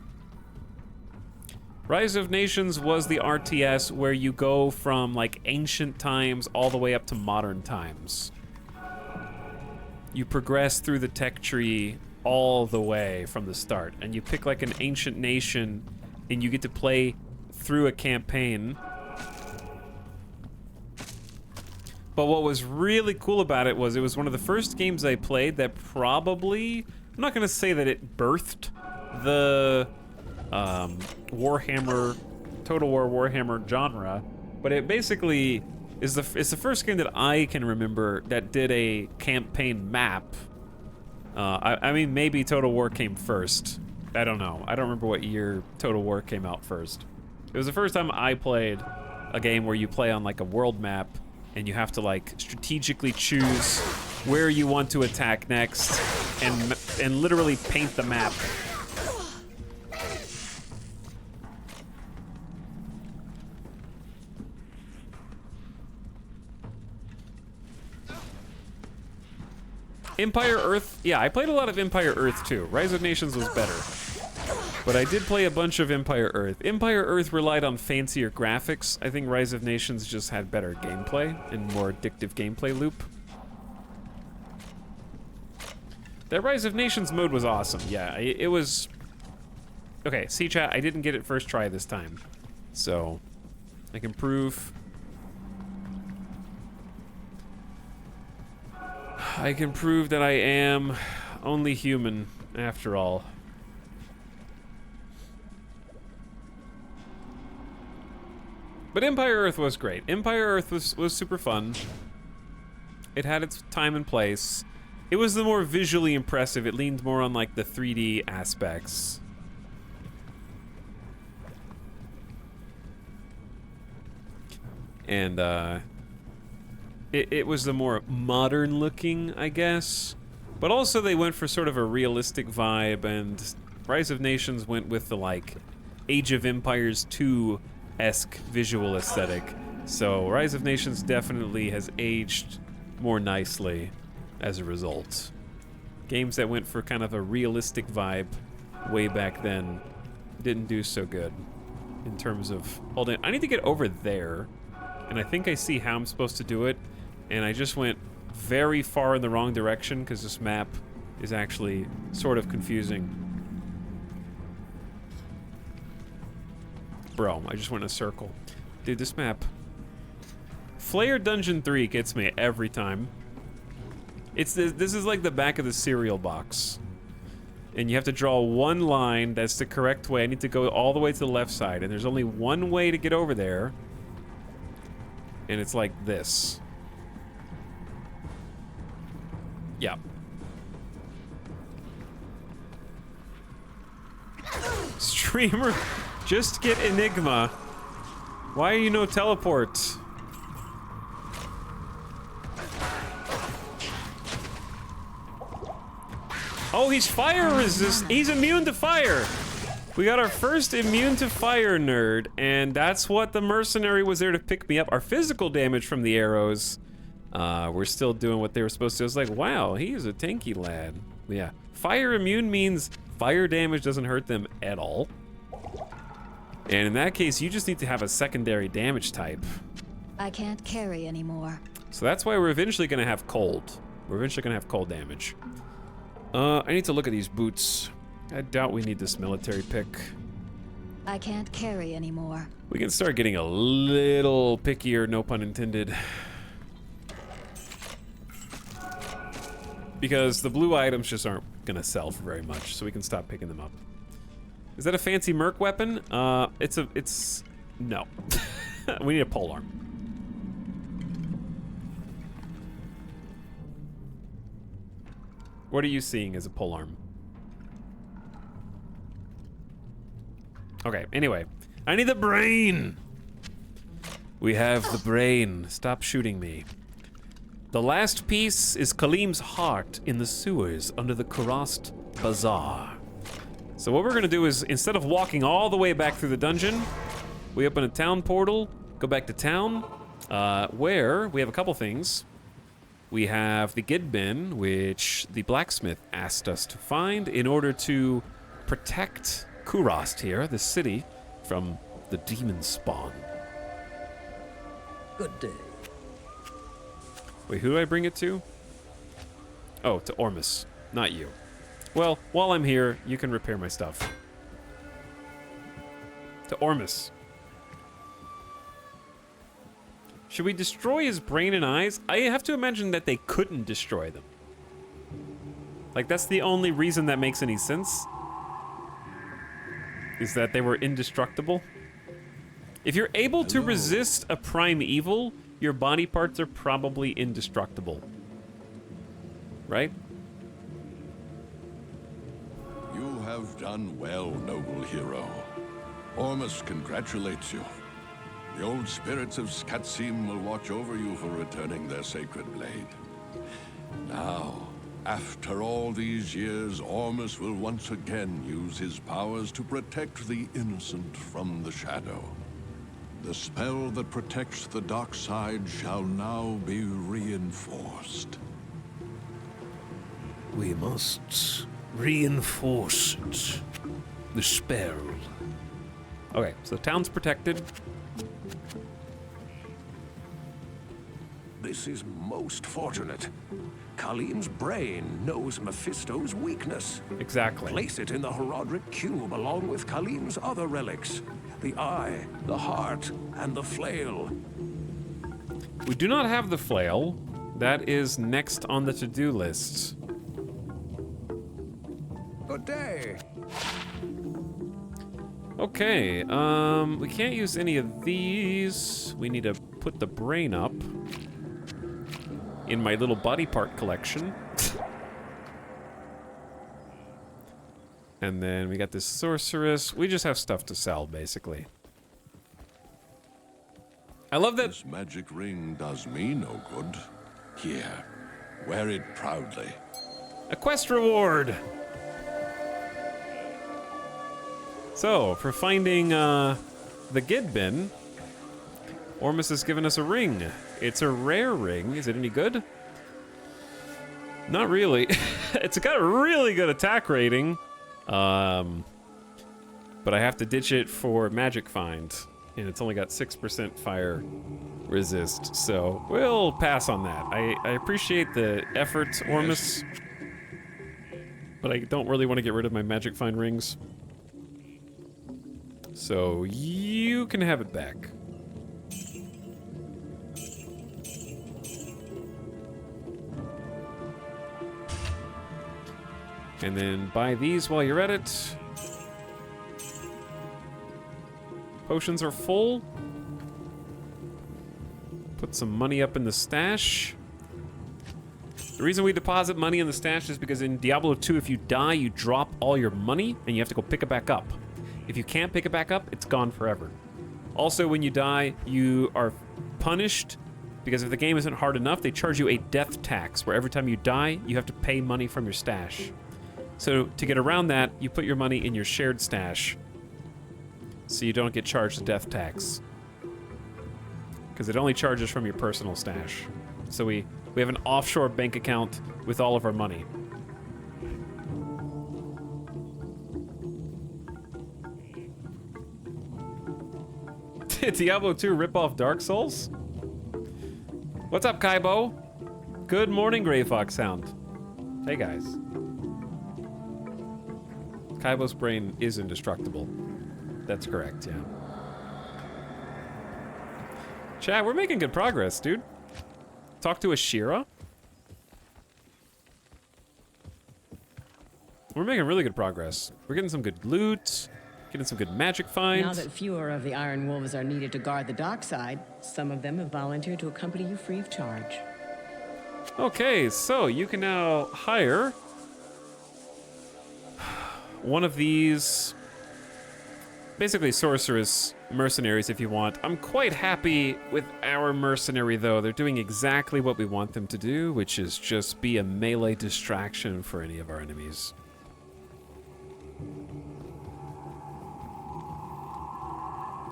Speaker 1: Rise of Nations was the RTS where you go from like ancient times all the way up to modern times. You progress through the tech tree all the way from the start, and you pick like an ancient nation and you get to play through a campaign. But what was really cool about it was one of the first games I played that probably, I'm not gonna say that it birthed the Warhammer, Total War Warhammer genre, but it basically is it's the first game that I can remember that did a campaign map. I mean, maybe Total War came first. I don't know. I don't remember what year Total War came out first. It was the first time I played a game where you play on like a world map and you have to like strategically choose where you want to attack next and literally paint the map. Empire Earth, yeah, I played a lot of Empire Earth too. Rise of Nations was better. But I did play a bunch of Empire Earth. Empire Earth relied on fancier graphics. I think Rise of Nations just had better gameplay and more addictive gameplay loop. That Rise of Nations mode was awesome. Yeah, it was... Okay, see chat, I didn't get it first try this time. So, I can prove... I can prove that I am only human, after all. But Empire Earth was great. Empire Earth was super fun. It had its time and place. It was the more visually impressive. It leaned more on like the 3D aspects. And it was the more modern looking, I guess. But also they went for sort of a realistic vibe, and Rise of Nations went with the like Age of Empires 2-esque visual aesthetic. So Rise of Nations definitely has aged more nicely as a result. Games that went for kind of a realistic vibe way back then didn't do so good in terms of... Hold on, I need to get over there, and I think I see how I'm supposed to do it, and I just went very far in the wrong direction because this map is actually sort of confusing. Bro, I just went in a circle. Dude, this map... Flare Dungeon 3 gets me every time. This is like the back of the cereal box. And you have to draw one line that's the correct way. I need to go all the way to the left side, and there's only one way to get over there. And it's like this. Yeah. Streamer, just get Enigma. Why are you no teleport? Oh, he's fire resist. He's immune to fire. We got our first immune to fire nerd, and that's what the mercenary was there to pick me up. Our physical damage from the arrows, we're still doing what they were supposed to. I was like, wow, he is a tanky lad. Yeah, fire immune means fire damage doesn't hurt them at all. And in that case, you just need to have a secondary damage type.
Speaker 3: I can't carry anymore.
Speaker 1: So that's why we're eventually gonna have cold. We're eventually gonna have cold damage. I need to look at these boots. I doubt we need this military pick.
Speaker 3: I can't carry anymore.
Speaker 1: We can start getting a little pickier, no pun intended. Because the blue items just aren't gonna sell for very much, so we can stop picking them up. Is that a fancy merc weapon? It's no. We need a polearm. What are you seeing as a polearm? Okay, anyway. I need the brain! We have the brain. Stop shooting me. The last piece is Kalim's heart in the sewers under the Kurast Bazaar. So what we're gonna do is, instead of walking all the way back through the dungeon, we open a town portal, go back to town, where we have a couple things. We have the Gid bin, which the blacksmith asked us to find in order to protect Kurast here, the city, from the demon spawn.
Speaker 20: Good day.
Speaker 1: Wait, who do I bring it to? Oh, to Ormus, not you. Well, while I'm here, you can repair my stuff. To Ormus. Should we destroy his brain and eyes? I have to imagine that they couldn't destroy them. Like, that's the only reason that makes any sense. Is that they were indestructible. If you're able to resist a prime evil, your body parts are probably indestructible. Right?
Speaker 21: You have done well, noble hero. Ormus congratulates you. The old spirits of Skatsim will watch over you for returning their sacred blade. Now, after all these years, Ormus will once again use his powers to protect the innocent from the shadow. The spell that protects the dark side shall now be reinforced.
Speaker 18: We must reinforce it. the spell.
Speaker 1: Okay, so the town's protected.
Speaker 15: This is most fortunate. Khalim's brain knows Mephisto's weakness.
Speaker 1: Exactly.
Speaker 15: Place it in the Horadric cube along with Khalim's other relics. The eye, the heart, and the flail.
Speaker 1: We do not have the flail. That is next on the to-do list.
Speaker 15: Good day.
Speaker 1: Okay, we can't use any of these. We need to put the brain up in my little body part collection. And then we got this sorceress. We just have stuff to sell, basically. I love that.
Speaker 21: This magic ring does me no good. Here, wear it proudly.
Speaker 1: A quest reward! So, for finding the Gidbin, Ormus has given us a ring. It's a rare ring. Is it any good? Not really. It's got a really good attack rating. But I have to ditch it for magic find. And it's only got 6% fire resist. So we'll pass on that. I appreciate the effort, Ormus. But I don't really want to get rid of my magic find rings. So you can have it back. And then buy these while you're at it. Potions are full. Put some money up in the stash. The reason we deposit money in the stash is because in Diablo 2, if you die, you drop all your money and you have to go pick it back up. If you can't pick it back up, it's gone forever. Also, when you die, you are punished because if the game isn't hard enough, they charge you a death tax where every time you die, you have to pay money from your stash. So to get around that, you put your money in your shared stash so you don't get charged a death tax. Because it only charges from your personal stash. So we have an offshore bank account with all of our money. Diablo 2 rip-off Dark Souls? What's up, Kaibo? Good morning, Grey Fox Hound. Hey, guys. Kaibo's brain is indestructible. That's correct, yeah. Chat, we're making good progress, dude. Talk to Ashira. We're making really good progress. We're getting some good loot, getting some good magic finds.
Speaker 22: Now that fewer of the Iron Wolves are needed to guard the dockside, some of them have volunteered to accompany you free of charge.
Speaker 1: Okay, so you can now hire one of these, basically sorceress mercenaries if you want. I'm quite happy with our mercenary though. They're doing exactly what we want them to do, which is just be a melee distraction for any of our enemies.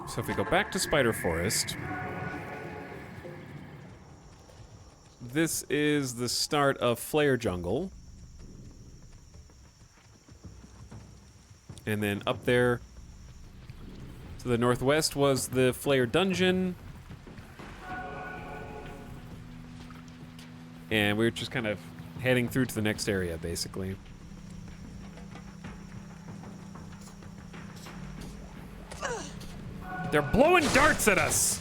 Speaker 1: So if we go back to Spider Forest, this is the start of Flare Jungle. And then up there to the northwest was the Flare Dungeon. And we're just kind of heading through to the next area, basically. They're blowing darts at us!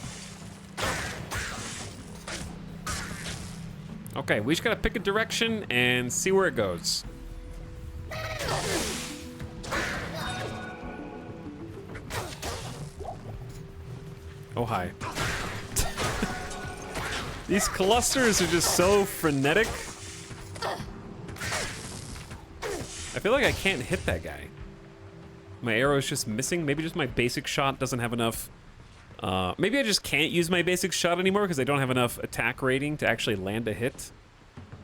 Speaker 1: Okay, we just gotta pick a direction and see where it goes. Oh, hi. These clusters are just so frenetic. I feel like I can't hit that guy. My arrow is just missing. Maybe just my basic shot doesn't have enough. Maybe I just can't use my basic shot anymore because I don't have enough attack rating to actually land a hit.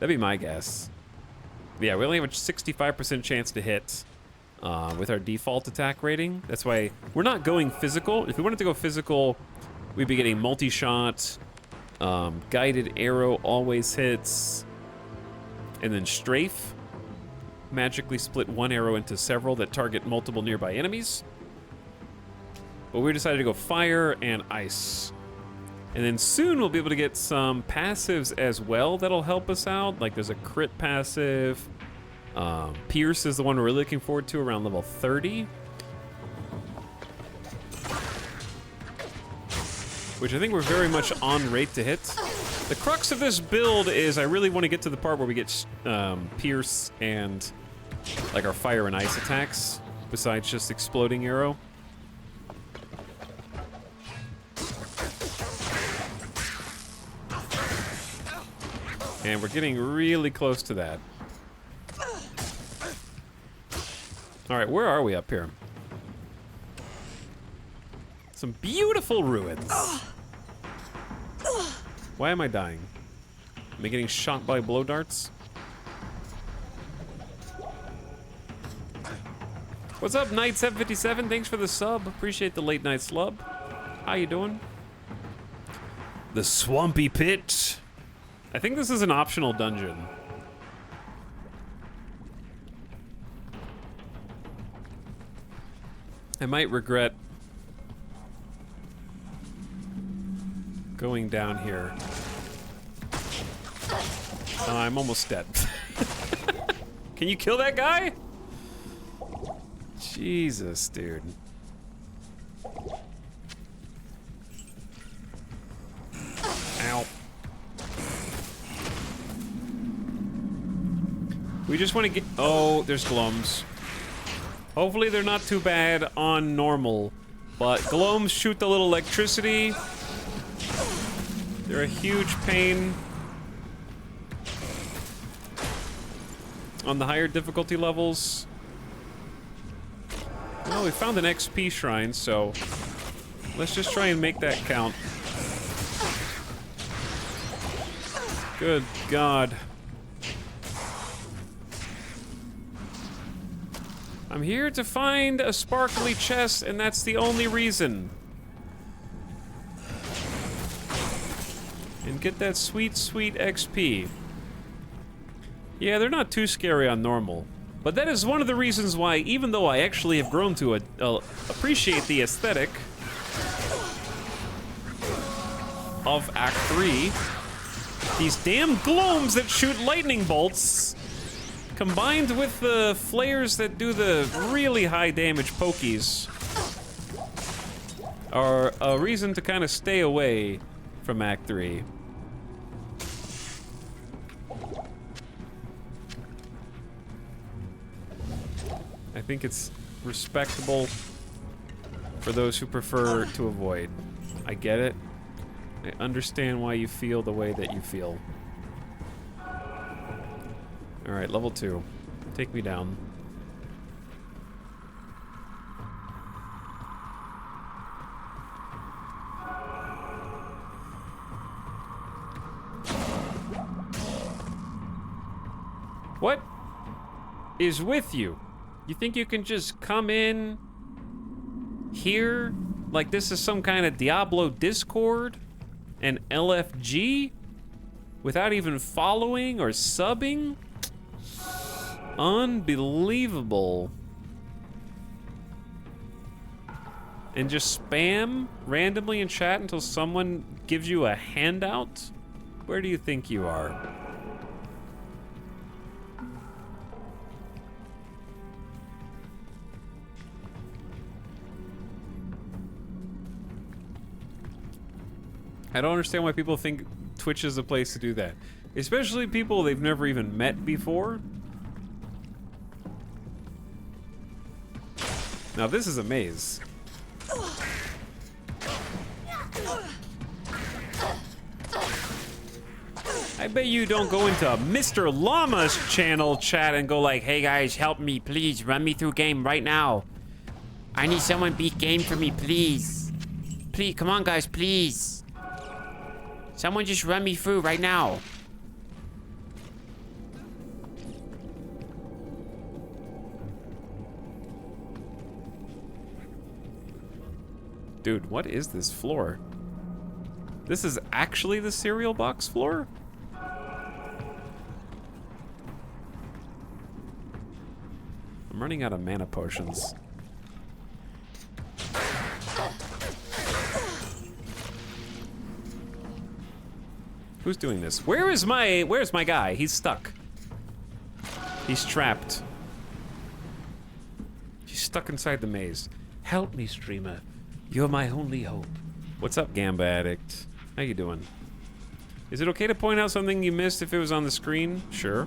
Speaker 1: That'd be my guess. Yeah, we only have a 65% chance to hit with our default attack rating. That's why we're not going physical. If we wanted to go physical, we'd be getting multi-shot, guided arrow always hits, and then strafe. magically split one arrow into several that target multiple nearby enemies. But we decided to go fire and ice. And then soon we'll be able to get some passives as well that'll help us out. Like there's a crit passive. Pierce is the one we're really looking forward to around level 30. Which I think we're very much on rate to hit. The crux of this build is I really want to get to the part where we get Pierce and like our fire and ice attacks, besides just exploding arrow. And we're getting really close to that. All right, where are we up here? Some beautiful ruins. Why am I dying? Am I getting shot by blow darts? What's up, Knight757? Thanks for the sub. Appreciate the late night slub. How you doing? The Swampy Pit. I think this is an optional dungeon. I might regret going down here. I'm almost dead. Can you kill that guy? Jesus, dude. Ow. We just want to get... Oh, there's glums. Hopefully they're not too bad on normal. But glums shoot the little electricity. They're a huge pain. On the higher difficulty levels. Well, we found an XP shrine, so... let's just try and make that count. Good God. I'm here to find a sparkly chest, and that's the only reason. And get that sweet, sweet XP. Yeah, they're not too scary on normal. But that is one of the reasons why, even though I actually have grown to appreciate the aesthetic of Act 3, these damn glooms that shoot lightning bolts, combined with the flares that do the really high damage pokies, are a reason to kind of stay away from Act 3. I think it's respectable for those who prefer to avoid. I get it. I understand why you feel the way that you feel. Alright, level 2. Take me down. What is with you? You think you can just come in here like this is some kind of Diablo Discord and LFG without even following or subbing? Unbelievable. And just spam randomly in chat until someone gives you a handout? Where do you think you are? I don't understand why people think Twitch is a place to do that. Especially people they've never even met before. Now this is a maze. I bet you don't go into Mr. Llama's channel chat and go like, hey guys, help me, please, run me through game right now. I need someone beat game for me, please. Please, come on guys, please. Someone just run me through right now. Dude, what is this floor? This is actually the cereal box floor? I'm running out of mana potions. Who's doing this? Where's my guy? He's stuck. He's trapped. He's stuck inside the maze. Help me, streamer. You're my only hope. What's up, Gamba Addict? How you doing? Is it okay to point out something you missed if it was on the screen? Sure.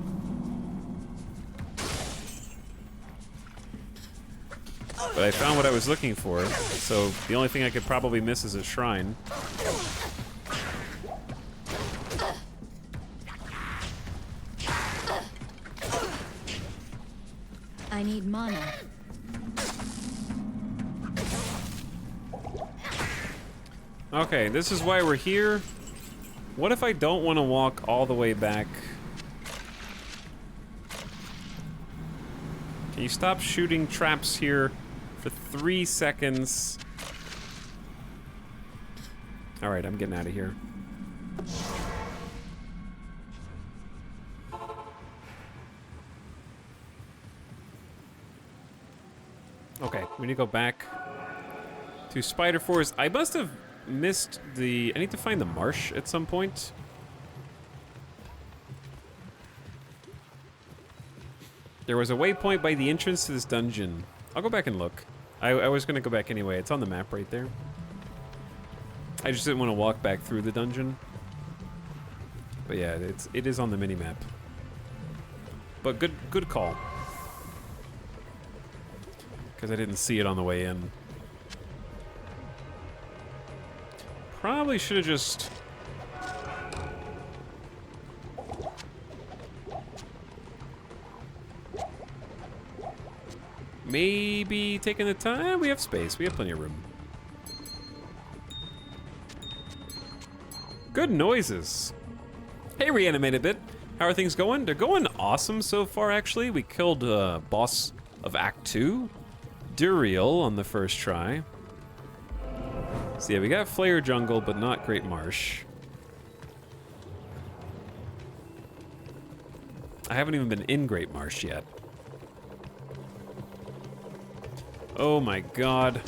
Speaker 1: But I found what I was looking for, so the only thing I could probably miss is a shrine.
Speaker 3: I need mana.
Speaker 1: Okay, this is why we're here. What if I don't want to walk all the way back? Can you stop shooting traps here for 3 seconds? Alright, I'm getting out of here. Okay, we need to go back to Spider Forest. I must have missed the... I need to find the marsh at some point. There was a waypoint by the entrance to this dungeon. I'll go back and look. I was going to go back anyway. It's on the map right there. I just didn't want to walk back through the dungeon. But yeah, it is on the mini-map. But good call. Because I didn't see it on the way in. Probably should have just... maybe taking the time. We have space. We have plenty of room. Good noises. Hey, Reanimated Bit. How are things going? They're going awesome so far, actually. We killed boss of Act 2, Duriel, on the first try. So yeah, we got Flare Jungle, but not Great Marsh. I haven't even been in Great Marsh yet. Oh my god.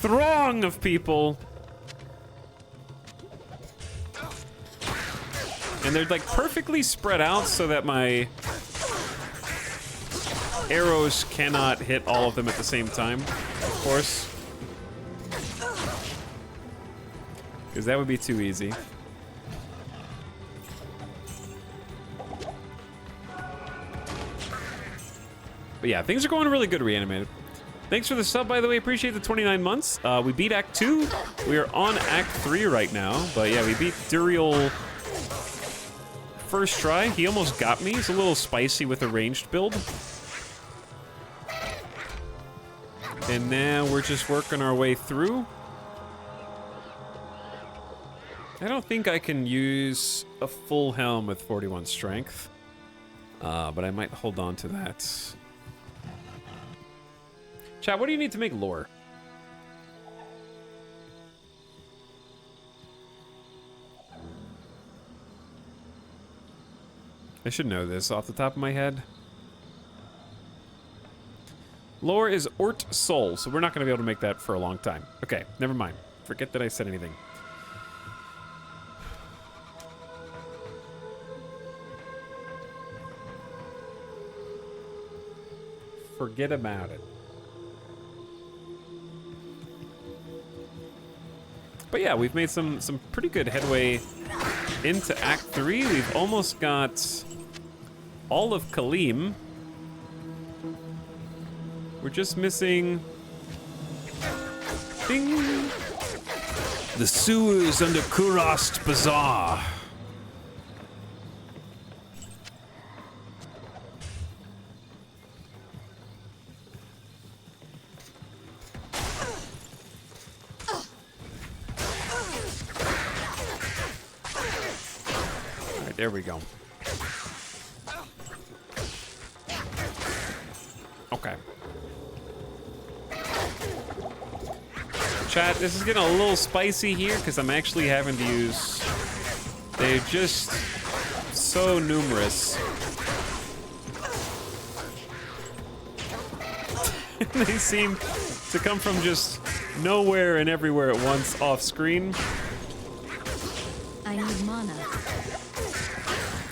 Speaker 1: Throng of people. And they're like perfectly spread out so that my arrows cannot hit all of them at the same time, of course. Because that would be too easy. But yeah, things are going really good, Reanimated. Thanks for the sub, by the way. Appreciate the 29 months. We beat Act 2. We are on Act 3 right now. But yeah, we beat Duriel first try. He almost got me. He's a little spicy with a ranged build. And now we're just working our way through. I don't think I can use a full helm with 41 strength. But I might hold on to that. Chat, what do you need to make lore? I should know this off the top of my head. Lore is Ort Soul, so we're not going to be able to make that for a long time. Okay, never mind. Forget that I said anything. Forget about it. But yeah, we've made some pretty good headway into Act 3. We've almost got all of Kalim. We're just missing... ding! The sewers under Kurast Bazaar. There we go. Okay. Chat, this is getting a little spicy here because I'm actually having to use the They're just so numerous. They seem to come from just nowhere and everywhere at once off screen.
Speaker 3: I need mana.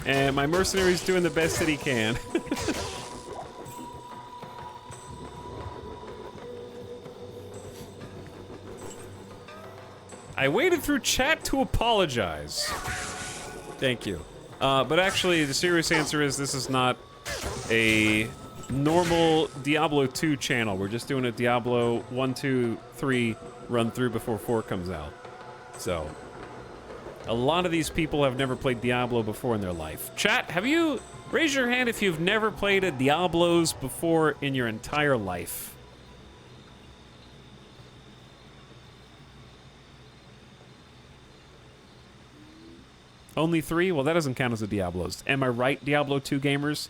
Speaker 1: And my mercenary's doing the best that he can. I waited through chat to apologize. Thank you. But actually, the serious answer is this is not a normal Diablo 2 channel. We're just doing a Diablo 1, 2, 3 run through before 4 comes out. So, a lot of these people have never played Diablo before in their life. Chat, have you... Raise your hand if you've never played a Diablos before in your entire life. Only 3? Well, that doesn't count as a Diablos. Am I right, Diablo 2 gamers?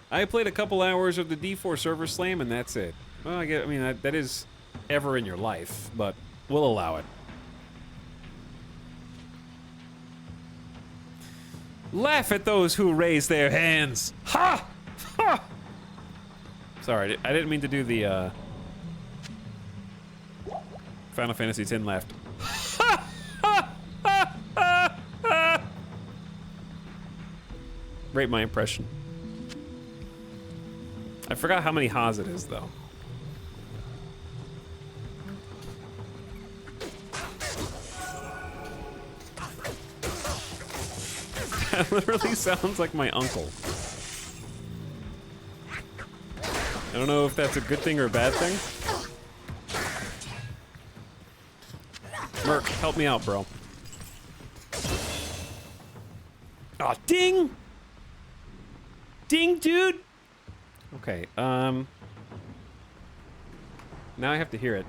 Speaker 1: I played a couple hours of the D4 server slam, and that's it. Well, I mean, that is ever in your life, but we'll allow it. Laugh at those who raise their hands. Ha! Ha! Sorry, I didn't mean to do the Final Fantasy X laughed. Ha! Ha! Ha! Ha! Ha! Rate my impression. I forgot how many ha's it is, though. That literally sounds like my uncle. I don't know if that's a good thing or a bad thing. Merc, help me out, bro. Aw, ding! Ding, dude! Okay, now I have to hear it.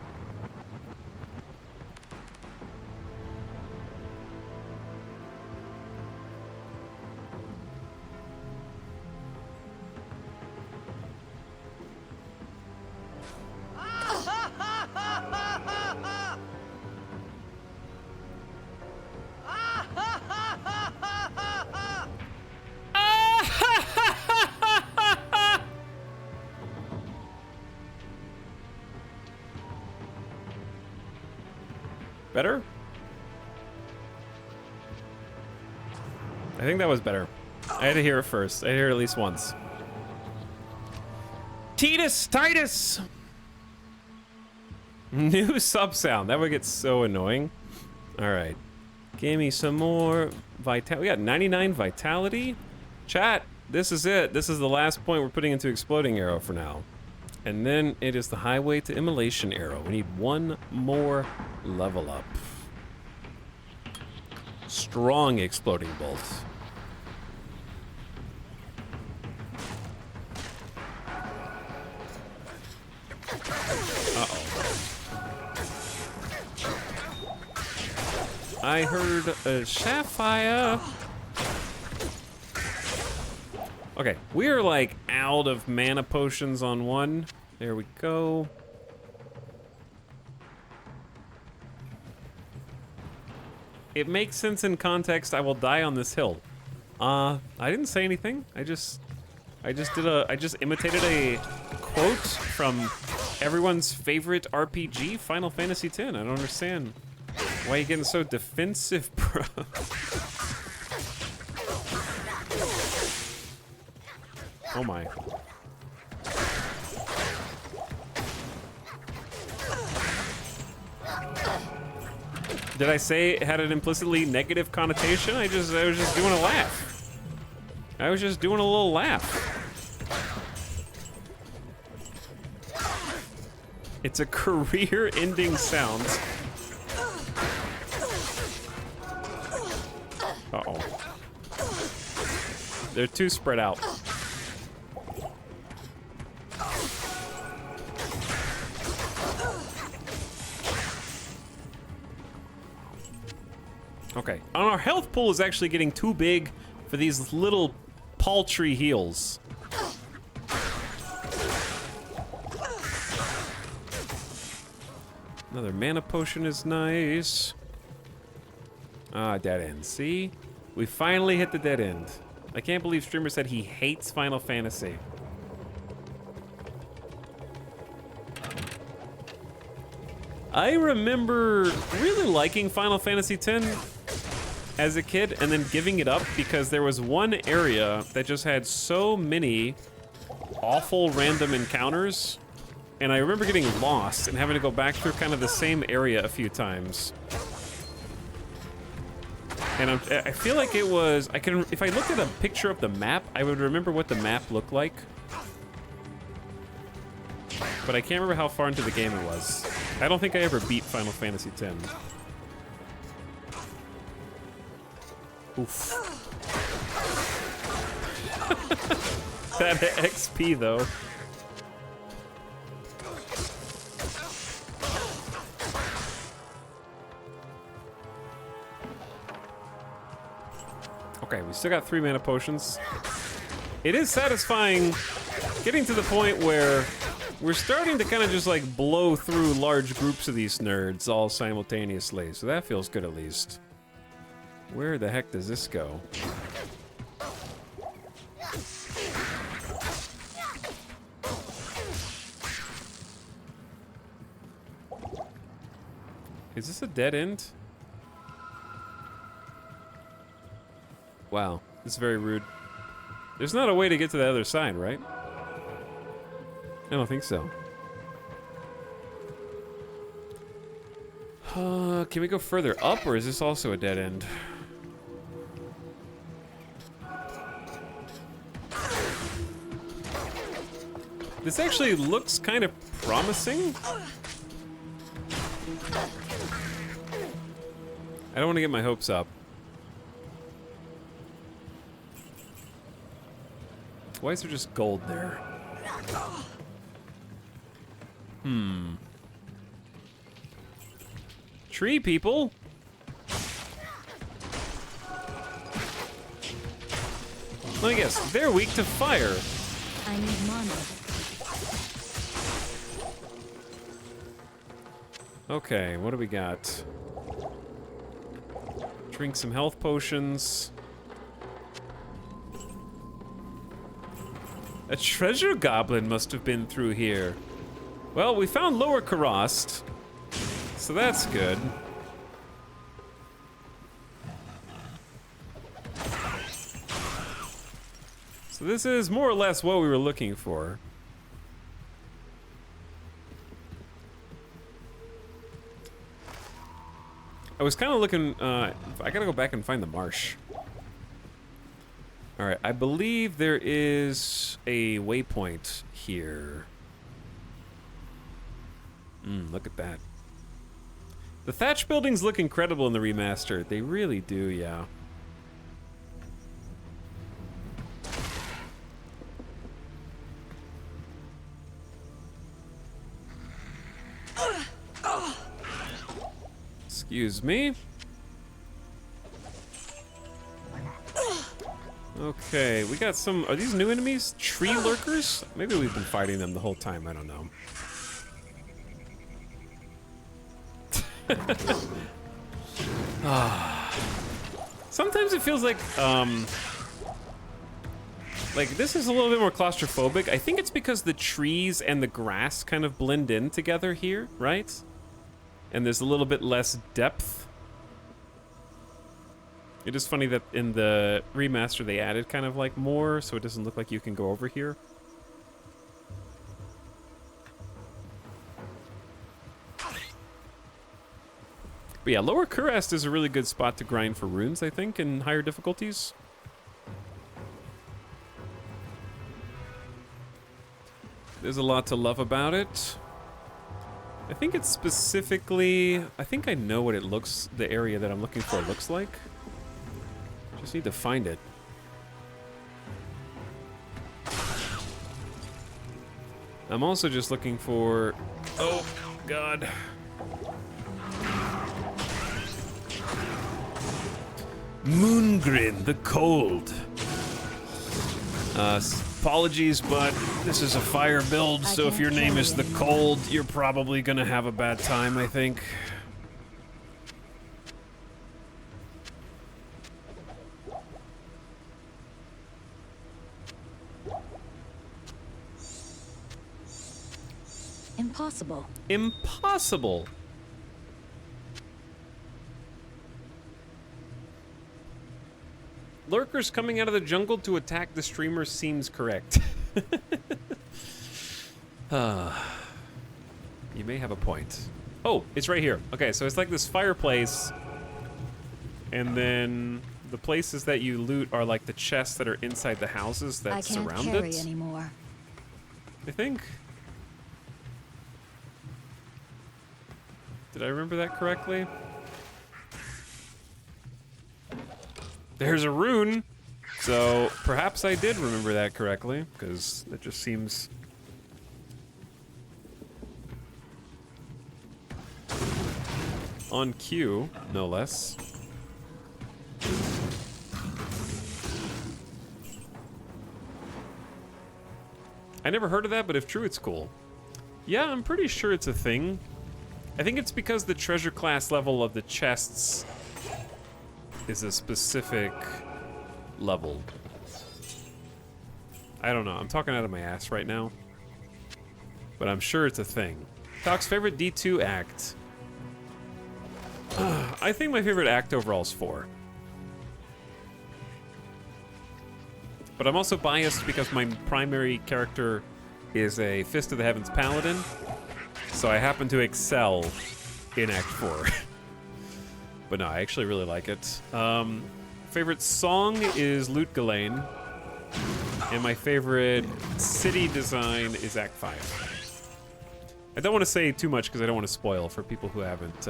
Speaker 1: Better? I think that was better. I had to hear it first. I had to hear it at least once. Titus! New sub sound. That would get so annoying. Alright. Give me some more vitality. We got 99 vitality. Chat, this is it. This is the last point we're putting into Exploding Arrow for now. And then it is the highway to Immolation Arrow. We need one more level up. Strong Exploding Bolt. Uh-oh. I heard a shaft fire. Okay, we are like out of mana potions on one. There we go. It makes sense in context. I will die on this hill. I didn't say anything. I just imitated a quote from everyone's favorite RPG, Final Fantasy X. I don't understand why you getting so defensive, bro. Oh my. Did I say it had an implicitly negative connotation? I was just doing a laugh. I was just doing a little laugh. It's a career-ending sound. Uh-oh. They're too spread out. Okay, and our health pool is actually getting too big for these little paltry heals. Another mana potion is nice. Ah, dead end. See? We finally hit the dead end. I can't believe Streamer said he hates Final Fantasy. I remember really liking Final Fantasy X as a kid and then giving it up because there was one area that just had so many awful random encounters, and I remember getting lost and having to go back through kind of the same area a few times. And I feel like it was, if I looked at a picture of the map, I would remember what the map looked like. But I can't remember how far into the game it was. I don't think I ever beat Final Fantasy X. Oof. That XP though. Okay, we still got 3 mana potions. It is satisfying getting to the point where we're starting to kind of just like blow through large groups of these nerds all simultaneously, so that feels good at least. Where the heck does this go? Is this a dead end? Wow, this is very rude. There's not a way to get to the other side, right? I don't think so. Can we go further up, or is this also a dead end? This actually looks kind of promising. I don't want to get my hopes up. Why is there just gold there? Tree people? Let me guess, they're weak to fire.
Speaker 16: I need mana.
Speaker 1: Okay, what do we got? Drink some health potions. A treasure goblin must have been through here. Well, we found Lower Karast, so that's good. So this is more or less what we were looking for. I was kind of looking, I gotta go back and find the marsh. All right, I believe there is a waypoint here. Look at that. The thatch buildings look incredible in the remaster. They really do, yeah. Excuse me. Okay, we got some. Are these new enemies? Tree lurkers? Maybe we've been fighting them the whole time. I don't know. Sometimes it feels like this is a little bit more claustrophobic. I think it's because the trees and the grass kind of blend in together here, right? And there's a little bit less depth. It is funny that in the remaster they added kind of like more, so it doesn't look like you can go over here. But yeah, Lower Karast is a really good spot to grind for runes, I think, in higher difficulties. There's a lot to love about it. I think it's specifically, I think I know what it looks, the area that I'm looking for looks like. Just need to find it. I'm also just looking for, oh God. Moongrin, the cold.
Speaker 18: Apologies, but this is a fire build, so if your name is the Cold, you're probably gonna have a bad time, I think.
Speaker 3: Impossible.
Speaker 1: Impossible. Lurkers coming out of the jungle to attack the streamer seems correct. You may have a point. Oh, it's right here. Okay, so it's like this fireplace, and then the places that you loot are like the chests that are inside the houses that
Speaker 3: I can't
Speaker 1: surround
Speaker 3: carry
Speaker 1: it.
Speaker 3: anymore.
Speaker 1: I think. Did I remember that correctly? There's a rune, so perhaps I did remember that correctly, because that just seems... on cue, no less. I never heard of that, but if true, it's cool. Yeah, I'm pretty sure it's a thing. I think it's because the treasure class level of the chests is a specific level. I don't know. I'm talking out of my ass right now. But I'm sure it's a thing. Talk's favorite D2 act. I think my favorite act overall is 4. But I'm also biased because my primary character is a Fist of the Heavens Paladin. So I happen to excel in Act 4. But no, I actually really like it. Favorite song is Loot Ghislaine. And my favorite city design is Act 5. I don't want to say too much because I don't want to spoil for people who haven't...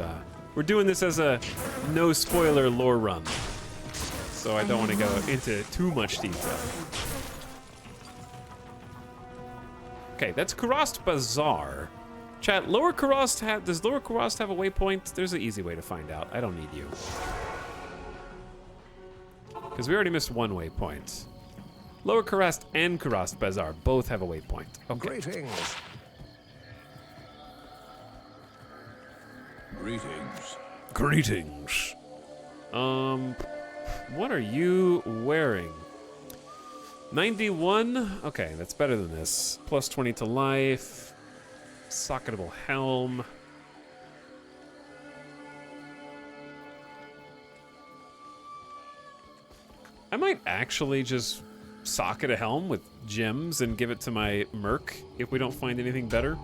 Speaker 1: we're doing this as a no spoiler lore run. So I don't want to go into too much detail. Okay, that's Kurast Bazaar. Chat, Lower Kurast does Lower Kurast have a waypoint? There's an easy way to find out. I don't need you. Because we already missed one waypoint. Lower Kurast and Kurast Bazaar both have a waypoint. Okay.
Speaker 15: Greetings.
Speaker 21: Greetings.
Speaker 18: Greetings.
Speaker 1: What are you wearing? 91? Okay, that's better than this. Plus 20 to life. Socketable helm. I might actually just socket a helm with gems and give it to my merc if we don't find anything better.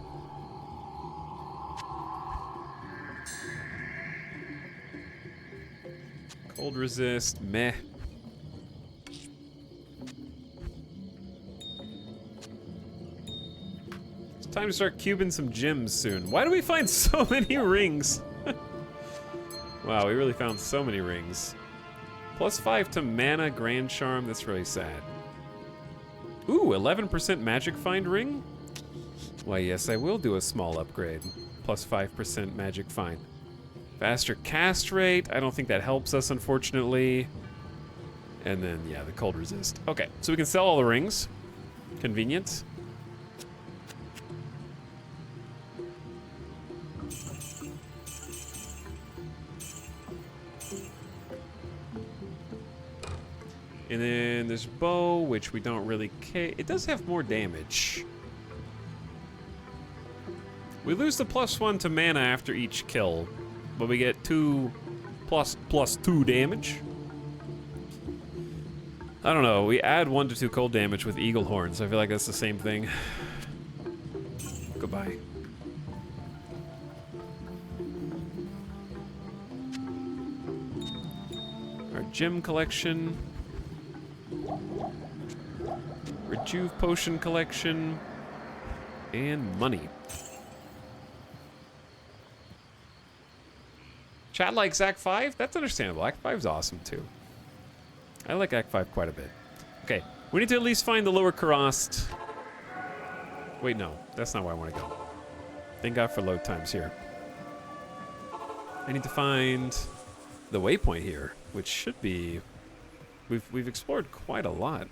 Speaker 1: Cold resist, meh. It's time to start cubing some gems soon. Why do we find so many rings? Wow, we really found so many rings. Plus 5 to mana, Grand Charm, that's really sad. Ooh, 11% magic find ring? Why yes, I will do a small upgrade. Plus 5% magic find. Faster cast rate, I don't think that helps us, unfortunately. And then, yeah, the cold resist. Okay, so we can sell all the rings. Convenient. And then there's bow, which we don't really care. It does have more damage. We lose the +1 to mana after each kill, but we get 2 plus 2 damage. I don't know, we add 1 to 2 cold damage with eagle horns. I feel like that's the same thing. Goodbye. Our gem collection. Rejuve potion collection. And money. Chat likes Act 5? That's understandable. Act 5 is awesome too. I like Act 5 quite a bit. Okay, we need to at least find the Lower Kurast. Wait, no, that's not where I want to go. Thank God for load times here. I need to find the waypoint here, which should be... We've explored quite a lot.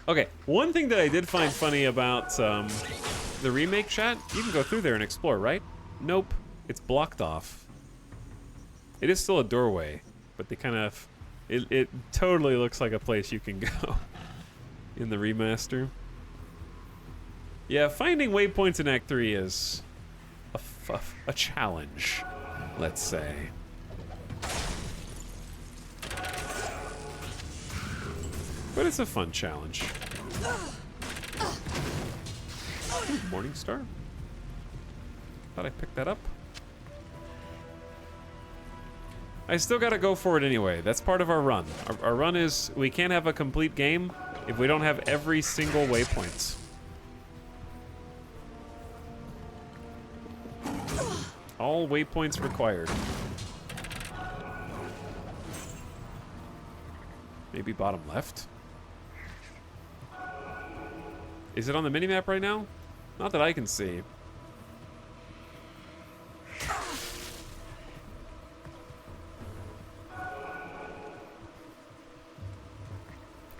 Speaker 1: Okay, one thing that I did find funny about the remake chat, you can go through there and explore, right? Nope, it's blocked off. It is still a doorway, but they kind of, it totally looks like a place you can go in the remaster. Yeah, finding waypoints in Act 3 is a challenge, let's say. But it's a fun challenge. Ooh, Morningstar? Thought I picked that up. I still gotta go for it anyway. That's part of our run. Our run is, we can't have a complete game if we don't have every single waypoint. All waypoints required. Maybe bottom left? Is it on the minimap right now? Not that I can see.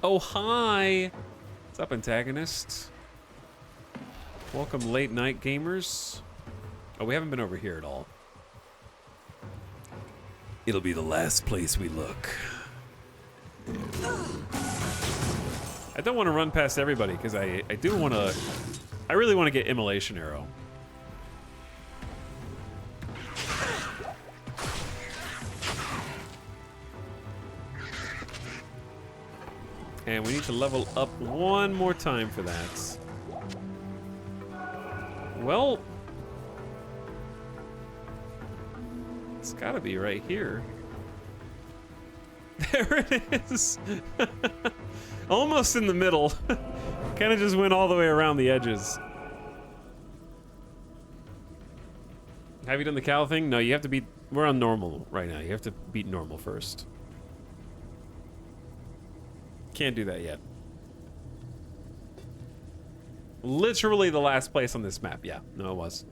Speaker 1: Oh, hi! What's up, antagonists? Welcome, late night gamers. Oh, we haven't been over here at all. It'll be the last place we look. I don't want to run past everybody because I do want to. I really want to get Immolation Arrow. And we need to level up one more time for that. Well, it's gotta be right here. There it is. Almost in the middle. Kind of just went all the way around the edges. Have you done the cow thing? No, you have to beat... We're on normal right now. You have to beat normal first. Can't do that yet. Literally the last place on this map. Yeah, no, it was.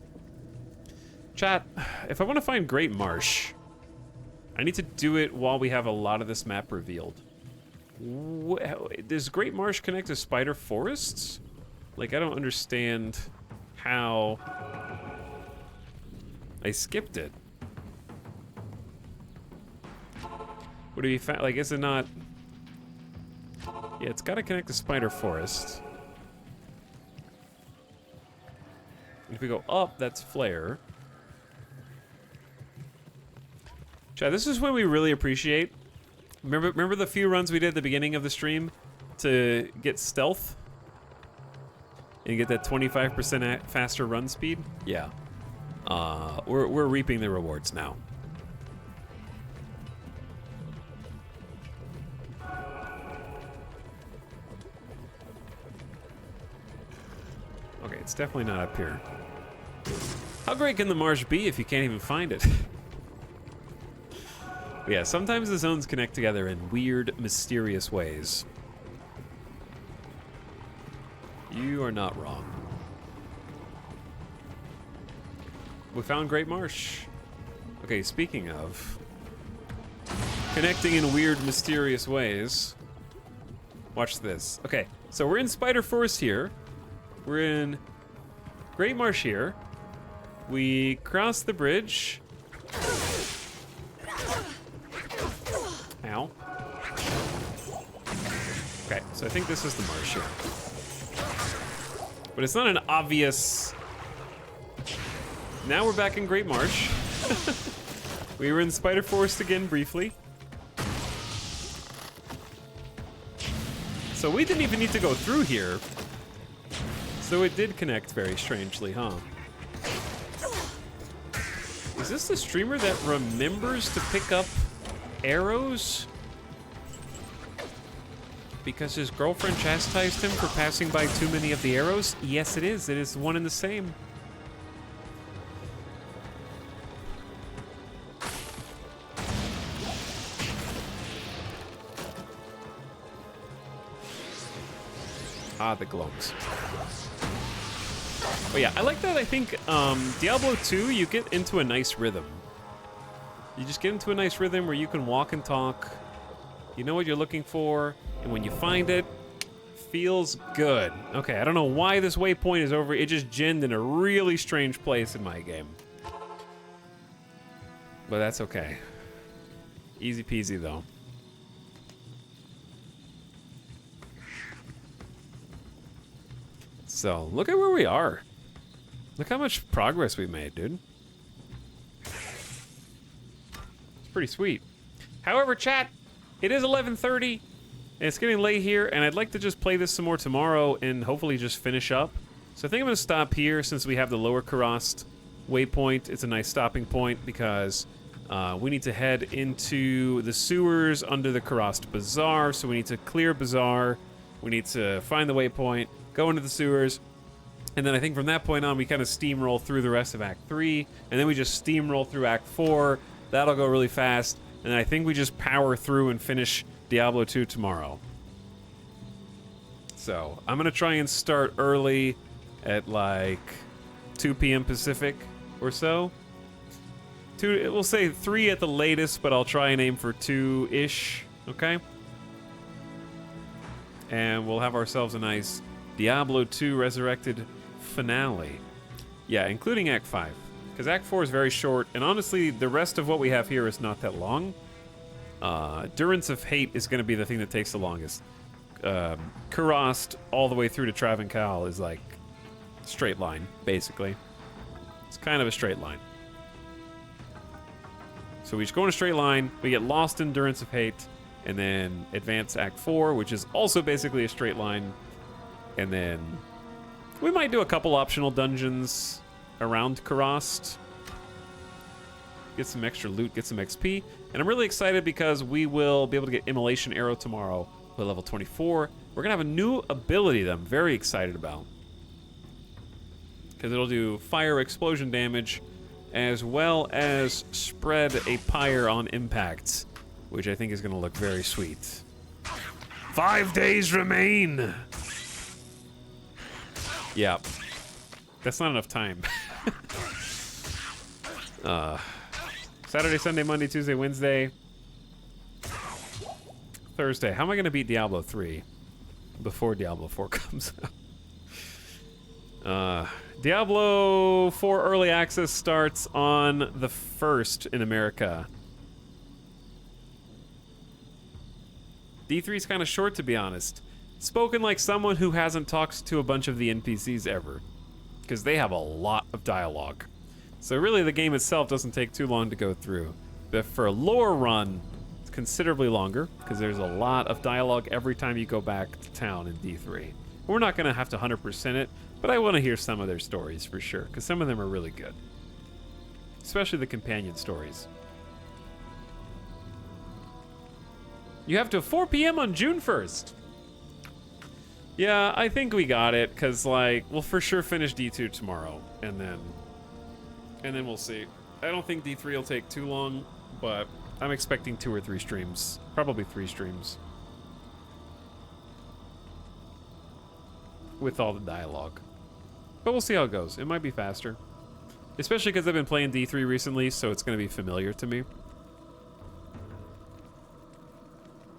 Speaker 1: Chat, if I want to find Great Marsh, I need to do it while we have a lot of this map revealed. Does Great Marsh connect to Spider Forests? Like, I don't understand how I skipped it. Would it be like, is it not? Yeah, it's got to connect to Spider Forest. If we go up, that's Flare. Chad, this is what we really appreciate. Remember the few runs we did at the beginning of the stream to get stealth and get that 25% faster run speed? Yeah. We're reaping the rewards now. Okay, it's definitely not up here. How great can the marsh be if you can't even find it? Yeah, sometimes the zones connect together in weird, mysterious ways. You are not wrong. We found Great Marsh. Okay, speaking of connecting in weird, mysterious ways, watch this. Okay, so we're in Spider Forest here. We're in Great Marsh here. We cross the bridge. Ow. Okay, so I think this is the marsh here. But it's not an obvious... Now we're back in Great Marsh. We were in Spider Forest again briefly. So we didn't even need to go through here. So it did connect very strangely, huh? Is this the streamer that remembers to pick up arrows? Because his girlfriend chastised him for passing by too many of the arrows? Yes, it is. It is one and the same. Ah, the globes. Oh yeah, I like that. I think Diablo 2, you get into a nice rhythm. You just get into a nice rhythm where you can walk and talk. You know what you're looking for, and when you find it, Feels good. Okay, I don't know why this waypoint is over. It just ginned in a really strange place in my game. But that's okay. Easy peasy, though. So, look at where we are. Look how much progress we made, dude. It's pretty sweet. However, chat, it is 11:30, and it's getting late here, and I'd like to just play this some more tomorrow and hopefully just finish up. So I think I'm going to stop here since we have the Lower Karast waypoint. It's a nice stopping point because we need to head into the sewers under the Karast Bazaar, so we need to clear Bazaar. We need to find the waypoint, go into the sewers, and then I think from that point on we kind of steamroll through the rest of Act 3, and then we just steamroll through Act 4. That'll go really fast, and then I think we just power through and finish Diablo 2 tomorrow. So I'm gonna try and start early at like 2 p.m. Pacific or so. We'll say 3 at the latest, but I'll try and aim for 2-ish, okay? And we'll have ourselves a nice Diablo 2 Resurrected finale. Yeah, including Act 5. Because Act 4 is very short, and honestly, the rest of what we have here is not that long. Durance of Hate is going to be the thing that takes the longest. Karast all the way through to Travancal is like straight line, basically. It's kind of a straight line. So we just go in a straight line, we get lost in Durance of Hate, and then advance Act 4, which is also basically a straight line. And then we might do a couple optional dungeons around Karast. Get some extra loot, get some XP. And I'm really excited because we will be able to get Immolation Arrow tomorrow at level 24. We're going to have a new ability that I'm very excited about. Because it'll do fire explosion damage as well as spread a pyre on impact, which I think is going to look very sweet.
Speaker 18: 5 days remain.
Speaker 1: Yeah. That's not enough time. Saturday, Sunday, Monday, Tuesday, Wednesday, Thursday. How am I going to beat Diablo 3 before Diablo 4 comes out? Diablo 4 Early Access starts on the 1st in America. D3's kind of short, to be honest. Spoken like someone who hasn't talked to a bunch of the NPCs ever, because they have a lot of dialogue. So really the game itself doesn't take too long to go through. But for a lore run, it's considerably longer, because there's a lot of dialogue every time you go back to town in D3. We're not going to have to 100% it, but I want to hear some of their stories for sure, because some of them are really good. Especially the companion stories. You have till 4 p.m. on June 1st. Yeah, I think we got it, because, like, we'll for sure finish D2 tomorrow, and then we'll see. I don't think D3 will take too long, but I'm expecting 2 or 3 streams. Probably 3 streams. With all the dialogue. But we'll see how it goes. It might be faster. Especially because I've been playing D3 recently, so it's going to be familiar to me.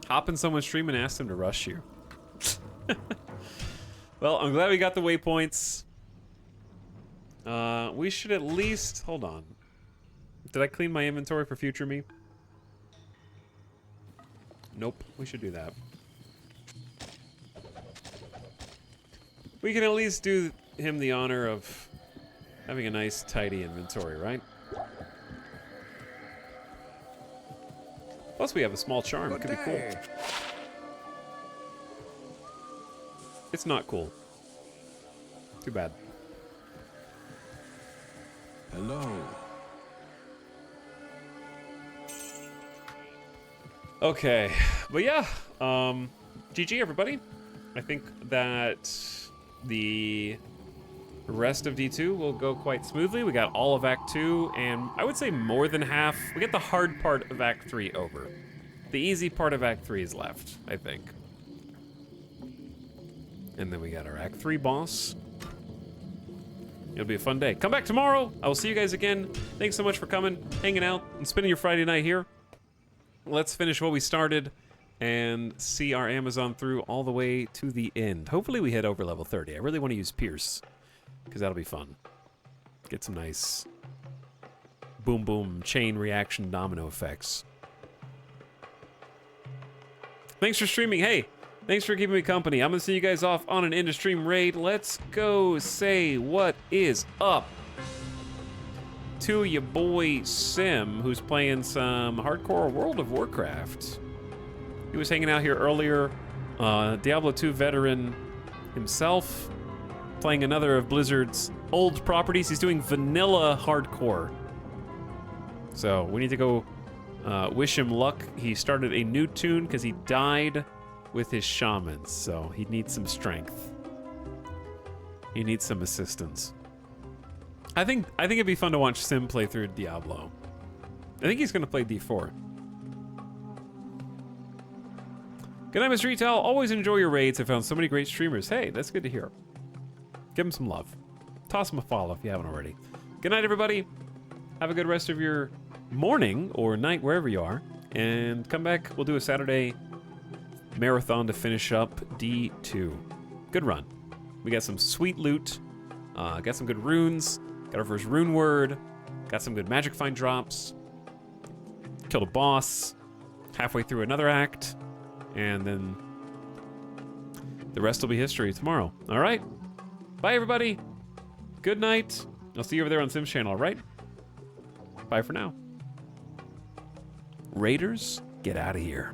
Speaker 1: Hop in someone's stream and ask them to rush you. Well, I'm glad we got the waypoints. We should at least... Hold on. Did I clean my inventory for future me? Nope. We should do that. We can at least do him the honor of having a nice, tidy inventory, right? Plus, we have a small charm. It could be cool. It's not cool. Too bad.
Speaker 21: Hello.
Speaker 1: Okay, but yeah, GG everybody. I think that the rest of D2 will go quite smoothly. We got all of Act 2, and I would say more than half. We get the hard part of Act 3 over. The easy part of Act 3 is left, I think. And then we got our Act 3 boss. It'll be a fun day. Come back tomorrow. I will see you guys again. Thanks so much for coming, hanging out, and spending your Friday night here. Let's finish what we started and see our Amazon through all the way to the end. Hopefully we hit over level 30. I really want to use Pierce, because that'll be fun. Get some nice boom boom chain reaction domino effects. Thanks for streaming. Hey, thanks for keeping me company. I'm gonna see you guys off on an end of stream raid. Let's go say what is up to your boy Sim, who's playing some hardcore World of Warcraft. He was hanging out here earlier. Diablo 2 veteran himself, playing another of Blizzard's old properties. He's doing vanilla hardcore. So we need to go wish him luck. He started a new tune because he died with his shamans, so he needs some strength. He needs some assistance. I think it'd be fun to watch Sim play through Diablo. I think he's gonna play D4. Good night, Mr. Retail. Always enjoy your raids. I found so many great streamers. Hey, that's good to hear. Give him some love. Toss him a follow if you haven't already. Good night, everybody. Have a good rest of your morning or night, wherever you are. And come back. We'll do a Saturday marathon to finish up D2. Good run. We got some sweet loot. Got some good runes. Got our first rune word. Got some good magic find drops. Killed a boss. Halfway through another act. And then the rest will be history tomorrow. All right. Bye, everybody. Good night. I'll see you over there on Sim's channel, all right? Bye for now. Raiders, get out of here.